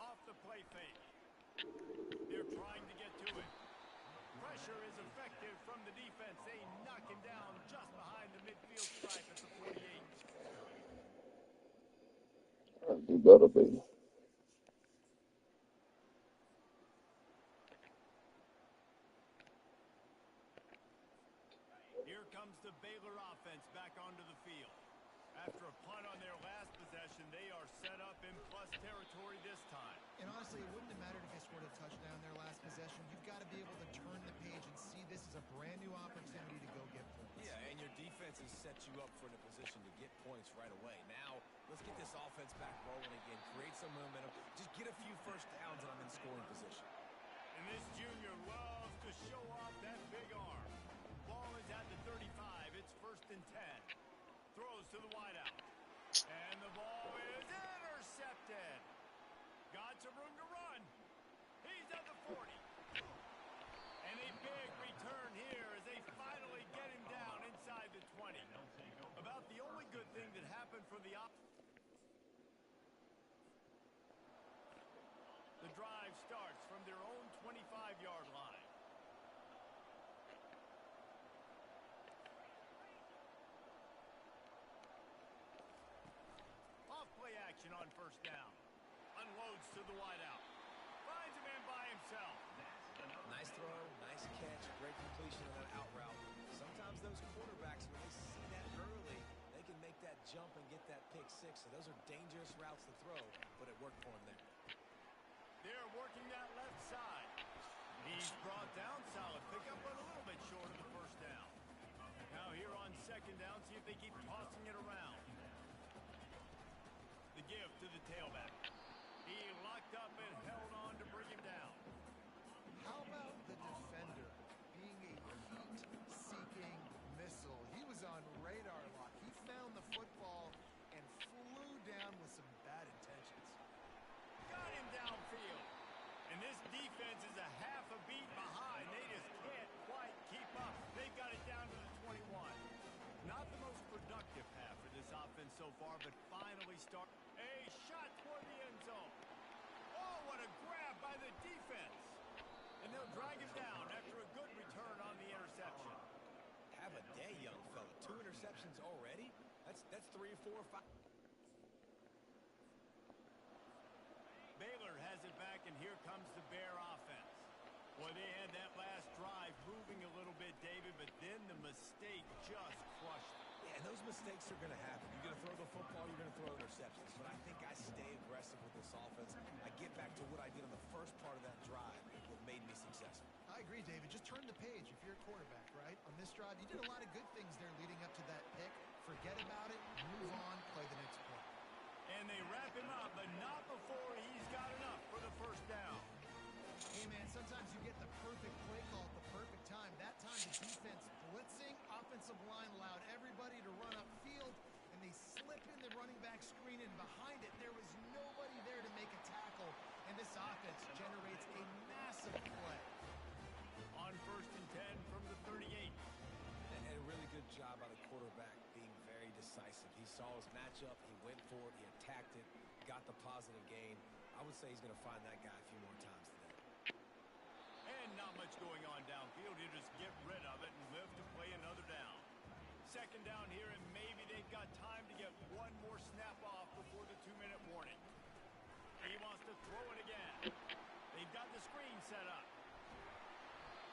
Off the play fake. They're trying to get to it. Pressure is effective from the defense. They knock him down just behind the midfield stripe at the 48. Do better, baby. Here comes the Baylor offense back onto the field. After a punt on their last possession, they are set up in plus territory this time. And honestly, it wouldn't have mattered if they scored a touchdown their last possession. You've got to be able to turn the page and see this as a brand new opportunity to go get points. Yeah, and your defense has set you up for a position to get points right away. Now, let's get this offense back rolling again, create some momentum, just get a few first downs, and I'm in scoring position. And this junior loves to show off that big arm. Ball is at the 35. It's first and 10. Throws to the wideout. And the ball is intercepted. Got some room to run. He's at the 40. And a big return here as they finally get him down inside the 20. About the only good thing that happened for the drive starts from their own 25-yard line. Off play action on first down. Unloads to the wideout. Finds a man by himself. Nice throw, nice catch, great completion on that out route. Sometimes those quarterbacks, when they see that early, they can make that jump and get that pick six. So those are dangerous routes to throw, but it worked for him there. They're working that left side. He's brought down, solid pickup, but a little bit short of the first down. Now here on second down, see if they keep tossing it around. The give to the tailback. He locked up and held on to bring him down. How about the defender being a heat-seeking missile? He was on radar lock. He found the football and flew down with some bad intentions. Got him downfield. And offense so far, but finally start a shot toward the end zone. Oh, what a grab by the defense. And they'll drag him down after a good return on the interception. Have a day, young fella. 2 interceptions already? That's 3 or 4 or 5. Baylor has it back, and here comes the Bear offense. Boy, they had that last drive moving a little bit, David, but then the mistake just crushed them. Yeah, and those mistakes are going to happen. You're going to throw the football, you're going to throw interceptions. But I think I stay aggressive with this offense. I get back to what I did on the first part of that drive that made me successful. I agree, David. Just turn the page if you're a quarterback, right? On this drive, you did a lot of good things there leading up to that pick. Forget about it, move on, play the next play. And they wrap him up, but not before he's got enough for the first down. Hey, man, sometimes you get the perfect play call at the perfect time. That time the defense blitzing, offensive line allowed everybody to run upfield, and they slip in the running back screen, and behind it there was nobody there to make a tackle, and this offense generates a massive play. On 1st and 10 from the 38. And a really good job by the quarterback being very decisive. He saw his matchup, he went for it, he attacked it, got the positive gain. I would say he's going to find that guy a few more times today. And not much going on downfield. He'll just get rid of it and live to play another down. 2nd down here, and maybe they've got time to get one more snap off before the 2-minute warning. He wants to throw it again. They've got the screen set up.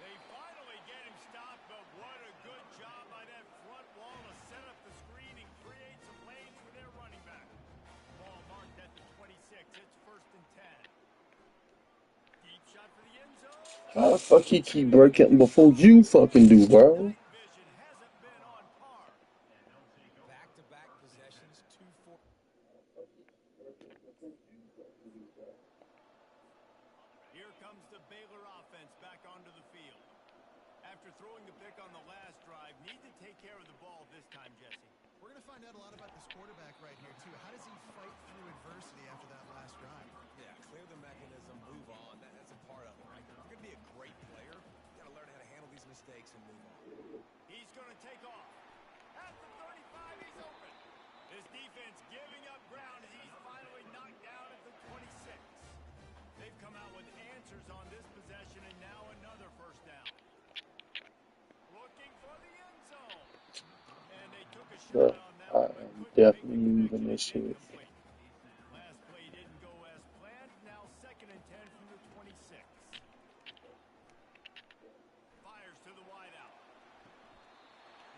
They finally get him stopped, but what a good job by that front wall to set up the screen and create some lanes for their running back. Ball marked at the 26. It's 1st and 10. Deep shot for the end zone. How the fuck he keep breaking before you fucking do, bro? Vision hasn't been on par. Back-to-back possessions, 2-4. Here comes the Baylor offense back onto the field. After throwing the pick on the last drive, need to take care of the ball this time, Jesse. We're going to find out a lot about this quarterback right here, too. How does he fight through adversity after that last drive? Yeah, clear the mechanism, move on. That's a part of it, right? You're going to be a great player. You got to learn how to handle these mistakes and move on. He's going to take off. At the 35, he's open. This defense giving up ground as he's finally knocked down at the 26. They've come out with answers on this possession, and now another first down. Looking for the end zone. And they took a shot on that one, but couldn't Definitely make the moving this connection. shit. Incomplete. Last play didn't go as planned. Now 2nd and 10 from the 26. Fires to the wideout.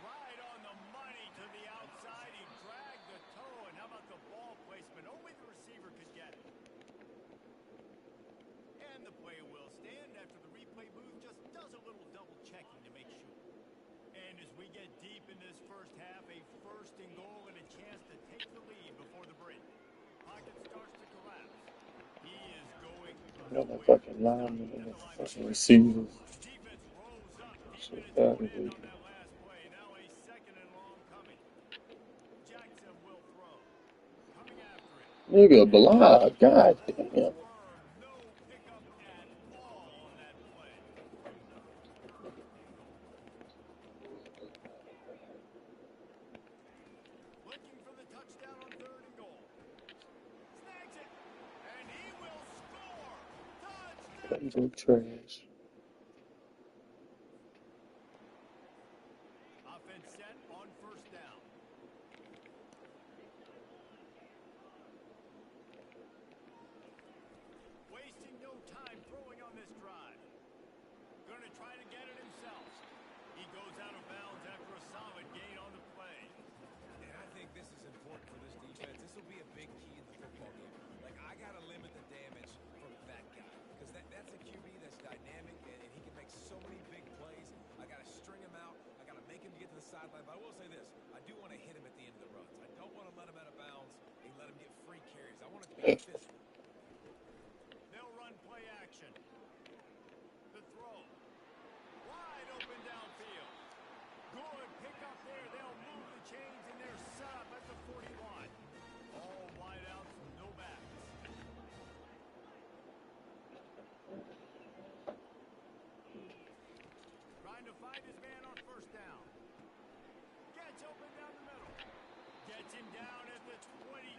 Right on the money to the outside. He dragged the toe, and how about the ball placement? Only the receiver could get it. And the play will stand after the replay booth just does a little double checking to make sure. And as we get deep in this first half, a 1st and goal and a chance to take the lead before the break. Pocket starts to collapse. He is going Another fucking lineman and a fucking receiver. Defense rolls up deep Shit, in its own that end is on that last play. Now a 2nd and long coming. Jackson will throw. Coming after it. Nigga, block. God damn. No pickup at all on that play. Looking for the touchdown on 3rd and goal. Snags it. And he will score. Touchdown. Plays with trash. Offense set on 1st down. Wasting no time throwing on this drive. Going to try to get it himself. He goes out of bounds after a solid gain on the play. And I think this is important for this defense. This will be a big key in the football game. Like, I got to limit the damage from that guy. Because that's a QB that's dynamic, and he can make so many big plays. I got to string him out. I got to make him get to the sideline. But I will say this. I do want to hit him at the end of the runs. I don't want to let him out of bounds and let him get free carries. I want it to be physical. They'll run play action. The throw. Wide open downfield. Good pick up there. They'll move the chains, and they're set up at the 41. All wide outs, no backs. Trying to find his man on 1st down. Gets open down the middle. Gets him down 26.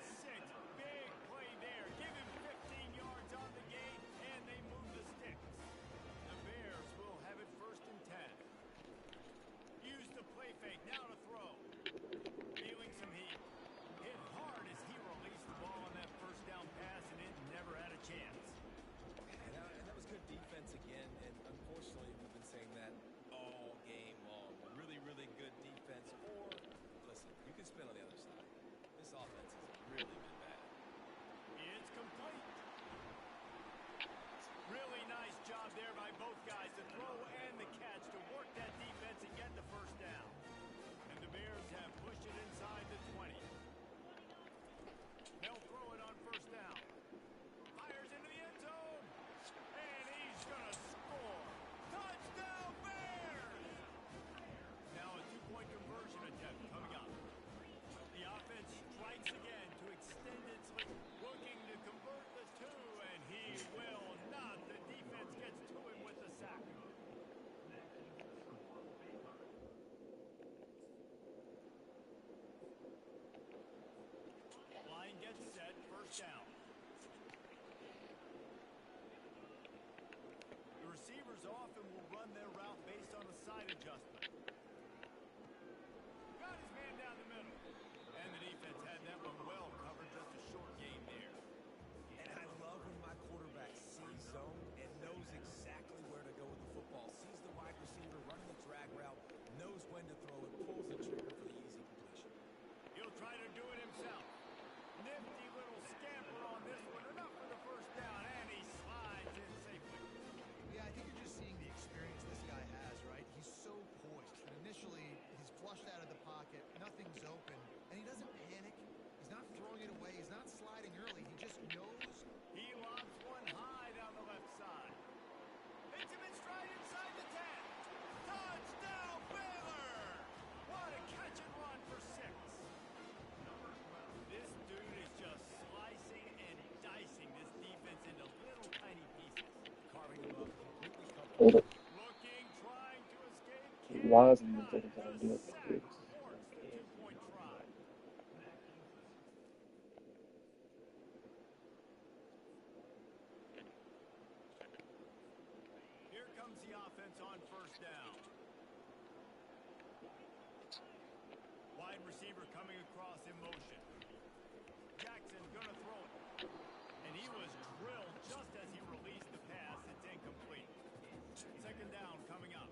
Big play there. Give him 15 yards on the game, and they move the sticks. The Bears will have it 1st and 10. Use the play fake. Now to throw. Feeling some heat. Hit hard as he released the ball on that 1st down pass, and it never had a chance. And that was good defense again, and unfortunately we've been saying that all game long. Really, really good defense. Or, listen, you can spin on the other side. This offense has really been bad. It's complete. Really nice job there by both guys, the throw and the catch, to work that defense and get the 1st down. And the Bears have pushed it inside the 20. They'll throw it on 1st down. Fires into the end zone. And he's going to score. Touchdown, Bears! Now a 2-point conversion attempt coming up. The offense strikes again to extend its lead. Looking to convert the 2, and he will not. The defense gets to him with the sack. Line gets set, 1st down. The receivers often will run their route based on a side adjustment. Got his man down the middle. And the defense had that one well covered, just a short gain there. And I love when my quarterback sees zone and knows exactly where to go with the football. Sees the wide receiver running the drag route, knows when to throw it, pulls the trigger for the easy completion. He'll try to do it himself. Nifty little scamper on this one. Enough for the 1st down, and he slides in safely. Yeah, I think you're just seeing the experience this guy has, right? He's so poised. And initially, he's flushed out of the pocket. Nothing's open. And he doesn't panic. He's not throwing it away. He's not sliding early. He just knows. He lobs one high down the left side. Hits him in stride inside the 10. Touchdown, Baylor! What a catch and run for 6. This dude is just slicing and dicing this defense into little tiny pieces. Carving him up, completely covered. Hold up. Looking, trying to escape. Why is it even taking time to do it? Sack forced the 2-point try. Here comes the offense on 1st down. Wide receiver coming across in motion. Jackson gonna throw it. And he was drilled just as he released the pass. It's incomplete. 2nd down coming up.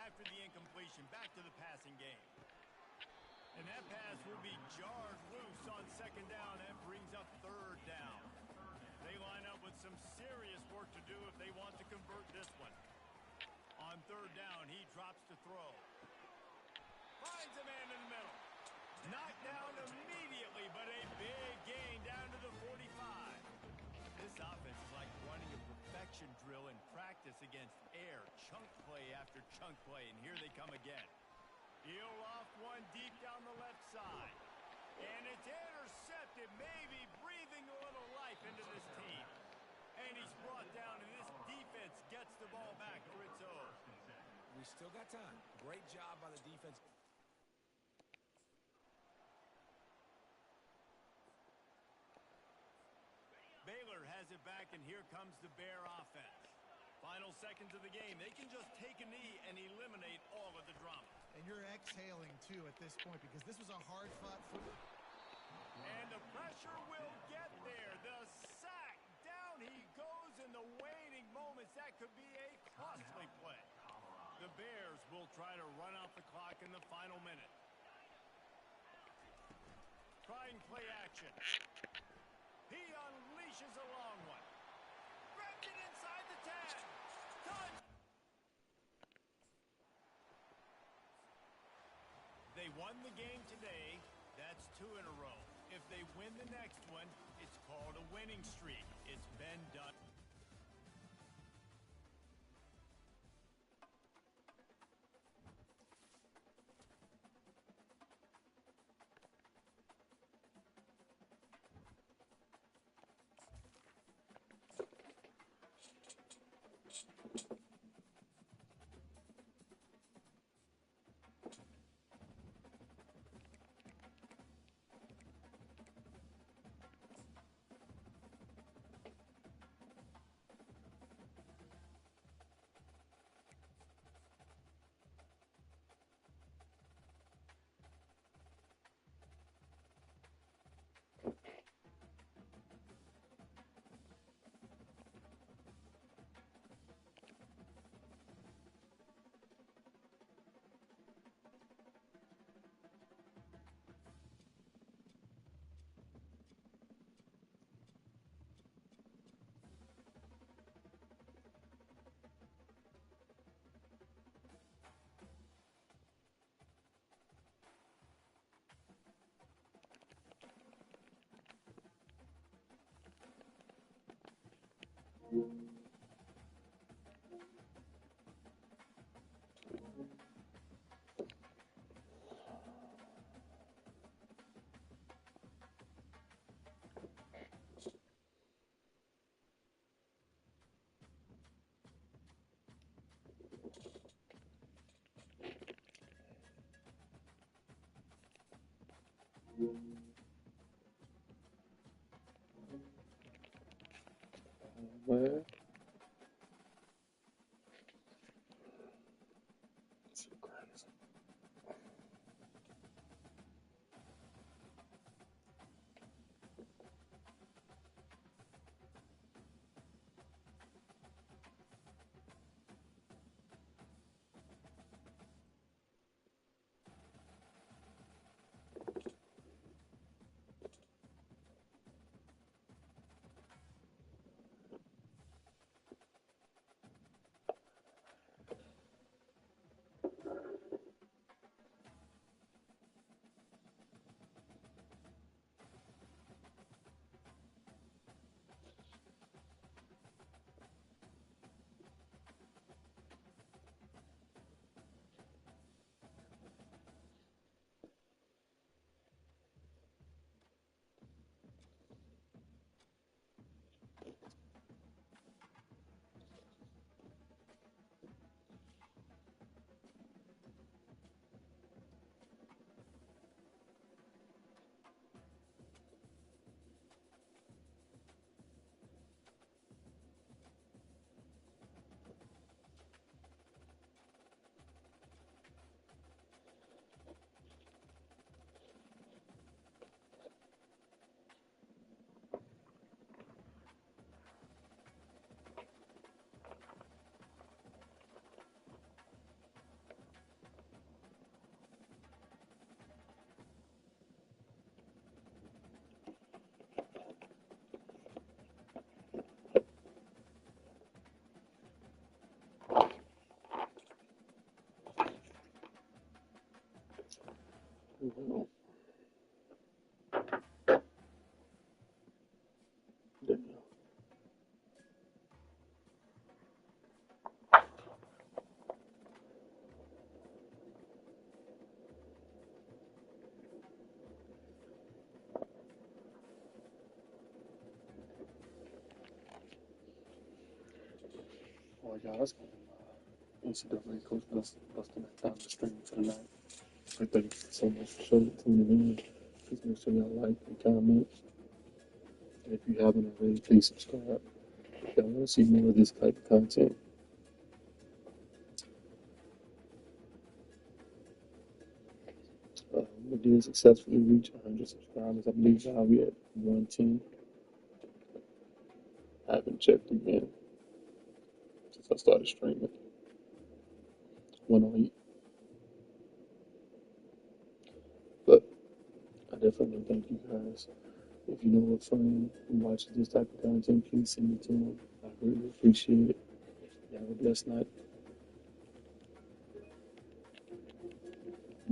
After the incompletion, back to the passing game. And that pass will be jarred loose on 2nd down and brings up 3rd down. They line up with some serious work to do if they want to convert this one. On 3rd down, he drops to throw. Finds a man in the middle. Knocked down immediately, but a big gain down to the 45. This offense is like running a perfection drill in practice against air. Chunk play after chunk play, and here they come again. He'll off one deep down the left side. And it's intercepted, maybe breathing a little life into this team. And he's brought down, and this defense gets the ball back for its own. We still got time. Great job by the defense. Baylor has it back, and here comes the Bear offense. Final seconds of the game. They can just take a knee and eliminate all of the drama. And you're exhaling, too, at this point, because this was a hard-fought football. And the pressure will get there. The sack. Down he goes in the waiting moments. That could be a costly play. The Bears will try to run out the clock in the final minute. Trying play action. He unleashes a long one. Grabbed it inside the 10. Touch. They won the game today. That's 2 in a row. If they win the next one, it's called a winning streak. It's been done. Where? It's crazy. Well, there you go. Oh, yeah, that's going NCAA coach busting that down the stream for the night. So thank you so much for tuning in. Please make sure y'all like and comment. And if you haven't already, please subscribe. If y'all want to see more of this type of content. We did successfully reach 100 subscribers. I believe now we're at 110. I haven't checked again since I started streaming. 108. But I definitely thank you guys. If you know a friend who watches this type of content, please send it to them. I greatly appreciate it. You have a blessed night.